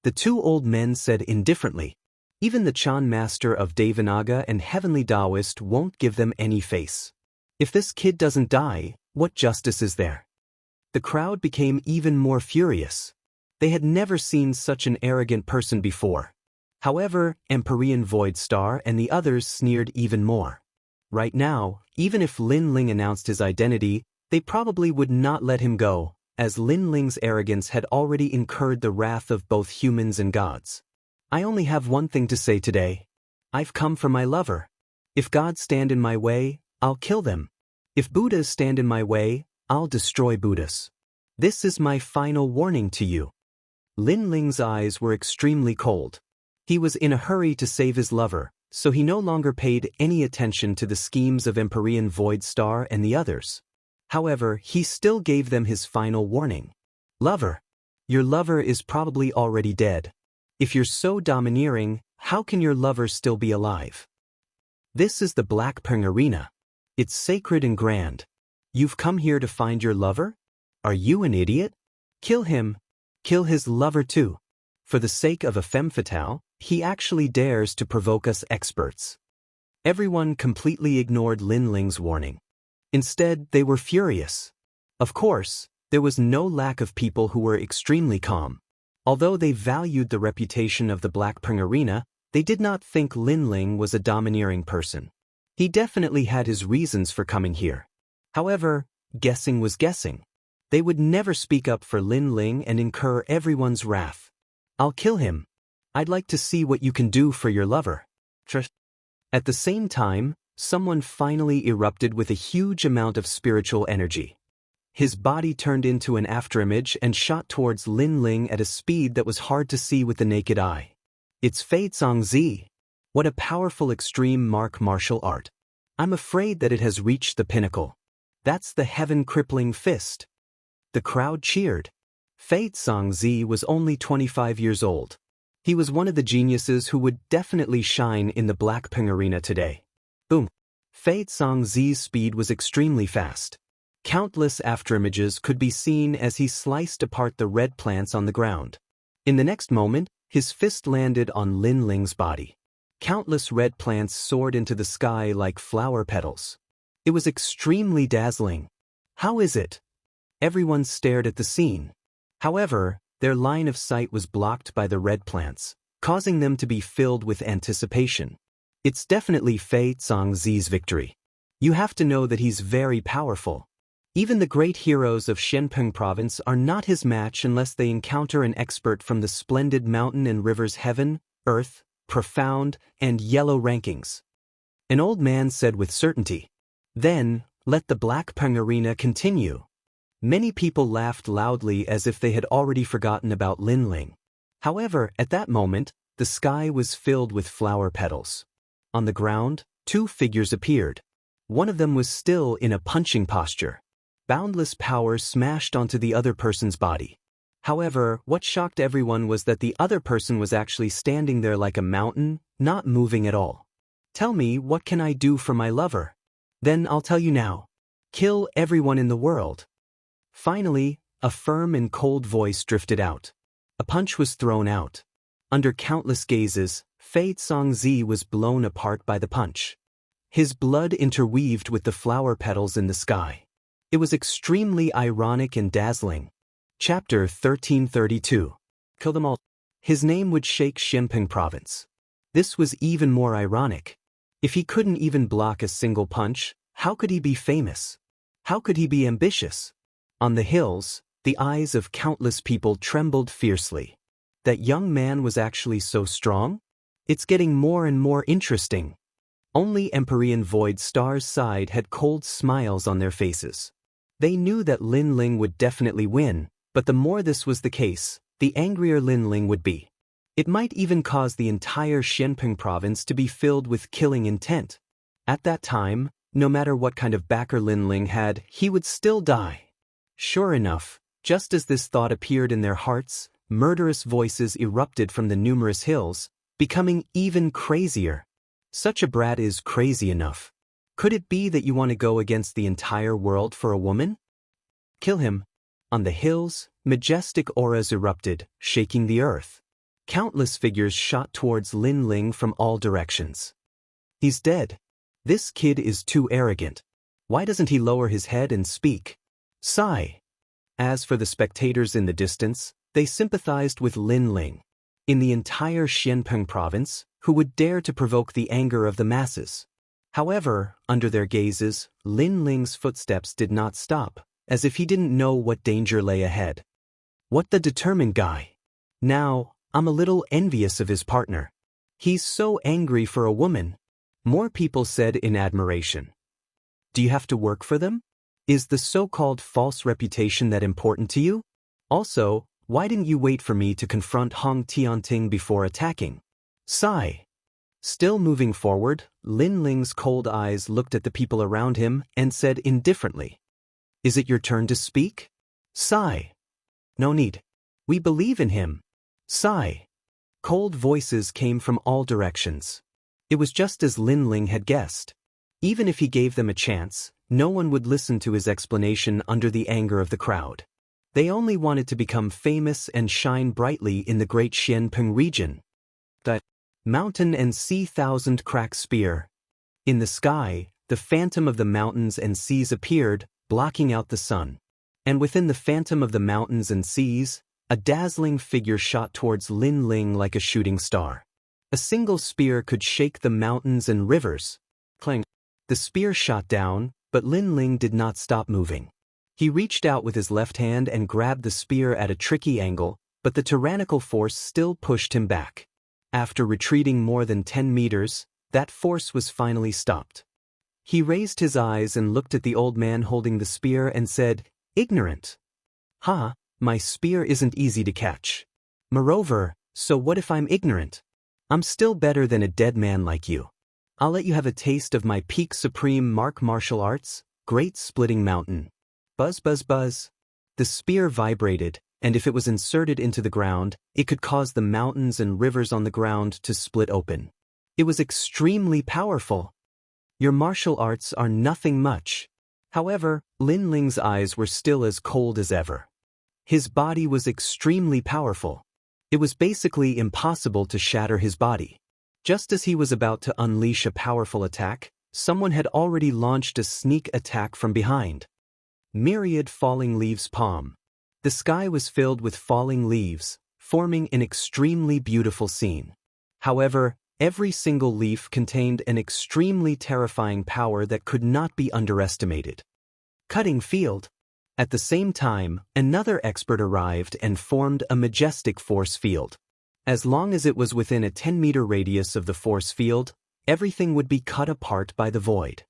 The two old men said indifferently. Even the Chan master of Devanaga and Heavenly Taoist won't give them any face. If this kid doesn't die, what justice is there? The crowd became even more furious. They had never seen such an arrogant person before. However, Empyrean Void Star and the others sneered even more. Right now, even if Lin Ling announced his identity, they probably would not let him go, as Lin Ling's arrogance had already incurred the wrath of both humans and gods. I only have one thing to say today. I've come for my lover. If gods stand in my way, I'll kill them. If Buddhas stand in my way, I'll destroy Buddhas. This is my final warning to you. Lin Ling's eyes were extremely cold. He was in a hurry to save his lover, so he no longer paid any attention to the schemes of Empyrean Void Star and the others. However, he still gave them his final warning. Lover. Your lover is probably already dead. If you're so domineering, how can your lover still be alive? This is the Black Peng Arena. It's sacred and grand. You've come here to find your lover? Are you an idiot? Kill him. Kill his lover too. For the sake of a femme fatale, he actually dares to provoke us experts. Everyone completely ignored Lin Ling's warning. Instead, they were furious. Of course, there was no lack of people who were extremely calm. Although they valued the reputation of the Black Peng Arena, they did not think Lin Ling was a domineering person. He definitely had his reasons for coming here. However, guessing was guessing. They would never speak up for Lin Ling and incur everyone's wrath. I'll kill him. I'd like to see what you can do for your lover. At the same time, someone finally erupted with a huge amount of spiritual energy. His body turned into an afterimage and shot towards Lin Ling at a speed that was hard to see with the naked eye. It's Fei Zongzi. What a powerful extreme martial art. I'm afraid that it has reached the pinnacle. That's the heaven-crippling fist. The crowd cheered. Fei Zongzi was only 25 years old. He was one of the geniuses who would definitely shine in the Black Peng Arena today. Boom. Fei Zongzi's speed was extremely fast. Countless afterimages could be seen as he sliced apart the red plants on the ground. In the next moment, his fist landed on Lin Ling's body. Countless red plants soared into the sky like flower petals. It was extremely dazzling. How is it? Everyone stared at the scene. However, their line of sight was blocked by the red plants, causing them to be filled with anticipation. It's definitely Fei Zongzi's victory. You have to know that he's very powerful. Even the great heroes of Shenpeng province are not his match unless they encounter an expert from the splendid mountain and rivers heaven, earth, profound, and yellow rankings. An old man said with certainty. Then, let the Black Peng Arena continue. Many people laughed loudly as if they had already forgotten about Lin Ling. However, at that moment, the sky was filled with flower petals. On the ground, two figures appeared. One of them was still in a punching posture. Boundless power smashed onto the other person's body. However, what shocked everyone was that the other person was actually standing there like a mountain, not moving at all. Tell me, what can I do for my lover? Then I'll tell you now. Kill everyone in the world. Finally, a firm and cold voice drifted out. A punch was thrown out. Under countless gazes, Fei Zongzi was blown apart by the punch. His blood interweaved with the flower petals in the sky. It was extremely ironic and dazzling. Chapter 1332. Kill them all. His name would shake Xinpeng province. This was even more ironic. If he couldn't even block a single punch, how could he be famous? How could he be ambitious? On the hills, the eyes of countless people trembled fiercely. That young man was actually so strong? It's getting more and more interesting. Only Empyrean Void Star's side had cold smiles on their faces. They knew that Lin Ling would definitely win, but the more this was the case, the angrier Lin Ling would be. It might even cause the entire Xinpeng province to be filled with killing intent. At that time, no matter what kind of backer Lin Ling had, he would still die. Sure enough, just as this thought appeared in their hearts, murderous voices erupted from the numerous hills, becoming even crazier. Such a brat is crazy enough. Could it be that you want to go against the entire world for a woman? Kill him. On the hills, majestic auras erupted, shaking the earth. Countless figures shot towards Lin Ling from all directions. He's dead. This kid is too arrogant. Why doesn't he lower his head and speak? Sigh. As for the spectators in the distance, they sympathized with Lin Ling. In the entire Xinpeng province, who would dare to provoke the anger of the masses? However, under their gazes, Lin Ling's footsteps did not stop, as if he didn't know what danger lay ahead. What the determined guy. Now, I'm a little envious of his partner. He's so angry for a woman. More people said in admiration. Do you have to work for them? Is the so-called false reputation that important to you? Also, why didn't you wait for me to confront Hong Tianting before attacking? Sigh. Still moving forward, Lin Ling's cold eyes looked at the people around him and said indifferently, Is it your turn to speak? Sigh. No need. We believe in him. Sigh. Cold voices came from all directions. It was just as Lin Ling had guessed. Even if he gave them a chance, no one would listen to his explanation under the anger of the crowd. They only wanted to become famous and shine brightly in the great Xinpeng region. The mountain and sea thousand crack spear. In the sky, the phantom of the mountains and seas appeared, blocking out the sun. And within the phantom of the mountains and seas, a dazzling figure shot towards Lin Ling like a shooting star. A single spear could shake the mountains and rivers. Clang. The spear shot down, but Lin Ling did not stop moving. He reached out with his left hand and grabbed the spear at a tricky angle, but the tyrannical force still pushed him back. After retreating more than 10 meters, that force was finally stopped. He raised his eyes and looked at the old man holding the spear and said, Ignorant. Ha, my spear isn't easy to catch. Moreover, so what if I'm ignorant? I'm still better than a dead man like you. I'll let you have a taste of my peak supreme martial arts, Great Splitting Mountain. Buzz buzz buzz. The spear vibrated, and if it was inserted into the ground, it could cause the mountains and rivers on the ground to split open. It was extremely powerful. Your martial arts are nothing much. However, Lin Ling's eyes were still as cold as ever. His body was extremely powerful. It was basically impossible to shatter his body. Just as he was about to unleash a powerful attack, someone had already launched a sneak attack from behind. Myriad falling leaves palm. The sky was filled with falling leaves, forming an extremely beautiful scene. However, every single leaf contained an extremely terrifying power that could not be underestimated. Cutting field. At the same time, another expert arrived and formed a majestic force field. As long as it was within a 10-meter radius of the force field, everything would be cut apart by the void.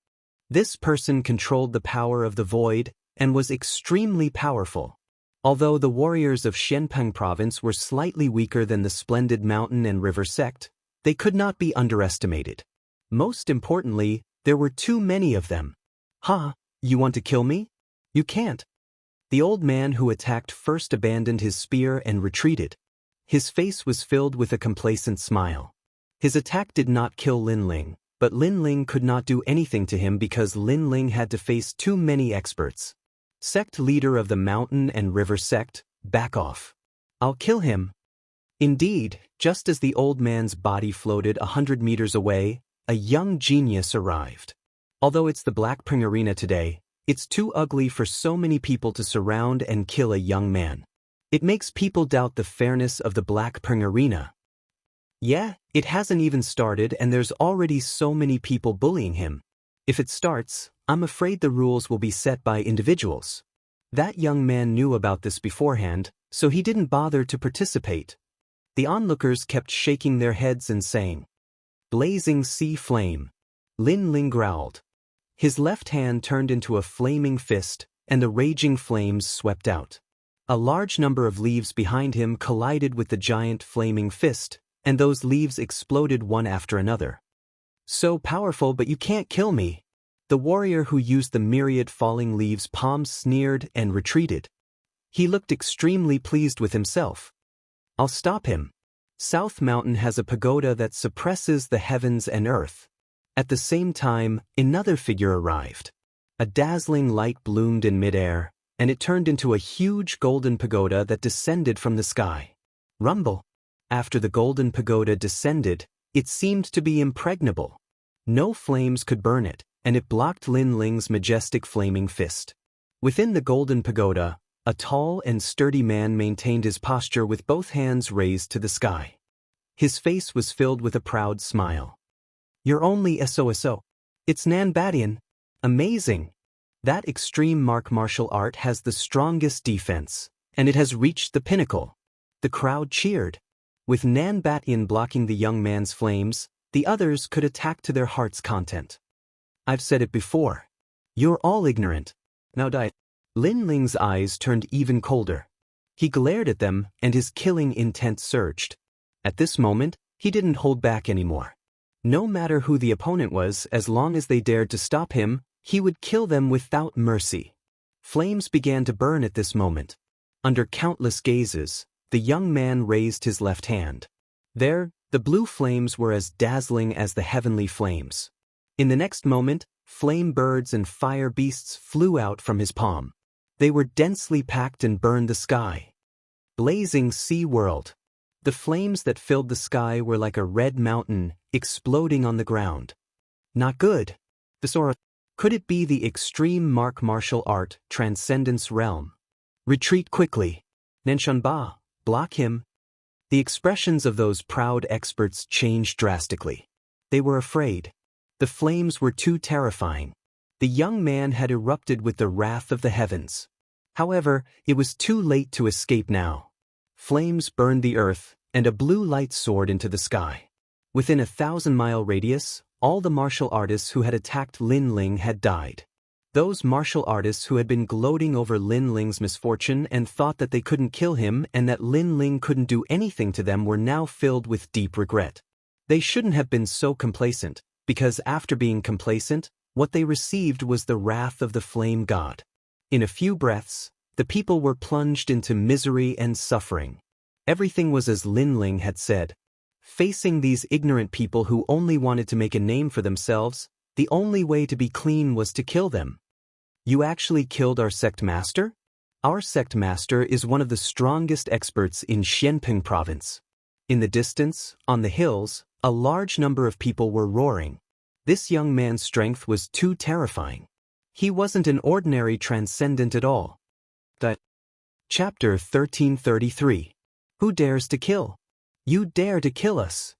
This person controlled the power of the void and was extremely powerful. Although the warriors of Xinpeng province were slightly weaker than the splendid mountain and river sect, they could not be underestimated. Most importantly, there were too many of them. Ha, you want to kill me? You can't. The old man who attacked first abandoned his spear and retreated. His face was filled with a complacent smile. His attack did not kill Lin Ling, but Lin Ling could not do anything to him because Lin Ling had to face too many experts. Sect leader of the mountain and river sect, back off. I'll kill him. Indeed, just as the old man's body floated 100 meters away, a young genius arrived. Although it's the Black Pring Arena today, it's too ugly for so many people to surround and kill a young man. It makes people doubt the fairness of the Black Pring Arena. Yeah, it hasn't even started and there's already so many people bullying him. If it starts, I'm afraid the rules will be set by individuals. That young man knew about this beforehand, so he didn't bother to participate. The onlookers kept shaking their heads and saying, "Blazing sea flame." Lin Ling growled. His left hand turned into a flaming fist, and the raging flames swept out. A large number of leaves behind him collided with the giant flaming fist, and those leaves exploded one after another. "So powerful, but you can't kill me." The warrior who used the myriad falling leaves' palms sneered and retreated. He looked extremely pleased with himself. "I'll stop him." South Mountain has a pagoda that suppresses the heavens and earth. At the same time, another figure arrived. A dazzling light bloomed in midair, and it turned into a huge golden pagoda that descended from the sky. Rumble. After the golden pagoda descended, it seemed to be impregnable. No flames could burn it, and it blocked Lin Ling's majestic flaming fist. Within the golden pagoda, a tall and sturdy man maintained his posture with both hands raised to the sky. His face was filled with a proud smile. "You're only SOSO. It's Nanbadian. Amazing. That extreme martial art has the strongest defense, and it has reached the pinnacle." The crowd cheered. With Nanbadian blocking the young man's flames, the others could attack to their heart's content. "I've said it before. You're all ignorant. Now die." Lin Ling's eyes turned even colder. He glared at them, and his killing intent surged. At this moment, he didn't hold back anymore. No matter who the opponent was, as long as they dared to stop him, he would kill them without mercy. Flames began to burn at this moment. Under countless gazes, the young man raised his left hand. There, the blue flames were as dazzling as the heavenly flames. In the next moment, flame birds and fire beasts flew out from his palm. They were densely packed and burned the sky. Blazing sea world. The flames that filled the sky were like a red mountain, exploding on the ground. Not good. The Sora. Could it be the extreme martial art, transcendence realm? Retreat quickly. Nenshanba, block him. The expressions of those proud experts changed drastically. They were afraid. The flames were too terrifying. The young man had erupted with the wrath of the heavens. However, it was too late to escape now. Flames burned the earth, and a blue light soared into the sky. Within a 1,000-mile radius, all the martial artists who had attacked Lin Ling had died. Those martial artists who had been gloating over Lin Ling's misfortune and thought that they couldn't kill him and that Lin Ling couldn't do anything to them were now filled with deep regret. They shouldn't have been so complacent, because after being complacent, what they received was the wrath of the flame god. In a few breaths, the people were plunged into misery and suffering. Everything was as Lin Ling had said. Facing these ignorant people who only wanted to make a name for themselves, the only way to be clean was to kill them. "You actually killed our sect master?" "Our sect master is one of the strongest experts in Xianping province." In the distance, on the hills, a large number of people were roaring. This young man's strength was too terrifying. He wasn't an ordinary transcendent at all. Chapter 1333. Who dares to kill? You dare to kill us.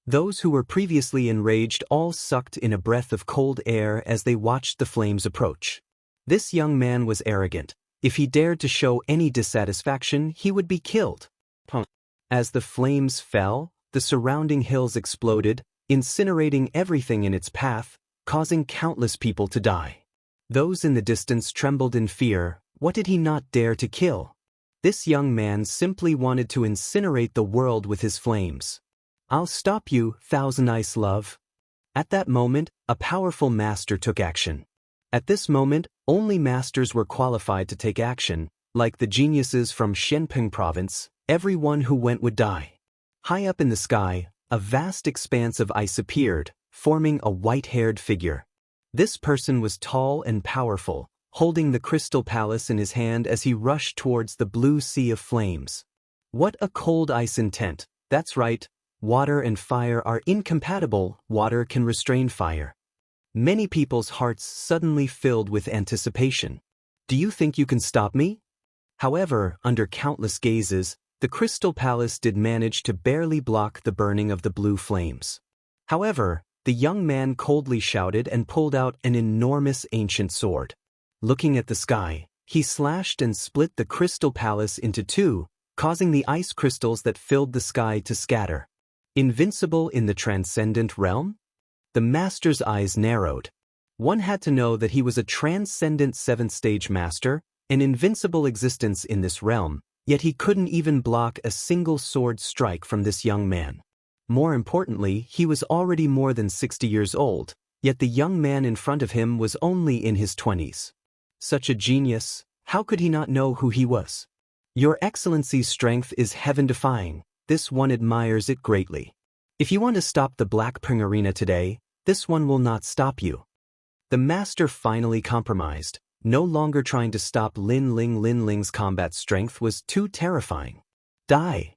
Those who were previously enraged all sucked in a breath of cold air as they watched the flames approach. This young man was arrogant. If he dared to show any dissatisfaction, he would be killed. As the flames fell, the surrounding hills exploded, incinerating everything in its path, causing countless people to die. Those in the distance trembled in fear. What did he not dare to kill? This young man simply wanted to incinerate the world with his flames. "I'll stop you, Thousand Ice Love." At that moment, a powerful master took action. At this moment, only masters were qualified to take action. Like the geniuses from Xianping province, everyone who went would die. High up in the sky, a vast expanse of ice appeared, forming a white-haired figure. This person was tall and powerful, holding the crystal palace in his hand as he rushed towards the blue sea of flames. What a cold ice intent. That's right, water and fire are incompatible. Water can restrain fire. Many people's hearts suddenly filled with anticipation. Do you think you can stop me? However, under countless gazes, the crystal palace did manage to barely block the burning of the blue flames. However, the young man coldly shouted and pulled out an enormous ancient sword. Looking at the sky, he slashed and split the crystal palace into two, causing the ice crystals that filled the sky to scatter. Invincible in the transcendent realm? The master's eyes narrowed. One had to know that he was a transcendent seventh-stage master, an invincible existence in this realm, yet he couldn't even block a single sword strike from this young man. More importantly, he was already more than 60 years old, yet the young man in front of him was only in his 20s. Such a genius, how could he not know who he was? Your Excellency's strength is heaven-defying. This one admires it greatly. If you want to stop the Black Pring Arena today, this one will not stop you. The master finally compromised, no longer trying to stop Lin Ling. Lin Ling's combat strength was too terrifying. Die!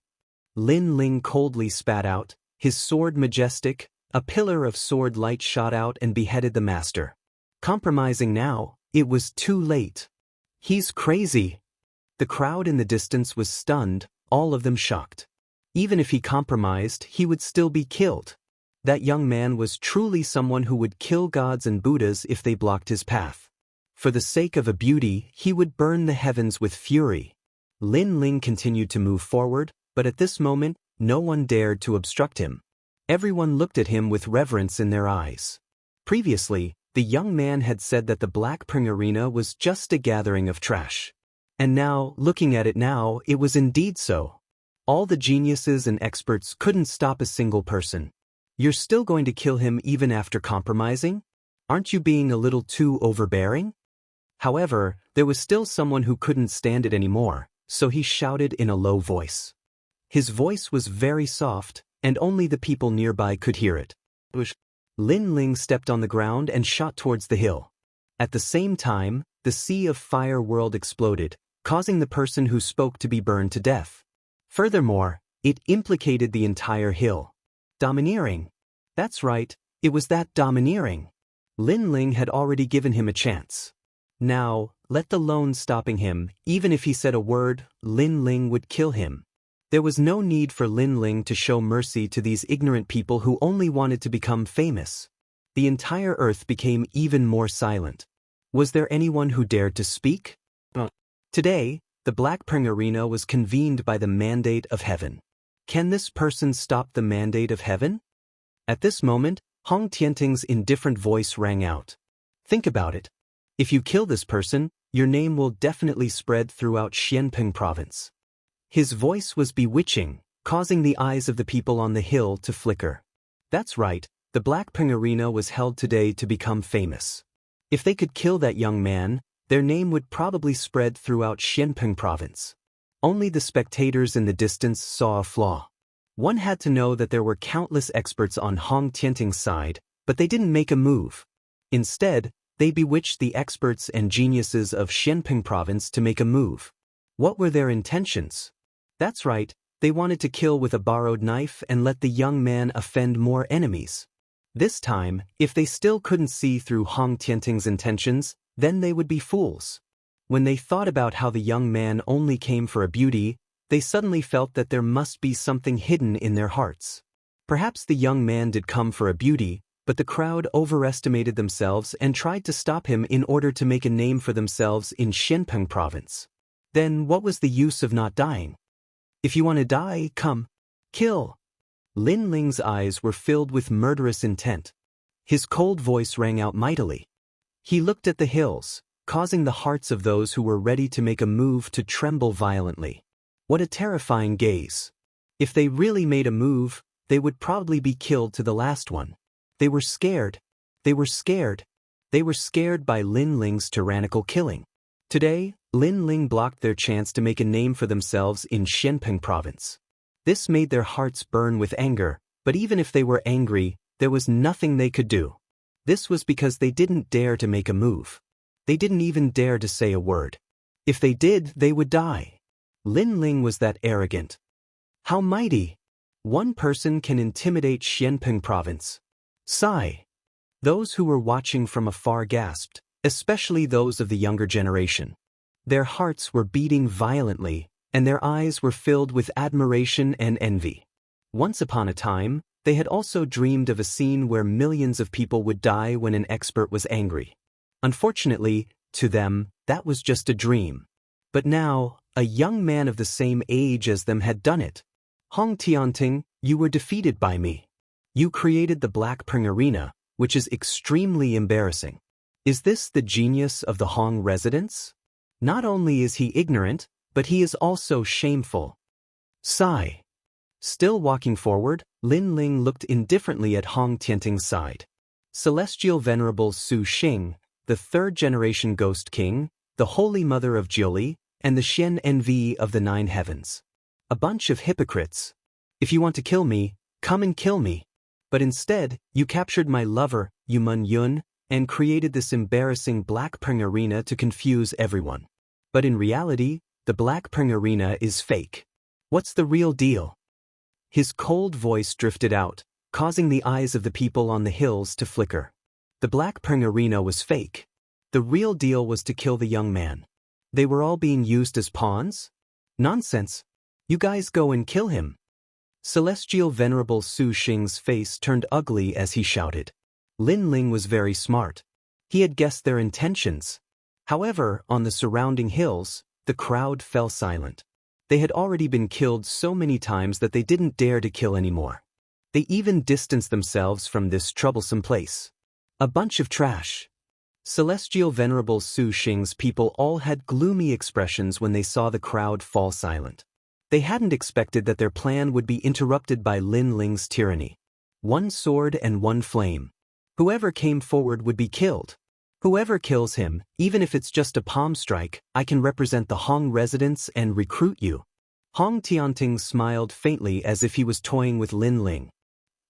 Lin Ling coldly spat out, his sword majestic, a pillar of sword light shot out and beheaded the master. Compromising now, it was too late. He's crazy. The crowd in the distance was stunned, all of them shocked. Even if he compromised, he would still be killed. That young man was truly someone who would kill gods and Buddhas if they blocked his path. For the sake of a beauty, he would burn the heavens with fury. Lin Ling continued to move forward, but at this moment, no one dared to obstruct him. Everyone looked at him with reverence in their eyes. Previously, the young man had said that the Black Pring Arena was just a gathering of trash. And now, looking at it now, it was indeed so. All the geniuses and experts couldn't stop a single person. You're still going to kill him even after compromising? Aren't you being a little too overbearing? However, there was still someone who couldn't stand it anymore, so he shouted in a low voice. His voice was very soft, and only the people nearby could hear it. Lin Ling stepped on the ground and shot towards the hill. At the same time, the sea of fire world exploded, causing the person who spoke to be burned to death. Furthermore, it implicated the entire hill. Domineering. That's right, it was that domineering. Lin Ling had already given him a chance. Now, let alone stopping him, even if he said a word, Lin Ling would kill him. There was no need for Lin Ling to show mercy to these ignorant people who only wanted to become famous. The entire earth became even more silent. Was there anyone who dared to speak? Today, the Black Pring Arena was convened by the mandate of heaven. Can this person stop the mandate of heaven? At this moment, Hong Tianting's indifferent voice rang out. Think about it. If you kill this person, your name will definitely spread throughout Xianpeng province. His voice was bewitching, causing the eyes of the people on the hill to flicker. That's right, the Black Pring Arena was held today to become famous. If they could kill that young man, their name would probably spread throughout Xianpeng province. Only the spectators in the distance saw a flaw. One had to know that there were countless experts on Hong Tianting's side, but they didn't make a move. Instead, they bewitched the experts and geniuses of Xianpeng province to make a move. What were their intentions? That's right, they wanted to kill with a borrowed knife and let the young man offend more enemies. This time, if they still couldn't see through Hong Tianting's intentions, then they would be fools. When they thought about how the young man only came for a beauty, they suddenly felt that there must be something hidden in their hearts. Perhaps the young man did come for a beauty, but the crowd overestimated themselves and tried to stop him in order to make a name for themselves in Xianpeng province. Then what was the use of not dying? If you want to die, come. Kill. Lin Ling's eyes were filled with murderous intent. His cold voice rang out mightily. He looked at the hills, causing the hearts of those who were ready to make a move to tremble violently. What a terrifying gaze. If they really made a move, they would probably be killed to the last one. They were scared. They were scared. They were scared by Lin Ling's tyrannical killing. Today, Lin Ling blocked their chance to make a name for themselves in Xianpeng province. This made their hearts burn with anger, but even if they were angry, there was nothing they could do. This was because they didn't dare to make a move. They didn't even dare to say a word. If they did, they would die. Lin Ling was that arrogant. How mighty! One person can intimidate Xianpeng province. Sigh. Those who were watching from afar gasped, especially those of the younger generation. Their hearts were beating violently, and their eyes were filled with admiration and envy. Once upon a time, they had also dreamed of a scene where millions of people would die when an expert was angry. Unfortunately, to them, that was just a dream. But now, a young man of the same age as them had done it. Hong Tianting, you were defeated by me. You created the Black Pring Arena, which is extremely embarrassing. Is this the genius of the Hong residents? Not only is he ignorant, but he is also shameful. Sigh. Still walking forward, Lin Ling looked indifferently at Hong Tianting's side. Celestial Venerable Su Xing, the third-generation Ghost King, the Holy Mother of Jiuli, and the Xian Envy of the Nine Heavens. A bunch of hypocrites. If you want to kill me, come and kill me. But instead, you captured my lover, Yumun Yun, and created this embarrassing Black Pring Arena to confuse everyone. But in reality, the Black Pring Arena is fake. What's the real deal? His cold voice drifted out, causing the eyes of the people on the hills to flicker. The Black Pring Arena was fake. The real deal was to kill the young man. They were all being used as pawns? Nonsense. You guys go and kill him. Celestial Venerable Su Xing's face turned ugly as he shouted. Lin Ling was very smart. He had guessed their intentions. However, on the surrounding hills, the crowd fell silent. They had already been killed so many times that they didn't dare to kill anymore. They even distanced themselves from this troublesome place. A bunch of trash. Celestial Venerable Su Xing's people all had gloomy expressions when they saw the crowd fall silent. They hadn't expected that their plan would be interrupted by Lin Ling's tyranny. One sword and one flame. Whoever came forward would be killed. Whoever kills him, even if it's just a palm strike, I can represent the Hong residents and recruit you. Hong Tianting smiled faintly as if he was toying with Lin Ling.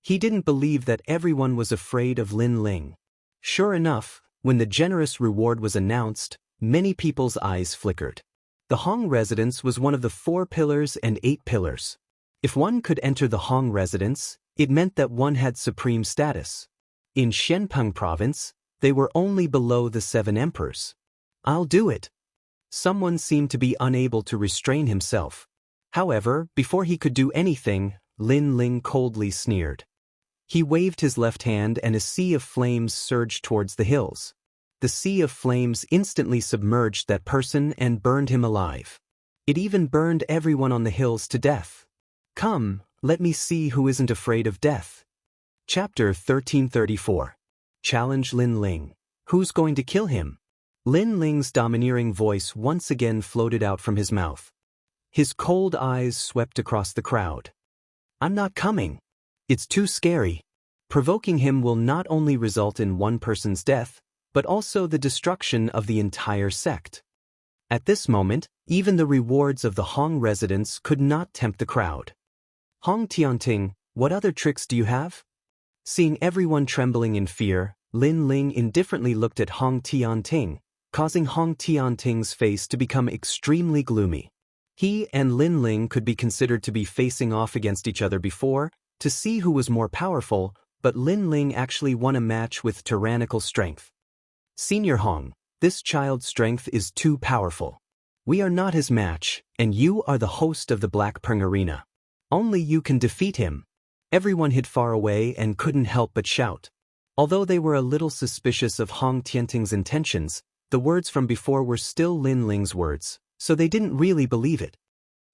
He didn't believe that everyone was afraid of Lin Ling. Sure enough, when the generous reward was announced, many people's eyes flickered. The Hong residence was one of the 4 pillars and 8 pillars. If one could enter the Hong residence, it meant that one had supreme status. In Xianpeng province, they were only below the 7 emperors. I'll do it. Someone seemed to be unable to restrain himself. However, before he could do anything, Lin Ling coldly sneered. He waved his left hand and a sea of flames surged towards the hills. The sea of flames instantly submerged that person and burned him alive. It even burned everyone on the hills to death. Come, let me see who isn't afraid of death. Chapter 1334. Challenge Lin Ling. Who's going to kill him? Lin Ling's domineering voice once again floated out from his mouth. His cold eyes swept across the crowd. I'm not coming. It's too scary. Provoking him will not only result in one person's death, but also the destruction of the entire sect. At this moment, even the rewards of the Hong residents could not tempt the crowd. Hong Tianting, what other tricks do you have? Seeing everyone trembling in fear, Lin Ling indifferently looked at Hong Tianting, causing Hong Tianting's face to become extremely gloomy. He and Lin Ling could be considered to be facing off against each other before, to see who was more powerful, but Lin Ling actually won a match with tyrannical strength. Senior Hong, this child's strength is too powerful. We are not his match, and you are the host of the Black Pring Arena. Only you can defeat him. Everyone hid far away and couldn't help but shout. Although they were a little suspicious of Hong Tianting's intentions, the words from before were still Lin Ling's words, so they didn't really believe it.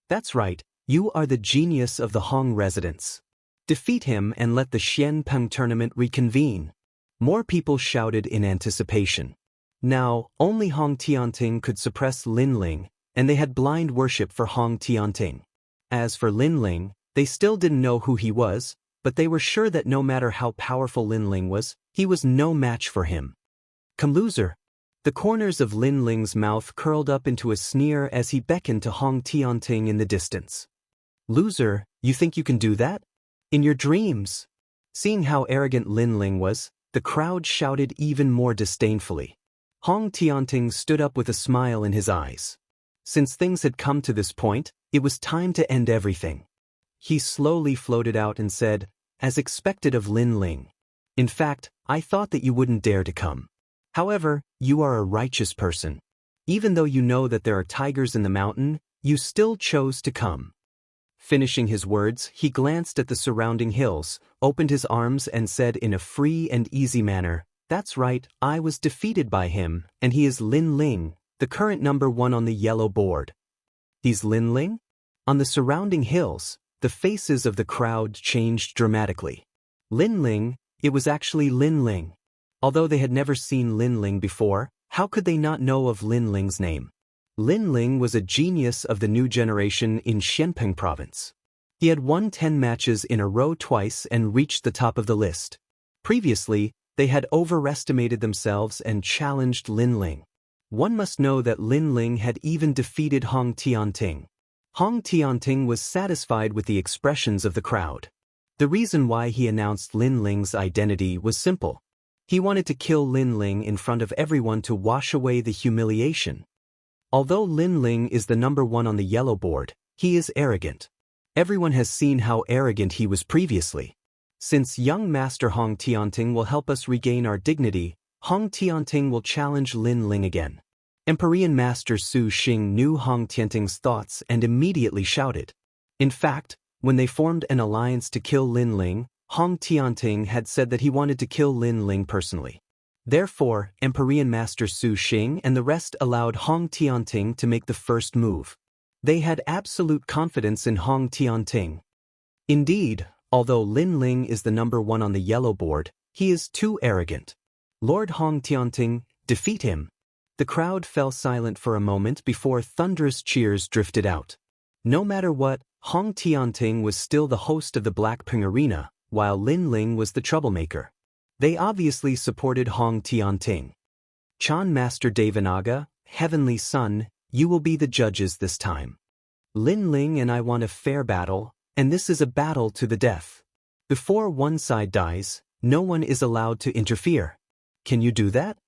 That's right, you are the genius of the Hong residents. Defeat him and let the Xianpeng tournament reconvene. More people shouted in anticipation. Now, only Hong Tianting could suppress Lin Ling, and they had blind worship for Hong Tianting. As for Lin Ling, they still didn't know who he was, but they were sure that no matter how powerful Lin Ling was, he was no match for him. Come loser. The corners of Lin Ling's mouth curled up into a sneer as he beckoned to Hong Tianting in the distance. Loser, you think you can do that? In your dreams. Seeing how arrogant Lin Ling was, the crowd shouted even more disdainfully. Hong Tianting stood up with a smile in his eyes. Since things had come to this point, it was time to end everything. He slowly floated out and said, as expected of Lin Ling. In fact, I thought that you wouldn't dare to come. However, you are a righteous person. Even though you know that there are tigers in the mountain, you still chose to come. Finishing his words, he glanced at the surrounding hills, opened his arms and said in a free and easy manner, "That's right, I was defeated by him, and he is Lin Ling, the current number 1 on the yellow board." He's Lin Ling? On the surrounding hills, the faces of the crowd changed dramatically. Lin Ling, it was actually Lin Ling. Although they had never seen Lin Ling before, how could they not know of Lin Ling's name? Lin Ling was a genius of the new generation in Xianpeng province. He had won 10 matches in a row twice and reached the top of the list. Previously, they had overestimated themselves and challenged Lin Ling. One must know that Lin Ling had even defeated Hong Tianting. Hong Tianting was satisfied with the expressions of the crowd. The reason why he announced Lin Ling's identity was simple. He wanted to kill Lin Ling in front of everyone to wash away the humiliation. Although Lin Ling is the number 1 on the yellow board, he is arrogant. Everyone has seen how arrogant he was previously. Since young Master Hong Tianting will help us regain our dignity, Hong Tianting will challenge Lin Ling again. Empyrean Master Su Xing knew Hong Tianting's thoughts and immediately shouted. In fact, when they formed an alliance to kill Lin Ling, Hong Tianting had said that he wanted to kill Lin Ling personally. Therefore, Empyrean Master Su Xing and the rest allowed Hong Tianting to make the first move. They had absolute confidence in Hong Tianting. Indeed, although Lin Ling is the number 1 on the yellow board, he is too arrogant. Lord Hong Tianting, defeat him. The crowd fell silent for a moment before thunderous cheers drifted out. No matter what, Hong Tianting was still the host of the Blackping Arena, while Lin Ling was the troublemaker. They obviously supported Hong Tianting. Chan Master Devanaga, Heavenly Son, you will be the judges this time. Lin Ling and I want a fair battle, and this is a battle to the death. Before one side dies, no one is allowed to interfere. Can you do that?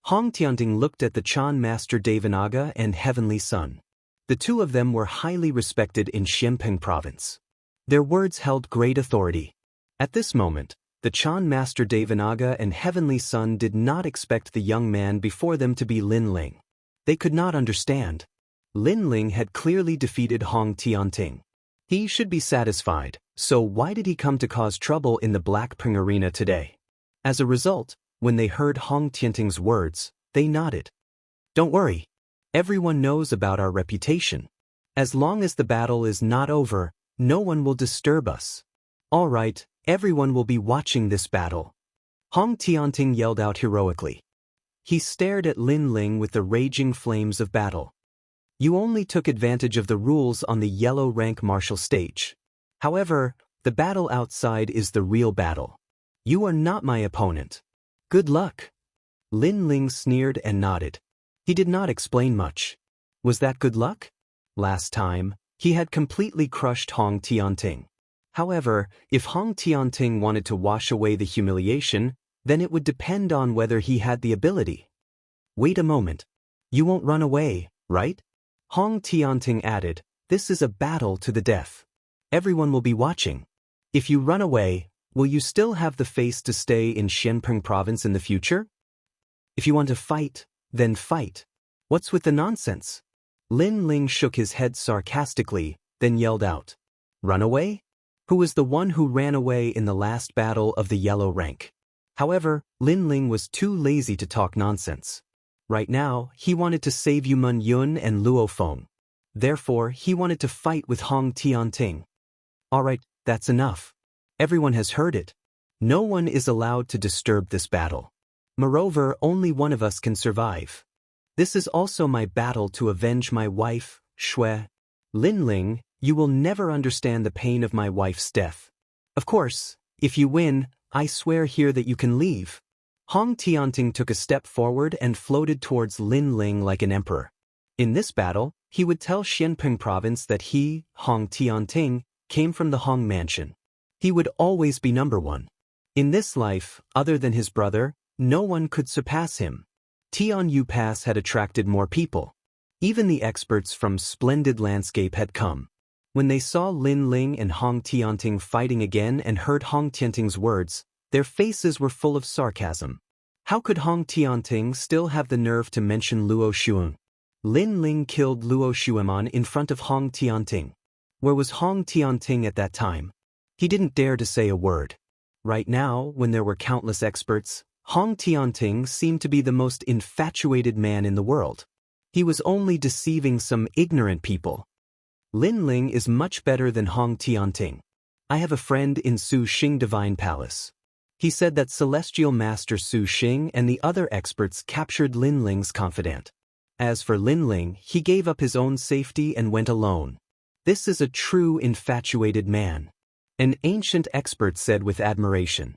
Hong Tianting looked at the Chan Master Devanaga and Heavenly Son. The two of them were highly respected in Xianpeng province. Their words held great authority. At this moment, the Chan Master Devanaga and Heavenly Son did not expect the young man before them to be Lin Ling. They could not understand. Lin Ling had clearly defeated Hong Tianting. He should be satisfied, so why did he come to cause trouble in the Blackping Arena today? As a result, when they heard Hong Tianting's words, they nodded. Don't worry. Everyone knows about our reputation. As long as the battle is not over, no one will disturb us. All right, everyone will be watching this battle. Hong Tianting yelled out heroically. He stared at Lin Ling with the raging flames of battle. You only took advantage of the rules on the yellow rank martial stage. However, the battle outside is the real battle. You are not my opponent. Good luck. Lin Ling sneered and nodded. He did not explain much. Was that good luck? Last time, he had completely crushed Hong Tianting. However, if Hong Tianting wanted to wash away the humiliation, then it would depend on whether he had the ability. Wait a moment. You won't run away, right? Hong Tianting added, this is a battle to the death. Everyone will be watching. If you run away, will you still have the face to stay in Xianpeng province in the future? If you want to fight, then fight. What's with the nonsense? Lin Ling shook his head sarcastically, then yelled out. Run away? Who was the one who ran away in the last battle of the yellow rank? However, Lin Ling was too lazy to talk nonsense. Right now, he wanted to save Yu Men Yun and Luo Feng. Therefore, he wanted to fight with Hong Tianting. Alright, that's enough. Everyone has heard it. No one is allowed to disturb this battle. Moreover, only one of us can survive. This is also my battle to avenge my wife, Shui. Lin Ling, you will never understand the pain of my wife's death. Of course, if you win, I swear here that you can leave. Hong Tianting took a step forward and floated towards Lin Ling like an emperor. In this battle, he would tell Xianpeng province that he, Hong Tianting, came from the Hong mansion. He would always be number 1. In this life, other than his brother, no one could surpass him. Tianyu Pass had attracted more people. Even the experts from Splendid Landscape had come. When they saw Lin Ling and Hong Tianting fighting again and heard Hong Tianting's words, their faces were full of sarcasm. How could Hong Tianting still have the nerve to mention Luo Xuan? Lin Ling killed Luo Xueman in front of Hong Tianting. Where was Hong Tianting at that time? He didn't dare to say a word. Right now, when there were countless experts, Hong Tianting seemed to be the most infatuated man in the world. He was only deceiving some ignorant people. Lin Ling is much better than Hong Tianting. I have a friend in Su Xing Divine Palace. He said that Celestial Master Su Xing and the other experts captured Lin Ling's confidant. As for Lin Ling, he gave up his own safety and went alone. This is a true infatuated man. An ancient expert said with admiration.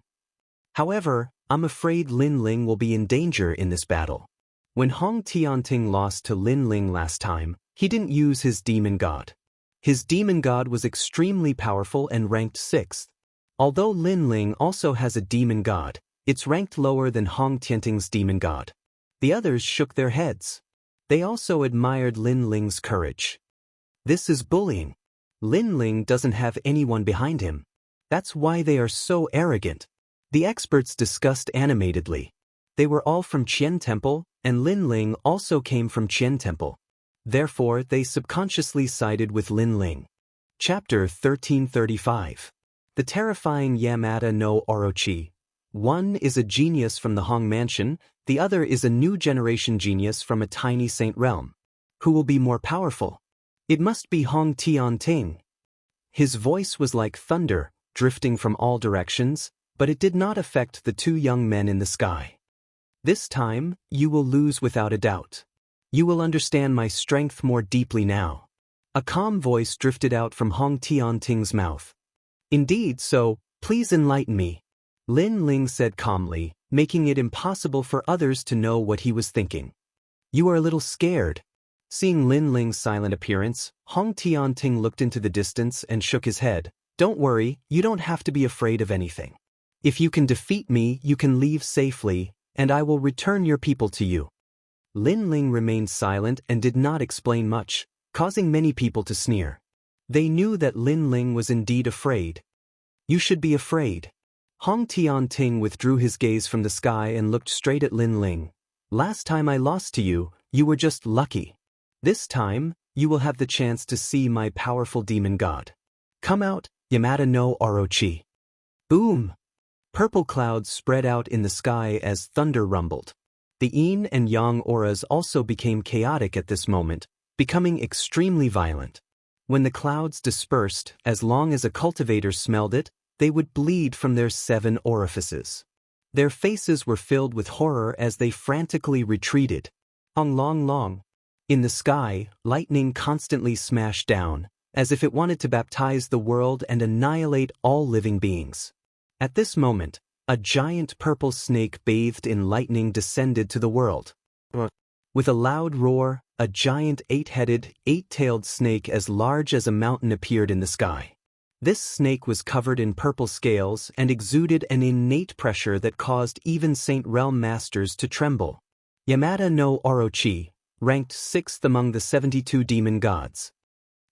However, I'm afraid Lin Ling will be in danger in this battle. When Hong Tianting lost to Lin Ling last time, he didn't use his demon god. His demon god was extremely powerful and ranked 6th. Although Lin Ling also has a demon god, it's ranked lower than Hong Tianting's demon god. The others shook their heads. They also admired Lin Ling's courage. This is bullying. Lin Ling doesn't have anyone behind him. That's why they are so arrogant. The experts discussed animatedly. They were all from Qian Temple, and Lin Ling also came from Qian Temple. Therefore, they subconsciously sided with Lin Ling. Chapter 1335. The terrifying Yamada no Orochi. One is a genius from the Hong Mansion, the other is a new generation genius from a tiny saint realm. Who will be more powerful? It must be Hong Tianting. His voice was like thunder, drifting from all directions, but it did not affect the two young men in the sky. This time, you will lose without a doubt. You will understand my strength more deeply now. A calm voice drifted out from Hong Tianting's mouth. Indeed, so, please enlighten me. Lin Ling said calmly, making it impossible for others to know what he was thinking. You are a little scared. Seeing Lin Ling's silent appearance, Hong Tianting looked into the distance and shook his head. Don't worry, you don't have to be afraid of anything. If you can defeat me, you can leave safely, and I will return your people to you. Lin Ling remained silent and did not explain much, causing many people to sneer. They knew that Lin Ling was indeed afraid. You should be afraid. Hong Tianting withdrew his gaze from the sky and looked straight at Lin Ling. Last time I lost to you, you were just lucky. This time, you will have the chance to see my powerful demon god. Come out, Yamada no Orochi. Boom! Purple clouds spread out in the sky as thunder rumbled. The yin and yang auras also became chaotic at this moment, becoming extremely violent. When the clouds dispersed, as long as a cultivator smelled it, they would bleed from their 7 orifices. Their faces were filled with horror as they frantically retreated. Long. In the sky, lightning constantly smashed down, as if it wanted to baptize the world and annihilate all living beings. At this moment, a giant purple snake bathed in lightning descended to the world. With a loud roar, a giant 8-headed, 8-tailed snake as large as a mountain appeared in the sky. This snake was covered in purple scales and exuded an innate pressure that caused even Saint Realm Masters to tremble. Yamada no Orochi, ranked 6th among the 72 demon gods.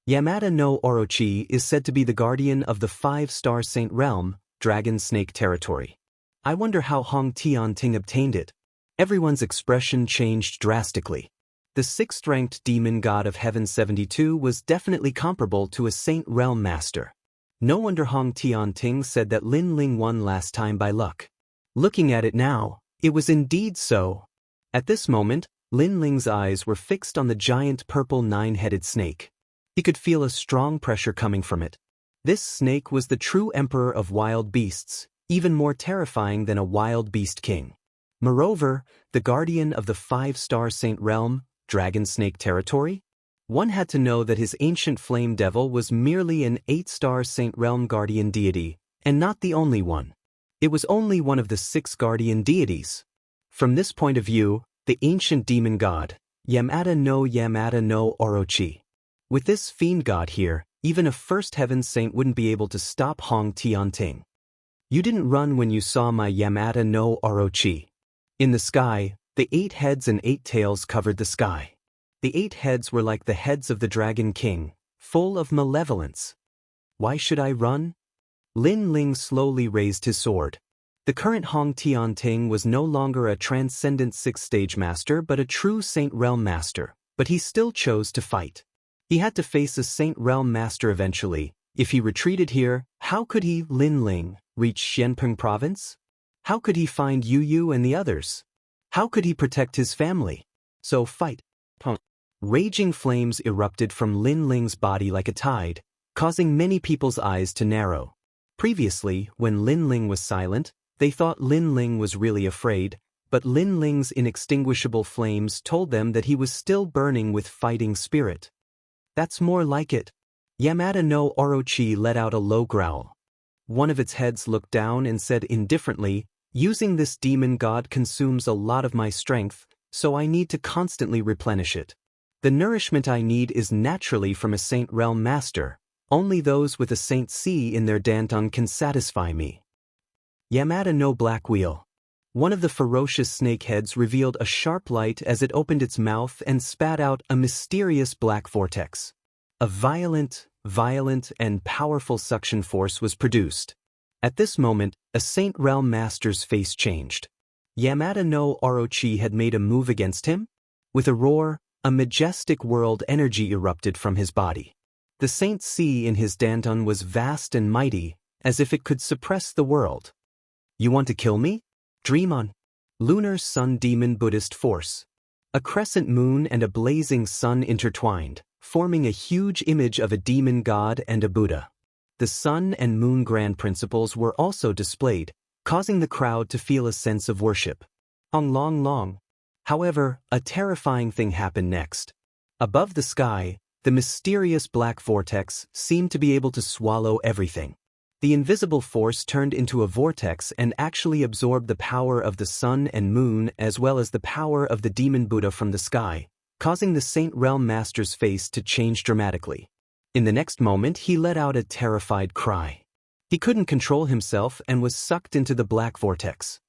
Yamada no Orochi is said to be the guardian of the 5-star Saint Realm, Dragon Snake territory. I wonder how Hong Tianting obtained it. Everyone's expression changed drastically. The 6th-ranked demon god of Heaven 72 was definitely comparable to a Saint Realm Master. No wonder Hong Tianting said that Lin Ling won last time by luck. Looking at it now, it was indeed so. At this moment, Lin Ling's eyes were fixed on the giant purple 9-headed snake. He could feel a strong pressure coming from it. This snake was the true emperor of wild beasts, even more terrifying than a wild beast king. Moreover, the guardian of the 5-star Saint Realm, Dragon Snake territory? One had to know that his ancient flame devil was merely an 8-star Saint Realm guardian deity, and not the only one. It was only one of the 6 guardian deities. From this point of view, the ancient demon god, Yamada no Orochi. With this fiend god here, even a first heaven saint wouldn't be able to stop Hong Tianting. You didn't run when you saw my Yamada no Orochi. In the sky, The 8 heads and 8 tails covered the sky. The 8 heads were like the heads of the Dragon King, full of malevolence. Why should I run? Lin Ling slowly raised his sword. The current Hong Tianting was no longer a transcendent 6th-stage master but a true Saint Realm master, but he still chose to fight. He had to face a Saint Realm master eventually. If he retreated here, how could he, Lin Ling, reach Xianpeng province? How could he find Yu Yu and the others? How could he protect his family? So fight. Raging flames erupted from Lin Ling's body like a tide, causing many people's eyes to narrow. Previously, when Lin Ling was silent, they thought Lin Ling was really afraid, but Lin Ling's inextinguishable flames told them that he was still burning with fighting spirit. That's more like it. Yamada no Orochi let out a low growl. One of its heads looked down and said indifferently, "Using this demon god consumes a lot of my strength, so I need to constantly replenish it. The nourishment I need is naturally from a Saint Realm master. Only those with a Saint C in their danton can satisfy me." Yamada no Black Wheel. One of the ferocious snake heads revealed a sharp light as it opened its mouth and spat out a mysterious black vortex. A violent, and powerful suction force was produced. At this moment, a Saint Realm master's face changed. Yamada no Orochi had made a move against him? With a roar, a majestic world energy erupted from his body. The Saint C in his danton was vast and mighty, as if it could suppress the world. You want to kill me? Dream on. Lunar Sun Demon Buddhist Force. A crescent moon and a blazing sun intertwined, forming a huge image of a demon god and a Buddha. The sun and moon grand principles were also displayed, causing the crowd to feel a sense of worship. Long. However, a terrifying thing happened next. Above the sky, the mysterious black vortex seemed to be able to swallow everything. The invisible force turned into a vortex and actually absorbed the power of the sun and moon as well as the power of the demon Buddha from the sky, causing the Saint Realm master's face to change dramatically. In the next moment, he let out a terrified cry. He couldn't control himself and was sucked into the black vortex.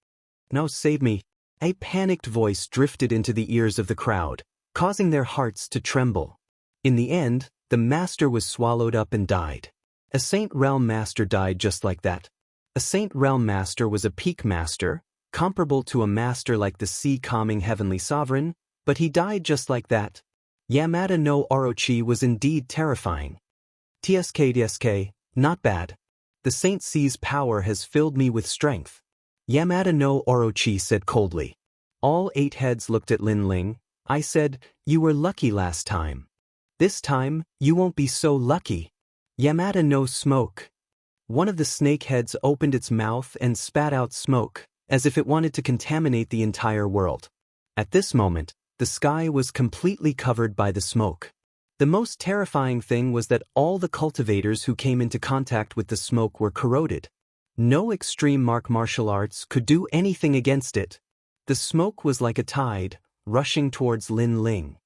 "No, save me." A panicked voice drifted into the ears of the crowd, causing their hearts to tremble. In the end, the master was swallowed up and died. A Saint Realm master died just like that. A Saint Realm master was a peak master, comparable to a master like the sea-calming heavenly sovereign, but he died just like that. Yamada no Orochi was indeed terrifying. TSK, not bad. The Saint C's power has filled me with strength. Yamada no Orochi said coldly. All 8 heads looked at Lin Ling. I said, "You were lucky last time. This time, you won't be so lucky." Yamada no Smoke. One of the snake heads opened its mouth and spat out smoke, as if it wanted to contaminate the entire world. At this moment, the sky was completely covered by the smoke. The most terrifying thing was that all the cultivators who came into contact with the smoke were corroded. No extreme martial arts could do anything against it. The smoke was like a tide, rushing towards Lin Ling.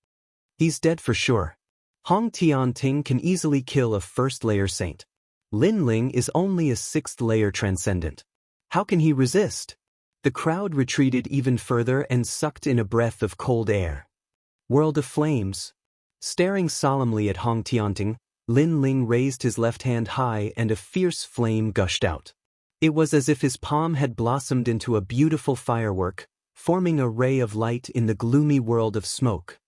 He's dead for sure. Hong Tianting can easily kill a first-layer saint. Lin Ling is only a 6th-layer transcendent. How can he resist? The crowd retreated even further and sucked in a breath of cold air. World of Flames. Staring solemnly at Hong Tianting, Lin Ling raised his left hand high and a fierce flame gushed out. It was as if his palm had blossomed into a beautiful firework, forming a ray of light in the gloomy world of smoke.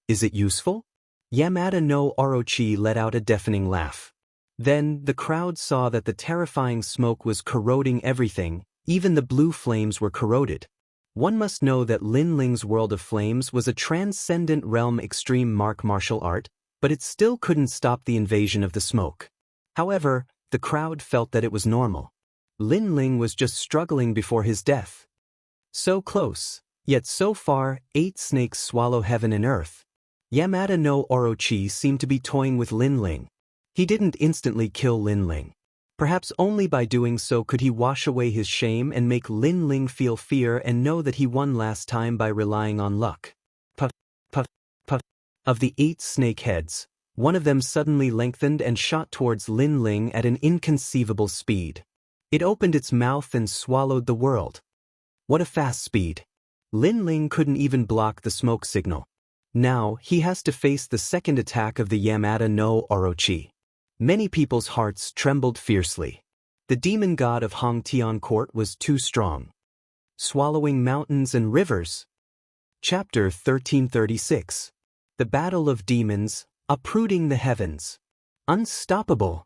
Is it useful? Yamada no Orochi let out a deafening laugh. Then, the crowd saw that the terrifying smoke was corroding everything, even the blue flames were corroded. One must know that Lin Ling's World of Flames was a transcendent realm extreme martial art, but it still couldn't stop the invasion of the smoke. However, the crowd felt that it was normal. Lin Ling was just struggling before his death. So close, yet so far, 8 snakes swallow heaven and earth. Yamada no Orochi seemed to be toying with Lin Ling. He didn't instantly kill Lin Ling. Perhaps only by doing so could he wash away his shame and make Lin Ling feel fear and know that he won last time by relying on luck. Puff. Of the 8 snake heads, one of them suddenly lengthened and shot towards Lin Ling at an inconceivable speed. It opened its mouth and swallowed the world. What a fast speed. Lin Ling couldn't even block the smoke signal. Now, he has to face the second attack of the Yamada no Orochi. Many people's hearts trembled fiercely. The demon god of Hongtian Court was too strong. Swallowing mountains and rivers. Chapter 1336. The Battle of Demons, Uprooting the Heavens. Unstoppable.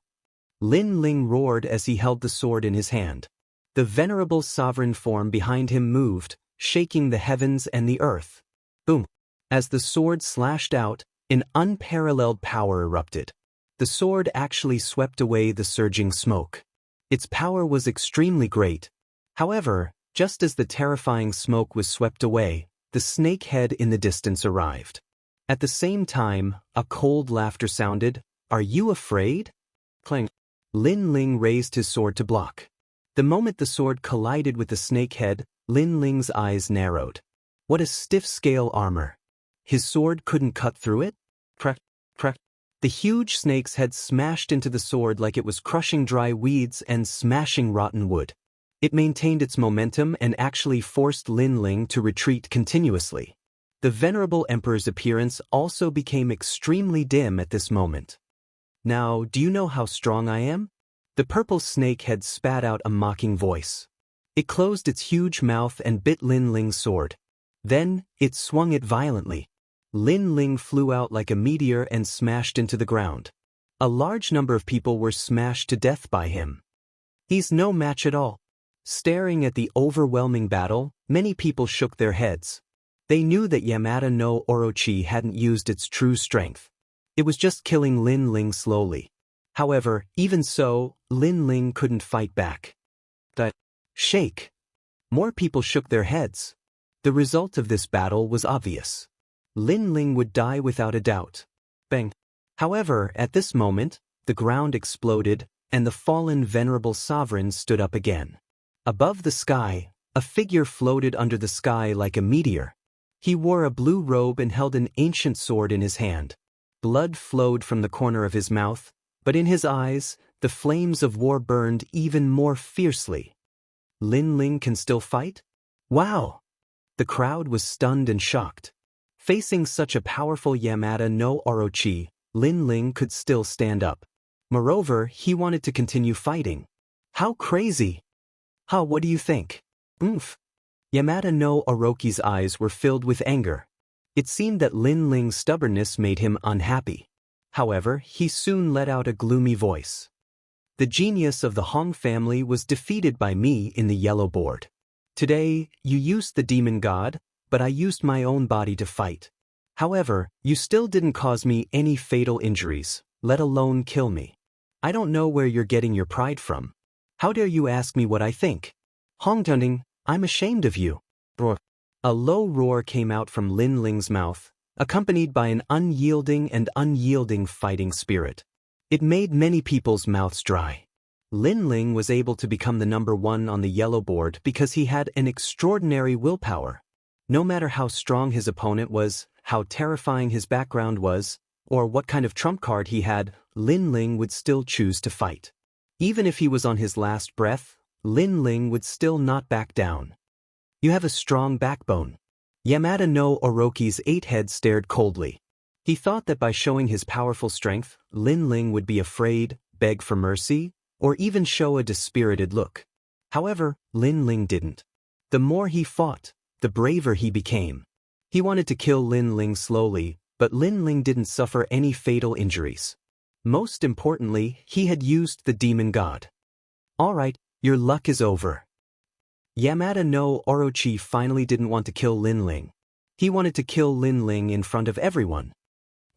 Lin Ling roared as he held the sword in his hand. The venerable sovereign form behind him moved, shaking the heavens and the earth. Boom. As the sword slashed out, an unparalleled power erupted. The sword actually swept away the surging smoke. Its power was extremely great. However, just as the terrifying smoke was swept away, the snake head in the distance arrived. At the same time, a cold laughter sounded. "Are you afraid?" Clang. Lin Ling raised his sword to block. The moment the sword collided with the snake head, Lin Ling's eyes narrowed. What a stiff scale armor. His sword couldn't cut through it? Crack, crack. The huge snake's head smashed into the sword like it was crushing dry weeds and smashing rotten wood. It maintained its momentum and actually forced Lin Ling to retreat continuously. The venerable emperor's appearance also became extremely dim at this moment. "Now, do you know how strong I am?" The purple snake had spat out a mocking voice. It closed its huge mouth and bit Lin Ling's sword. Then, it swung it violently. Lin Ling flew out like a meteor and smashed into the ground. A large number of people were smashed to death by him. He's no match at all. Staring at the overwhelming battle, many people shook their heads. They knew that Yamada no Orochi hadn't used its true strength. It was just killing Lin Ling slowly. However, even so, Lin Ling couldn't fight back. Shake. More people shook their heads. The result of this battle was obvious. Lin Ling would die without a doubt. Bang. However, at this moment, the ground exploded, and the fallen venerable sovereign stood up again. Above the sky, a figure floated under the sky like a meteor. He wore a blue robe and held an ancient sword in his hand. Blood flowed from the corner of his mouth, but in his eyes, the flames of war burned even more fiercely. Lin Ling can still fight? Wow! The crowd was stunned and shocked. Facing such a powerful Yamada no Orochi, Lin Ling could still stand up. Moreover, he wanted to continue fighting. How crazy! What do you think? Oomph! Yamada no Orochi's eyes were filled with anger. It seemed that Lin Ling's stubbornness made him unhappy. However, he soon let out a gloomy voice. The genius of the Hong family was defeated by me in the yellow board. Today, you used the demon god, but I used my own body to fight. However, you still didn't cause me any fatal injuries, let alone kill me. I don't know where you're getting your pride from. How dare you ask me what I think? Hongtuning, I'm ashamed of you. Roar. A low roar came out from Lin Ling's mouth, accompanied by an unyielding fighting spirit. It made many people's mouths dry. Lin Ling was able to become the number one on the yellow board because he had an extraordinary willpower. No matter how strong his opponent was, how terrifying his background was, or what kind of trump card he had, Lin Ling would still choose to fight. Even if he was on his last breath, Lin Ling would still not back down. You have a strong backbone. Yamada no Orochi's 8 head stared coldly. He thought that by showing his powerful strength, Lin Ling would be afraid, beg for mercy, or even show a dispirited look. However, Lin Ling didn't. The more he fought, the braver he became. He wanted to kill Lin Ling slowly, but Lin Ling didn't suffer any fatal injuries. Most importantly, he had used the demon god. Alright, your luck is over. Yamada no Orochi finally didn't want to kill Lin Ling. He wanted to kill Lin Ling in front of everyone.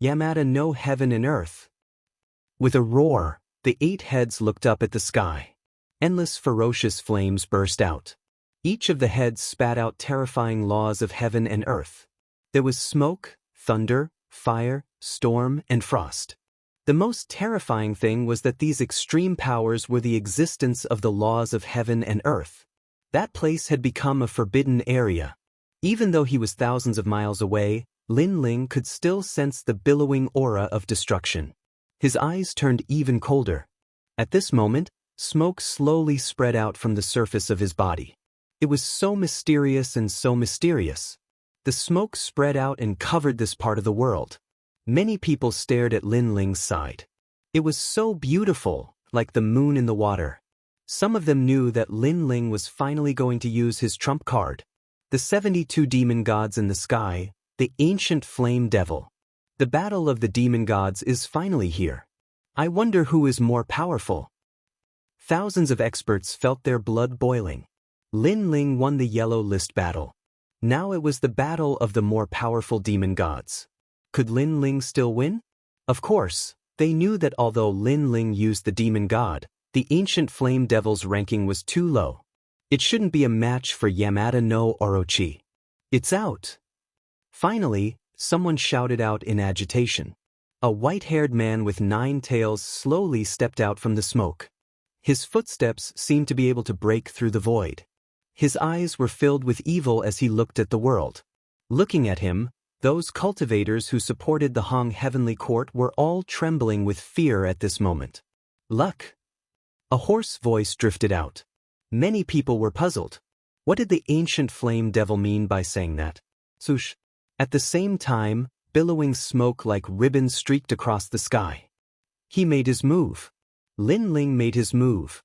Yamada no heaven and earth. With a roar, the 8 heads looked up at the sky. Endless ferocious flames burst out. Each of the heads spat out terrifying laws of heaven and earth. There was smoke, thunder, fire, storm, and frost. The most terrifying thing was that these extreme powers were the existence of the laws of heaven and earth. That place had become a forbidden area. Even though he was thousands of miles away, Lin Ling could still sense the billowing aura of destruction. His eyes turned even colder. At this moment, smoke slowly spread out from the surface of his body. It was so mysterious and so mysterious. The smoke spread out and covered this part of the world. Many people stared at Lin Ling's side. It was so beautiful, like the moon in the water. Some of them knew that Lin Ling was finally going to use his trump card. The 72 demon gods in the sky, the ancient flame devil. The battle of the demon gods is finally here. I wonder who is more powerful. Thousands of experts felt their blood boiling. Lin Ling won the yellow list battle. Now it was the battle of the more powerful demon gods. Could Lin Ling still win? Of course, they knew that although Lin Ling used the demon god, the ancient flame devil's ranking was too low. It shouldn't be a match for Yamada no Orochi. It's out. Finally, someone shouted out in agitation. A white-haired man with 9 tails slowly stepped out from the smoke. His footsteps seemed to be able to break through the void. His eyes were filled with evil as he looked at the world. Looking at him, those cultivators who supported the Hong Heavenly Court were all trembling with fear at this moment. Luck. A hoarse voice drifted out. Many people were puzzled. What did the ancient flame devil mean by saying that? Swoosh. At the same time, billowing smoke like ribbons streaked across the sky. He made his move. Lin Ling made his move.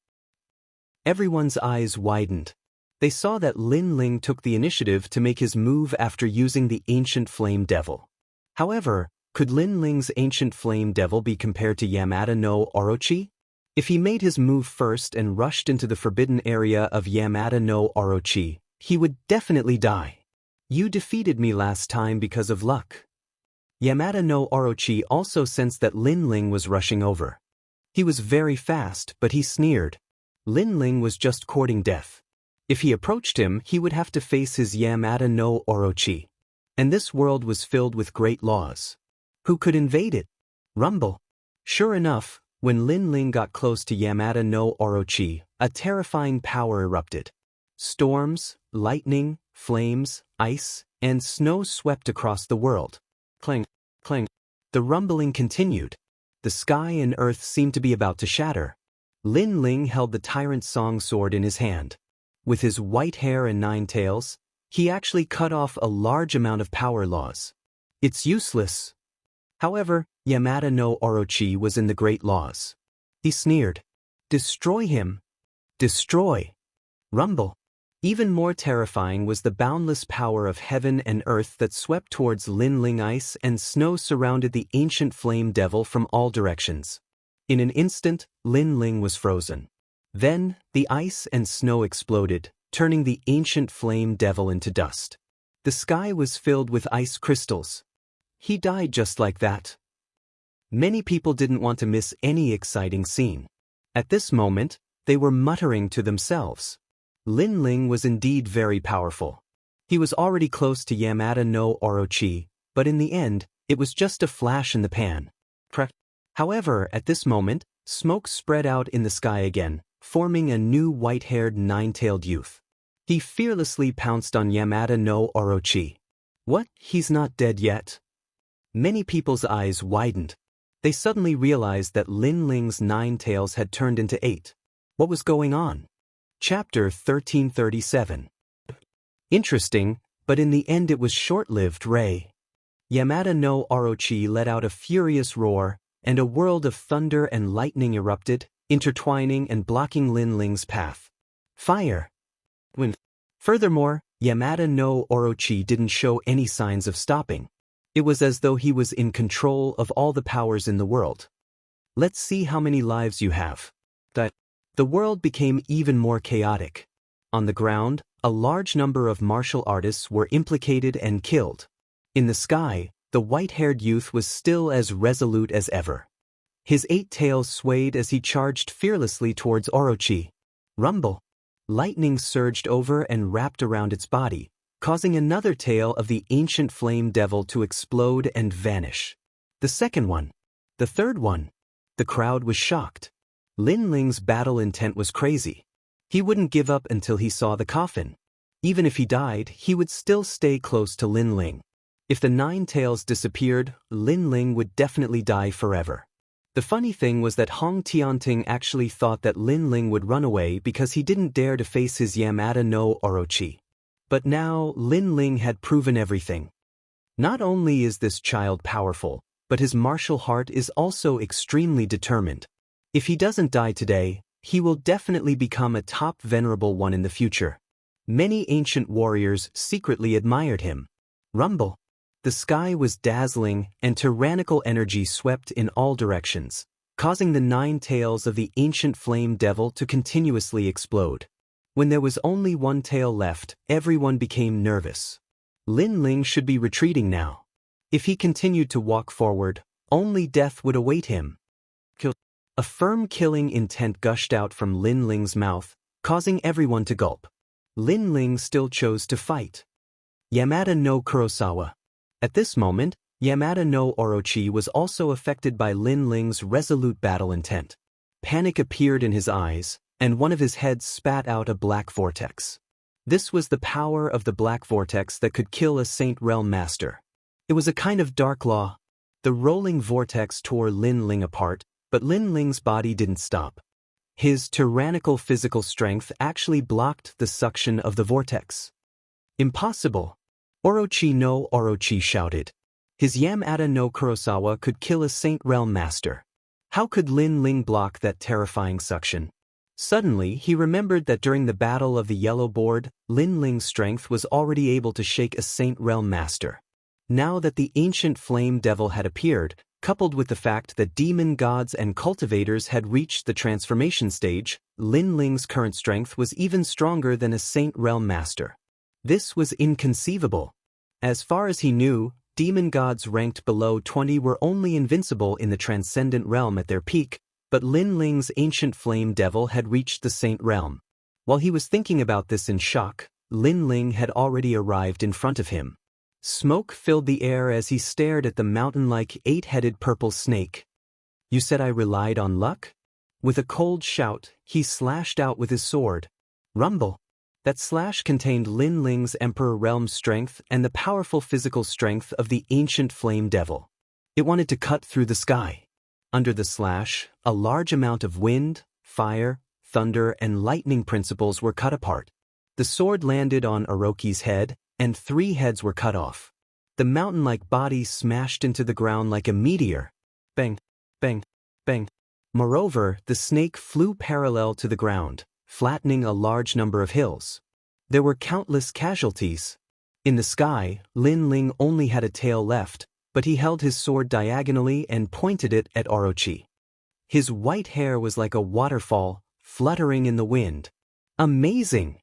Everyone's eyes widened. They saw that Lin Ling took the initiative to make his move after using the ancient flame devil. However, could Lin Ling's ancient flame devil be compared to Yamada no Orochi? If he made his move first and rushed into the forbidden area of Yamada no Orochi, he would definitely die. You defeated me last time because of luck. Yamada no Orochi also sensed that Lin Ling was rushing over. He was very fast, but he sneered. Lin Ling was just courting death. If he approached him, he would have to face his Yamada no Orochi. And this world was filled with great laws. Who could invade it? Rumble. Sure enough, when Lin Ling got close to Yamada no Orochi, a terrifying power erupted. Storms, lightning, flames, ice, and snow swept across the world. Clang, clang. The rumbling continued. The sky and earth seemed to be about to shatter. Lin Ling held the tyrant song sword in his hand. With his white hair and 9 tails, he actually cut off a large amount of power laws. It's useless. However, Yamada no Orochi was in the great laws. He sneered. Destroy him. Destroy. Rumble. Even more terrifying was the boundless power of heaven and earth that swept towards Lin Ling. Ice and snow surrounded the ancient flame devil from all directions. In an instant, Lin Ling was frozen. Then, the ice and snow exploded, turning the ancient flame devil into dust. The sky was filled with ice crystals. He died just like that. Many people didn't want to miss any exciting scene. At this moment, they were muttering to themselves. Lin Ling was indeed very powerful. He was already close to Yamada no Orochi, but in the end, it was just a flash in the pan. However, at this moment, smoke spread out in the sky again, forming a new white-haired 9-tailed youth. He fearlessly pounced on Yamada no Orochi. What? He's not dead yet? Many people's eyes widened. They suddenly realized that Lin Ling's 9 tails had turned into 8. What was going on? Chapter 1337. Interesting, but in the end it was short-lived. Yamada no Orochi let out a furious roar, and a world of thunder and lightning erupted, intertwining and blocking Lin Ling's path. Fire. Wind. Furthermore, Yamada no Orochi didn't show any signs of stopping. It was as though he was in control of all the powers in the world. Let's see how many lives you have. The world became even more chaotic. On the ground, a large number of martial artists were implicated and killed. In the sky, the white-haired youth was still as resolute as ever. His 8 tails swayed as he charged fearlessly towards Orochi. Rumble. Lightning surged over and wrapped around its body, causing another tail of the ancient flame devil to explode and vanish. The second one. The third one. The crowd was shocked. Lin Ling's battle intent was crazy. He wouldn't give up until he saw the coffin. Even if he died, he would still stay close to Lin Ling. If the 9 tails disappeared, Lin Ling would definitely die forever. The funny thing was that Hong Tianting actually thought that Lin Ling would run away because he didn't dare to face his Yamada no Orochi. But now, Lin Ling had proven everything. Not only is this child powerful, but his martial heart is also extremely determined. If he doesn't die today, he will definitely become a top venerable one in the future. Many ancient warriors secretly admired him. Rumble. The sky was dazzling and tyrannical energy swept in all directions, causing the 9 tails of the ancient flame devil to continuously explode. When there was only one tail left, everyone became nervous. Lin Ling should be retreating now. If he continued to walk forward, only death would await him. A firm killing intent gushed out from Lin Ling's mouth, causing everyone to gulp. Lin Ling still chose to fight. Yamada no Kurosawa. At this moment, Yamada no Orochi was also affected by Lin Ling's resolute battle intent. Panic appeared in his eyes, and one of his heads spat out a black vortex. This was the power of the black vortex that could kill a Saint Realm Master. It was a kind of dark law. The rolling vortex tore Lin Ling apart, but Lin Ling's body didn't stop. His tyrannical physical strength actually blocked the suction of the vortex. Impossible! Orochi no Orochi shouted. His Yamada no Kurosawa could kill a Saint Realm Master. How could Lin Ling block that terrifying suction? Suddenly, he remembered that during the Battle of the Yellow Board, Lin Ling's strength was already able to shake a Saint Realm Master. Now that the ancient flame devil had appeared, coupled with the fact that demon gods and cultivators had reached the transformation stage, Lin Ling's current strength was even stronger than a Saint Realm Master. This was inconceivable. As far as he knew, demon gods ranked below 20 were only invincible in the transcendent realm at their peak, but Lin Ling's ancient flame devil had reached the Saint Realm. While he was thinking about this in shock, Lin Ling had already arrived in front of him. Smoke filled the air as he stared at the mountain-like 8-headed purple snake. "You said I relied on luck?" With a cold shout, he slashed out with his sword. Rumble! That slash contained Lin Ling's Emperor Realm strength and the powerful physical strength of the ancient flame devil. It wanted to cut through the sky. Under the slash, a large amount of wind, fire, thunder, and lightning principles were cut apart. The sword landed on Orochi's head, and 3 heads were cut off. The mountain-like body smashed into the ground like a meteor. Bang, bang, bang. Moreover, the snake flew parallel to the ground, flattening a large number of hills. There were countless casualties. In the sky, Lin Ling only had a tail left, but he held his sword diagonally and pointed it at Orochi. His white hair was like a waterfall, fluttering in the wind. Amazing!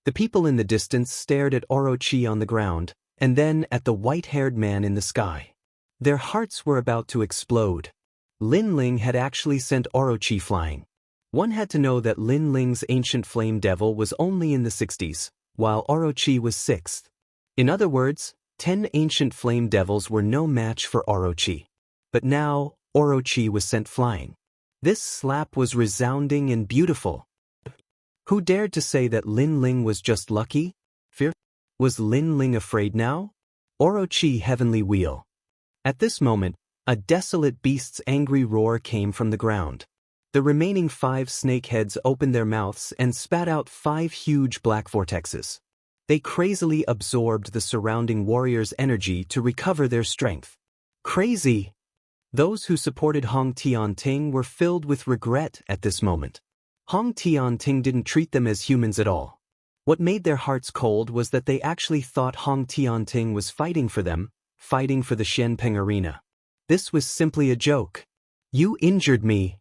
The people in the distance stared at Orochi on the ground, and then at the white-haired man in the sky. Their hearts were about to explode. Lin Ling had actually sent Orochi flying. One had to know that Lin Ling's ancient flame devil was only in the 60s, while Orochi was 6th. In other words, 10 ancient flame devils were no match for Orochi. But now, Orochi was sent flying. This slap was resounding and beautiful. Who dared to say that Lin Ling was just lucky? Fear? Was Lin Ling afraid now? Orochi heavenly wheel. At this moment, a desolate beast's angry roar came from the ground. The remaining 5 snake heads opened their mouths and spat out 5 huge black vortexes. They crazily absorbed the surrounding warriors' energy to recover their strength. Crazy! Those who supported Hong Tianting were filled with regret at this moment. Hong Tianting didn't treat them as humans at all. What made their hearts cold was that they actually thought Hong Tianting was fighting for them, fighting for the Shenpeng arena. This was simply a joke. "You injured me."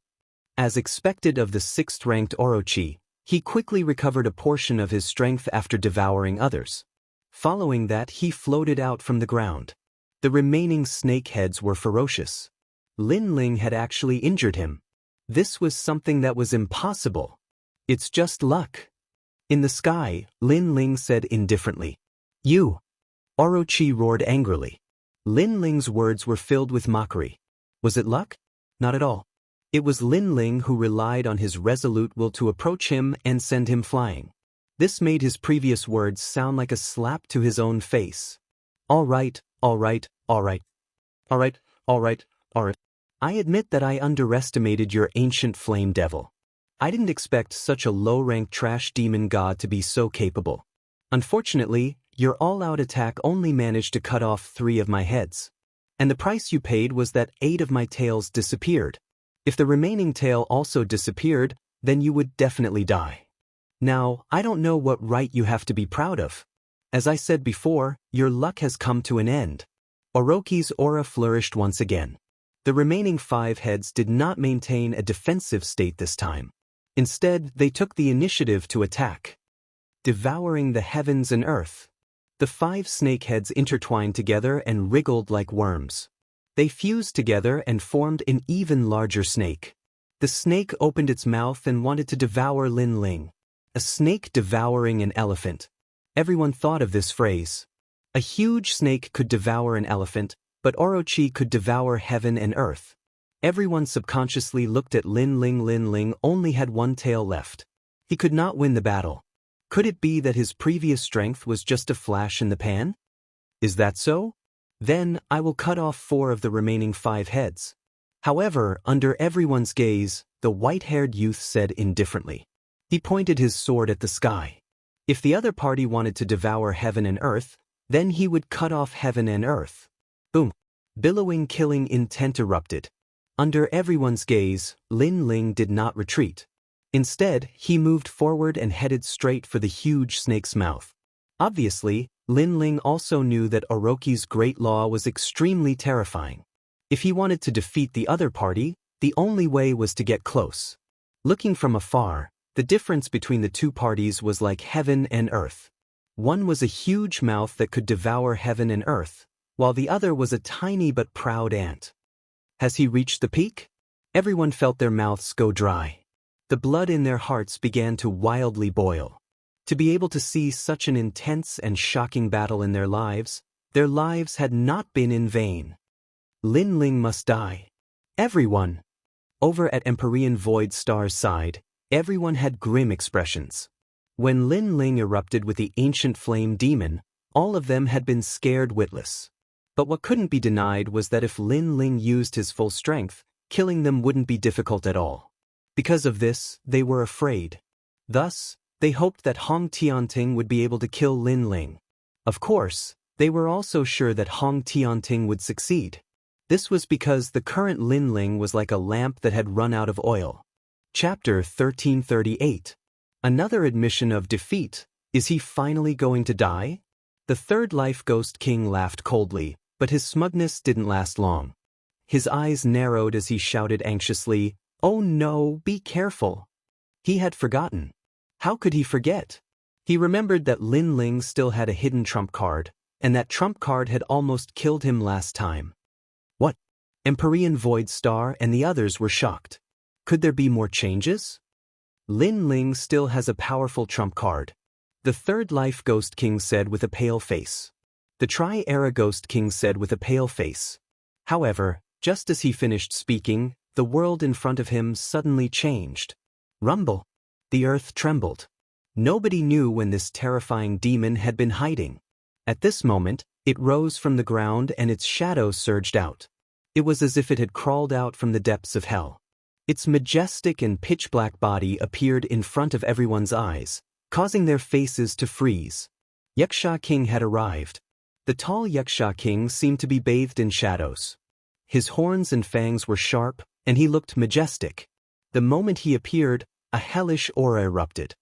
As expected of the 6th-ranked Orochi, he quickly recovered a portion of his strength after devouring others. Following that, he floated out from the ground. The remaining snake heads were ferocious. Lin Ling had actually injured him. This was something that was impossible. "It's just luck." In the sky, Lin Ling said indifferently. "You!" Orochi roared angrily. Lin Ling's words were filled with mockery. Was it luck? Not at all. It was Lin Ling who relied on his resolute will to approach him and send him flying. This made his previous words sound like a slap to his own face. All right, all right, all right. All right, all right, all right. I admit that I underestimated your ancient flame devil. I didn't expect such a low-rank trash demon god to be so capable. Unfortunately, your all-out attack only managed to cut off 3 of my heads. And the price you paid was that 8 of my tails disappeared. If the remaining tail also disappeared, then you would definitely die. Now, I don't know what right you have to be proud of. As I said before, your luck has come to an end. Orochi's aura flourished once again. The remaining 5 heads did not maintain a defensive state this time. Instead, they took the initiative to attack. Devouring the heavens and earth. The 5 snake heads intertwined together and wriggled like worms. They fused together and formed an even larger snake. The snake opened its mouth and wanted to devour Lin Ling. A snake devouring an elephant. Everyone thought of this phrase. A huge snake could devour an elephant, but Orochi could devour heaven and earth. Everyone subconsciously looked at Lin Ling. Lin Ling only had 1 tail left. He could not win the battle. Could it be that his previous strength was just a flash in the pan? Is that so? Then I will cut off 4 of the remaining 5 heads. However, under everyone's gaze, the white-haired youth said indifferently. He pointed his sword at the sky. If the other party wanted to devour heaven and earth, then he would cut off heaven and earth. Boom! Billowing killing intent erupted. Under everyone's gaze, Lin Ling did not retreat. Instead, he moved forward and headed straight for the huge snake's mouth. Obviously, Lin Ling also knew that Orochi's great law was extremely terrifying. If he wanted to defeat the other party, the only way was to get close. Looking from afar, the difference between the 2 parties was like heaven and earth. One was a huge mouth that could devour heaven and earth, while the other was a tiny but proud ant. Has he reached the peak? Everyone felt their mouths go dry. The blood in their hearts began to wildly boil. To be able to see such an intense and shocking battle in their lives had not been in vain. Lin Ling must die. Everyone. Over at Empyrean Void Star's side, everyone had grim expressions. When Lin Ling erupted with the ancient flame demon, all of them had been scared witless. But what couldn't be denied was that if Lin Ling used his full strength, killing them wouldn't be difficult at all. Because of this, they were afraid. Thus, they hoped that Hong Tianting would be able to kill Lin Ling. Of course, they were also sure that Hong Tianting would succeed. This was because the current Lin Ling was like a lamp that had run out of oil. Chapter 1338. Another admission of defeat. Is he finally going to die? The third life Ghost King laughed coldly, but his smugness didn't last long. His eyes narrowed as he shouted anxiously, "Oh no, be careful." He had forgotten. How could he forget? He remembered that Lin Ling still had a hidden trump card, and that trump card had almost killed him last time. What? Empyrean Void Star and the others were shocked. Could there be more changes? Lin Ling still has a powerful trump card. The third life Ghost King said with a pale face. The Tri-Era Ghost King said with a pale face. However, just as he finished speaking, the world in front of him suddenly changed. Rumble. The earth trembled. Nobody knew when this terrifying demon had been hiding. At this moment, it rose from the ground and its shadow surged out. It was as if it had crawled out from the depths of hell. Its majestic and pitch-black body appeared in front of everyone's eyes, causing their faces to freeze. Wuxia King had arrived. The tall Wuxia King seemed to be bathed in shadows. His horns and fangs were sharp, and he looked majestic. The moment he appeared, a hellish aura erupted.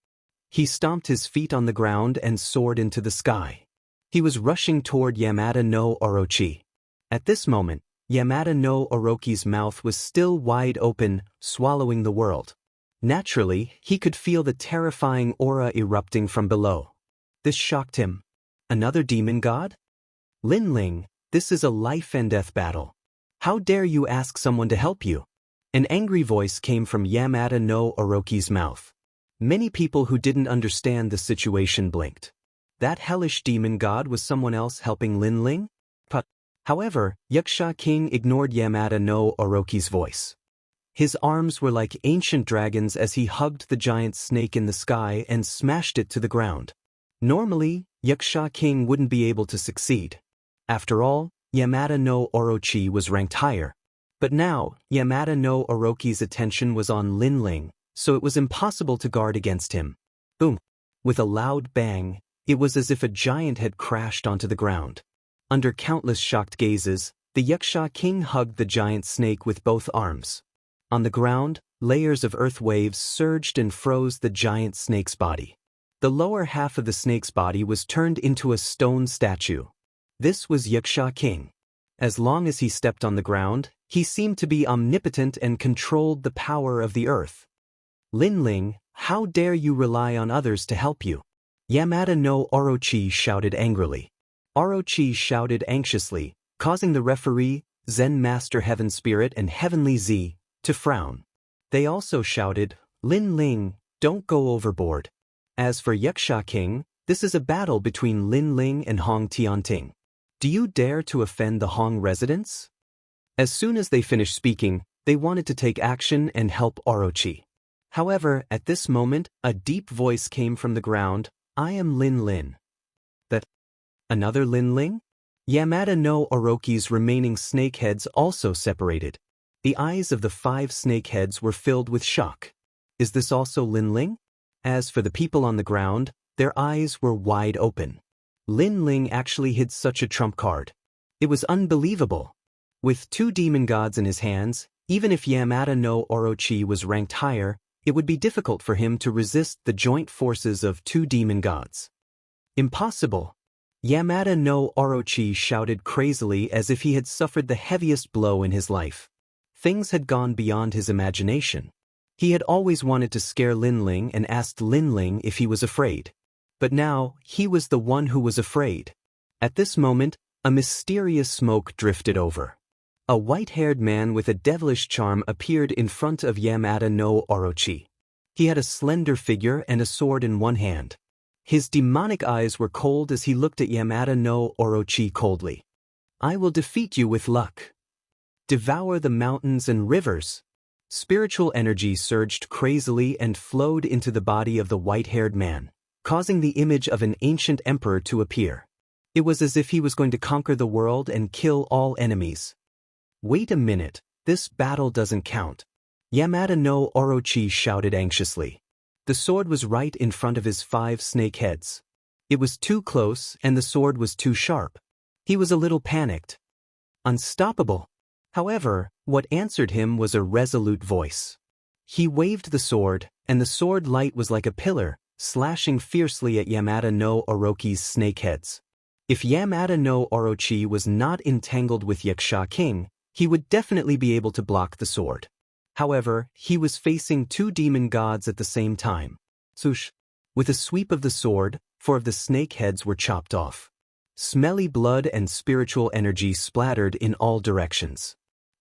He stomped his feet on the ground and soared into the sky. He was rushing toward Yamada no Orochi. At this moment, Yamada no Orochi's mouth was still wide open, swallowing the world. Naturally, he could feel the terrifying aura erupting from below. This shocked him. Another demon god? Lin Ling, this is a life and death battle. How dare you ask someone to help you? An angry voice came from Yamada no Orochi's mouth. Many people who didn't understand the situation blinked. That hellish demon god was someone else helping Lin Ling? However, Wuxia King ignored Yamada no Orochi's voice. His arms were like ancient dragons as he hugged the giant snake in the sky and smashed it to the ground. Normally, Wuxia King wouldn't be able to succeed. After all, Yamada no Orochi was ranked higher. But now, Yamada no Orochi's attention was on Linling, so it was impossible to guard against him. Boom! With a loud bang, it was as if a giant had crashed onto the ground. Under countless shocked gazes, the Wuxia king hugged the giant snake with both arms. On the ground, layers of earth waves surged and froze the giant snake's body. The lower half of the snake's body was turned into a stone statue. This was Wuxia king. As long as he stepped on the ground, he seemed to be omnipotent and controlled the power of the earth. Linling, how dare you rely on others to help you? Yamada no Orochi shouted angrily. Orochi shouted anxiously, causing the referee, Zen Master Heaven Spirit and Heavenly Z, to frown. They also shouted, Linling, don't go overboard. As for Wuxia king, this is a battle between Linling and Hong Tianting. Do you dare to offend the Hong residents? As soon as they finished speaking, they wanted to take action and help Orochi. However, at this moment, a deep voice came from the ground, I am Linling. That? Another Linling? Yamada no Orochi's remaining snakeheads also separated. The eyes of the 5 snakeheads were filled with shock. Is this also Linling? As for the people on the ground, their eyes were wide open. Linling actually hid such a trump card. It was unbelievable. With 2 demon gods in his hands, even if Yamada no Orochi was ranked higher, it would be difficult for him to resist the joint forces of 2 demon gods. Impossible! Yamada no Orochi shouted crazily as if he had suffered the heaviest blow in his life. Things had gone beyond his imagination. He had always wanted to scare Linling and asked Linling if he was afraid. But now, he was the one who was afraid. At this moment, a mysterious smoke drifted over. A white-haired man with a devilish charm appeared in front of Yamada no Orochi. He had a slender figure and a sword in one hand. His demonic eyes were cold as he looked at Yamada no Orochi coldly. I will defeat you with luck. Devour the mountains and rivers. Spiritual energy surged crazily and flowed into the body of the white-haired man, causing the image of an ancient emperor to appear. It was as if he was going to conquer the world and kill all enemies. Wait a minute, this battle doesn't count. Yamada no Orochi shouted anxiously. The sword was right in front of his 5 snake heads. It was too close and the sword was too sharp. He was a little panicked. Unstoppable. However, what answered him was a resolute voice. He waved the sword, and the sword light was like a pillar, slashing fiercely at Yamada no Orochi's snake heads. If Yamada no Orochi was not entangled with Wuxia king, he would definitely be able to block the sword. However, he was facing 2 demon gods at the same time. Swoosh! With a sweep of the sword, 4 of the snake heads were chopped off. Smelly blood and spiritual energy splattered in all directions.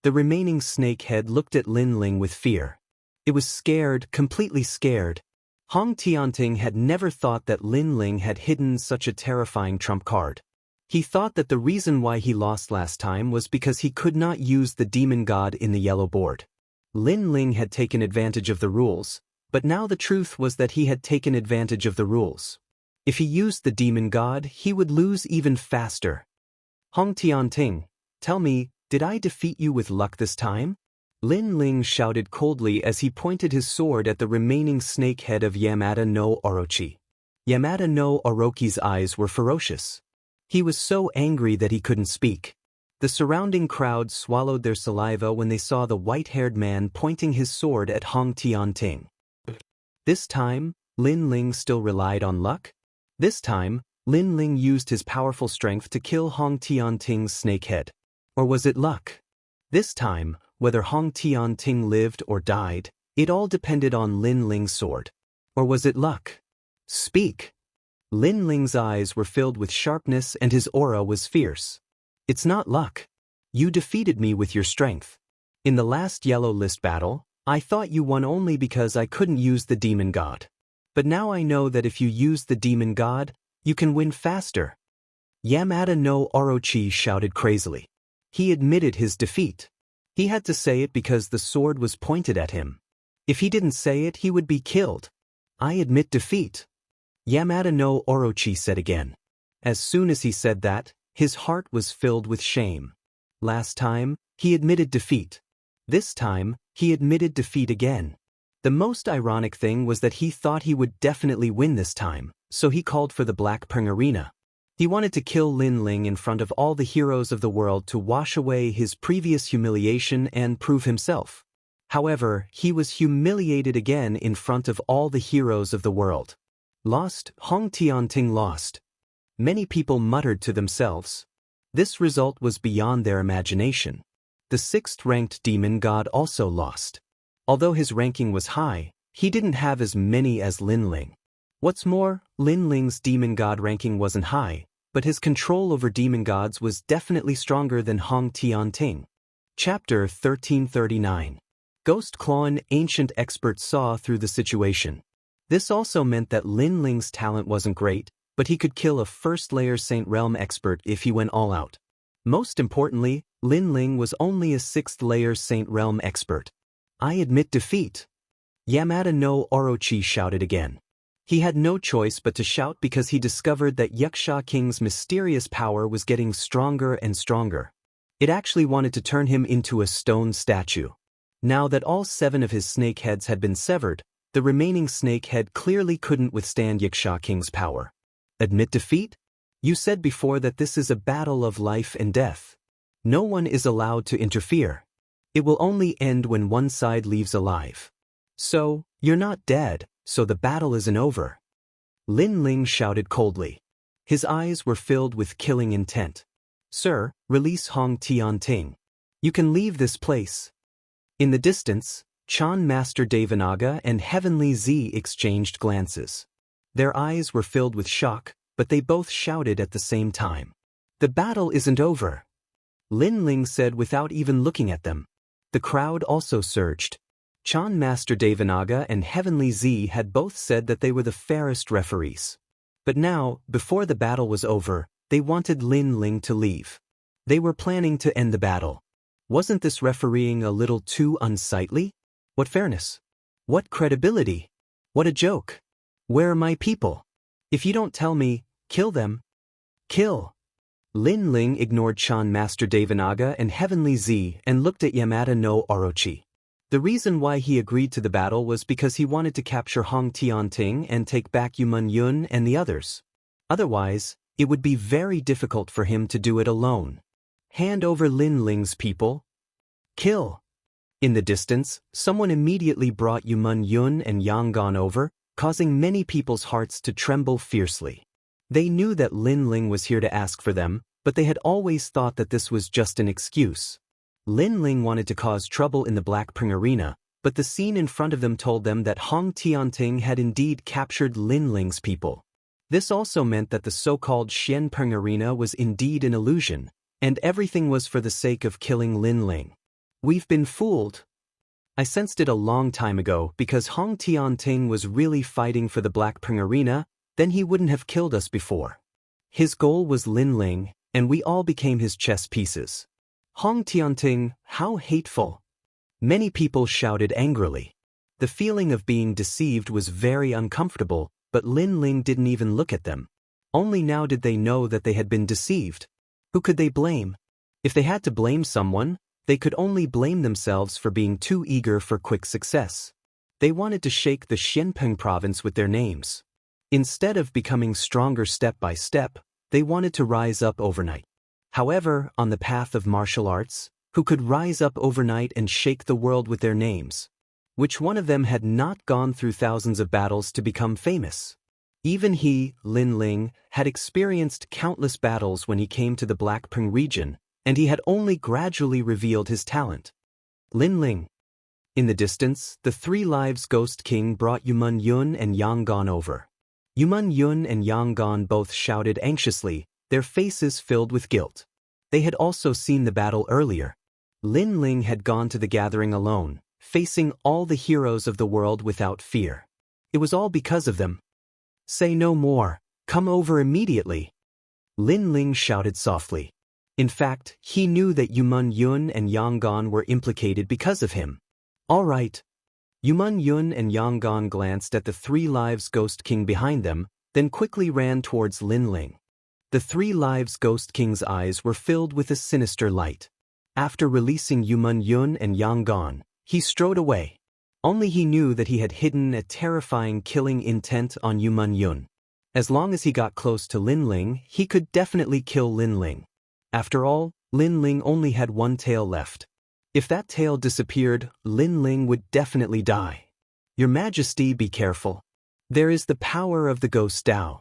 The remaining snake head looked at Linling with fear. It was scared, completely scared. Hong Tianting had never thought that Linling had hidden such a terrifying trump card. He thought that the reason why he lost last time was because he could not use the demon god in the yellow board. Linling had taken advantage of the rules, but now the truth was that he had taken advantage of the rules. If he used the demon god, he would lose even faster. Hong Tianting, tell me, did I defeat you with luck this time? Linling shouted coldly as he pointed his sword at the remaining snake head of Yamada no Orochi. Yamada no Orochi's eyes were ferocious. He was so angry that he couldn't speak. The surrounding crowd swallowed their saliva when they saw the white-haired man pointing his sword at Hong Tianting. This time, Linling still relied on luck? This time, Linling used his powerful strength to kill Hong Tianting's snakehead. Or was it luck? This time, whether Hong Tianting lived or died, it all depended on Linling's sword. Or was it luck? Speak! Linling's eyes were filled with sharpness and his aura was fierce. It's not luck. You defeated me with your strength. In the last yellow list battle, I thought you won only because I couldn't use the demon god. But now I know that if you use the demon god, you can win faster. Yamada no Orochi shouted crazily. He admitted his defeat. He had to say it because the sword was pointed at him. If he didn't say it, he would be killed. I admit defeat. Yamada no Orochi said again. As soon as he said that, his heart was filled with shame. Last time, he admitted defeat. This time, he admitted defeat again. The most ironic thing was that he thought he would definitely win this time, so he called for the Black Pring Arena. He wanted to kill Lin Ling in front of all the heroes of the world to wash away his previous humiliation and prove himself. However, he was humiliated again in front of all the heroes of the world. Lost, Hong Tianting lost. Many people muttered to themselves. This result was beyond their imagination. The sixth-ranked demon god also lost. Although his ranking was high, he didn't have as many as Lin Ling. What's more, Lin Ling's demon god ranking wasn't high, but his control over demon gods was definitely stronger than Hong Tianting. Chapter 1339. Ghost Clone Ancient Expert saw through the situation. This also meant that Lin Ling's talent wasn't great, but he could kill a first-layer Saint Realm expert if he went all out. Most importantly, Lin Ling was only a sixth-layer Saint Realm expert. I admit defeat. Yamada no Orochi shouted again. He had no choice but to shout because he discovered that Wuxia King's mysterious power was getting stronger and stronger. It actually wanted to turn him into a stone statue. Now that all 7 of his snake heads had been severed, the remaining snake head clearly couldn't withstand Wuxia King's power. Admit defeat? You said before that this is a battle of life and death. No one is allowed to interfere. It will only end when one side leaves alive. So, you're not dead, so the battle isn't over. Lin Ling shouted coldly. His eyes were filled with killing intent. Sir, release Hong Tianting. You can leave this place. In the distance, Chan Master Devanaga and Heavenly Z exchanged glances. Their eyes were filled with shock, but they both shouted at the same time. The battle isn't over. Lin Ling said without even looking at them. The crowd also surged. Chan Master Devanaga and Heavenly Z had both said that they were the fairest referees. But now, before the battle was over, they wanted Lin Ling to leave. They were planning to end the battle. Wasn't this refereeing a little too unsightly? What fairness? What credibility? What a joke. Where are my people? If you don't tell me, kill them. Kill. Lin Ling ignored Chan Master Devanaga and Heavenly Z and looked at Yamada no Orochi. The reason why he agreed to the battle was because he wanted to capture Hong Tianting and take back Yumun Yun and the others. Otherwise, it would be very difficult for him to do it alone. Hand over Lin Ling's people. Kill. In the distance, someone immediately brought Yumun Yun and Yang Gon over, causing many people's hearts to tremble fiercely. They knew that Lin Ling was here to ask for them, but they had always thought that this was just an excuse. Lin Ling wanted to cause trouble in the Black Pring Arena, but the scene in front of them told them that Hong Tianting had indeed captured Lin Ling's people. This also meant that the so-called Xian Pring Arena was indeed an illusion, and everything was for the sake of killing Lin Ling. We've been fooled. I sensed it a long time ago because Hong Tianting was really fighting for the Black Pring Arena, then he wouldn't have killed us before. His goal was Lin Ling, and we all became his chess pieces. Hong Tianting, how hateful. Many people shouted angrily. The feeling of being deceived was very uncomfortable, but Lin Ling didn't even look at them. Only now did they know that they had been deceived. Who could they blame? If they had to blame someone, they could only blame themselves for being too eager for quick success. They wanted to shake the Xinpeng province with their names. Instead of becoming stronger step by step, they wanted to rise up overnight. However, on the path of martial arts, who could rise up overnight and shake the world with their names? Which one of them had not gone through thousands of battles to become famous? Even he, Lin Ling, had experienced countless battles when he came to the Black Pring region, and he had only gradually revealed his talent. Lin Ling. In the distance, the 3 Lives Ghost King brought Yumun Yun and Yang Gon over. Yumun Yun and Yang Gon both shouted anxiously, their faces filled with guilt. They had also seen the battle earlier. Lin Ling had gone to the gathering alone, facing all the heroes of the world without fear. It was all because of them. Say no more, come over immediately. Lin Ling shouted softly. In fact, he knew that Yumun Yun and Yang Gon were implicated because of him. All right. Yumun Yun and Yang Gon glanced at the 3 Lives Ghost King behind them, then quickly ran towards Lin Ling. The 3 Lives Ghost King's eyes were filled with a sinister light. After releasing Yumun Yun and Yang Gon, he strode away. Only he knew that he had hidden a terrifying killing intent on Yumun Yun. As long as he got close to Lin Ling, he could definitely kill Lin Ling. After all, Lin Ling only had one tail left. If that tail disappeared, Lin Ling would definitely die. Your Majesty, be careful. There is the power of the Ghost Dao.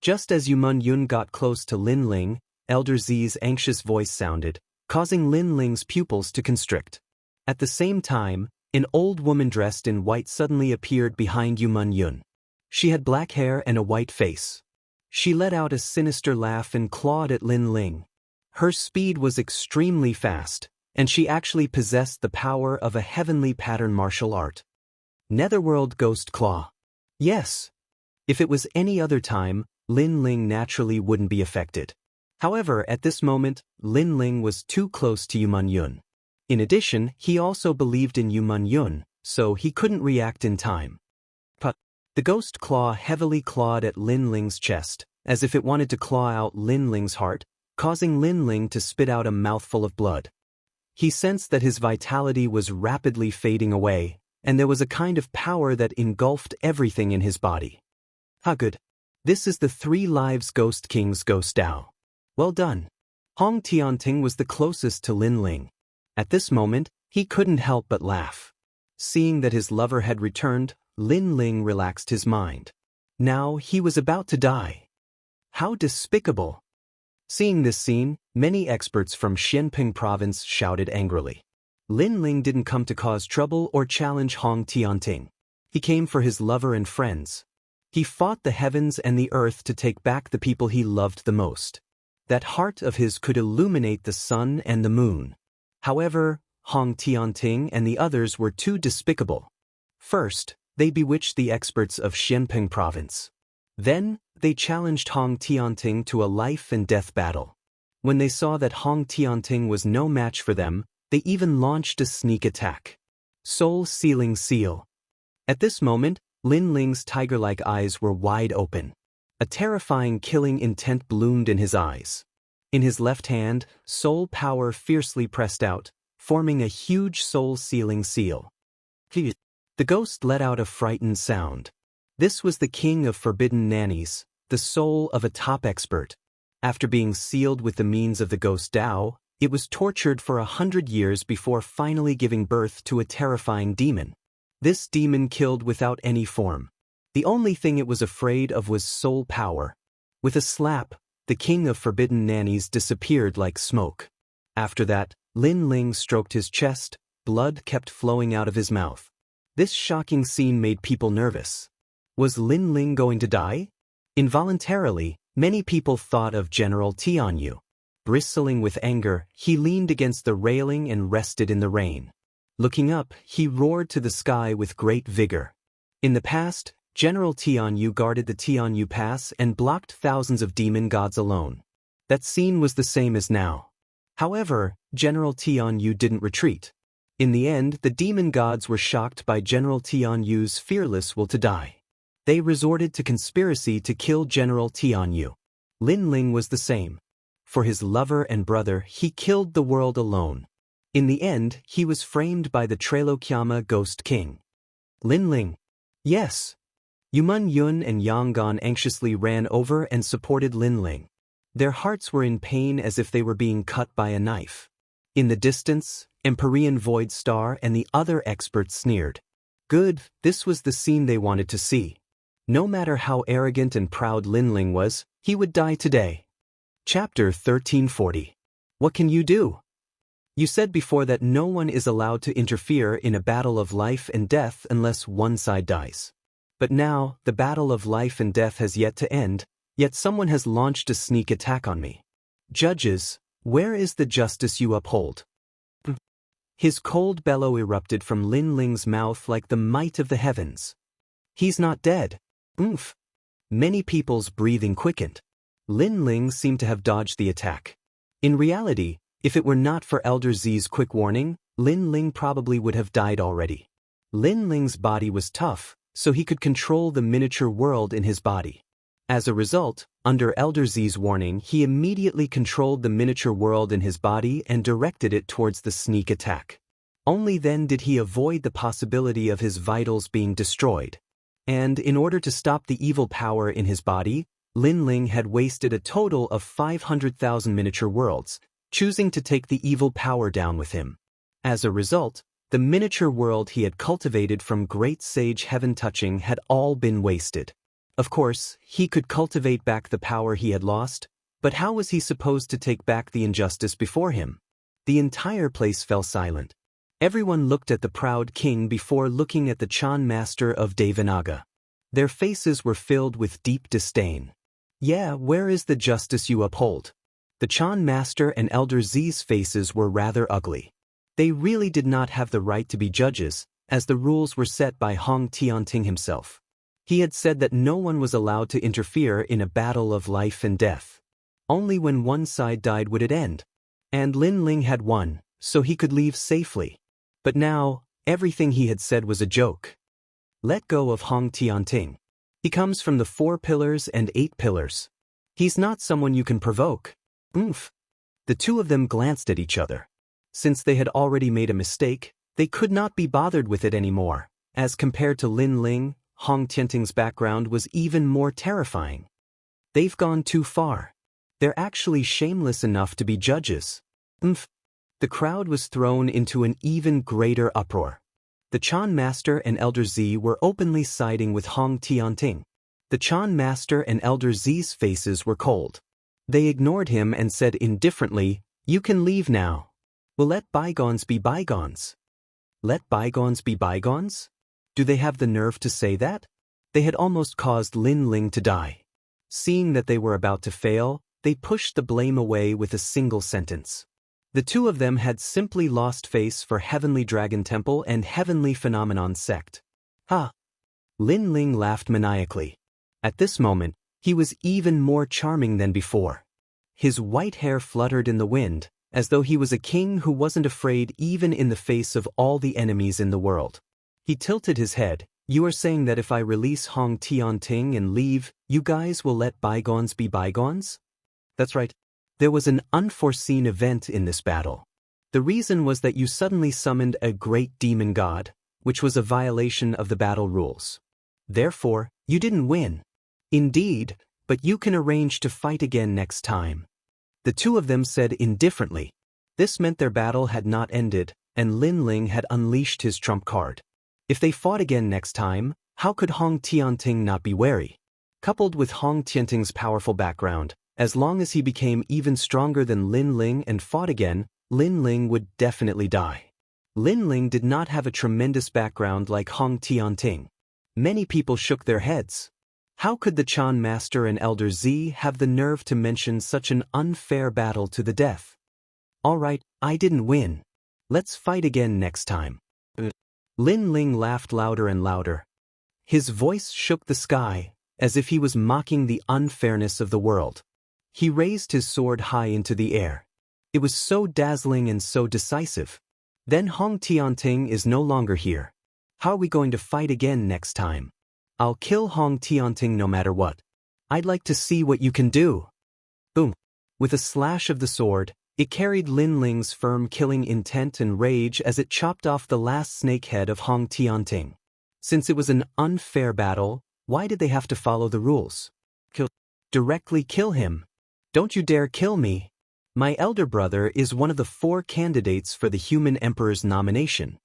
Just as Yumun Yun got close to Lin Ling, Elder Zi's anxious voice sounded, causing Lin Ling's pupils to constrict. At the same time, an old woman dressed in white suddenly appeared behind Yumun Yun. She had black hair and a white face. She let out a sinister laugh and clawed at Lin Ling. Her speed was extremely fast, and she actually possessed the power of a heavenly pattern martial art. Netherworld Ghost Claw. Yes. If it was any other time, Lin Ling naturally wouldn't be affected. However, at this moment, Lin Ling was too close to Yumun Yun. In addition, he also believed in Yumun Yun, so he couldn't react in time. But the ghost claw heavily clawed at Lin Ling's chest, as if it wanted to claw out Lin Ling's heart, causing Lin Ling to spit out a mouthful of blood. He sensed that his vitality was rapidly fading away, and there was a kind of power that engulfed everything in his body. How good. This is the 3 Lives Ghost King's Ghost Dao. Well done. Hong Tianting was the closest to Lin Ling. At this moment, he couldn't help but laugh. Seeing that his lover had returned, Lin Ling relaxed his mind. Now he was about to die. How despicable. Seeing this scene, many experts from Xianping province shouted angrily. Lin Ling didn't come to cause trouble or challenge Hong Tianting. He came for his lover and friends. He fought the heavens and the earth to take back the people he loved the most. That heart of his could illuminate the sun and the moon. However, Hong Tianting and the others were too despicable. First, they bewitched the experts of Xianping province. Then, they challenged Hong Tianting to a life-and-death battle. When they saw that Hong Tianting was no match for them, they even launched a sneak attack. Soul-sealing seal. At this moment, Lin Ling's tiger-like eyes were wide open. A terrifying killing intent bloomed in his eyes. In his left hand, soul power fiercely pressed out, forming a huge soul-sealing seal. The ghost let out a frightened sound. This was the king of forbidden nannies, the soul of a top expert. After being sealed with the means of the Ghost Dao, it was tortured for 100 years before finally giving birth to a terrifying demon. This demon killed without any form. The only thing it was afraid of was soul power. With a slap, the king of forbidden nannies disappeared like smoke. After that, Lin Ling stroked his chest, blood kept flowing out of his mouth. This shocking scene made people nervous. Was Lin Ling going to die? Involuntarily, many people thought of General Tianyu. Bristling with anger, he leaned against the railing and rested in the rain. Looking up, he roared to the sky with great vigor. In the past, General Tianyu guarded the Tianyu Pass and blocked thousands of demon gods alone. That scene was the same as now. However, General Tianyu didn't retreat. In the end, the demon gods were shocked by General Tianyu's fearless will to die. They resorted to conspiracy to kill General Tianyu. Lin Ling was the same. For his lover and brother, he killed the world alone. In the end, he was framed by the Trailokyama Ghost King. Lin Ling. Yes. Yumun Yun and Yang Gon anxiously ran over and supported Lin Ling. Their hearts were in pain as if they were being cut by a knife. In the distance, Empyrean Void Star and the other experts sneered. Good, this was the scene they wanted to see. No matter how arrogant and proud Lin Ling was, he would die today. Chapter 1340. What can you do? You said before that no one is allowed to interfere in a battle of life and death unless one side dies. But now, the battle of life and death has yet to end, yet someone has launched a sneak attack on me. Judges, where is the justice you uphold? His cold bellow erupted from Lin Ling's mouth like the might of the heavens. He's not dead. Oomph. Many people's breathing quickened. Lin Ling seemed to have dodged the attack. In reality, if it were not for Elder Zi's quick warning, Lin Ling probably would have died already. Lin Ling's body was tough, so he could control the miniature world in his body. As a result, under Elder Z's warning, he immediately controlled the miniature world in his body and directed it towards the sneak attack. Only then did he avoid the possibility of his vitals being destroyed. And in order to stop the evil power in his body, Lin Ling had wasted a total of 500,000 miniature worlds, choosing to take the evil power down with him. As a result, the miniature world he had cultivated from great sage heaven touching had all been wasted. Of course, he could cultivate back the power he had lost, but how was he supposed to take back the injustice before him? The entire place fell silent. Everyone looked at the proud king before looking at the Chan master of Devanaga. Their faces were filled with deep disdain. Yeah, where is the justice you uphold? The Chan master and Elder Z's faces were rather ugly. They really did not have the right to be judges, as the rules were set by Hong Tianting himself. He had said that no one was allowed to interfere in a battle of life and death. Only when one side died would it end. And Lin Ling had won, so he could leave safely. But now, everything he had said was a joke. Let go of Hong Tianting. He comes from the 4 pillars and 8 pillars. He's not someone you can provoke. Oomph. The two of them glanced at each other. Since they had already made a mistake, they could not be bothered with it anymore. As compared to Lin Ling, Hong Tianting's background was even more terrifying. They've gone too far. They're actually shameless enough to be judges. Oomph. The crowd was thrown into an even greater uproar. The Chan Master and Elder Z were openly siding with Hong Tianting. The Chan Master and Elder Z's faces were cold. They ignored him and said indifferently, "You can leave now. We'll let bygones be bygones." Let bygones be bygones? Do they have the nerve to say that? They had almost caused Lin Ling to die. Seeing that they were about to fail, they pushed the blame away with a single sentence. The two of them had simply lost face for Heavenly Dragon Temple and Heavenly Phenomenon Sect. Ha! Lin Ling laughed maniacally. At this moment, he was even more charming than before. His white hair fluttered in the wind, as though he was a king who wasn't afraid even in the face of all the enemies in the world. He tilted his head. "You are saying that if I release Hong Tianting and leave, you guys will let bygones be bygones?" That's right. There was an unforeseen event in this battle. The reason was that you suddenly summoned a great demon god, which was a violation of the battle rules. Therefore, you didn't win. Indeed, but you can arrange to fight again next time. The two of them said indifferently. This meant their battle had not ended, and Lin Ling had unleashed his trump card. If they fought again next time, how could Hong Tianting not be wary? Coupled with Hong Tianting's powerful background, as long as he became even stronger than Lin Ling and fought again, Lin Ling would definitely die. Lin Ling did not have a tremendous background like Hong Tianting. Many people shook their heads. How could the Chan Master and Elder Z have the nerve to mention such an unfair battle to the death? All right, I didn't win. Let's fight again next time. Lin Ling laughed louder and louder. His voice shook the sky, as if he was mocking the unfairness of the world. He raised his sword high into the air. It was so dazzling and so decisive. Then Hong Tianting is no longer here. How are we going to fight again next time? I'll kill Hong Tianting no matter what. I'd like to see what you can do. Boom. With a slash of the sword, it carried Lin Ling's firm killing intent and rage as it chopped off the last snake head of Hong Tianting. Since it was an unfair battle, why did they have to follow the rules? Directly kill him. Don't you dare kill me. My elder brother is one of the 4 candidates for the Human Emperor's nomination.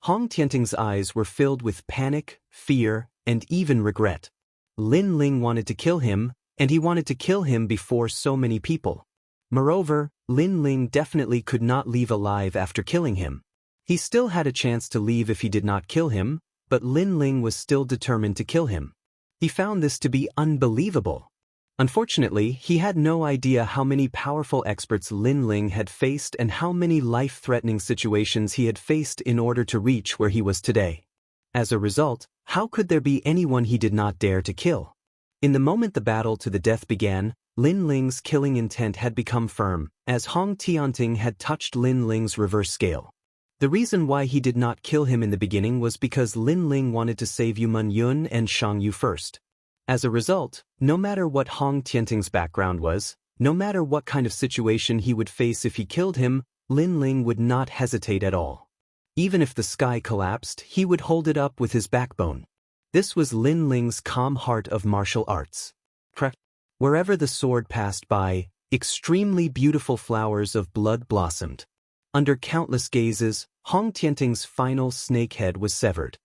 Hong Tianting's eyes were filled with panic, fear, and even regret. Lin Ling wanted to kill him, and he wanted to kill him before so many people. Moreover, Lin Ling definitely could not leave alive after killing him. He still had a chance to leave if he did not kill him, but Lin Ling was still determined to kill him. He found this to be unbelievable. Unfortunately, he had no idea how many powerful experts Lin Ling had faced and how many life-threatening situations he had faced in order to reach where he was today. As a result, how could there be anyone he did not dare to kill? In the moment the battle to the death began, Lin Ling's killing intent had become firm, as Hong Tianting had touched Lin Ling's reverse scale. The reason why he did not kill him in the beginning was because Lin Ling wanted to save Yumen Yun and Shang Yu first. As a result, no matter what Hong Tianting's background was, no matter what kind of situation he would face if he killed him, Lin Ling would not hesitate at all. Even if the sky collapsed, he would hold it up with his backbone. This was Lin Ling's calm heart of martial arts. Wherever the sword passed by, extremely beautiful flowers of blood blossomed. Under countless gazes, Hong Tianting's final snake head was severed.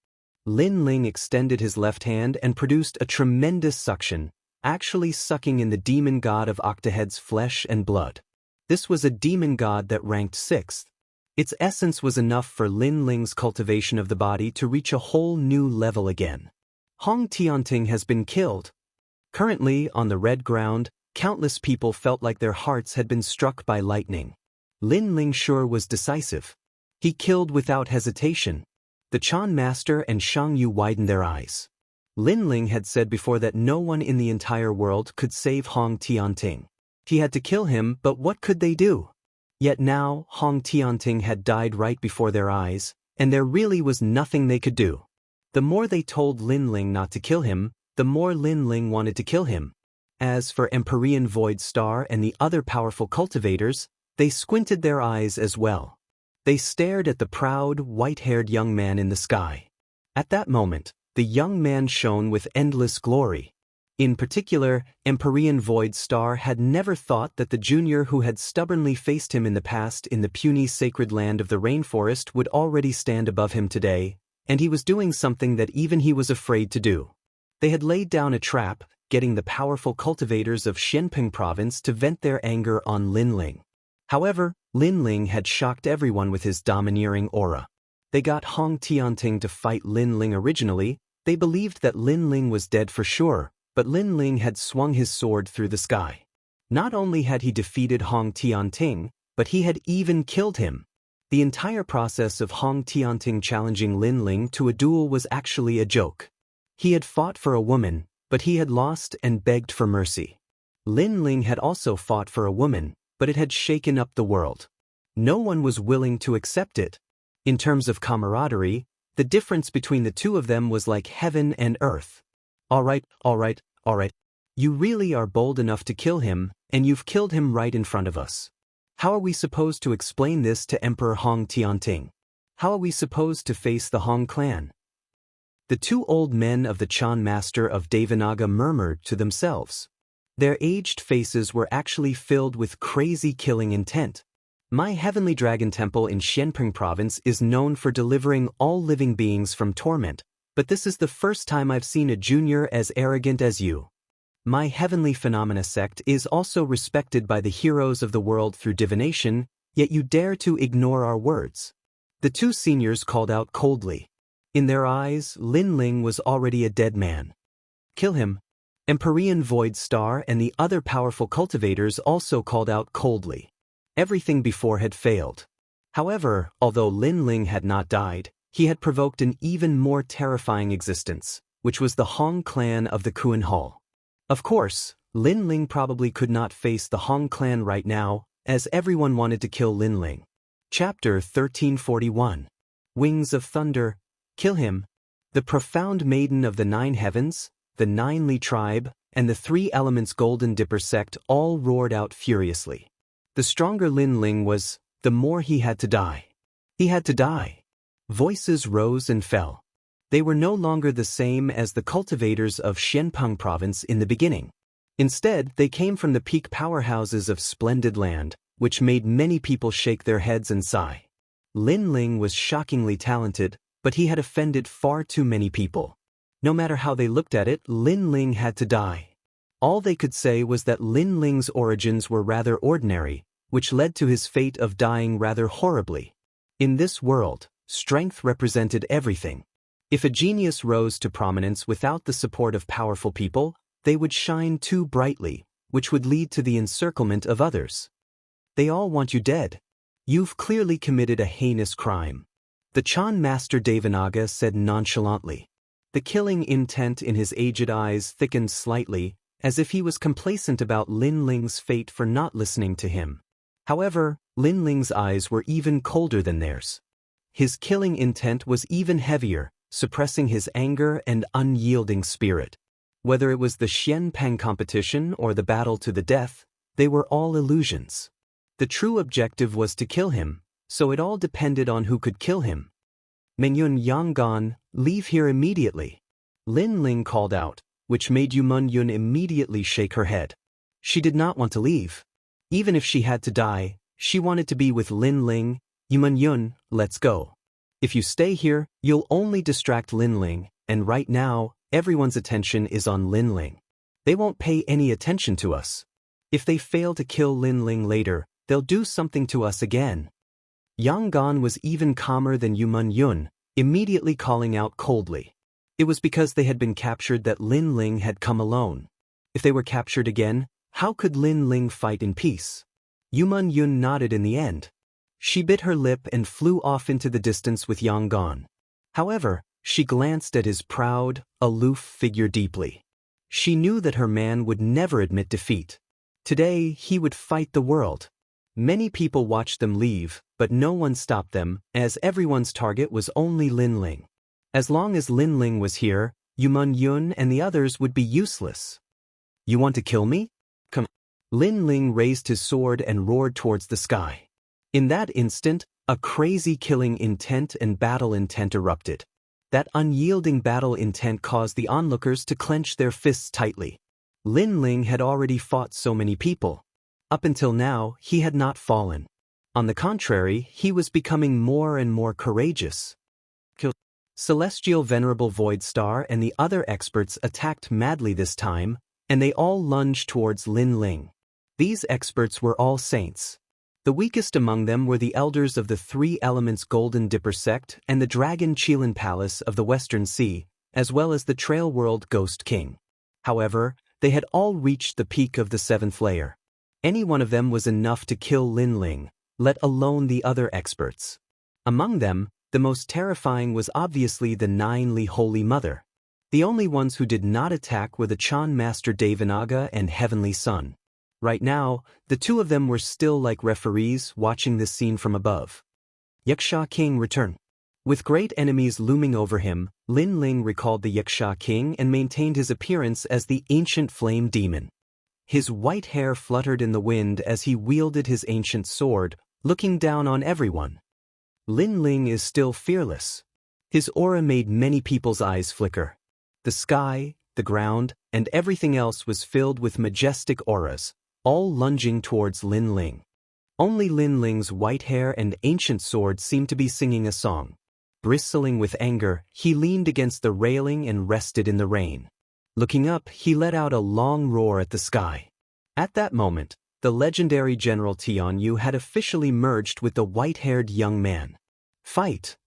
Lin Ling extended his left hand and produced a tremendous suction, actually sucking in the demon god of Octahead's flesh and blood. This was a demon god that ranked 6th. Its essence was enough for Lin Ling's cultivation of the body to reach a whole new level again. Hong Tianting has been killed. Currently, on the red ground, countless people felt like their hearts had been struck by lightning. Lin Ling sure was decisive. He killed without hesitation. The Chan Master and Shang Yu widened their eyes. Lin Ling had said before that no one in the entire world could save Hong Tianting. He had to kill him, but what could they do? Yet now, Hong Tianting had died right before their eyes, and there really was nothing they could do. The more they told Lin Ling not to kill him, the more Lin Ling wanted to kill him. As for Empyrean Void Star and the other powerful cultivators, they squinted their eyes as well. They stared at the proud, white-haired young man in the sky. At that moment, the young man shone with endless glory. In particular, Empyrean Void Star had never thought that the junior who had stubbornly faced him in the past in the puny sacred land of the rainforest would already stand above him today, and he was doing something that even he was afraid to do. They had laid down a trap, getting the powerful cultivators of Xianpeng province to vent their anger on Lin Ling. However, Lin Ling had shocked everyone with his domineering aura. They got Hong Tianting to fight Lin Ling originally. They believed that Lin Ling was dead for sure, but Lin Ling had swung his sword through the sky. Not only had he defeated Hong Tianting, but he had even killed him. The entire process of Hong Tianting challenging Lin Ling to a duel was actually a joke. He had fought for a woman, but he had lost and begged for mercy. Lin Ling had also fought for a woman, but it had shaken up the world. No one was willing to accept it. In terms of camaraderie, the difference between the two of them was like heaven and earth. All right. You really are bold enough to kill him, and you've killed him right in front of us. How are we supposed to explain this to Emperor Hong Tianting? How are we supposed to face the Hong clan? The two old men of the Chan Master of Devanaga murmured to themselves. Their aged faces were actually filled with crazy killing intent. My heavenly dragon temple in Xianpeng province is known for delivering all living beings from torment, but this is the first time I've seen a junior as arrogant as you. My heavenly phenomena sect is also respected by the heroes of the world through divination, yet you dare to ignore our words. The two seniors called out coldly. In their eyes, Lin Ling was already a dead man. Kill him. Empyrean Void Star and the other powerful cultivators also called out coldly. Everything before had failed. However, although Lin Ling had not died, he had provoked an even more terrifying existence, which was the Hong clan of the Kuan Hall. Of course, Lin Ling probably could not face the Hong clan right now, as everyone wanted to kill Lin Ling. Chapter 1341. Wings of Thunder. Kill him. The profound maiden of the 9 heavens, the 9 Li tribe, and the 3 elements Golden Dipper sect all roared out furiously. The stronger Lin Ling was, the more he had to die. He had to die. Voices rose and fell. They were no longer the same as the cultivators of Xianpeng province in the beginning. Instead, they came from the peak powerhouses of splendid land, which made many people shake their heads and sigh. Lin Ling was shockingly talented, but he had offended far too many people. No matter how they looked at it, Lin Ling had to die. All they could say was that Lin Ling's origins were rather ordinary, which led to his fate of dying rather horribly. In this world, strength represented everything. If a genius rose to prominence without the support of powerful people, they would shine too brightly, which would lead to the encirclement of others. They all want you dead. You've clearly committed a heinous crime. The Chan Master Devanaga said nonchalantly. The killing intent in his aged eyes thickened slightly, as if he was complacent about Lin Ling's fate for not listening to him. However, Lin Ling's eyes were even colder than theirs. His killing intent was even heavier, suppressing his anger and unyielding spirit. Whether it was the Xianpeng competition or the battle to the death, they were all illusions. The true objective was to kill him, so it all depended on who could kill him. Mengyun Yanggan, leave here immediately. Lin Ling called out, which made Yun immediately shake her head. She did not want to leave. Even if she had to die, she wanted to be with Lin Ling. Yun, let's go. If you stay here, you'll only distract Lin Ling, and right now, everyone's attention is on Lin Ling. They won't pay any attention to us. If they fail to kill Lin Ling later, they'll do something to us again. Yang Gan was even calmer than Yun, immediately calling out coldly. It was because they had been captured that Lin Ling had come alone. If they were captured again, how could Lin Ling fight in peace? Yun nodded in the end. She bit her lip and flew off into the distance with Yang Gan. However, she glanced at his proud, aloof figure deeply. She knew that her man would never admit defeat. Today, he would fight the world. Many people watched them leave, but no one stopped them, as everyone's target was only Lin Ling. As long as Lin Ling was here, Yun and the others would be useless. You want to kill me? Come. Lin Ling raised his sword and roared towards the sky. In that instant, a crazy killing intent and battle intent erupted. That unyielding battle intent caused the onlookers to clench their fists tightly. Lin Ling had already fought so many people. Up until now, he had not fallen. On the contrary, he was becoming more and more courageous. Celestial Venerable Void Star and the other experts attacked madly this time, and they all lunged towards Lin Ling. These experts were all saints. The weakest among them were the elders of the Three Elements Golden Dipper sect and the Dragon Qilin Palace of the Western Sea, as well as the Trail World Ghost King. However, they had all reached the peak of the seventh layer. Any one of them was enough to kill Lin Ling, let alone the other experts. Among them, the most terrifying was obviously the Nine-Li Holy Mother. The only ones who did not attack were the Chan Master Devanaga and Heavenly Sun. Right now, the two of them were still like referees watching this scene from above. Yaksha King returned. With great enemies looming over him, Lin Ling recalled the Yaksha King and maintained his appearance as the ancient flame demon. His white hair fluttered in the wind as he wielded his ancient sword, looking down on everyone. Lin Ling is still fearless. His aura made many people's eyes flicker. The sky, the ground, and everything else was filled with majestic auras, all lunging towards Lin Ling. Only Lin Ling's white hair and ancient sword seemed to be singing a song. Bristling with anger, he leaned against the railing and rested in the rain. Looking up, he let out a long roar at the sky. At that moment, the legendary General Tianyu had officially merged with the white-haired young man. Fight!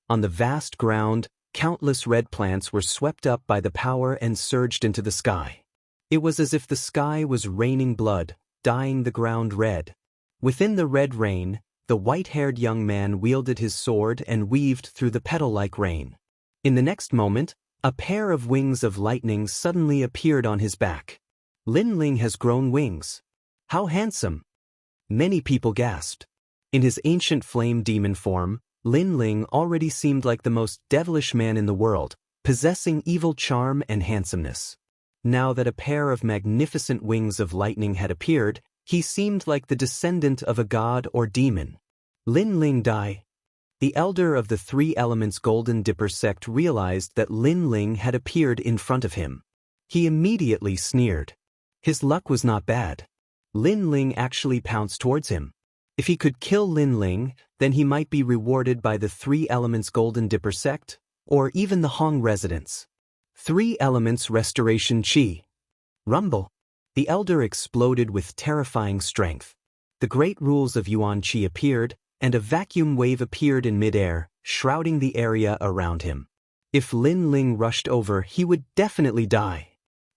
On the vast ground, countless red plants were swept up by the power and surged into the sky. It was as if the sky was raining blood, dyeing the ground red. Within the red rain, the white-haired young man wielded his sword and weaved through the petal-like rain. In the next moment, a pair of wings of lightning suddenly appeared on his back. Lin Ling has grown wings. How handsome! Many people gasped. In his ancient flame demon form, Lin Ling already seemed like the most devilish man in the world, possessing evil charm and handsomeness. Now that a pair of magnificent wings of lightning had appeared, he seemed like the descendant of a god or demon. Lin Ling Dai. The elder of the Three Elements Golden Dipper sect realized that Lin Ling had appeared in front of him. He immediately sneered. His luck was not bad. Lin Ling actually pounced towards him. If he could kill Lin Ling, then he might be rewarded by the Three Elements Golden Dipper sect, or even the Hong residents. Three Elements Restoration Qi. Rumble. The elder exploded with terrifying strength. The great rules of Yuan Qi appeared, and a vacuum wave appeared in midair, shrouding the area around him. If Lin Ling rushed over, he would definitely die.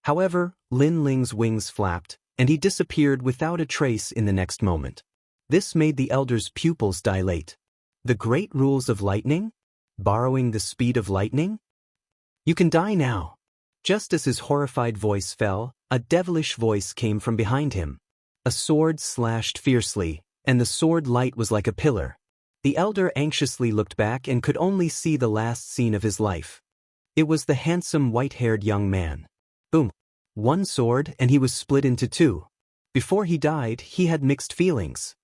However, Lin Ling's wings flapped, and he disappeared without a trace in the next moment. This made the elder's pupils dilate. The great rules of lightning? Borrowing the speed of lightning? You can die now. Just as his horrified voice fell, a devilish voice came from behind him. A sword slashed fiercely, and the sword light was like a pillar. The elder anxiously looked back and could only see the last scene of his life. It was the handsome white-haired young man. Boom. One sword and he was split into two. Before he died, he had mixed feelings.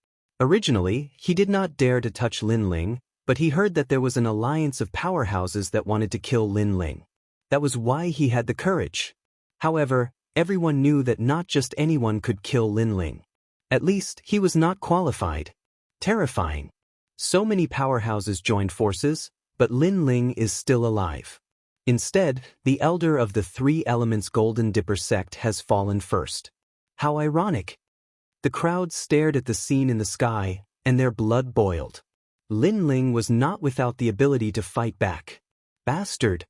Originally, he did not dare to touch Lin Ling, but he heard that there was an alliance of powerhouses that wanted to kill Lin Ling. That was why he had the courage. However, everyone knew that not just anyone could kill Lin Ling. At least, he was not qualified. Terrifying. So many powerhouses joined forces, but Lin Ling is still alive. Instead, the elder of the Three Elements Golden Dipper sect has fallen first. How ironic. The crowd stared at the scene in the sky, and their blood boiled. Lin Ling was not without the ability to fight back. Bastard!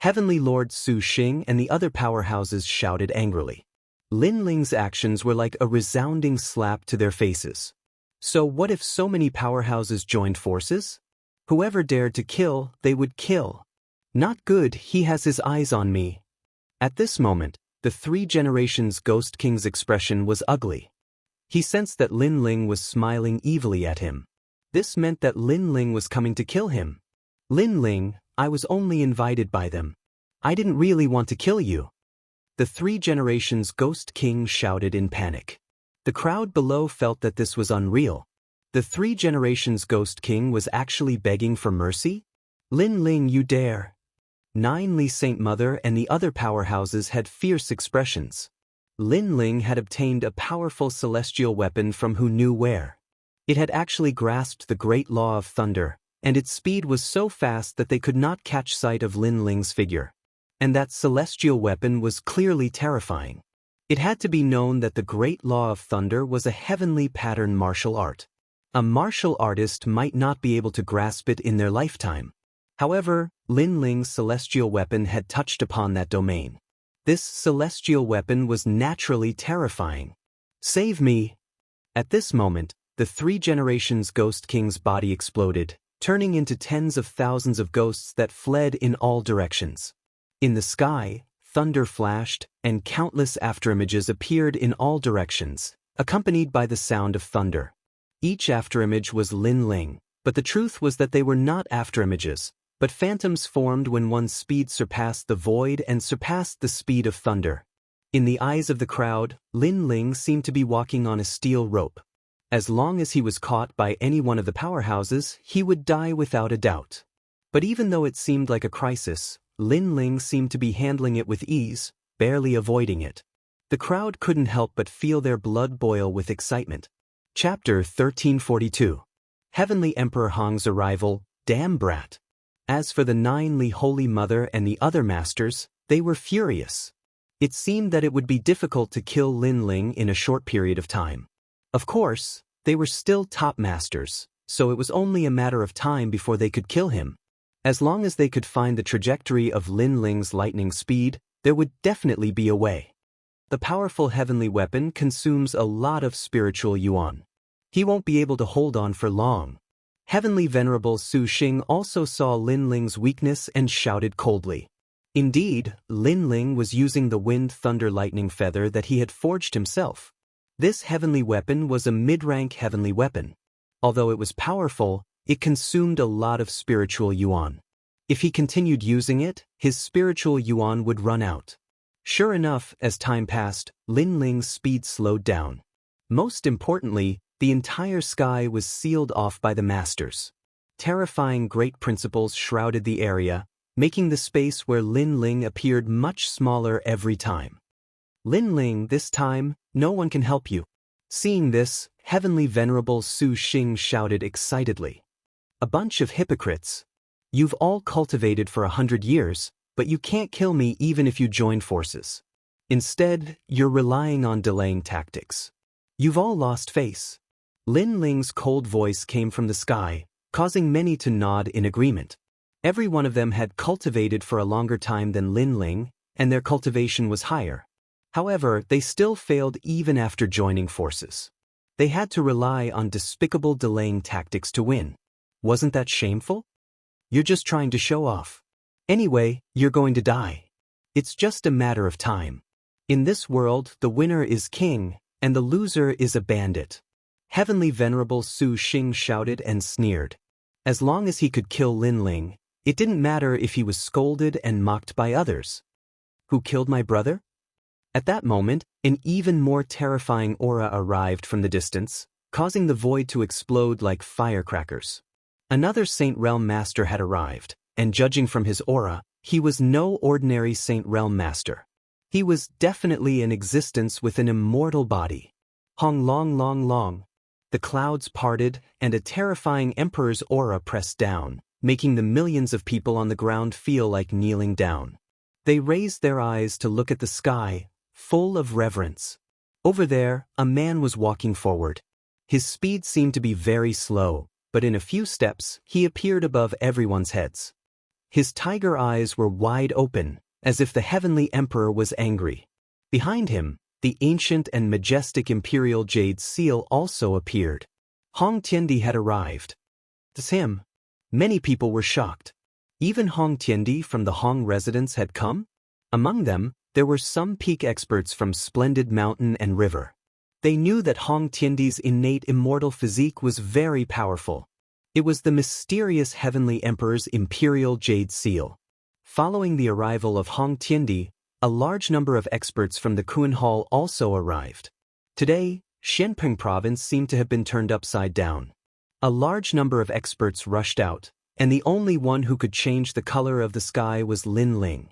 Heavenly Lord Su Xing and the other powerhouses shouted angrily. Lin Ling's actions were like a resounding slap to their faces. So what if so many powerhouses joined forces? Whoever dared to kill, they would kill. Not good, he has his eyes on me. At this moment, the Three Generations Ghost King's expression was ugly. He sensed that Lin Ling was smiling evilly at him. This meant that Lin Ling was coming to kill him. Lin Ling, I was only invited by them. I didn't really want to kill you. The Three Generations Ghost King shouted in panic. The crowd below felt that this was unreal. The Three Generations Ghost King was actually begging for mercy? Lin Ling, you dare. Nine Li Saint Mother and the other powerhouses had fierce expressions. Lin Ling had obtained a powerful celestial weapon from who knew where. It had actually grasped the great law of thunder, and its speed was so fast that they could not catch sight of Lin Ling's figure. And that celestial weapon was clearly terrifying. It had to be known that the great law of thunder was a heavenly pattern martial art. A martial artist might not be able to grasp it in their lifetime. However, Lin Ling's celestial weapon had touched upon that domain. This celestial weapon was naturally terrifying. Save me! At this moment, the Three Generations Ghost King's body exploded, turning into tens of thousands of ghosts that fled in all directions. In the sky, thunder flashed, and countless afterimages appeared in all directions, accompanied by the sound of thunder. Each afterimage was Lin Ling, but the truth was that they were not afterimages, but phantoms formed when one's speed surpassed the void and surpassed the speed of thunder. In the eyes of the crowd, Lin Ling seemed to be walking on a steel rope. As long as he was caught by any one of the powerhouses, he would die without a doubt. But even though it seemed like a crisis, Lin Ling seemed to be handling it with ease, barely avoiding it. The crowd couldn't help but feel their blood boil with excitement. Chapter 1342. Heavenly Emperor Hong's Arrival, Damn Brat. As for the Nine Li Holy Mother and the other masters, they were furious. It seemed that it would be difficult to kill Lin Ling in a short period of time. Of course, they were still top masters, so it was only a matter of time before they could kill him. As long as they could find the trajectory of Lin Ling's lightning speed, there would definitely be a way. The powerful heavenly weapon consumes a lot of spiritual yuan. He won't be able to hold on for long. Heavenly Venerable Su Xing also saw Lin Ling's weakness and shouted coldly. Indeed, Lin Ling was using the wind thunder lightning feather that he had forged himself. This heavenly weapon was a mid-rank heavenly weapon. Although it was powerful, it consumed a lot of spiritual yuan. If he continued using it, his spiritual yuan would run out. Sure enough, as time passed, Lin Ling's speed slowed down. Most importantly, the entire sky was sealed off by the masters. Terrifying great principles shrouded the area, making the space where Lin Ling appeared much smaller every time. Lin Ling, this time, no one can help you. Seeing this, Heavenly Venerable Su Xing shouted excitedly. A bunch of hypocrites. You've all cultivated for 100 years, but you can't kill me even if you join forces. Instead, you're relying on delaying tactics. You've all lost face. Lin Ling's cold voice came from the sky, causing many to nod in agreement. Every one of them had cultivated for a longer time than Lin Ling, and their cultivation was higher. However, they still failed even after joining forces. They had to rely on despicable delaying tactics to win. Wasn't that shameful? You're just trying to show off. Anyway, you're going to die. It's just a matter of time. In this world, the winner is king, and the loser is a bandit. Heavenly Venerable Su Xing shouted and sneered. As long as he could kill Lin Ling, it didn't matter if he was scolded and mocked by others. who killed my brother? At that moment, an even more terrifying aura arrived from the distance, causing the void to explode like firecrackers. Another Saint Realm Master had arrived, and judging from his aura, he was no ordinary Saint Realm Master. He was definitely in existence with an immortal body. Hong long long long. The clouds parted, and a terrifying Emperor's aura pressed down, making the millions of people on the ground feel like kneeling down. They raised their eyes to look at the sky, full of reverence. Over there, a man was walking forward. His speed seemed to be very slow, but in a few steps, he appeared above everyone's heads. His tiger eyes were wide open, as if the heavenly emperor was angry. Behind him, the ancient and majestic imperial jade seal also appeared. Hong Tiandi had arrived. It's him. Many people were shocked. Even Hong Tiandi from the Hong residence had come? Among them, there were some peak experts from splendid mountain and river. They knew that Hong Tiandi's innate immortal physique was very powerful. It was the mysterious heavenly emperor's imperial jade seal. Following the arrival of Hong Tiandi, a large number of experts from the Kuan Hall also arrived. Today, Xianpeng province seemed to have been turned upside down. A large number of experts rushed out, and the only one who could change the color of the sky was Lin Ling.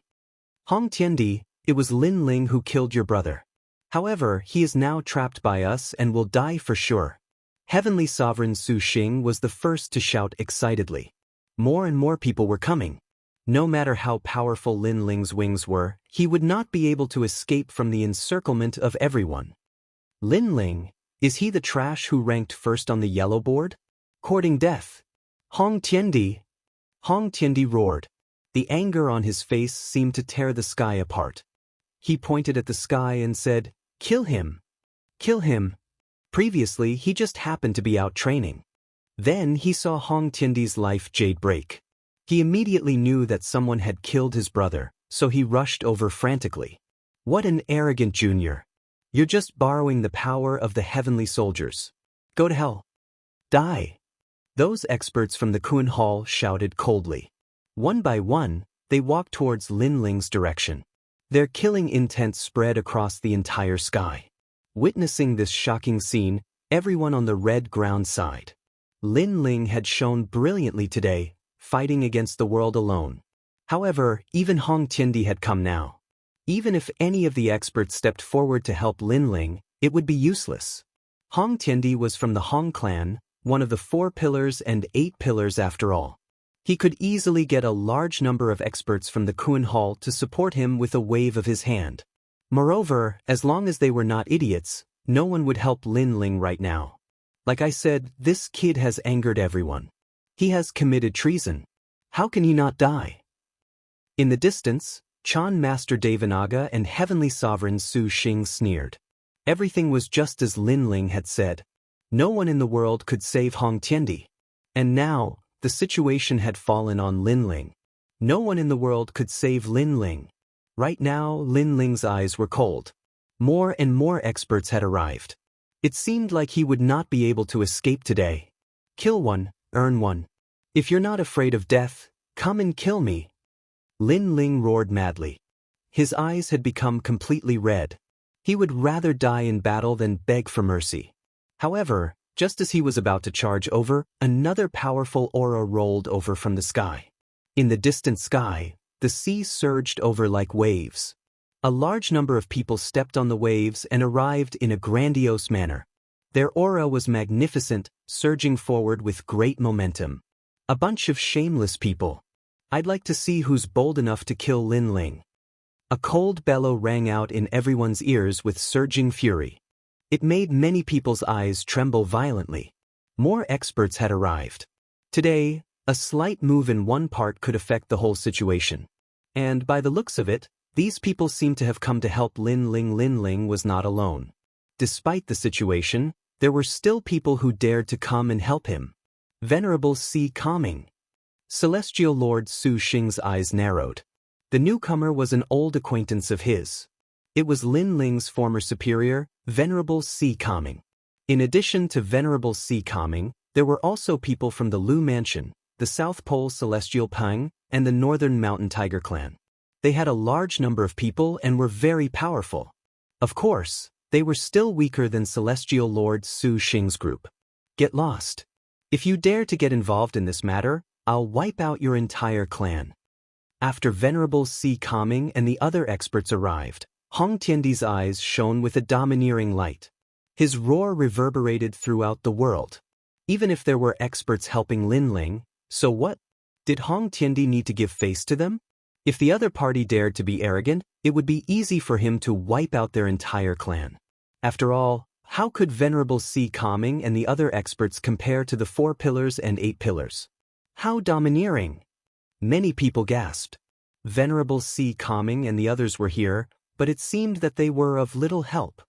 Hong Tiandi, it was Lin Ling who killed your brother. However, he is now trapped by us and will die for sure. Heavenly Sovereign Su Xing was the first to shout excitedly. More and more people were coming. No matter how powerful Lin Ling's wings were, he would not be able to escape from the encirclement of everyone. Lin Ling, is he the trash who ranked first on the yellow board? Courting death. Hong Tiandi. Hong Tiandi roared. The anger on his face seemed to tear the sky apart. He pointed at the sky and said, "Kill him. Kill him." Previously, he just happened to be out training. Then he saw Hong Tiandi's life jade break. He immediately knew that someone had killed his brother, so he rushed over frantically. What an arrogant junior. You're just borrowing the power of the heavenly soldiers. Go to hell. Die. Those experts from the Kuan Hall shouted coldly. One by one, they walked towards Lin Ling's direction. Their killing intent spread across the entire sky. Witnessing this shocking scene, everyone on the red ground sighed. Lin Ling had shone brilliantly today, fighting against the world alone. However, even Hong Tiandi had come now. Even if any of the experts stepped forward to help Lin Ling, it would be useless. Hong Tiandi was from the Hong clan, one of the 4 pillars and 8 pillars after all. He could easily get a large number of experts from the Kuan Hall to support him with a wave of his hand. Moreover, as long as they were not idiots, no one would help Lin Ling right now. Like I said, this kid has angered everyone. He has committed treason. How can he not die? In the distance, Chan Master Devanaga and Heavenly Sovereign Su Xing sneered. Everything was just as Lin Ling had said. No one in the world could save Hong Tiandi. And now, the situation had fallen on Lin Ling. No one in the world could save Lin Ling. Right now, Lin Ling's eyes were cold. More and more experts had arrived. It seemed like he would not be able to escape today. Kill one, earn one. If you're not afraid of death, come and kill me. Lin Ling roared madly. His eyes had become completely red. He would rather die in battle than beg for mercy. However, just as he was about to charge over, another powerful aura rolled over from the sky. In the distant sky, the sea surged over like waves. A large number of people stepped on the waves and arrived in a grandiose manner. Their aura was magnificent, surging forward with great momentum. A bunch of shameless people. I'd like to see who's bold enough to kill Lin Ling. A cold bellow rang out in everyone's ears with surging fury. It made many people's eyes tremble violently. More experts had arrived. Today, a slight move in one part could affect the whole situation. And by the looks of it, these people seemed to have come to help Lin Ling. Lin Ling was not alone. Despite the situation, there were still people who dared to come and help him. Venerable Sea Calming. Celestial Lord Su Xing's eyes narrowed. The newcomer was an old acquaintance of his. It was Lin Ling's former superior, Venerable Sea Calming. In addition to Venerable Sea Calming, there were also people from the Lu Mansion, the South Pole Celestial Pang, and the Northern Mountain Tiger Clan. They had a large number of people and were very powerful. Of course, they were still weaker than Celestial Lord Su Xing's group. Get lost. If you dare to get involved in this matter, I'll wipe out your entire clan. After Venerable Si Kaming and the other experts arrived, Hong Tiandi's eyes shone with a domineering light. His roar reverberated throughout the world. Even if there were experts helping Lin Ling, so what? Did Hong Tiandi need to give face to them? If the other party dared to be arrogant, it would be easy for him to wipe out their entire clan. After all, how could Venerable Si Kaming and the other experts compare to the 4 pillars and 8 pillars? How domineering! Many people gasped. Venerable Si Kaming and the others were here, but it seemed that they were of little help.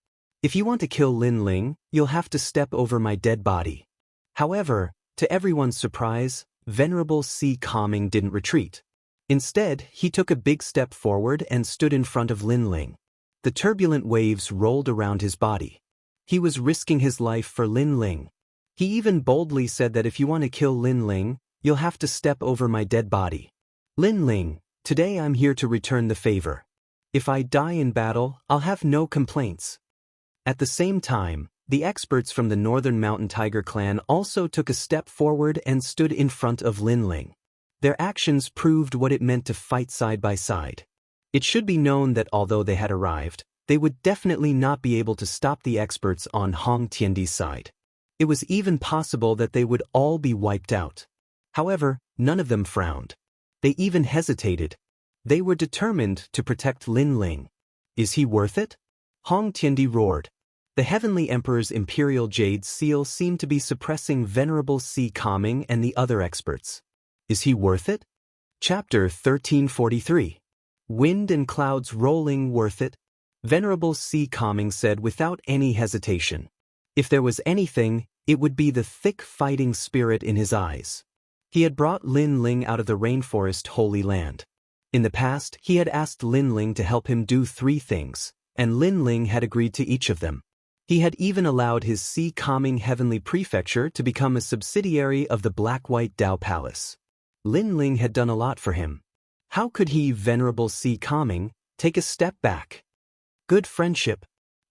If you want to kill Lin Ling, you'll have to step over my dead body. However, to everyone's surprise, Venerable Si Kaming didn't retreat. Instead, he took a big step forward and stood in front of Lin Ling. The turbulent waves rolled around his body. He was risking his life for Lin Ling. He even boldly said that if you want to kill Lin Ling, you'll have to step over my dead body. Lin Ling, today I'm here to return the favor. If I die in battle, I'll have no complaints. At the same time, the experts from the Northern Mountain Tiger clan also took a step forward and stood in front of Lin Ling. Their actions proved what it meant to fight side by side. It should be known that although they had arrived, they would definitely not be able to stop the experts on Hong Tiandi's side. It was even possible that they would all be wiped out. However, none of them frowned. They even hesitated. They were determined to protect Lin Ling. Is he worth it? Hong Tiandi roared. The Heavenly Emperor's Imperial Jade Seal seemed to be suppressing Venerable Si Kaming and the other experts. Is he worth it? Chapter 1343. Wind and clouds rolling worth it? Venerable Si Kaming said without any hesitation. If there was anything, it would be the thick fighting spirit in his eyes. He had brought Lin Ling out of the rainforest Holy Land. In the past, he had asked Lin Ling to help him do 3 things, and Lin Ling had agreed to each of them. He had even allowed his Si Kaming Heavenly Prefecture to become a subsidiary of the Black-White Dao Palace. Lin Ling had done a lot for him. How could he, Venerable Si Kaming, take a step back? Good friendship.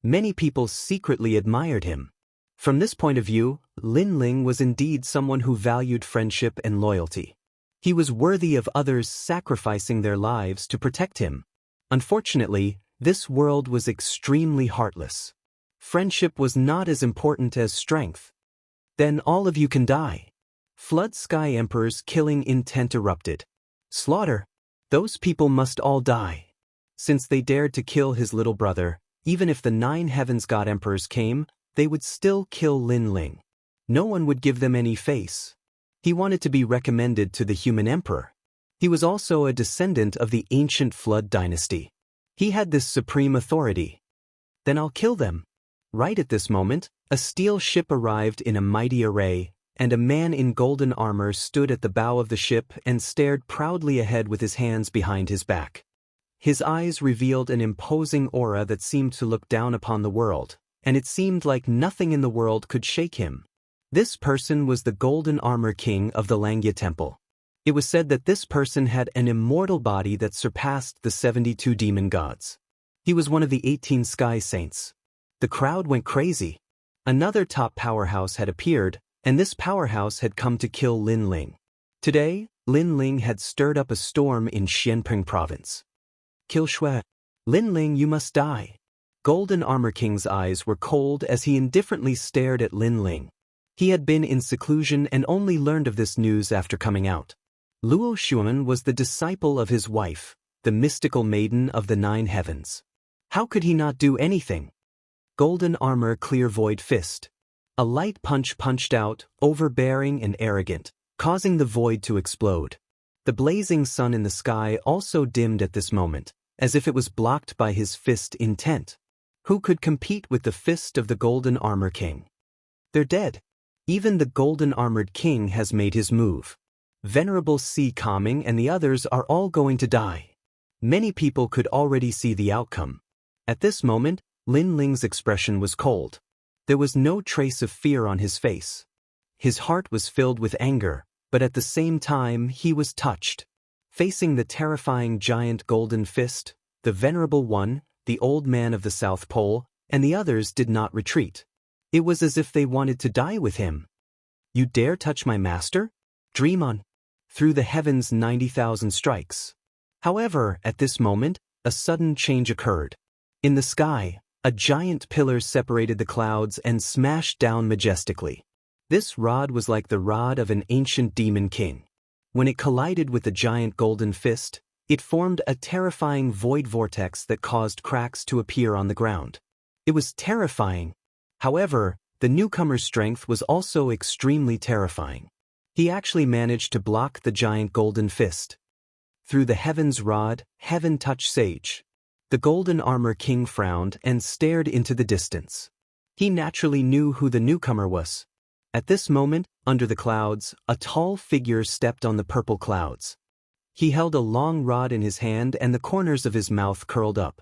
Many people secretly admired him. From this point of view, Lin Ling was indeed someone who valued friendship and loyalty. He was worthy of others sacrificing their lives to protect him. Unfortunately, this world was extremely heartless. Friendship was not as important as strength. Then all of you can die. Flood Sky Emperor's killing intent erupted. Slaughter. Those people must all die. Since they dared to kill his little brother, even if the 9 Heavens God Emperors came, they would still kill Lin Ling. No one would give them any face. He wanted to be recommended to the human emperor. He was also a descendant of the ancient Flood dynasty. He had this supreme authority. Then I'll kill them. Right at this moment, a steel ship arrived in a mighty array, and a man in golden armor stood at the bow of the ship and stared proudly ahead with his hands behind his back. His eyes revealed an imposing aura that seemed to look down upon the world, and it seemed like nothing in the world could shake him. This person was the Golden Armor King of the Langya Temple. It was said that this person had an immortal body that surpassed the 72 demon gods. He was one of the 18 sky saints. The crowd went crazy. Another top powerhouse had appeared, and this powerhouse had come to kill Lin Ling. Today, Lin Ling had stirred up a storm in Xianpeng province. Kill Shui. Lin Ling, you must die. Golden Armor King's eyes were cold as he indifferently stared at Lin Ling. He had been in seclusion and only learned of this news after coming out. Luo Xuan was the disciple of his wife, the mystical maiden of the 9 heavens. How could he not do anything? Golden Armor Clear Void Fist. A light punch punched out, overbearing and arrogant, causing the void to explode. The blazing sun in the sky also dimmed at this moment, as if it was blocked by his fist intent. Who could compete with the fist of the Golden Armor King? They're dead. Even the Golden Armored King has made his move. Venerable Si Kaming and the others are all going to die. Many people could already see the outcome. At this moment, Lin Ling's expression was cold. There was no trace of fear on his face. His heart was filled with anger, but at the same time he was touched. Facing the terrifying giant golden fist, the venerable one, the old man of the South Pole, and the others did not retreat. It was as if they wanted to die with him. "You dare touch my master? Dream on." Through the heavens 90,000 strikes. However, at this moment, a sudden change occurred. In the sky, a giant pillar separated the clouds and smashed down majestically. This rod was like the rod of an ancient demon king. When it collided with the giant golden fist, it formed a terrifying void vortex that caused cracks to appear on the ground. It was terrifying. However, the newcomer's strength was also extremely terrifying. He actually managed to block the giant golden fist. Through the heaven's rod, heaven touched sage. The golden armor king frowned and stared into the distance. He naturally knew who the newcomer was. At this moment, under the clouds, a tall figure stepped on the purple clouds. He held a long rod in his hand and the corners of his mouth curled up.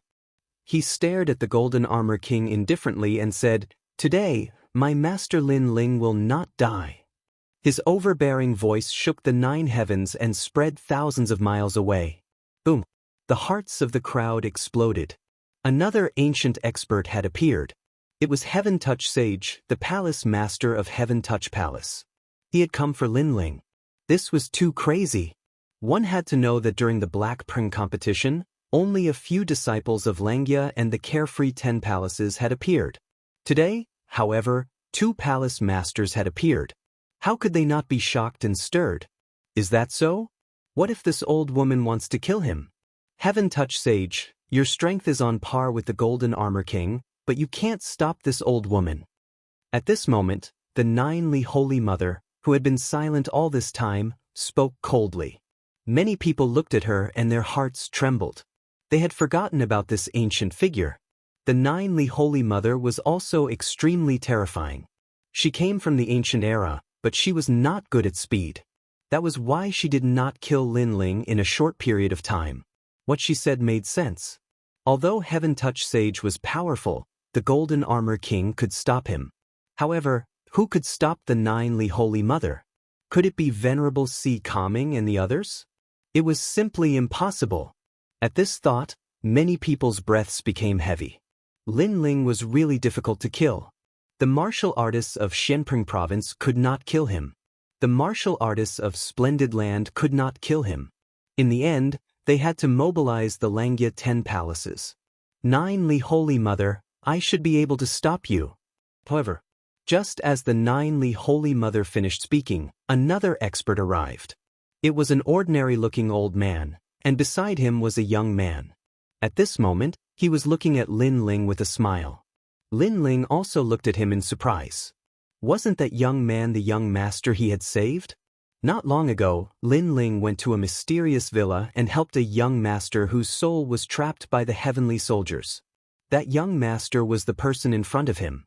He stared at the golden armor king indifferently and said, "Today, my master Lin Ling will not die." His overbearing voice shook the 9 heavens and spread thousands of miles away. Boom! The hearts of the crowd exploded. Another ancient expert had appeared. It was Heaven Touch Sage, the palace master of Heaven Touch Palace. He had come for Lin Ling. This was too crazy. One had to know that during the Black Pring competition, only a few disciples of Langia and the Carefree 10 Palaces had appeared. Today, however, 2 palace masters had appeared. How could they not be shocked and stirred? Is that so? What if this old woman wants to kill him? Heaven Touch Sage, your strength is on par with the Golden Armor King, but you can't stop this old woman. At this moment, the 9 Holy Mother, who had been silent all this time, spoke coldly. Many people looked at her and their hearts trembled. They had forgotten about this ancient figure. The 9 Holy Mother was also extremely terrifying. She came from the ancient era, but she was not good at speed. That was why she did not kill Lin Ling in a short period of time. What she said made sense. Although Heaven Touch Sage was powerful, the Golden Armor King could stop him. However, who could stop the 9 Holy Mother? Could it be Venerable Si Kaming and the others? It was simply impossible. At this thought, many people's breaths became heavy. Lin Ling was really difficult to kill. The martial artists of Xianping province could not kill him. The martial artists of Splendid Land could not kill him. In the end, they had to mobilize the Langia 10 palaces. 9 Holy Mother, I should be able to stop you. However, just as the 9 Holy Mother finished speaking, another expert arrived. It was an ordinary-looking old man, and beside him was a young man. At this moment, he was looking at Lin Ling with a smile. Lin Ling also looked at him in surprise. Wasn't that young man the young master he had saved? Not long ago, Lin Ling went to a mysterious villa and helped a young master whose soul was trapped by the heavenly soldiers. That young master was the person in front of him.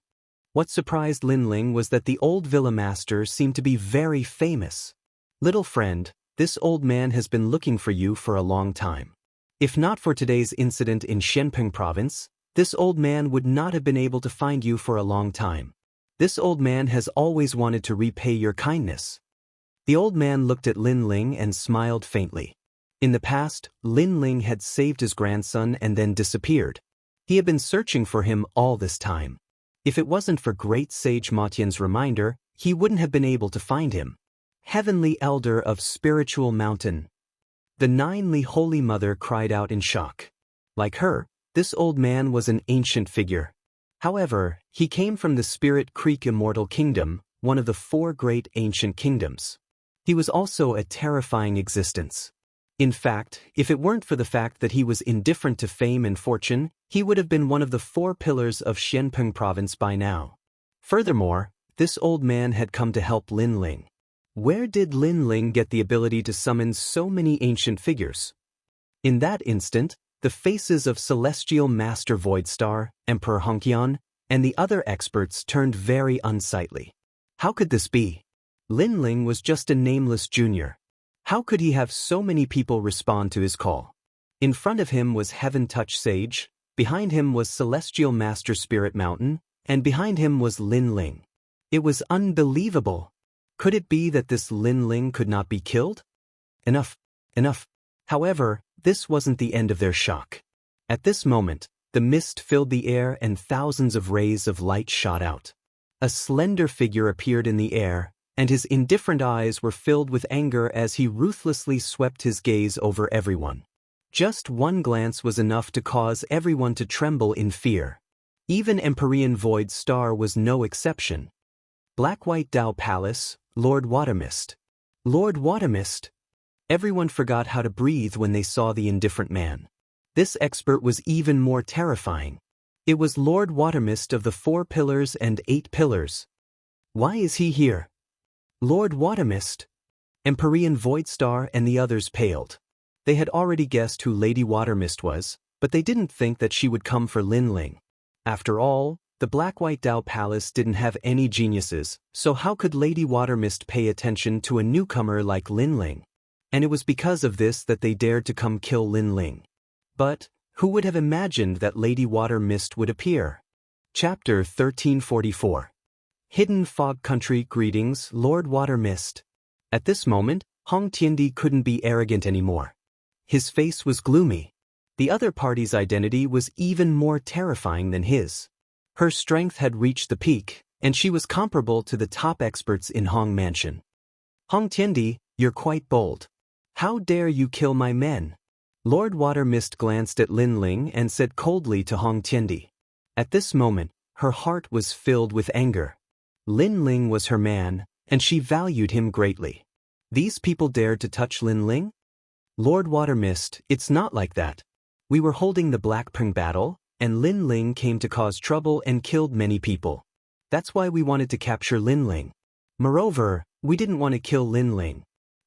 What surprised Lin Ling was that the old villa master seemed to be very famous. Little friend, this old man has been looking for you for a long time. If not for today's incident in Xianping province, this old man would not have been able to find you for a long time. This old man has always wanted to repay your kindness. The old man looked at Lin Ling and smiled faintly. In the past, Lin Ling had saved his grandson and then disappeared. He had been searching for him all this time. If it wasn't for great sage Ma Tian's reminder, he wouldn't have been able to find him. Heavenly Elder of Spiritual Mountain. The 9 Holy Mother cried out in shock. Like her, this old man was an ancient figure. However, he came from the Spirit Creek Immortal Kingdom, one of the 4 great ancient kingdoms. He was also a terrifying existence. In fact, if it weren't for the fact that he was indifferent to fame and fortune, he would have been one of the 4 pillars of Xianping province by now. Furthermore, this old man had come to help Lin Ling. Where did Lin Ling get the ability to summon so many ancient figures? In that instant, the faces of Celestial Master Voidstar, Emperor Hongqian, and the other experts turned very unsightly. How could this be? Lin Ling was just a nameless junior. How could he have so many people respond to his call? In front of him was Heaven Touch Sage, behind him was Celestial Master Spirit Mountain, and behind him was Lin Ling. It was unbelievable. Could it be that this Lin Ling could not be killed? Enough. However, this wasn't the end of their shock. At this moment, the mist filled the air and thousands of rays of light shot out. A slender figure appeared in the air, and his indifferent eyes were filled with anger as he ruthlessly swept his gaze over everyone. Just one glance was enough to cause everyone to tremble in fear. Even Empyrean Void Star was no exception. Black-White Dao Palace, Lord Watermist. Lord Watermist? Everyone forgot how to breathe when they saw the indifferent man. This expert was even more terrifying. It was Lord Watermist of the 4 Pillars and 8 Pillars. Why is he here? Lord Watermist? Empyrean Void Star and the others paled. They had already guessed who Lady Watermist was, but they didn't think that she would come for Lin Ling. After all, the Black-White Dao Palace didn't have any geniuses, so how could Lady Watermist pay attention to a newcomer like Lin Ling? And it was because of this that they dared to come kill Lin Ling. But who would have imagined that Lady Watermist would appear? Chapter 1344. Hidden Fog Country. Greetings, Lord Watermist. At this moment, Hong Tiandi couldn't be arrogant anymore. His face was gloomy. The other party's identity was even more terrifying than his. Her strength had reached the peak, and she was comparable to the top experts in Hong Mansion. Hong Tiandi, you're quite bold. How dare you kill my men? Lord Watermist glanced at Lin Ling and said coldly to Hong Tiandi. At this moment, her heart was filled with anger. Lin Ling was her man, and she valued him greatly. These people dared to touch Lin Ling? Lord Watermist, it's not like that. We were holding the Blackping battle, and Lin Ling came to cause trouble and killed many people. That's why we wanted to capture Lin Ling. Moreover, we didn't want to kill Lin Ling.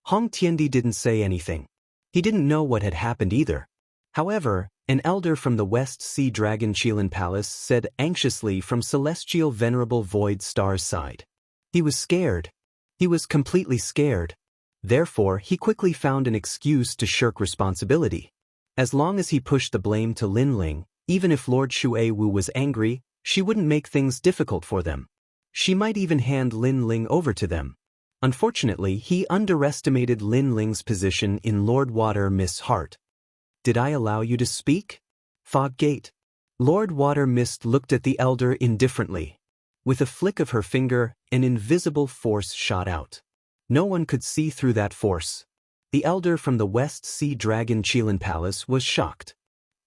Hong Tiandi didn't say anything. He didn't know what had happened either. However, an elder from the West Sea Dragon Qilin Palace said anxiously from Celestial Venerable Void Star's side. He was scared. He was completely scared. Therefore, he quickly found an excuse to shirk responsibility. As long as he pushed the blame to Lin Ling, even if Lord Shui Wu was angry, she wouldn't make things difficult for them. She might even hand Lin Ling over to them. Unfortunately, he underestimated Lin Ling's position in Lord Watermist's heart. Did I allow you to speak? Fog Gate. Lord Watermist looked at the elder indifferently. With a flick of her finger, an invisible force shot out. No one could see through that force. The elder from the West Sea Dragon Qilin Palace was shocked.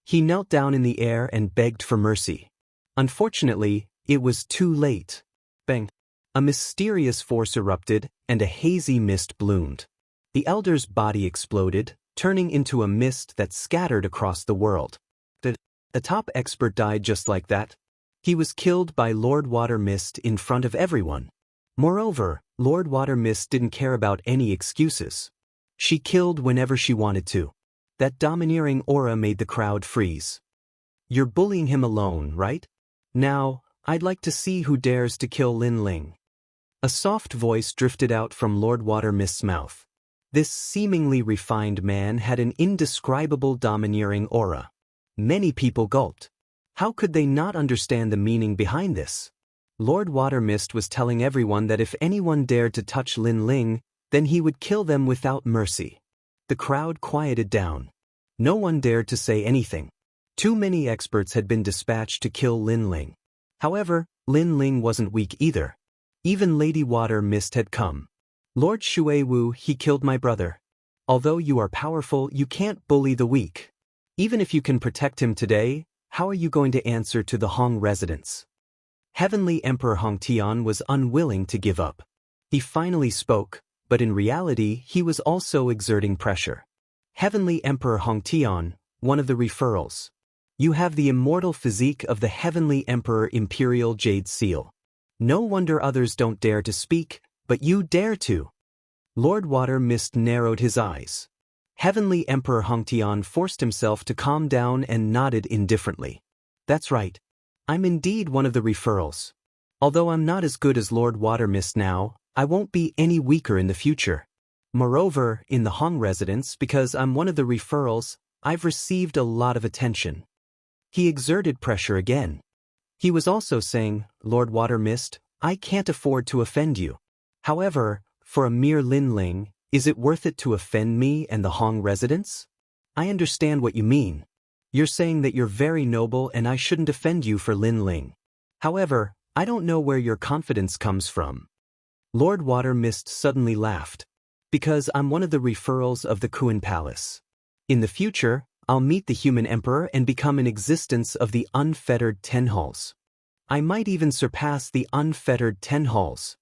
He knelt down in the air and begged for mercy. Unfortunately, it was too late. Bang! A mysterious force erupted, and a hazy mist bloomed. The elder's body exploded, turning into a mist that scattered across the world. The top expert died just like that. He was killed by Lord Watermist in front of everyone. Moreover, Lord Watermist didn't care about any excuses. She killed whenever she wanted to. That domineering aura made the crowd freeze. You're bullying him alone, right? Now, I'd like to see who dares to kill Lin Ling. A soft voice drifted out from Lord Watermist's mouth. This seemingly refined man had an indescribable domineering aura. Many people gulped. How could they not understand the meaning behind this? Lord Watermist was telling everyone that if anyone dared to touch Lin Ling, then he would kill them without mercy. The crowd quieted down. No one dared to say anything. Too many experts had been dispatched to kill Lin Ling. However, Lin Ling wasn't weak either. Even Lady Watermist had come. Lord Shui Wu, he killed my brother. Although you are powerful, you can't bully the weak. Even if you can protect him today, how are you going to answer to the Hong residents? Heavenly Emperor Hong Tian was unwilling to give up. He finally spoke, but in reality he was also exerting pressure. Heavenly Emperor Hong Tian, one of the referrals. You have the immortal physique of the Heavenly Emperor Imperial Jade Seal. No wonder others don't dare to speak, but you dare to. Lord Watermist narrowed his eyes. Heavenly Emperor Hong Tian forced himself to calm down and nodded indifferently. That's right. I'm indeed one of the referrals. Although I'm not as good as Lord Watermist now, I won't be any weaker in the future. Moreover, in the Hong residence, because I'm one of the referrals, I've received a lot of attention. He exerted pressure again. He was also saying, Lord Watermist, I can't afford to offend you. However, for a mere Lin Ling, is it worth it to offend me and the Hong residents? I understand what you mean. You're saying that you're very noble and I shouldn't offend you for Lin Ling. However, I don't know where your confidence comes from. Lord Water Mist suddenly laughed. Because I'm one of the referrals of the Kuan Palace. In the future, I'll meet the human emperor and become an existence of the unfettered 10 halls. I might even surpass the unfettered 10 halls.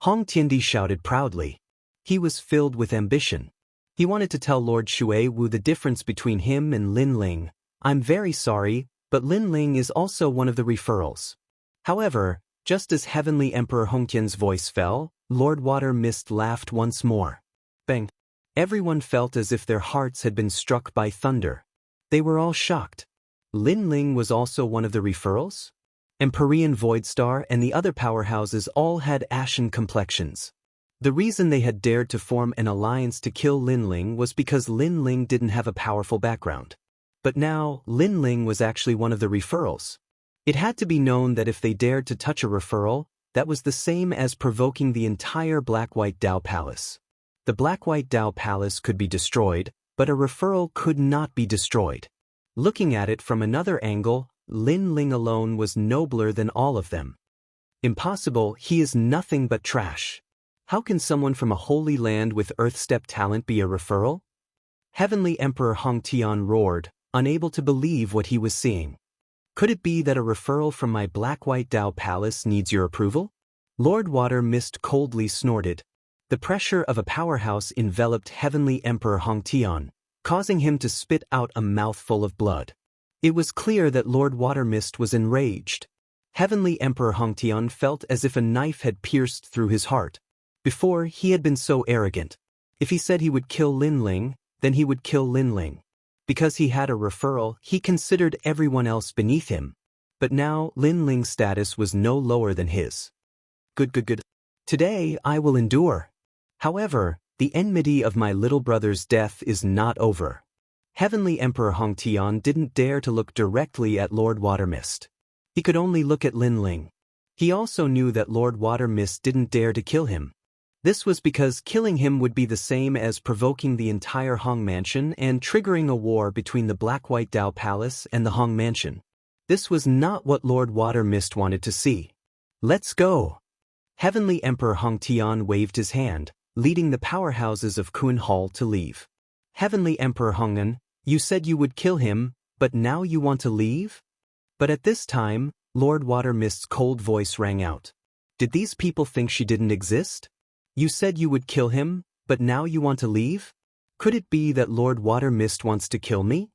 Hong Tiandi shouted proudly. He was filled with ambition. He wanted to tell Lord Shui Wu the difference between him and Lin Ling. I'm very sorry, but Lin Ling is also one of the referrals. However, just as Heavenly Emperor Hongtian's voice fell, Lord Water Mist laughed once more. Bang! Everyone felt as if their hearts had been struck by thunder. They were all shocked. Lin Ling was also one of the referrals? Empyrean Voidstar and the other powerhouses all had ashen complexions. The reason they had dared to form an alliance to kill Lin Ling was because Lin Ling didn't have a powerful background. But now, Lin Ling was actually one of the referrals. It had to be known that if they dared to touch a referral, that was the same as provoking the entire Black-White Dao Palace. The Black-White Dao Palace could be destroyed, but a referral could not be destroyed. Looking at it from another angle, Lin Ling alone was nobler than all of them. Impossible, he is nothing but trash. How can someone from a holy land with Earth-step talent be a referral? Heavenly Emperor Hong Tian roared, unable to believe what he was seeing. Could it be that a referral from my Black-White Dao Palace needs your approval? Lord Water Mist coldly snorted. The pressure of a powerhouse enveloped Heavenly Emperor Hong Tian, causing him to spit out a mouthful of blood. It was clear that Lord Water Mist was enraged. Heavenly Emperor Hong Tian felt as if a knife had pierced through his heart. Before, he had been so arrogant. If he said he would kill Lin Ling, then he would kill Lin Ling. Because he had a referral, he considered everyone else beneath him. But now, Lin Ling's status was no lower than his. Good. Today, I will endure. However, the enmity of my little brother's death is not over. Heavenly Emperor Hong Tian didn't dare to look directly at Lord Water Mist. He could only look at Lin Ling. He also knew that Lord Water Mist didn't dare to kill him. This was because killing him would be the same as provoking the entire Hong Mansion and triggering a war between the Black-White Dao Palace and the Hong Mansion. This was not what Lord Water Mist wanted to see. Let's go! Heavenly Emperor Hong Tian waved his hand, leading the powerhouses of Kuan Hall to leave. Heavenly Emperor Hongan, you said you would kill him, but now you want to leave? But at this time, Lord Water Mist's cold voice rang out. Did these people think she didn't exist? You said you would kill him, but now you want to leave? Could it be that Lord Water Mist wants to kill me?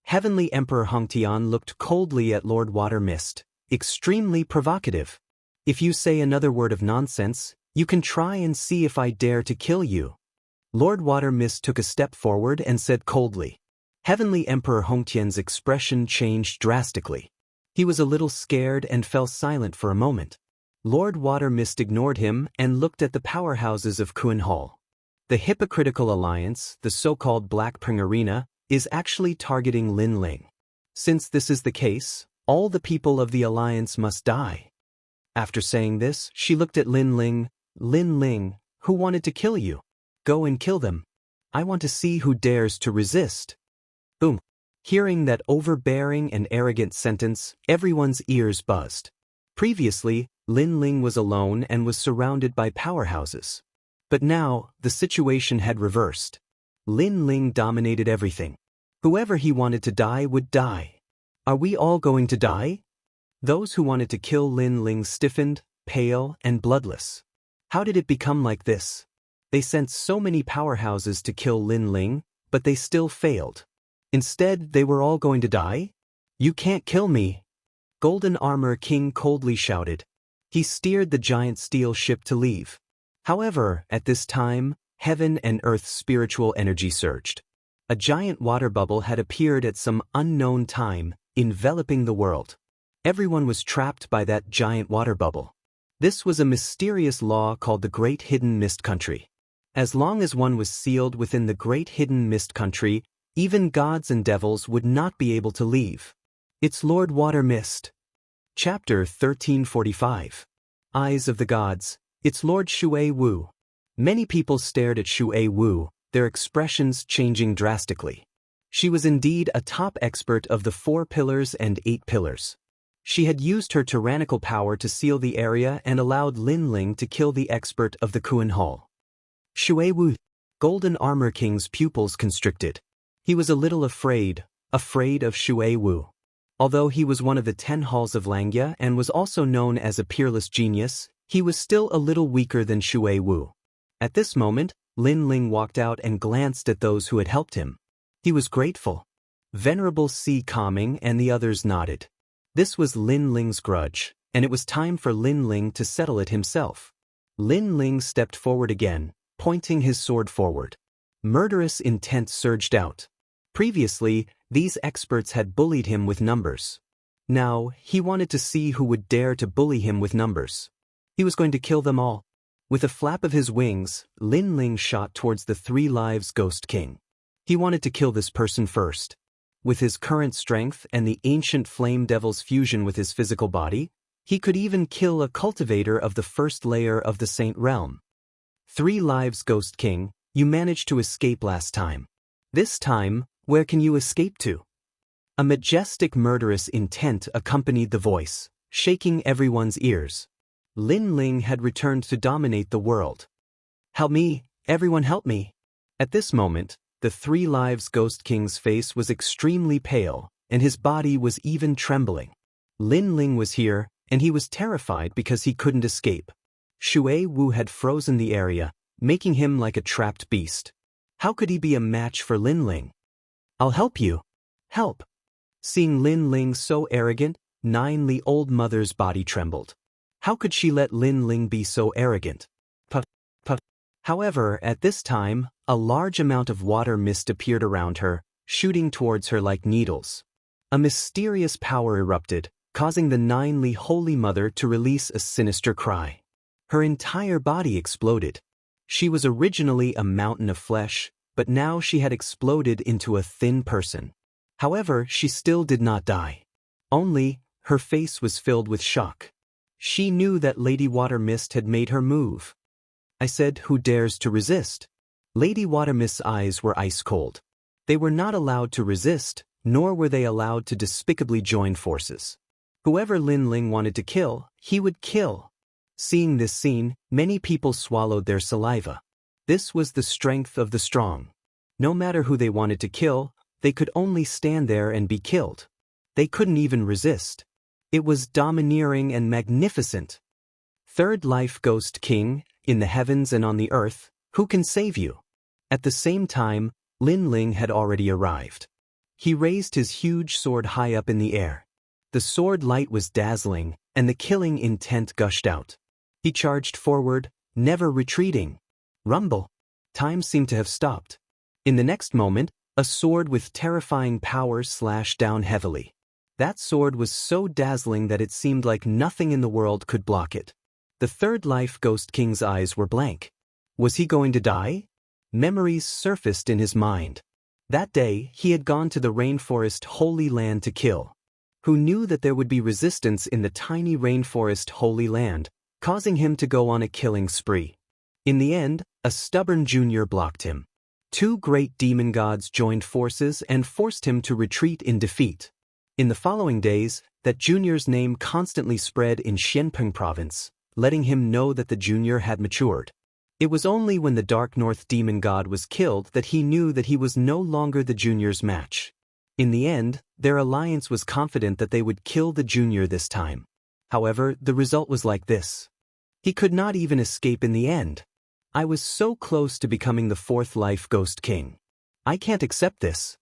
Heavenly Emperor Hong Tian looked coldly at Lord Water Mist, extremely provocative. If you say another word of nonsense, you can try and see if I dare to kill you. Lord Water Mist took a step forward and said coldly. Heavenly Emperor Hong Tian's expression changed drastically. He was a little scared and fell silent for a moment. Lord Water Mist ignored him and looked at the powerhouses of Kuan Hall. The hypocritical alliance, the so-called Black Pring Arena, is actually targeting Lin Ling. Since this is the case, all the people of the alliance must die. After saying this, she looked at Lin Ling. Lin Ling, who wanted to kill you? Go and kill them. I want to see who dares to resist. Boom. Hearing that overbearing and arrogant sentence, everyone's ears buzzed. Previously, Lin Ling was alone and was surrounded by powerhouses. But now, the situation had reversed. Lin Ling dominated everything. Whoever he wanted to die would die. Are we all going to die? Those who wanted to kill Lin Ling stiffened, pale, and bloodless. How did it become like this? They sent so many powerhouses to kill Lin Ling, but they still failed. Instead, they were all going to die? You can't kill me! Golden Armor King coldly shouted. He steered the giant steel ship to leave. However, at this time, heaven and earth's spiritual energy surged. A giant water bubble had appeared at some unknown time, enveloping the world. Everyone was trapped by that giant water bubble. This was a mysterious law called the Great Hidden Mist Country. As long as one was sealed within the Great Hidden Mist Country, even gods and devils would not be able to leave. It's Lord Water Mist. Chapter 1345. Eyes of the Gods. It's Lord Shui Wu. Many people stared at Shui Wu, their expressions changing drastically. She was indeed a top expert of the 4 pillars and 8 pillars. She had used her tyrannical power to seal the area and allowed Lin Ling to kill the expert of the Kuan Hall. Shui Wu, Golden Armor King's pupils constricted. He was a little afraid of Shui Wu. Although he was one of the 10 halls of Langya and was also known as a peerless genius, he was still a little weaker than Shui Wu. At this moment, Lin Ling walked out and glanced at those who had helped him. He was grateful. Venerable Si Calming and the others nodded. This was Lin Ling's grudge, and it was time for Lin Ling to settle it himself. Lin Ling stepped forward again, pointing his sword forward. Murderous intent surged out. Previously, these experts had bullied him with numbers. Now, he wanted to see who would dare to bully him with numbers. He was going to kill them all. With a flap of his wings, Lin Ling shot towards the 3 Lives Ghost King. He wanted to kill this person first. With his current strength and the ancient flame devil's fusion with his physical body, he could even kill a cultivator of the first layer of the Saint Realm. 3 Lives Ghost King, you managed to escape last time. This time, where can you escape to? A majestic murderous intent accompanied the voice, shaking everyone's ears. Lin Ling had returned to dominate the world. Help me, everyone help me. At this moment, the 3 Lives Ghost King's face was extremely pale, and his body was even trembling. Lin Ling was here, and he was terrified because he couldn't escape. Shui Wu had frozen the area, making him like a trapped beast. How could he be a match for Lin Ling? I'll help you. Help. Seeing Lin Ling so arrogant, Nine-Li old mother's body trembled. How could she let Lin Ling be so arrogant? Puff. However, at this time, a large amount of water mist appeared around her, shooting towards her like needles. A mysterious power erupted, causing the Nine-Li Holy Mother to release a sinister cry. Her entire body exploded. She was originally a mountain of flesh, but now she had exploded into a thin person. However, she still did not die. Only, her face was filled with shock. She knew that Lady Water Mist had made her move. I said, who dares to resist? Lady Water Mist's eyes were ice cold. They were not allowed to resist, nor were they allowed to despicably join forces. Whoever Lin Ling wanted to kill, he would kill. Seeing this scene, many people swallowed their saliva. This was the strength of the strong. No matter who they wanted to kill, they could only stand there and be killed. They couldn't even resist. It was domineering and magnificent. 3rd Life Ghost King, in the heavens and on the earth, who can save you? At the same time, Lin Ling had already arrived. He raised his huge sword high up in the air. The sword light was dazzling, and the killing intent gushed out. He charged forward, never retreating. Rumble. Time seemed to have stopped. In the next moment, a sword with terrifying power slashed down heavily. That sword was so dazzling that it seemed like nothing in the world could block it. The 3rd Life Ghost King's eyes were blank. Was he going to die? Memories surfaced in his mind. That day, he had gone to the rainforest Holy Land to kill. Who knew that there would be resistance in the tiny rainforest Holy Land, causing him to go on a killing spree. In the end, a stubborn junior blocked him. 2 great demon gods joined forces and forced him to retreat in defeat. In the following days, that junior's name constantly spread in Xianpeng province, letting him know that the junior had matured. It was only when the Dark North demon god was killed that he knew that he was no longer the junior's match. In the end, their alliance was confident that they would kill the junior this time. However, the result was like this. He could not even escape in the end. I was so close to becoming the 4th Life Ghost King. I can't accept this.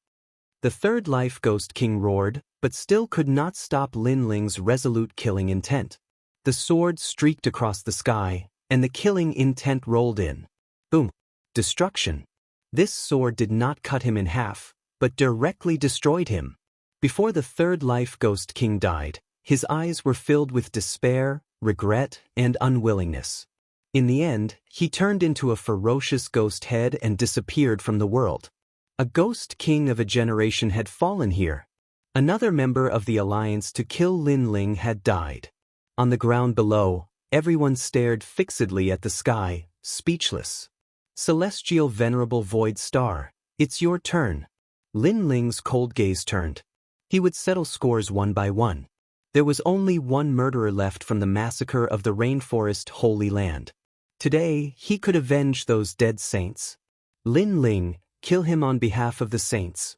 The 3rd Life Ghost King roared, but still could not stop Lin Ling's resolute killing intent. The sword streaked across the sky, and the killing intent rolled in. Boom. Destruction. This sword did not cut him in half, but directly destroyed him. Before the 3rd Life Ghost King died, his eyes were filled with despair, regret, and unwillingness. In the end, he turned into a ferocious ghost head and disappeared from the world. A ghost king of a generation had fallen here. Another member of the alliance to kill Lin Ling had died. On the ground below, everyone stared fixedly at the sky, speechless. Celestial Venerable Void Star, it's your turn. Lin Ling's cold gaze turned. He would settle scores one by one. There was only one murderer left from the massacre of the Rainforest Holy Land. Today, he could avenge those dead saints. Lin Ling, kill him on behalf of the saints.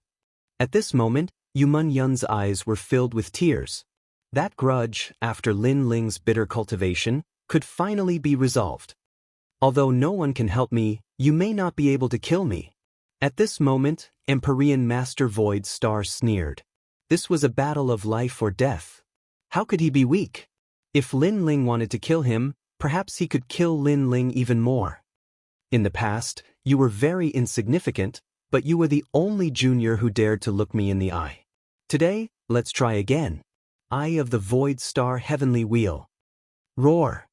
At this moment, Yumun Yun's eyes were filled with tears. That grudge, after Lin Ling's bitter cultivation, could finally be resolved. Although no one can help me, you may not be able to kill me. At this moment, Empyrean Master Void Star sneered. This was a battle of life or death. How could he be weak? If Lin Ling wanted to kill him, perhaps he could kill Lin Ling even more. In the past, you were very insignificant, but you were the only junior who dared to look me in the eye. Today, let's try again. Eye of the Void Star Heavenly Wheel. Roar.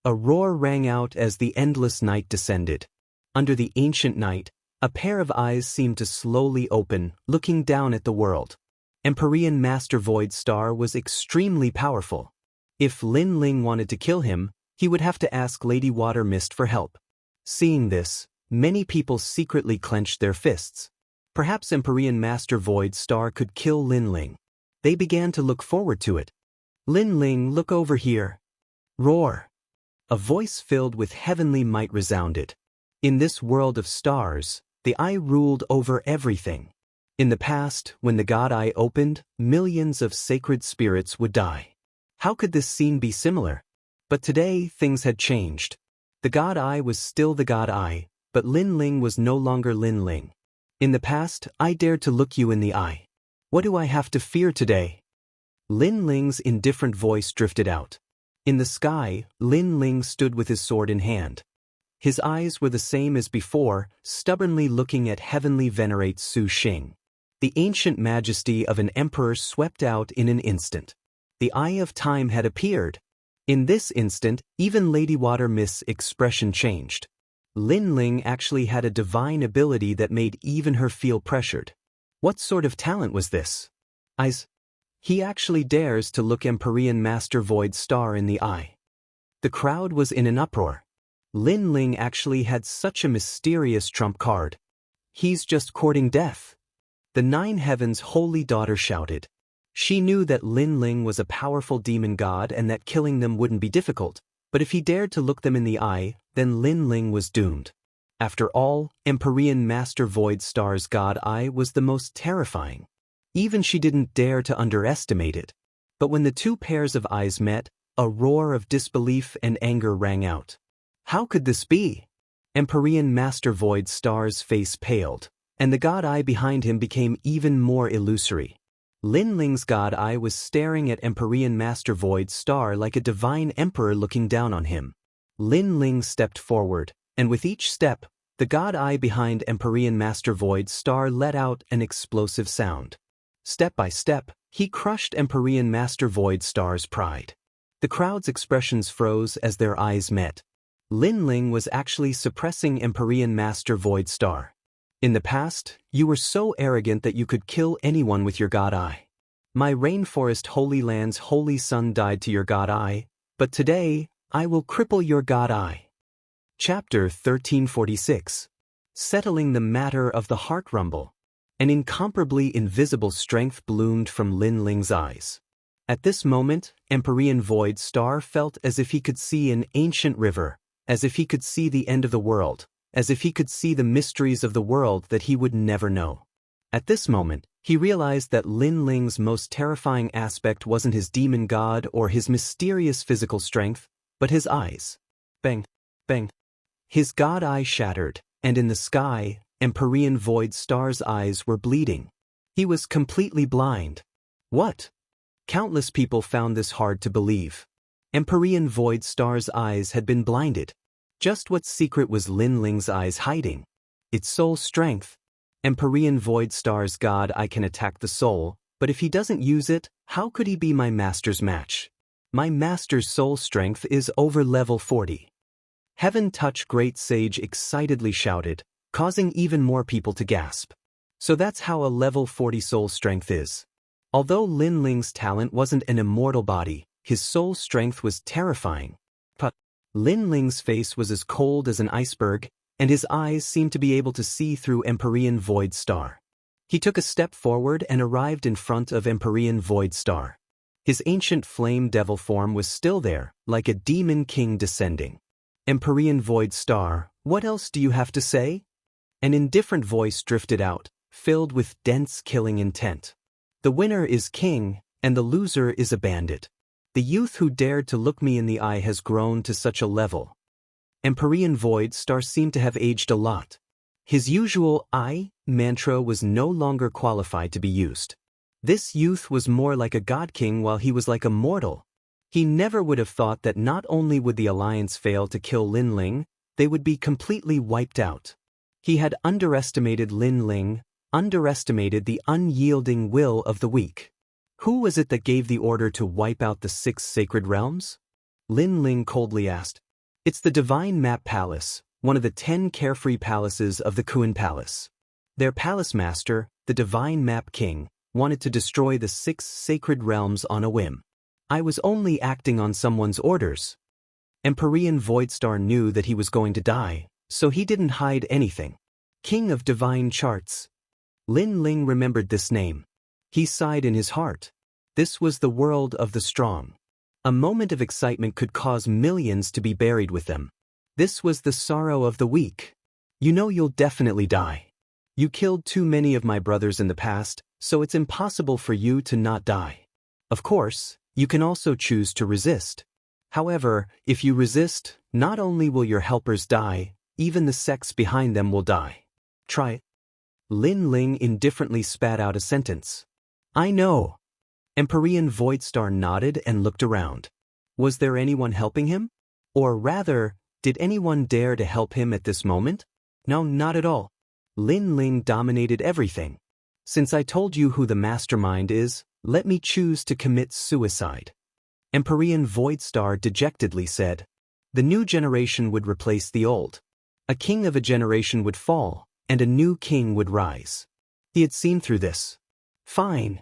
A roar rang out as the endless night descended. Under the ancient night, a pair of eyes seemed to slowly open, looking down at the world. Empyrean Master Void Star was extremely powerful. If Lin Ling wanted to kill him, he would have to ask Lady Water Mist for help. Seeing this, many people secretly clenched their fists. Perhaps Empyrean Master Void Star could kill Lin Ling. They began to look forward to it. Lin Ling, look over here. Roar. A voice filled with heavenly might resounded. In this world of stars, the eye ruled over everything. In the past, when the God Eye opened, millions of sacred spirits would die. How could this scene be similar? But today, things had changed. The God Eye was still the God Eye, but Lin Ling was no longer Lin Ling. In the past, I dared to look you in the eye. What do I have to fear today? Lin Ling's indifferent voice drifted out. In the sky, Lin Ling stood with his sword in hand. His eyes were the same as before, stubbornly looking at heavenly venerate Su Xing. The ancient majesty of an emperor swept out in an instant. The Eye of Time had appeared. In this instant, even Lady Water Mist's expression changed. Lin Ling actually had a divine ability that made even her feel pressured. What sort of talent was this? Eyes. He actually dares to look Empyrean Master Void Star in the eye. The crowd was in an uproar. Lin Ling actually had such a mysterious trump card. He's just courting death. The Nine Heavens' holy daughter shouted. She knew that Lin Ling was a powerful demon god and that killing them wouldn't be difficult, but if he dared to look them in the eye, then Lin Ling was doomed. After all, Empyrean Master Void Star's God Eye was the most terrifying. Even she didn't dare to underestimate it. But when the two pairs of eyes met, a roar of disbelief and anger rang out. How could this be? Empyrean Master Void Star's face paled, and the God Eye behind him became even more illusory. Lin Ling's God Eye was staring at Empyrean Master Void Star like a divine emperor looking down on him. Lin Ling stepped forward, and with each step, the God Eye behind Empyrean Master Void Star let out an explosive sound. Step by step, he crushed Empyrean Master Void Star's pride. The crowd's expressions froze as their eyes met. Lin Ling was actually suppressing Empyrean Master Void Star. In the past, you were so arrogant that you could kill anyone with your God Eye. My Rainforest Holy Land's holy son died to your God Eye, but today, I will cripple your God Eye. Chapter 1346. Settling the Matter of the Heart Rumble. An incomparably invisible strength bloomed from Lin Ling's eyes. At this moment, Empyrean Void Star felt as if he could see an ancient river, as if he could see the end of the world, as if he could see the mysteries of the world that he would never know. At this moment, he realized that Lin Ling's most terrifying aspect wasn't his demon god or his mysterious physical strength, but his eyes. Bang, bang. His God Eye shattered, and in the sky, Empyrean Void Star's eyes were bleeding. He was completely blind. What? Countless people found this hard to believe. Empyrean Void Star's eyes had been blinded. Just what secret was Lin Ling's eyes hiding? Its soul strength. Empyrean Void Star's God Eye can attack the soul, but if he doesn't use it, how could he be my master's match? My master's soul strength is over level 40. Heaven Touch Great Sage excitedly shouted, causing even more people to gasp. So that's how a level 40 soul strength is. Although Lin Ling's talent wasn't an immortal body, his soul strength was terrifying. But Lin Ling's face was as cold as an iceberg, and his eyes seemed to be able to see through Empyrean Void Star. He took a step forward and arrived in front of Empyrean Void Star. His ancient flame devil form was still there, like a demon king descending. Empyrean Void Star, what else do you have to say? An indifferent voice drifted out, filled with dense killing intent. The winner is king, and the loser is a bandit. The youth who dared to look me in the eye has grown to such a level. Empyrean Void Star seemed to have aged a lot. His usual I mantra was no longer qualified to be used. This youth was more like a god king while he was like a mortal. He never would have thought that not only would the alliance fail to kill Lin Ling, they would be completely wiped out. He had underestimated Lin Ling, underestimated the unyielding will of the weak. Who was it that gave the order to wipe out the 6 sacred realms? Lin Ling coldly asked. It's the Divine Map Palace, one of the 10 carefree palaces of the Kuan Palace. Their palace master, the Divine Map King, wanted to destroy the 6 sacred realms on a whim. I was only acting on someone's orders. Empyrean Void Star knew that he was going to die, so he didn't hide anything. King of Divine Charts. Lin Ling remembered this name. He sighed in his heart. This was the world of the strong. A moment of excitement could cause millions to be buried with them. This was the sorrow of the weak. You know you'll definitely die. You killed too many of my brothers in the past, so it's impossible for you to not die. Of course, you can also choose to resist. However, if you resist, not only will your helpers die, even the sects behind them will die. Try it. Lin Ling indifferently spat out a sentence. I know. Empyrean Void Star nodded and looked around. Was there anyone helping him? Or rather, did anyone dare to help him at this moment? No, not at all. Lin Ling dominated everything. Since I told you who the mastermind is, let me choose to commit suicide. Empyrean Void Star dejectedly said. The new generation would replace the old. A king of a generation would fall, and a new king would rise. He had seen through this. Fine.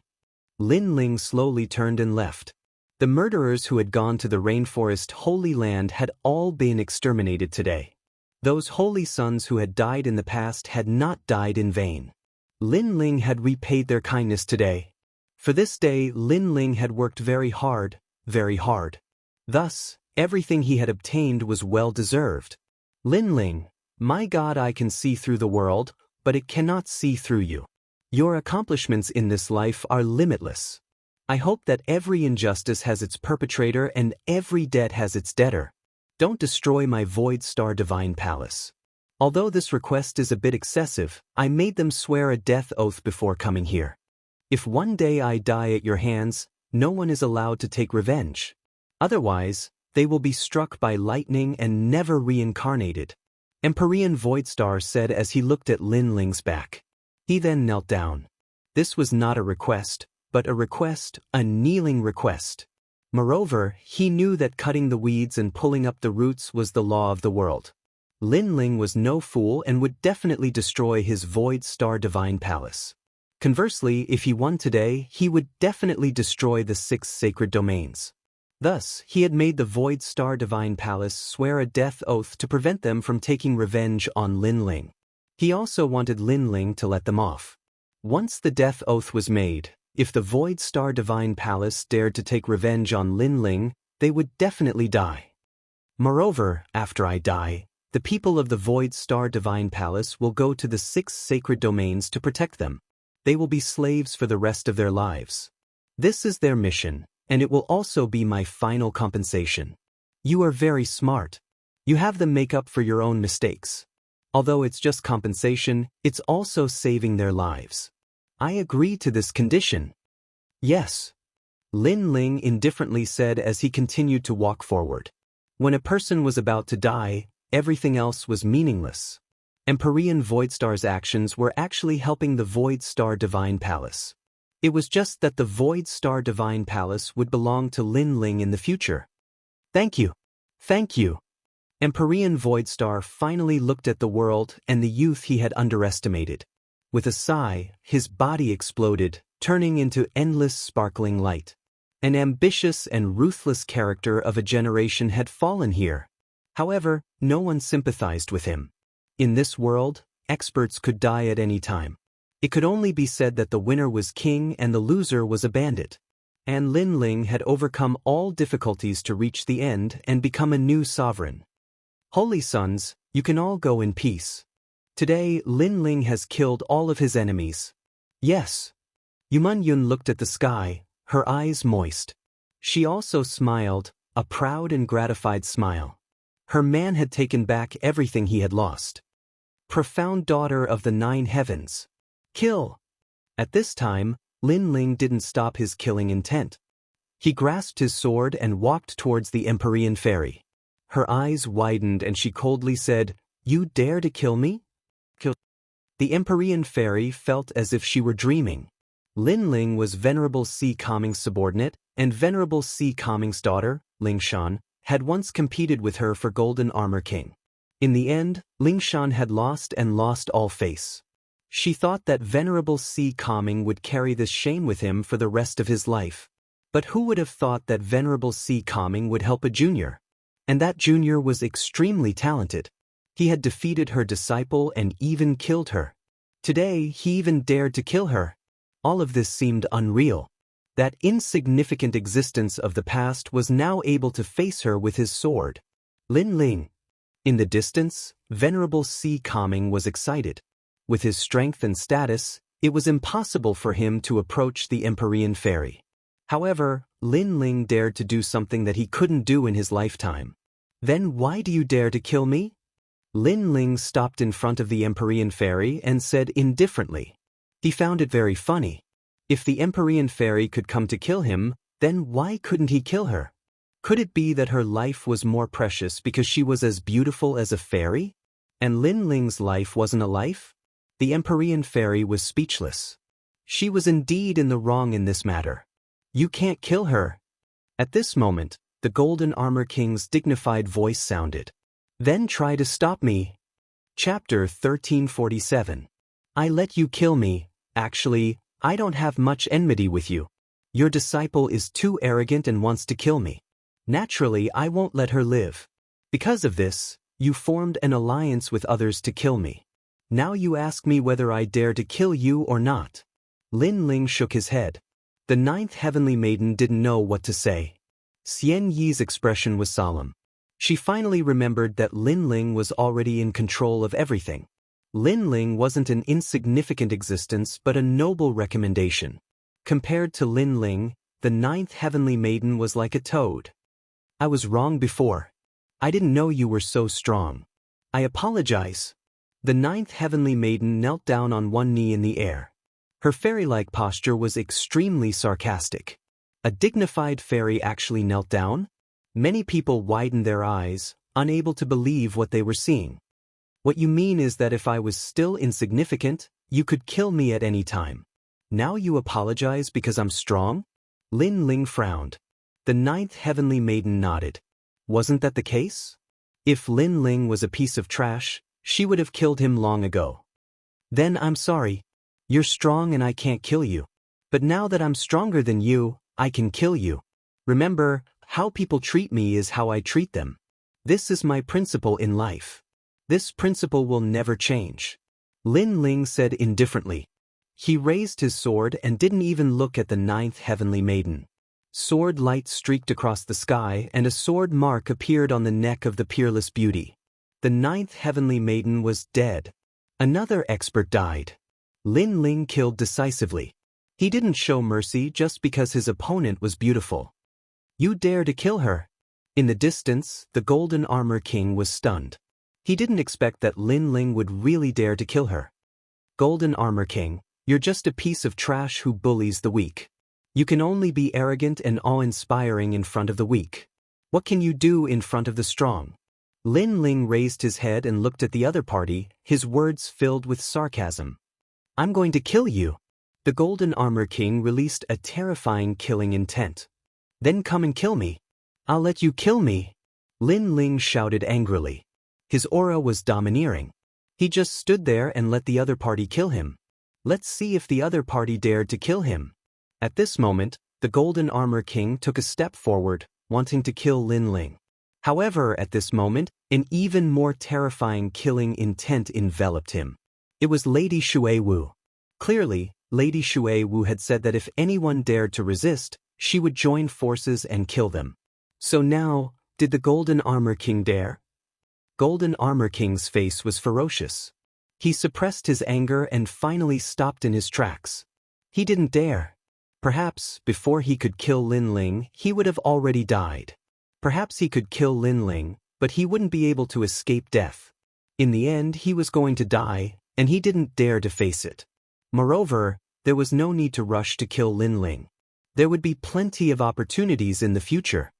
Lin Ling slowly turned and left. The murderers who had gone to the rainforest Holy Land had all been exterminated today. Those holy sons who had died in the past had not died in vain. Lin Ling had repaid their kindness today. For this day Lin Ling had worked very hard, very hard. Thus, everything he had obtained was well-deserved. Lin Ling, my God, I can see through the world, but it cannot see through you. Your accomplishments in this life are limitless. I hope that every injustice has its perpetrator and every debt has its debtor. Don't destroy my Void Star Divine Palace. Although this request is a bit excessive, I made them swear a death oath before coming here. If one day I die at your hands, no one is allowed to take revenge. Otherwise, they will be struck by lightning and never reincarnated. Empyrean Void Star said as he looked at Lin Ling's back. He then knelt down. This was not a request, but a request, a kneeling request. Moreover, he knew that cutting the weeds and pulling up the roots was the law of the world. Lin Ling was no fool and would definitely destroy his Void Star Divine Palace. Conversely, if he won today, he would definitely destroy the 6 sacred domains. Thus, he had made the Void Star Divine Palace swear a death oath to prevent them from taking revenge on Lin Ling. He also wanted Lin Ling to let them off. Once the death oath was made, if the Void Star Divine Palace dared to take revenge on Lin Ling, they would definitely die. Moreover, after I die, the people of the Void Star Divine Palace will go to the 6 sacred domains to protect them. They will be slaves for the rest of their lives. This is their mission, and it will also be my final compensation. You are very smart. You have them make up for your own mistakes. Although it's just compensation, it's also saving their lives. I agree to this condition. Yes. Lin Ling indifferently said as he continued to walk forward. When a person was about to die, everything else was meaningless. Empyrean Void Star's actions were actually helping the Void Star Divine Palace. It was just that the Void Star Divine Palace would belong to Lin Ling in the future. Thank you. Thank you. Empyrean Void Star finally looked at the world and the youth he had underestimated. With a sigh, his body exploded, turning into endless sparkling light. An ambitious and ruthless character of a generation had fallen here. However, no one sympathized with him. In this world, experts could die at any time. It could only be said that the winner was king and the loser was a bandit. And Lin Ling had overcome all difficulties to reach the end and become a new sovereign. Holy sons, you can all go in peace. Today, Lin Ling has killed all of his enemies. Yes. Yuman Yun looked at the sky, her eyes moist. She also smiled, a proud and gratified smile. Her man had taken back everything he had lost. Profound daughter of the 9 heavens. Kill! At this time, Lin Ling didn't stop his killing intent. He grasped his sword and walked towards the Empyrean fairy. Her eyes widened and she coldly said, "You dare to kill me?" Kill. The Empyrean fairy felt as if she were dreaming. Lin Ling was Venerable Si Kaming's subordinate, and Venerable Si Kaming's daughter, Ling Shan, had once competed with her for Golden Armor King. In the end, Ling Shan had lost and lost all face. She thought that Venerable Si Kaming would carry this shame with him for the rest of his life. But who would have thought that Venerable Si Kaming would help a junior? And that junior was extremely talented. He had defeated her disciple and even killed her. Today, he even dared to kill her. All of this seemed unreal. That insignificant existence of the past was now able to face her with his sword. Lin Ling. In the distance, Venerable Si Kaming was excited. With his strength and status, it was impossible for him to approach the Empyrean fairy. However, Lin Ling dared to do something that he couldn't do in his lifetime. Then why do you dare to kill me? Lin Ling stopped in front of the Empyrean fairy and said indifferently. He found it very funny. If the Empyrean fairy could come to kill him, then why couldn't he kill her? Could it be that her life was more precious because she was as beautiful as a fairy? And Lin Ling's life wasn't a life? The Empyrean fairy was speechless. She was indeed in the wrong in this matter. You can't kill her. At this moment, the Golden Armor King's dignified voice sounded. Then try to stop me. Chapter 1347. I let you kill me. Actually, I don't have much enmity with you. Your disciple is too arrogant and wants to kill me. Naturally, I won't let her live. Because of this, you formed an alliance with others to kill me. Now you ask me whether I dare to kill you or not. Lin Ling shook his head. The 9th heavenly maiden didn't know what to say. Xian Yi's expression was solemn. She finally remembered that Lin Ling was already in control of everything. Lin Ling wasn't an insignificant existence but a noble recommendation. Compared to Lin Ling, the 9th heavenly maiden was like a toad. I was wrong before. I didn't know you were so strong. I apologize. The 9th heavenly maiden knelt down on one knee in the air. Her fairy-like posture was extremely sarcastic. A dignified fairy actually knelt down? Many people widened their eyes, unable to believe what they were seeing. What you mean is that if I was still insignificant, you could kill me at any time. Now you apologize because I'm strong? Lin Ling frowned. The 9th heavenly maiden nodded. Wasn't that the case? If Lin Ling was a piece of trash, she would have killed him long ago. Then I'm sorry. You're strong and I can't kill you. But now that I'm stronger than you, I can kill you. Remember, how people treat me is how I treat them. This is my principle in life. This principle will never change. Lin Ling said indifferently. He raised his sword and didn't even look at the 9th heavenly maiden. Sword light streaked across the sky and a sword mark appeared on the neck of the peerless beauty. The 9th heavenly maiden was dead. Another expert died. Lin Ling killed decisively. He didn't show mercy just because his opponent was beautiful. You dare to kill her? In the distance, the Golden Armor King was stunned. He didn't expect that Lin Ling would really dare to kill her. Golden Armor King, you're just a piece of trash who bullies the weak. You can only be arrogant and awe-inspiring in front of the weak. What can you do in front of the strong? Lin Ling raised his head and looked at the other party, his words filled with sarcasm. I'm going to kill you. The Golden Armor King released a terrifying killing intent. Then come and kill me. I'll let you kill me. Lin Ling shouted angrily. His aura was domineering. He just stood there and let the other party kill him. Let's see if the other party dared to kill him. At this moment, the Golden Armor King took a step forward, wanting to kill Lin Ling. However, at this moment, an even more terrifying killing intent enveloped him. It was Lady Shuai Wu. Clearly, Lady Shui Wu had said that if anyone dared to resist, she would join forces and kill them. So now, did the Golden Armor King dare? Golden Armor King's face was ferocious. He suppressed his anger and finally stopped in his tracks. He didn't dare. Perhaps, before he could kill Lin Ling, he would have already died. Perhaps he could kill Lin Ling, but he wouldn't be able to escape death. In the end, he was going to die, and he didn't dare to face it. Moreover, there was no need to rush to kill Lin Ling. There would be plenty of opportunities in the future.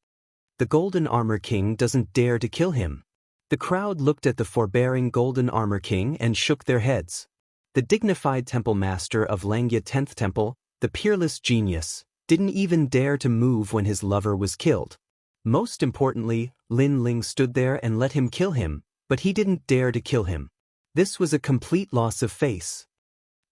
The Golden Armor King doesn't dare to kill him. The crowd looked at the forbearing Golden Armor King and shook their heads. The dignified temple master of Langya 10th Temple, the peerless genius, didn't even dare to move when his lover was killed. Most importantly, Lin Ling stood there and let him kill him, but he didn't dare to kill him. This was a complete loss of face.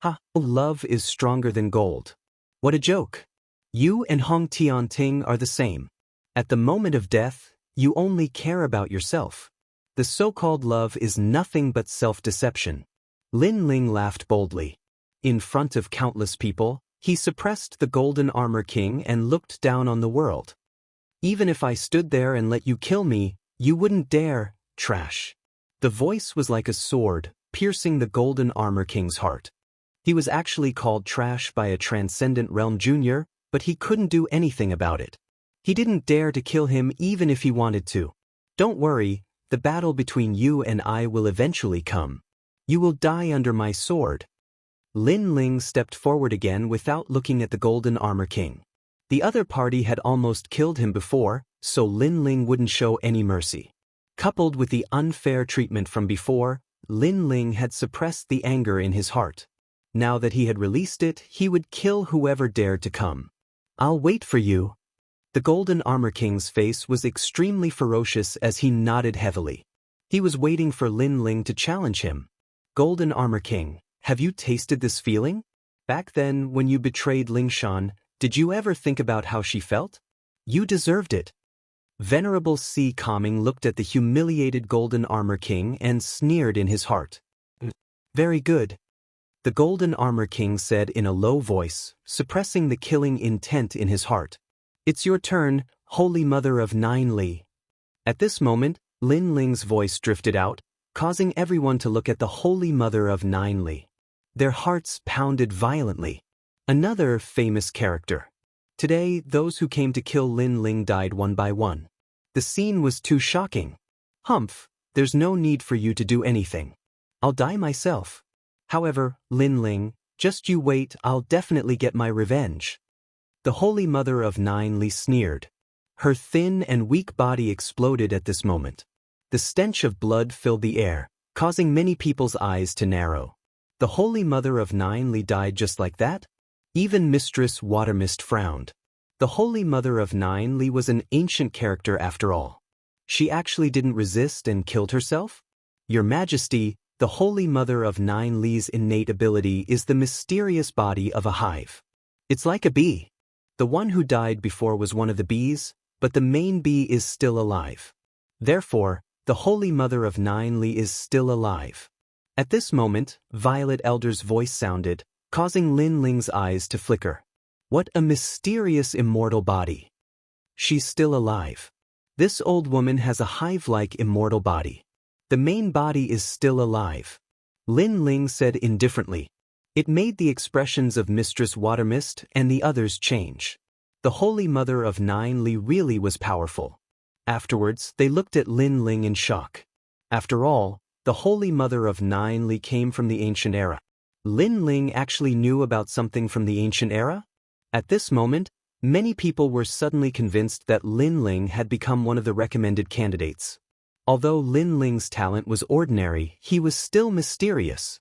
Ha! Love is stronger than gold. What a joke. You and Hong Tianting are the same. At the moment of death, you only care about yourself. The so-called love is nothing but self-deception. Lin Ling laughed boldly. In front of countless people, he suppressed the Golden Armor King and looked down on the world. Even if I stood there and let you kill me, you wouldn't dare, trash. The voice was like a sword, piercing the Golden Armor King's heart. He was actually called trash by a Transcendent Realm Junior, but he couldn't do anything about it. He didn't dare to kill him even if he wanted to. Don't worry, the battle between you and I will eventually come. You will die under my sword. Lin Ling stepped forward again without looking at the Golden Armor King. The other party had almost killed him before, so Lin Ling wouldn't show any mercy. Coupled with the unfair treatment from before, Lin Ling had suppressed the anger in his heart. Now that he had released it, he would kill whoever dared to come. I'll wait for you. The Golden Armor King's face was extremely ferocious as he nodded heavily. He was waiting for Lin Ling to challenge him. Golden Armor King, have you tasted this feeling? Back then, when you betrayed Ling Shan, did you ever think about how she felt? You deserved it. Venerable Si Kaming looked at the humiliated Golden Armor King and sneered in his heart. Very good. The Golden Armor King said in a low voice, suppressing the killing intent in his heart. It's your turn, Holy Mother of Nine Li. At this moment, Lin Ling's voice drifted out, causing everyone to look at the Holy Mother of Nine Li. Their hearts pounded violently. Another famous character. Today, those who came to kill Lin Ling died one by one. The scene was too shocking. Humph, there's no need for you to do anything. I'll die myself. However, Lin Ling, just you wait, I'll definitely get my revenge. The Holy Mother of Nine Li sneered. Her thin and weak body exploded at this moment. The stench of blood filled the air, causing many people's eyes to narrow. The Holy Mother of Nine Li died just like that? Even Mistress Watermist frowned. The Holy Mother of Nine Li was an ancient character after all. She actually didn't resist and killed herself? Your Majesty, the Holy Mother of Nine Li's innate ability is the mysterious body of a hive. It's like a bee. The one who died before was one of the bees, but the main bee is still alive. Therefore, the Holy Mother of Nine Li is still alive. At this moment, Violet Elder's voice sounded, causing Lin Ling's eyes to flicker. What a mysterious immortal body. She's still alive. This old woman has a hive-like immortal body. The main body is still alive. Lin Ling said indifferently. It made the expressions of Mistress Watermist and the others change. The Holy Mother of Nine Li really was powerful. Afterwards, they looked at Lin Ling in shock. After all, the Holy Mother of Nine Li came from the ancient era. Lin Ling actually knew about something from the ancient era? At this moment, many people were suddenly convinced that Lin Ling had become one of the recommended candidates. Although Lin Ling's talent was ordinary, he was still mysterious.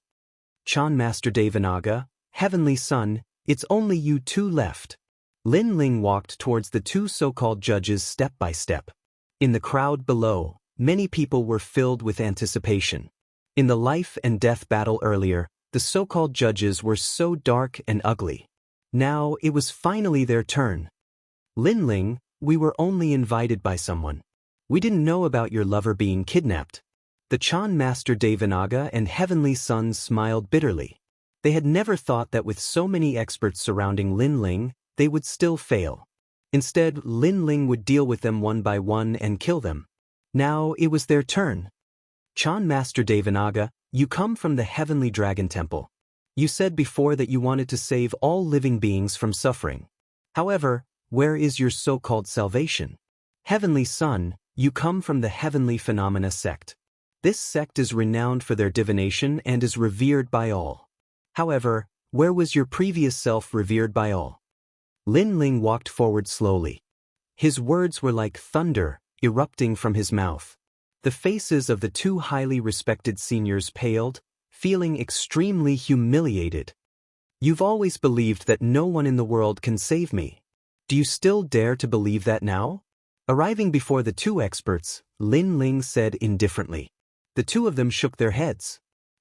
Chan Master Devanaga, Heavenly Son, it's only you two left. Lin Ling walked towards the two so-called judges step by step. In the crowd below, many people were filled with anticipation. In the life and death battle earlier, the so-called judges were so dark and ugly. Now it was finally their turn. Lin Ling, we were only invited by someone. We didn't know about your lover being kidnapped. The Chan Master Devanaga and Heavenly Son smiled bitterly. They had never thought that with so many experts surrounding Lin Ling, they would still fail. Instead, Lin Ling would deal with them one by one and kill them. Now it was their turn. Chan Master Devanaga, you come from the Heavenly Dragon Temple. You said before that you wanted to save all living beings from suffering. However, where is your so-called salvation? Heavenly Son, you come from the Heavenly Phenomena sect. This sect is renowned for their divination and is revered by all. However, where was your previous self revered by all? Lin Ling walked forward slowly. His words were like thunder, erupting from his mouth. The faces of the two highly respected seniors paled, feeling extremely humiliated. You've always believed that no one in the world can save me. Do you still dare to believe that now? Arriving before the two experts, Lin Ling said indifferently. The two of them shook their heads.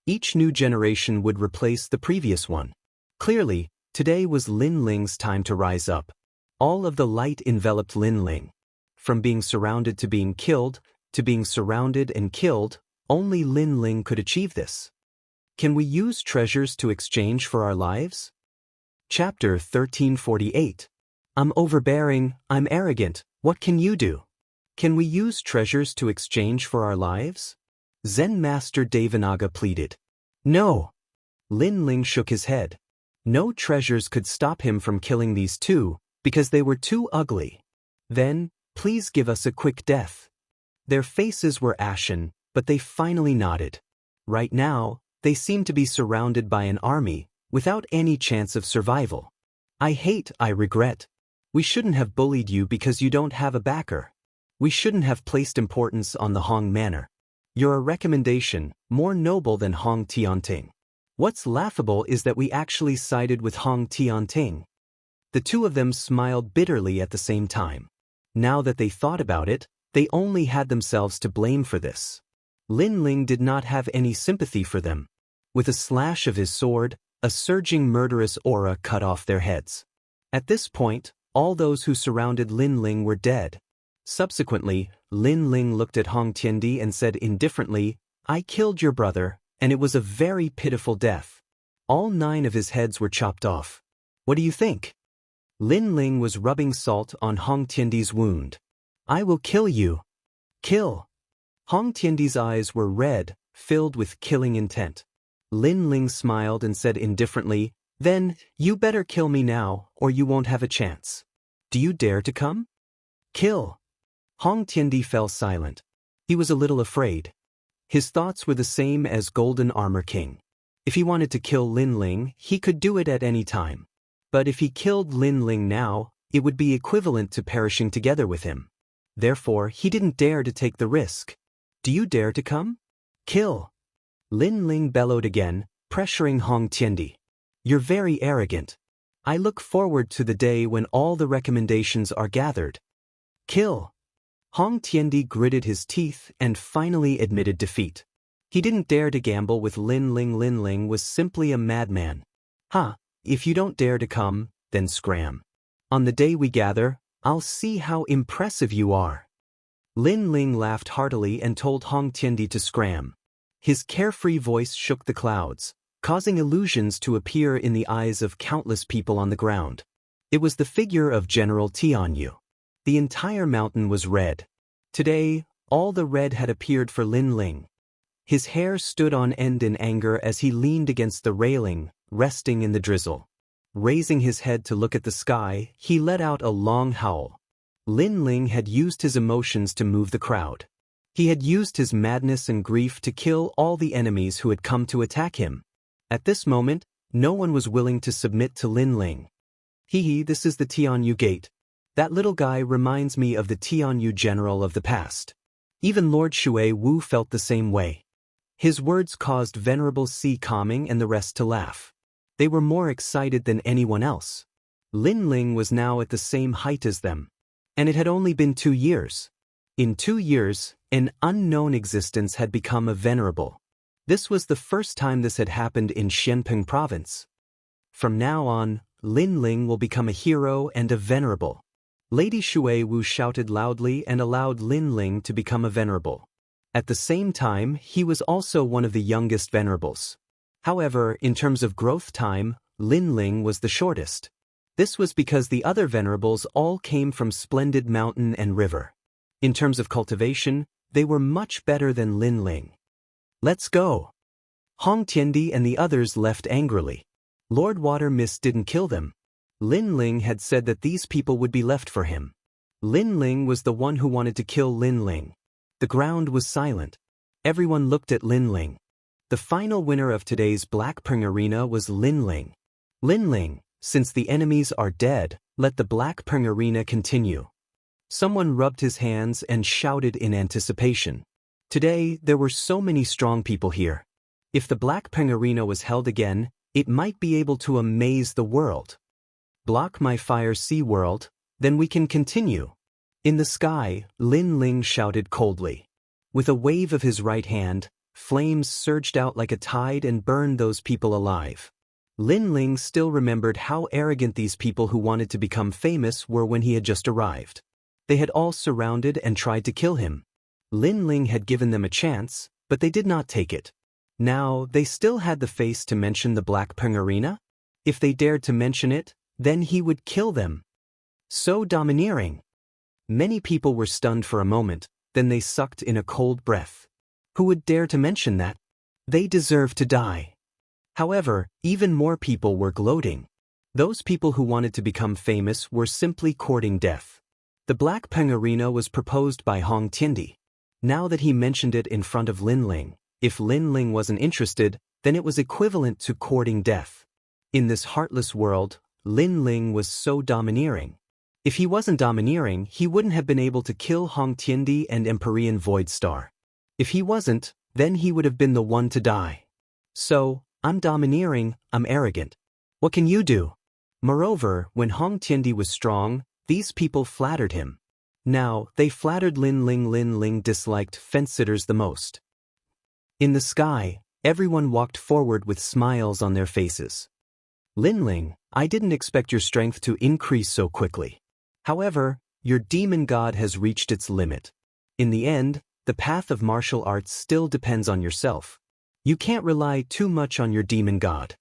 Each new generation would replace the previous one. Clearly, today was Lin Ling's time to rise up. All of the light enveloped Lin Ling. From being surrounded to being killed, to being surrounded and killed, only Lin Ling could achieve this. Can we use treasures to exchange for our lives? Chapter 1348. I'm overbearing, I'm arrogant, what can you do? Can we use treasures to exchange for our lives? Zen Master Devanaga pleaded. No. Lin Ling shook his head. No treasures could stop him from killing these two, because they were too ugly. Then, please give us a quick death. Their faces were ashen, but they finally nodded. Right now, they seemed to be surrounded by an army, without any chance of survival. I regret. We shouldn't have bullied you because you don't have a backer. We shouldn't have placed importance on the Hong manor. You're a recommendation, more noble than Hong Tianting. What's laughable is that we actually sided with Hong Tianting. The two of them smiled bitterly at the same time. Now that they thought about it, they only had themselves to blame for this. Lin Ling did not have any sympathy for them. With a slash of his sword, a surging murderous aura cut off their heads. At this point, all those who surrounded Lin Ling were dead. Subsequently, Lin Ling looked at Hong Tiandi and said indifferently, I killed your brother, and it was a very pitiful death. All 9 of his heads were chopped off. What do you think? Lin Ling was rubbing salt on Hong Tiandi's wound. I will kill you. Kill. Hong Tiandi's eyes were red, filled with killing intent. Lin Ling smiled and said indifferently, Then, you better kill me now, or you won't have a chance. Do you dare to come? Kill. Hong Tiandi fell silent. He was a little afraid. His thoughts were the same as Golden Armor King. If he wanted to kill Lin Ling, he could do it at any time. But if he killed Lin Ling now, it would be equivalent to perishing together with him. Therefore, he didn't dare to take the risk. Do you dare to come? Kill. Lin Ling bellowed again, pressuring Hong Tiandi. You're very arrogant. I look forward to the day when all the recommendations are gathered. Kill. Hong Tiandi gritted his teeth and finally admitted defeat. He didn't dare to gamble with Lin Ling. Lin Ling was simply a madman. If you don't dare to come, then scram. On the day we gather, I'll see how impressive you are. Lin Ling laughed heartily and told Hong Tiandi to scram. His carefree voice shook the clouds, causing illusions to appear in the eyes of countless people on the ground. It was the figure of General Tianyu. The entire mountain was red. Today, all the red had appeared for Lin Ling. His hair stood on end in anger as he leaned against the railing, resting in the drizzle. Raising his head to look at the sky, he let out a long howl. Lin Ling had used his emotions to move the crowd. He had used his madness and grief to kill all the enemies who had come to attack him. At this moment, no one was willing to submit to Lin Ling. This is the Tianyu Gate. That little guy reminds me of the Tianyu general of the past. Even Lord Shui Wu felt the same way. His words caused Venerable Si Calming and the rest to laugh. They were more excited than anyone else. Lin Ling was now at the same height as them. And it had only been 2 years. In 2 years, an unknown existence had become a venerable. This was the first time this had happened in Xianpeng province. From now on, Lin Ling will become a hero and a venerable. Lady Shui Wu shouted loudly and allowed Lin Ling to become a venerable. At the same time, he was also one of the youngest venerables. However, in terms of growth time, Lin Ling was the shortest. This was because the other venerables all came from splendid mountain and river. In terms of cultivation, they were much better than Lin Ling. Let's go. Hong Tiandi and the others left angrily. Lord Water Mist didn't kill them. Lin Ling had said that these people would be left for him. Lin Ling was the one who wanted to kill Lin Ling. The ground was silent. Everyone looked at Lin Ling. The final winner of today's Blackpring Arena was Lin Ling. Lin Ling, since the enemies are dead, let the Blackpring Arena continue. Someone rubbed his hands and shouted in anticipation. Today, there were so many strong people here. If the Blackpring Arena was held again, it might be able to amaze the world. Block my fire, Sea World, then we can continue. In the sky, Lin Ling shouted coldly. With a wave of his right hand, flames surged out like a tide and burned those people alive. Lin Ling still remembered how arrogant these people who wanted to become famous were when he had just arrived. They had all surrounded and tried to kill him. Lin Ling had given them a chance, but they did not take it. Now, they still had the face to mention the Blackpring Arena? If they dared to mention it, then he would kill them. So domineering. Many people were stunned for a moment, then they sucked in a cold breath. Who would dare to mention that? They deserve to die. However, even more people were gloating. Those people who wanted to become famous were simply courting death. The Blackpring Arena was proposed by Hong Tiandi. Now that he mentioned it in front of Lin Ling, if Lin Ling wasn't interested, then it was equivalent to courting death. In this heartless world, Lin Ling was so domineering. If he wasn't domineering, he wouldn't have been able to kill Hong Tiandi and Empyrean Void Star. If he wasn't, then he would have been the one to die. So, I'm domineering, I'm arrogant. What can you do? Moreover, when Hong Tiandi was strong, these people flattered him. Now, they flattered Lin Ling. Lin Ling disliked fence-sitters the most. In the sky, everyone walked forward with smiles on their faces. Lin Ling, I didn't expect your strength to increase so quickly. However, your demon god has reached its limit. In the end, the path of martial arts still depends on yourself. You can't rely too much on your demon god.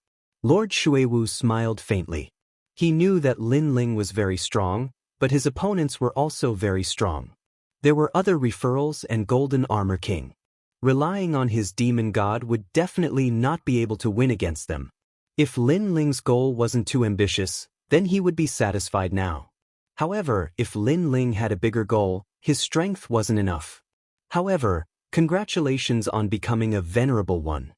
Lord Xuewu smiled faintly. He knew that Lin Ling was very strong, but his opponents were also very strong. There were other referrals and Golden Armor King. Relying on his demon god would definitely not be able to win against them. If Lin Ling's goal wasn't too ambitious, then he would be satisfied now. However, if Lin Ling had a bigger goal, his strength wasn't enough. However, congratulations on becoming a venerable one.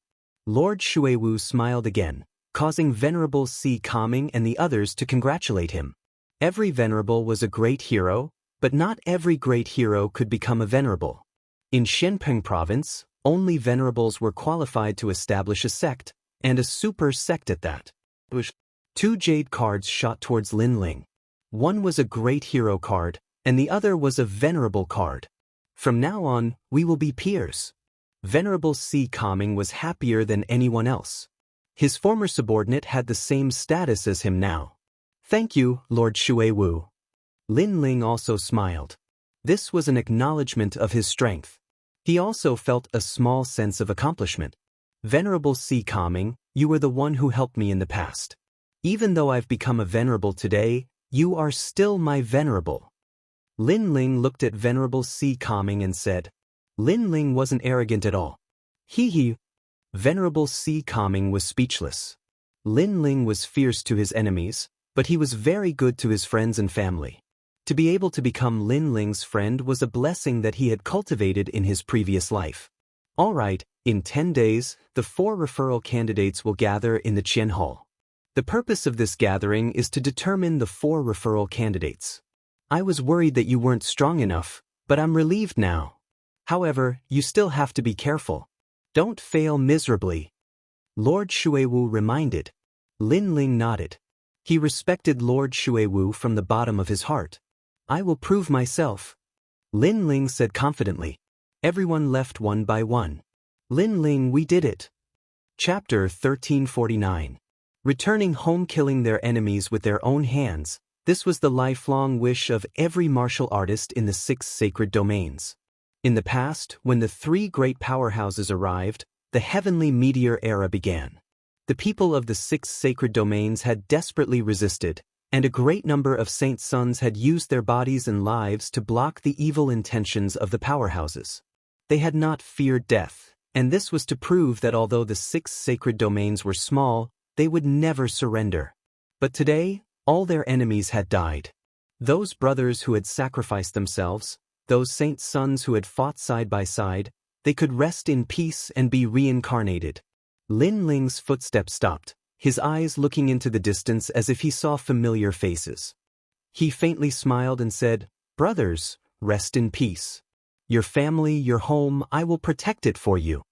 Lord Xuewu smiled again, causing Venerable Si Kaming and the others to congratulate him. Every venerable was a great hero, but not every great hero could become a venerable. In Shenpeng province, only venerables were qualified to establish a sect, and a super sect at that. 2 jade cards shot towards Lin Ling. One was a great hero card, and the other was a venerable card. From now on, we will be peers. Venerable Si Kaming was happier than anyone else. His former subordinate had the same status as him now. Thank you, Lord Xuewu. Lin Ling also smiled. This was an acknowledgement of his strength. He also felt a small sense of accomplishment. Venerable Si Kaming, you were the one who helped me in the past. Even though I've become a venerable today, you are still my venerable. Lin Ling looked at Venerable Si Kaming and said, Lin Ling wasn't arrogant at all. He. Venerable Si Kaming was speechless. Lin Ling was fierce to his enemies, but he was very good to his friends and family. To be able to become Lin Ling's friend was a blessing that he had cultivated in his previous life. All right, in 10 days, the 4 referral candidates will gather in the Qian Hall. The purpose of this gathering is to determine the 4 referral candidates. I was worried that you weren't strong enough, but I'm relieved now. However, you still have to be careful. Don't fail miserably. Lord Xuewu reminded. Lin Ling nodded. He respected Lord Xuewu from the bottom of his heart. I will prove myself. Lin Ling said confidently. Everyone left one by one. Lin Ling, we did it. Chapter 1349. Returning home, killing their enemies with their own hands. This was the lifelong wish of every martial artist in the 6 sacred domains. In the past, when the 3 great powerhouses arrived, the heavenly meteor era began. The people of the 6 sacred domains had desperately resisted, and a great number of saint sons had used their bodies and lives to block the evil intentions of the powerhouses. They had not feared death, and this was to prove that although the 6 sacred domains were small, they would never surrender. But today, all their enemies had died. Those brothers who had sacrificed themselves, those saint sons who had fought side by side, they could rest in peace and be reincarnated. Lin Ling's footsteps stopped, his eyes looking into the distance as if he saw familiar faces. He faintly smiled and said, "Brothers, rest in peace. Your family, your home, I will protect it for you."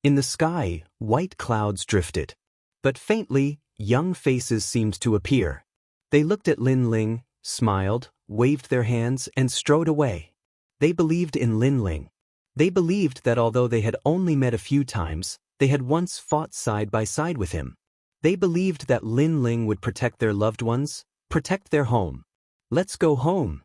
In the sky, white clouds drifted. But faintly, young faces seemed to appear. They looked at Lin Ling, smiled, waved their hands, and strode away. They believed in Lin Ling. They believed that although they had only met a few times, they had once fought side by side with him. They believed that Lin Ling would protect their loved ones, protect their home. "Let's go home."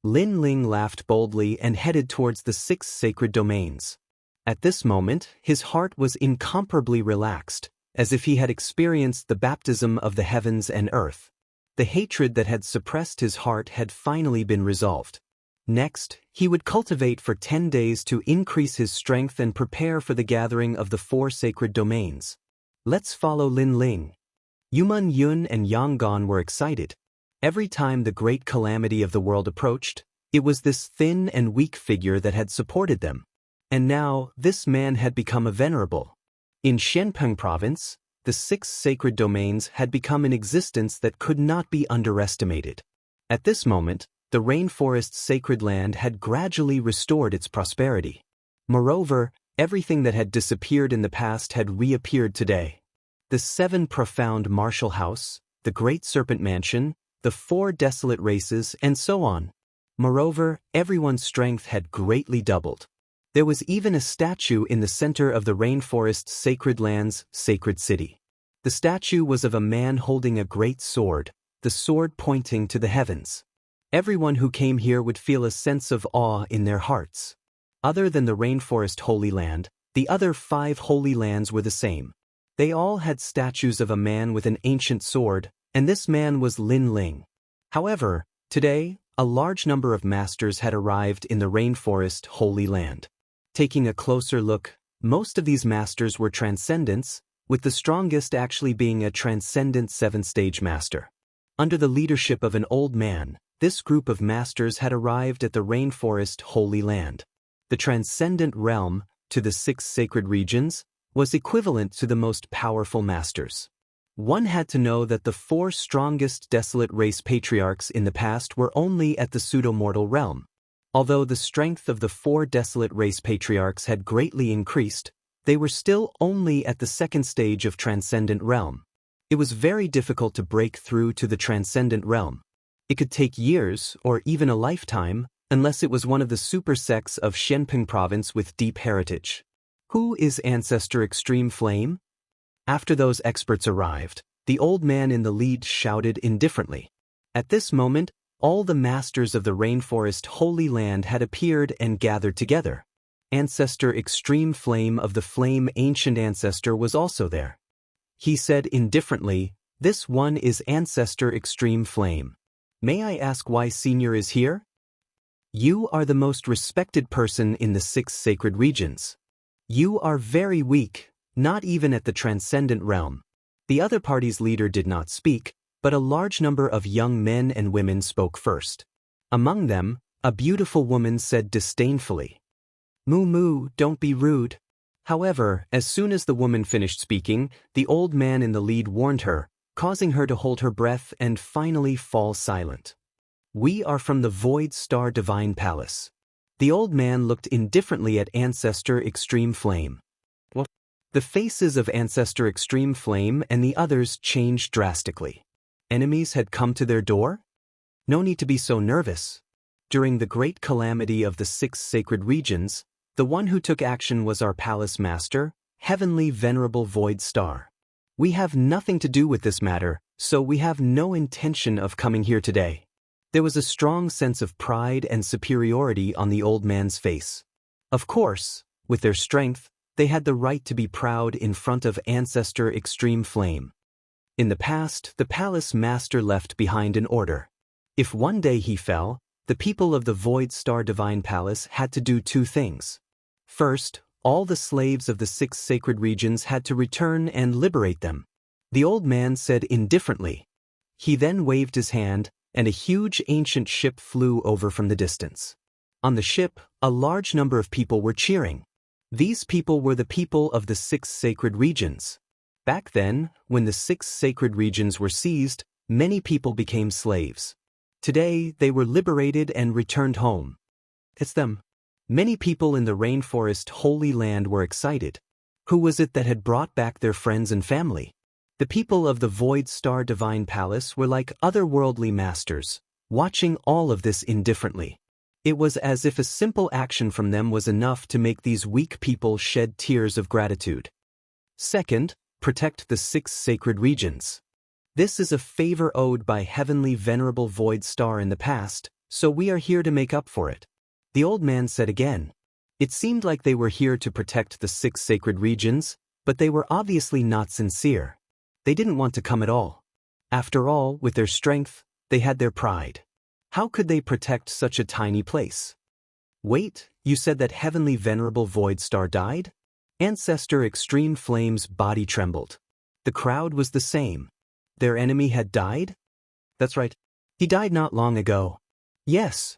Lin Ling laughed boldly and headed towards the 6 sacred domains. At this moment, his heart was incomparably relaxed, as if he had experienced the baptism of the heavens and earth. The hatred that had suppressed his heart had finally been resolved. Next, he would cultivate for 10 days to increase his strength and prepare for the gathering of the 4 sacred domains. "Let's follow Lin Ling." Yuman Yun and Yang Gan were excited. Every time the great calamity of the world approached, it was this thin and weak figure that had supported them. And now, this man had become a venerable. In Xianpeng province, the 6 sacred domains had become an existence that could not be underestimated. At this moment, the rainforest's sacred land had gradually restored its prosperity. Moreover, everything that had disappeared in the past had reappeared today. The 7 profound martial house, the great serpent mansion, the 4 desolate races, and so on. Moreover, everyone's strength had greatly doubled. There was even a statue in the center of the rainforest's sacred land's sacred city. The statue was of a man holding a great sword, the sword pointing to the heavens. Everyone who came here would feel a sense of awe in their hearts. Other than the rainforest Holy Land, the other 5 holy lands were the same. They all had statues of a man with an ancient sword, and this man was Lin Ling. However, today, a large number of masters had arrived in the rainforest Holy Land. Taking a closer look, most of these masters were transcendents, with the strongest actually being a transcendent 7th-stage master. Under the leadership of an old man, this group of masters had arrived at the rainforest Holy Land. The transcendent realm, to the 6 sacred regions, was equivalent to the most powerful masters. One had to know that the 4 strongest desolate race patriarchs in the past were only at the pseudo-mortal realm. Although the strength of the 4 desolate race patriarchs had greatly increased, they were still only at the 2nd stage of transcendent realm. It was very difficult to break through to the transcendent realm. It could take years, or even a lifetime, unless it was one of the super sects of Xianpeng province with deep heritage. Who is Ancestor Extreme Flame? After those experts arrived, the old man in the lead shouted indifferently. At this moment, all the masters of the rainforest Holy Land had appeared and gathered together. Ancestor Extreme Flame of the Flame Ancient Ancestor was also there. He said indifferently, "This one is Ancestor Extreme Flame. May I ask why Senior is here? You are the most respected person in the 6 sacred regions. You are very weak, not even at the transcendent realm." The other party's leader did not speak, but a large number of young men and women spoke first. Among them, a beautiful woman said disdainfully, "Moo moo, don't be rude." However, as soon as the woman finished speaking, the old man in the lead warned her, causing her to hold her breath and finally fall silent. "We are from the Void Star Divine Palace." The old man looked indifferently at Ancestor Extreme Flame. What? The faces of Ancestor Extreme Flame and the others changed drastically. Enemies had come to their door? No need to be so nervous. During the great calamity of the 6 sacred regions, the one who took action was our palace master, Heavenly Venerable Void Star. We have nothing to do with this matter, so we have no intention of coming here today. There was a strong sense of pride and superiority on the old man's face. Of course, with their strength, they had the right to be proud in front of Ancestor Extreme Flame. In the past, the palace master left behind an order. If one day he fell, the people of the Void Star Divine Palace had to do two things. First, all the slaves of the 6 sacred regions had to return and liberate them. The old man said indifferently. He then waved his hand, and a huge ancient ship flew over from the distance. On the ship, a large number of people were cheering. These people were the people of the 6 sacred regions. Back then, when the 6 sacred regions were seized, many people became slaves. Today, they were liberated and returned home. It's them. Many people in the rainforest Holy Land were excited. Who was it that had brought back their friends and family? The people of the Void Star Divine Palace were like otherworldly masters, watching all of this indifferently. It was as if a simple action from them was enough to make these weak people shed tears of gratitude. Second, protect the 6 sacred regions. This is a favor owed by Heavenly Venerable Void Star in the past, so we are here to make up for it. The old man said again. It seemed like they were here to protect the 6 sacred regions, but they were obviously not sincere. They didn't want to come at all. After all, with their strength, they had their pride. How could they protect such a tiny place? Wait, you said that Heavenly Venerable Void Star died? Ancestor Extreme Flame's body trembled. The crowd was the same. Their enemy had died? That's right. He died not long ago. Yes.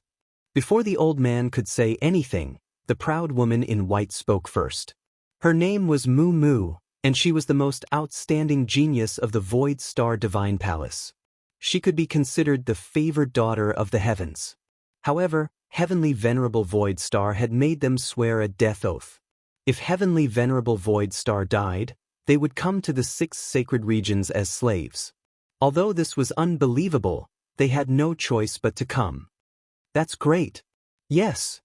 Before the old man could say anything, the proud woman in white spoke first. Her name was Moo Moo, and she was the most outstanding genius of the Void Star Divine Palace. She could be considered the favored daughter of the heavens. However, Heavenly Venerable Void Star had made them swear a death oath. If Heavenly Venerable Void Star died, they would come to the 6 sacred regions as slaves. Although this was unbelievable, they had no choice but to come. That's great. Yes.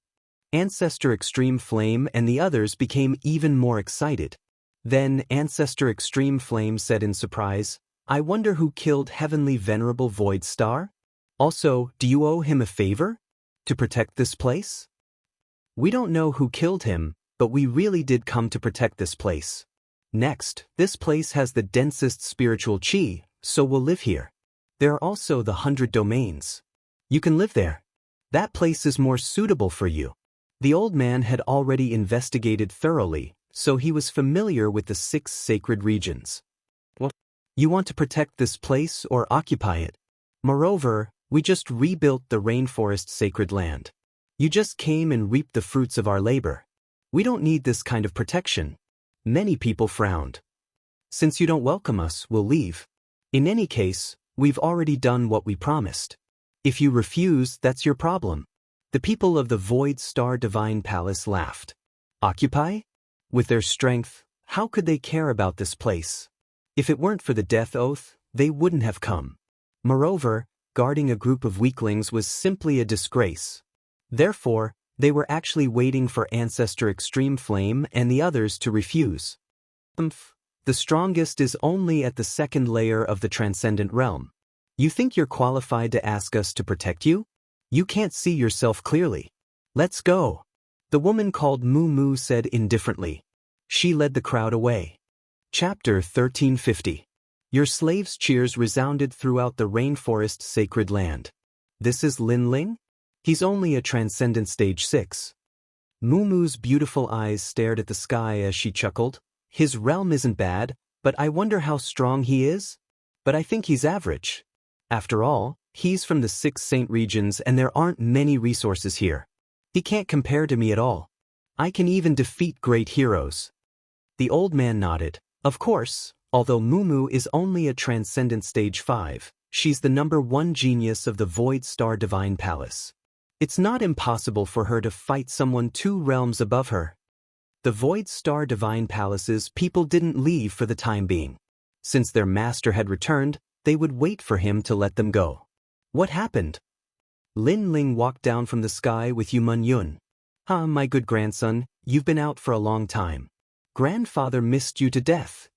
Ancestor Extreme Flame and the others became even more excited. Then Ancestor Extreme Flame said in surprise, I wonder who killed Heavenly Venerable Void Star? Also, do you owe him a favor? To protect this place? We don't know who killed him, but we really did come to protect this place. Next, this place has the densest spiritual chi, so we'll live here. There are also the 100 domains. You can live there. That place is more suitable for you. The old man had already investigated thoroughly, so he was familiar with the 6 sacred regions. What? You want to protect this place or occupy it? Moreover, we just rebuilt the rainforest sacred land. You just came and reaped the fruits of our labor. We don't need this kind of protection. Many people frowned. Since you don't welcome us, we'll leave. In any case, we've already done what we promised. If you refuse, that's your problem. The people of the Void Star Divine Palace laughed. Occupy? With their strength, how could they care about this place? If it weren't for the death oath, they wouldn't have come. Moreover, guarding a group of weaklings was simply a disgrace. Therefore, they were actually waiting for Ancestor Extreme Flame and the others to refuse. The strongest is only at the 2nd layer of the Transcendent Realm. You think you're qualified to ask us to protect you? You can't see yourself clearly. Let's go. The woman called Moo Moo said indifferently. She led the crowd away. Chapter 1350. Your slaves' cheers resounded throughout the rainforest sacred land. This is Lin Ling? He's only a Transcendent Stage 6. Moo Moo's beautiful eyes stared at the sky as she chuckled. His realm isn't bad, but I wonder how strong he is? But I think he's average. After all, he's from the 6 Saint regions and there aren't many resources here. He can't compare to me at all. I can even defeat great heroes. The old man nodded. Of course, although Moo Moo is only a Transcendent Stage 5, she's the #1 genius of the Void Star Divine Palace. It's not impossible for her to fight someone 2 realms above her. The Void Star Divine Palace's people didn't leave for the time being. Since their master had returned, they would wait for him to let them go. What happened? Lin Ling walked down from the sky with Yumun Yun. My good grandson, you've been out for a long time. Grandfather missed you to death.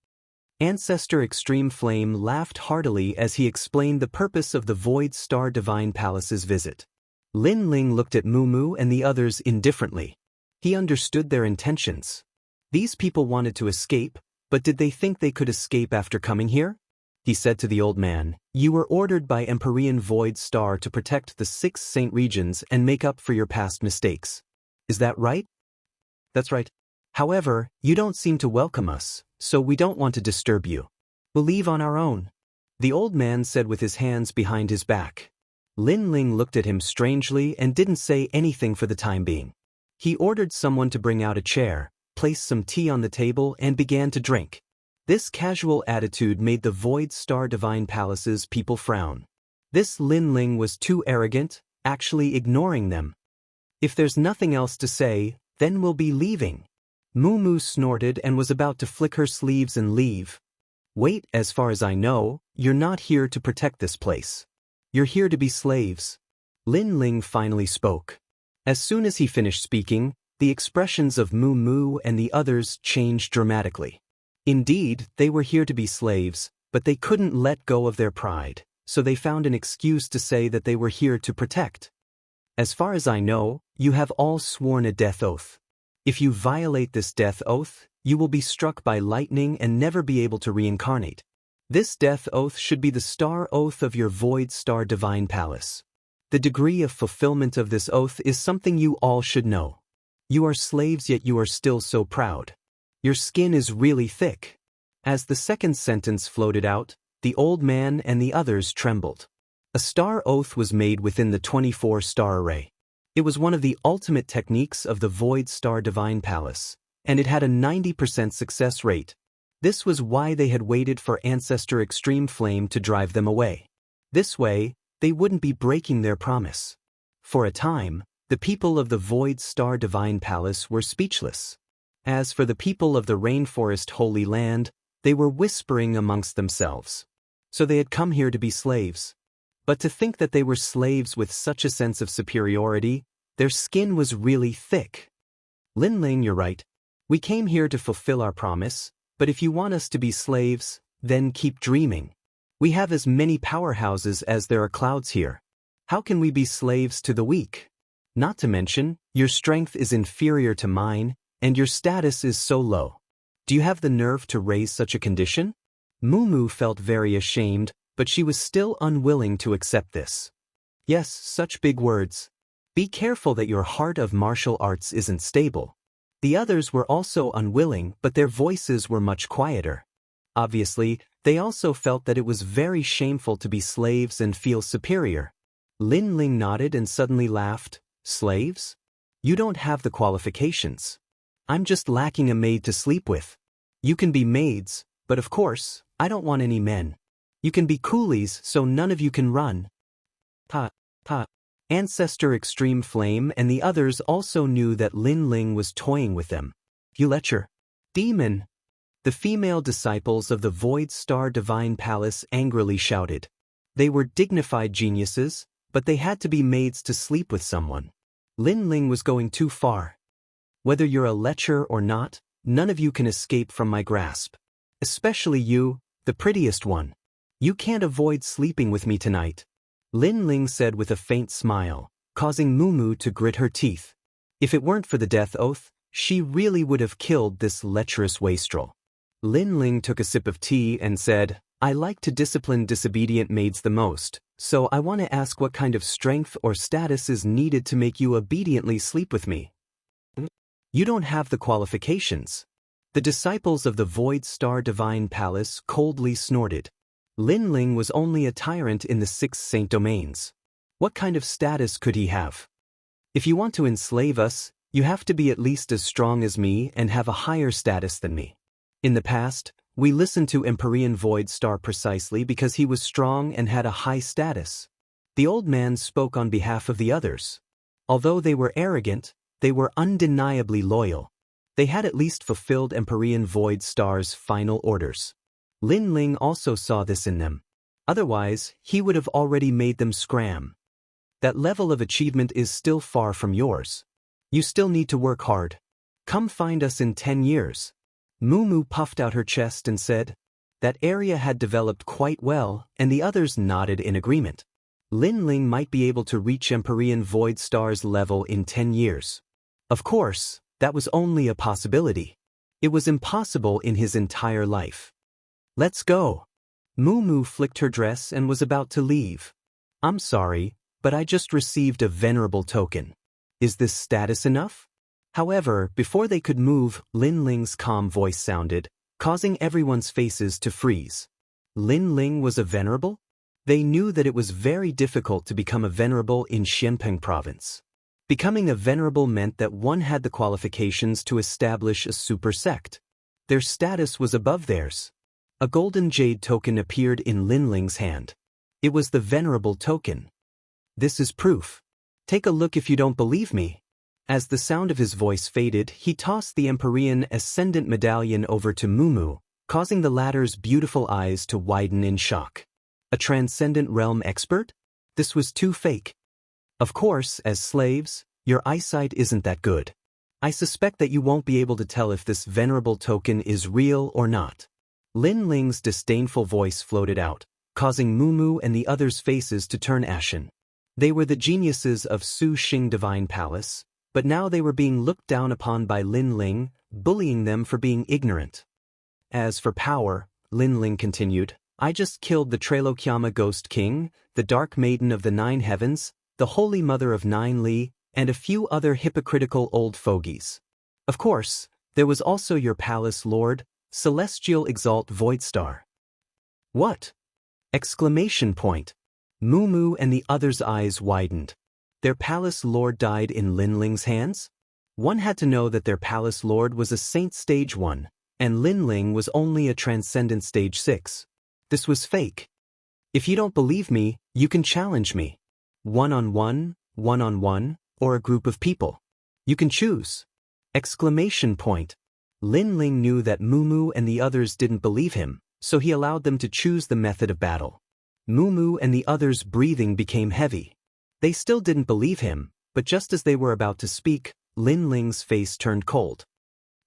Ancestor Extreme Flame laughed heartily as he explained the purpose of the Void Star Divine Palace's visit. Lin Ling looked at Moo Moo and the others indifferently. He understood their intentions. These people wanted to escape, but did they think they could escape after coming here? He said to the old man, "You were ordered by Empyrean Void Star to protect the 6 Saint regions and make up for your past mistakes. Is that right?" "That's right. However, you don't seem to welcome us, so we don't want to disturb you. We'll leave on our own," the old man said with his hands behind his back. Lin Ling looked at him strangely and didn't say anything for the time being. He ordered someone to bring out a chair, placed some tea on the table and began to drink. This casual attitude made the Void Star Divine Palace's people frown. This Lin Ling was too arrogant, actually ignoring them. "If there's nothing else to say, then we'll be leaving." Moo Moo snorted and was about to flick her sleeves and leave. "Wait, as far as I know, you're not here to protect this place. You're here to be slaves." Lin Ling finally spoke. As soon as he finished speaking, the expressions of Moo Moo and the others changed dramatically. Indeed, they were here to be slaves, but they couldn't let go of their pride, so they found an excuse to say that they were here to protect. "As far as I know, you have all sworn a death oath. If you violate this death oath, you will be struck by lightning and never be able to reincarnate. This death oath should be the star oath of your Void Star Divine Palace. The degree of fulfillment of this oath is something you all should know. You are slaves, yet you are still so proud. Your skin is really thick." As the second sentence floated out, the old man and the others trembled. A star oath was made within the 24-star array. It was one of the ultimate techniques of the Void Star Divine Palace, and it had a 90% success rate. This was why they had waited for Ancestor Extreme Flame to drive them away. This way, they wouldn't be breaking their promise. For a time, the people of the Void Star Divine Palace were speechless. As for the people of the Rainforest Holy Land, they were whispering amongst themselves. So they had come here to be slaves. But to think that they were slaves with such a sense of superiority, their skin was really thick. "Lin Ling, you're right. We came here to fulfill our promise, but if you want us to be slaves, then keep dreaming. We have as many powerhouses as there are clouds here. How can we be slaves to the weak? Not to mention, your strength is inferior to mine, and your status is so low. Do you have the nerve to raise such a condition?" Moo Moo felt very ashamed, but she was still unwilling to accept this. "Yes, such big words. Be careful that your heart of martial arts isn't stable." The others were also unwilling, but their voices were much quieter. Obviously, they also felt that it was very shameful to be slaves and feel superior. Lin Ling nodded and suddenly laughed. "Slaves? You don't have the qualifications. I'm just lacking a maid to sleep with. You can be maids, but of course, I don't want any men. You can be coolies, so none of you can run." "Ta, ta." Ancestor Extreme Flame and the others also knew that Lin Ling was toying with them. "You lecher. Demon!" The female disciples of the Void Star Divine Palace angrily shouted. They were dignified geniuses, but they had to be maids to sleep with someone. Lin Ling was going too far. "Whether you're a lecher or not, none of you can escape from my grasp. Especially you, the prettiest one. You can't avoid sleeping with me tonight," Lin Ling said with a faint smile, causing Moo Moo to grit her teeth. If it weren't for the death oath, she really would have killed this lecherous wastrel. Lin Ling took a sip of tea and said, "I like to discipline disobedient maids the most, so I want to ask what kind of strength or status is needed to make you obediently sleep with me." "You don't have the qualifications." The disciples of the Void Star Divine Palace coldly snorted. Lin Ling was only a tyrant in the 6 Saint Domains. What kind of status could he have? "If you want to enslave us, you have to be at least as strong as me and have a higher status than me. In the past, we listened to Empyrean Void Star precisely because he was strong and had a high status." The old man spoke on behalf of the others. Although they were arrogant, they were undeniably loyal. They had at least fulfilled Empyrean Void Star's final orders. Lin Ling also saw this in them. Otherwise, he would have already made them scram. That level of achievement is still far from yours. You still need to work hard. Come find us in 10 years. Moo Moo puffed out her chest and said. That area had developed quite well, and the others nodded in agreement. Lin Ling might be able to reach Empyrean Void Star's level in 10 years. Of course, that was only a possibility. It was impossible in his entire life. Let's go. Moo flicked her dress and was about to leave. I'm sorry, but I just received a venerable token. Is this status enough? However, before they could move, Lin Ling's calm voice sounded, causing everyone's faces to freeze. Lin Ling was a venerable? They knew that it was very difficult to become a venerable in Xianpeng province. Becoming a venerable meant that one had the qualifications to establish a super sect. Their status was above theirs. A golden jade token appeared in Lin Ling's hand. It was the venerable token. This is proof. Take a look if you don't believe me. As the sound of his voice faded, he tossed the Empyrean Ascendant Medallion over to Moo, causing the latter's beautiful eyes to widen in shock. A Transcendent Realm expert? This was too fake. Of course, as slaves, your eyesight isn't that good. I suspect that you won't be able to tell if this venerable token is real or not. Lin Ling's disdainful voice floated out, causing Moo and the others' faces to turn ashen. They were the geniuses of Su Xing Divine Palace, but now they were being looked down upon by Lin Ling, bullying them for being ignorant. As for power, Lin Ling continued, I just killed the Trailokyama Ghost King, the Dark Maiden of the Nine Heavens, the Holy Mother of Nine Li, and a few other hypocritical old fogies. Of course, there was also your palace lord, Celestial Exalt Voidstar. What? Exclamation point. Moo and the others' eyes widened. Their palace lord died in Lin Ling's hands? One had to know that their palace lord was a Saint Stage 1, and Lin Ling was only a Transcendent Stage 6. This was fake. If you don't believe me, you can challenge me. One-on-one, or a group of people. You can choose. Exclamation point. Lin Ling knew that Moo and the others didn't believe him, so he allowed them to choose the method of battle. Moo and the others' breathing became heavy. They still didn't believe him, but just as they were about to speak, Lin Ling's face turned cold.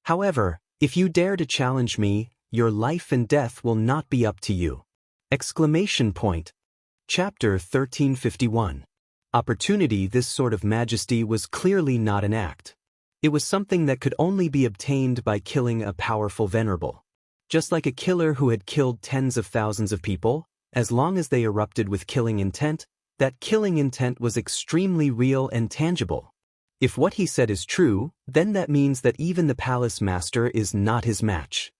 However, if you dare to challenge me, your life and death will not be up to you. Exclamation point. Chapter 1351. Opportunity. This sort of majesty was clearly not an act. It was something that could only be obtained by killing a powerful venerable. Just like a killer who had killed tens of thousands of people, as long as they erupted with killing intent, that killing intent was extremely real and tangible. If what he said is true, then that means that even the palace master is not his match.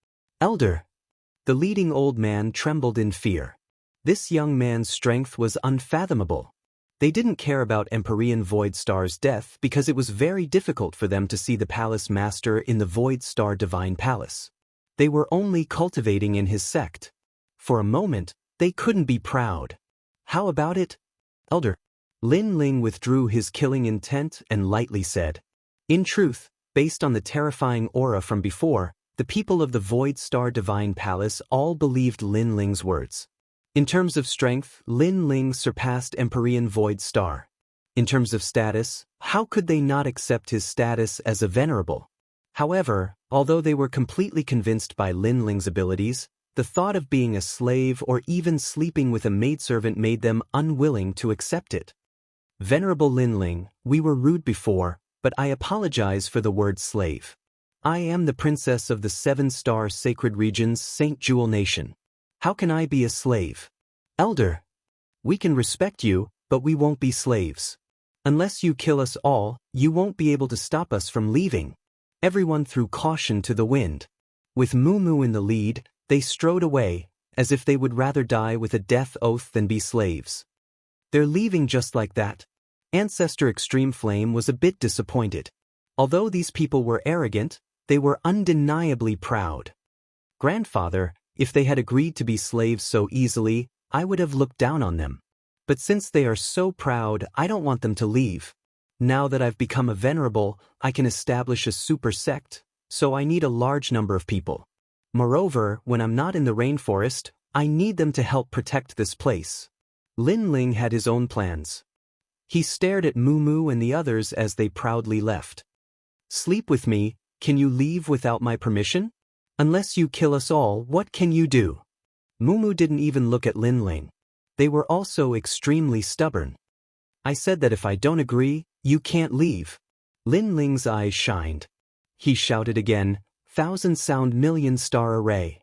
Elder. The leading old man trembled in fear. This young man's strength was unfathomable. They didn't care about Empyrean Void Star's death because it was very difficult for them to see the palace master in the Void Star Divine Palace. They were only cultivating in his sect. For a moment, they couldn't be proud. How about it, Elder? Lin Ling withdrew his killing intent and lightly said, in truth, based on the terrifying aura from before, the people of the Void Star Divine Palace all believed Lin Ling's words. In terms of strength, Lin Ling surpassed Empyrean Void Star. In terms of status, how could they not accept his status as a venerable? However, although they were completely convinced by Lin Ling's abilities, the thought of being a slave or even sleeping with a maidservant made them unwilling to accept it. Venerable Lin Ling, we were rude before, but I apologize for the word slave. I am the princess of the 7-star sacred region's Saint Jewel Nation. How can I be a slave? Elder. We can respect you, but we won't be slaves. Unless you kill us all, you won't be able to stop us from leaving. Everyone threw caution to the wind. With Moo in the lead, they strode away, as if they would rather die with a death oath than be slaves. They're leaving just like that. Ancestor Extreme Flame was a bit disappointed. Although these people were arrogant, they were undeniably proud. Grandfather, if they had agreed to be slaves so easily, I would have looked down on them. But since they are so proud, I don't want them to leave. Now that I've become a venerable, I can establish a super sect, so I need a large number of people. Moreover, when I'm not in the rainforest, I need them to help protect this place. Lin Ling had his own plans. He stared at Moo and the others as they proudly left. Sleep with me, can you leave without my permission? Unless you kill us all, what can you do? Moo didn't even look at Lin Ling. They were also extremely stubborn. I said that if I don't agree, you can't leave. Lin Ling's eyes shined. He shouted again, Thousand sound million star array.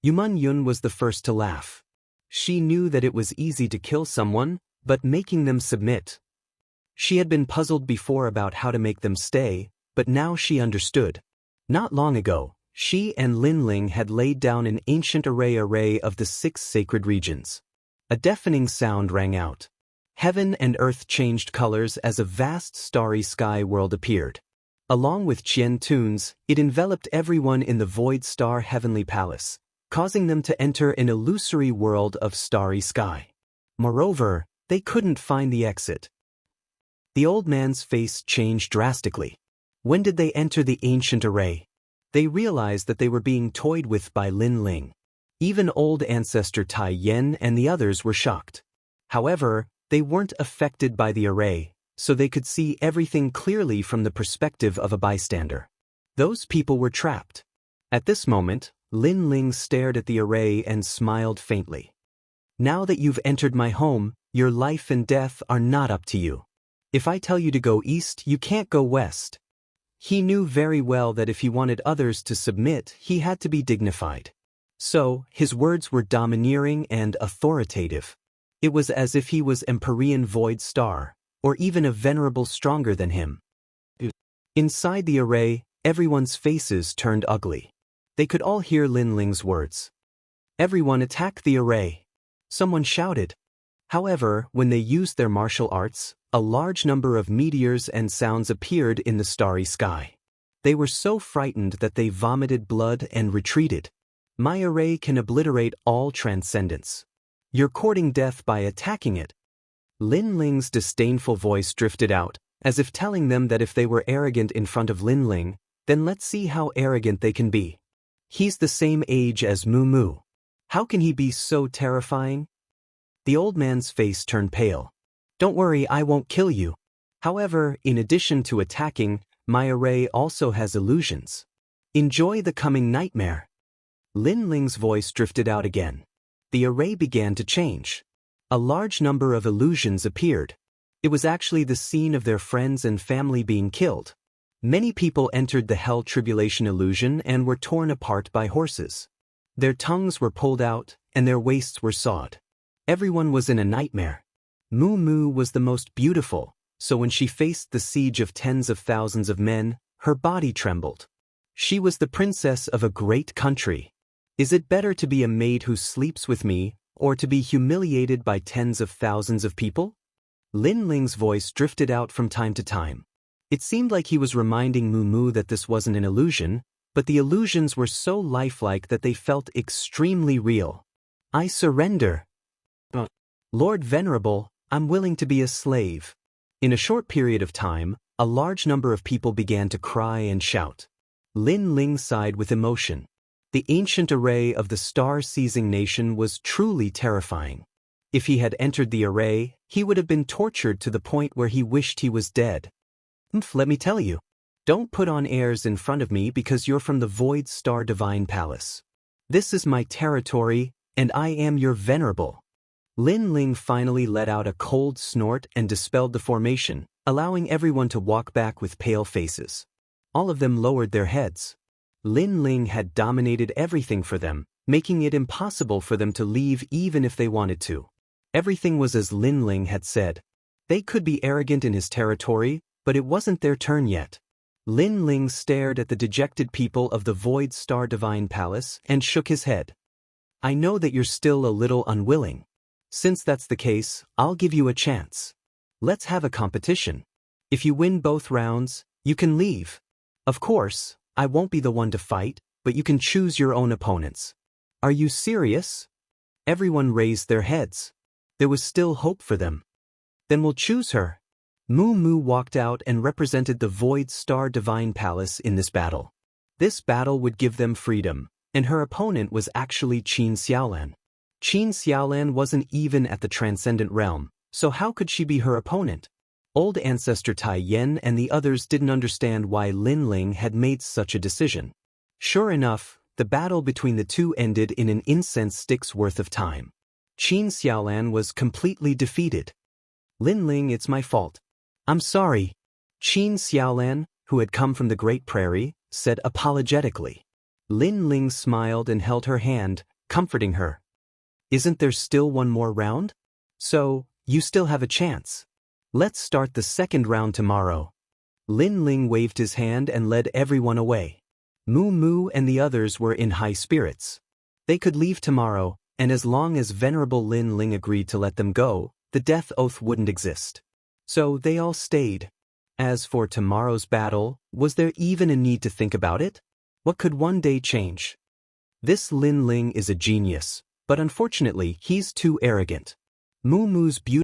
Yuman Yun was the first to laugh. She knew that it was easy to kill someone, but making them submit. She had been puzzled before about how to make them stay, but now she understood. Not long ago, she and Lin Ling had laid down an ancient array of the 6 sacred regions. A deafening sound rang out. Heaven and earth changed colors as a vast starry sky world appeared. Along with Qian tunes, it enveloped everyone in the void star heavenly palace, causing them to enter an illusory world of starry sky. Moreover, they couldn't find the exit. The old man's face changed drastically. When did they enter the ancient array? They realized that they were being toyed with by Lin Ling. Even old ancestor Tai Yen and the others were shocked. However, they weren't affected by the array, so they could see everything clearly from the perspective of a bystander. Those people were trapped. At this moment, Lin Ling stared at the array and smiled faintly. Now that you've entered my home, your life and death are not up to you. If I tell you to go east, you can't go west. He knew very well that if he wanted others to submit, he had to be dignified. So, his words were domineering and authoritative. It was as if he was Empyrean Void Star, or even a venerable stronger than him. Inside the array, everyone's faces turned ugly. They could all hear Lin Ling's words. Everyone attack the array. Someone shouted. However, when they used their martial arts, a large number of meteors and sounds appeared in the starry sky. They were so frightened that they vomited blood and retreated. My array can obliterate all transcendence. You're courting death by attacking it. Lin Ling's disdainful voice drifted out, as if telling them that if they were arrogant in front of Lin Ling, then let's see how arrogant they can be. He's the same age as Mu Mu. How can he be so terrifying? The old man's face turned pale. Don't worry, I won't kill you. However, in addition to attacking, my array also has illusions. Enjoy the coming nightmare. Lin Ling's voice drifted out again. The array began to change. A large number of illusions appeared. It was actually the scene of their friends and family being killed. Many people entered the hell tribulation illusion and were torn apart by horses. Their tongues were pulled out, and their waists were sawed. Everyone was in a nightmare. Mu Mu was the most beautiful, so when she faced the siege of tens of thousands of men, her body trembled. She was the princess of a great country. Is it better to be a maid who sleeps with me, or to be humiliated by tens of thousands of people? Lin Ling's voice drifted out from time to time. It seemed like he was reminding Mu Mu that this wasn't an illusion, but the illusions were so lifelike that they felt extremely real. I surrender. Lord Venerable, I'm willing to be a slave. In a short period of time, a large number of people began to cry and shout. Lin Ling sighed with emotion. The ancient array of the star-seizing nation was truly terrifying. If he had entered the array, he would have been tortured to the point where he wished he was dead. Let me tell you. Don't put on airs in front of me because you're from the Void Star Divine Palace. This is my territory, and I am your venerable. Lin Ling finally let out a cold snort and dispelled the formation, allowing everyone to walk back with pale faces. All of them lowered their heads. Lin Ling had dominated everything for them, making it impossible for them to leave even if they wanted to. Everything was as Lin Ling had said. They could be arrogant in his territory, but it wasn't their turn yet. Lin Ling stared at the dejected people of the Void Star Divine Palace and shook his head. I know that you're still a little unwilling. Since that's the case, I'll give you a chance. Let's have a competition. If you win both rounds, you can leave. Of course, I won't be the one to fight, but you can choose your own opponents. Are you serious? Everyone raised their heads. There was still hope for them. Then we'll choose her. Mu Mu walked out and represented the Void Star Divine Palace in this battle. This battle would give them freedom, and her opponent was actually Qin Xiaolan. Qin Xiaolan wasn't even at the Transcendent Realm, so how could she be her opponent? Old ancestor Tai Yen and the others didn't understand why Lin Ling had made such a decision. Sure enough, the battle between the two ended in an incense stick's worth of time. Qin Xiaolan was completely defeated. Lin Ling, it's my fault. I'm sorry. Qin Xiaolan, who had come from the Great Prairie, said apologetically. Lin Ling smiled and held her hand, comforting her. Isn't there still one more round? So, you still have a chance. Let's start the second round tomorrow. Lin Ling waved his hand and led everyone away. Moo Moo and the others were in high spirits. They could leave tomorrow, and as long as Venerable Lin Ling agreed to let them go, the death oath wouldn't exist. So they all stayed. As for tomorrow's battle, was there even a need to think about it? What could one day change? This Lin Ling is a genius, but unfortunately he's too arrogant. Moo Moo's beauty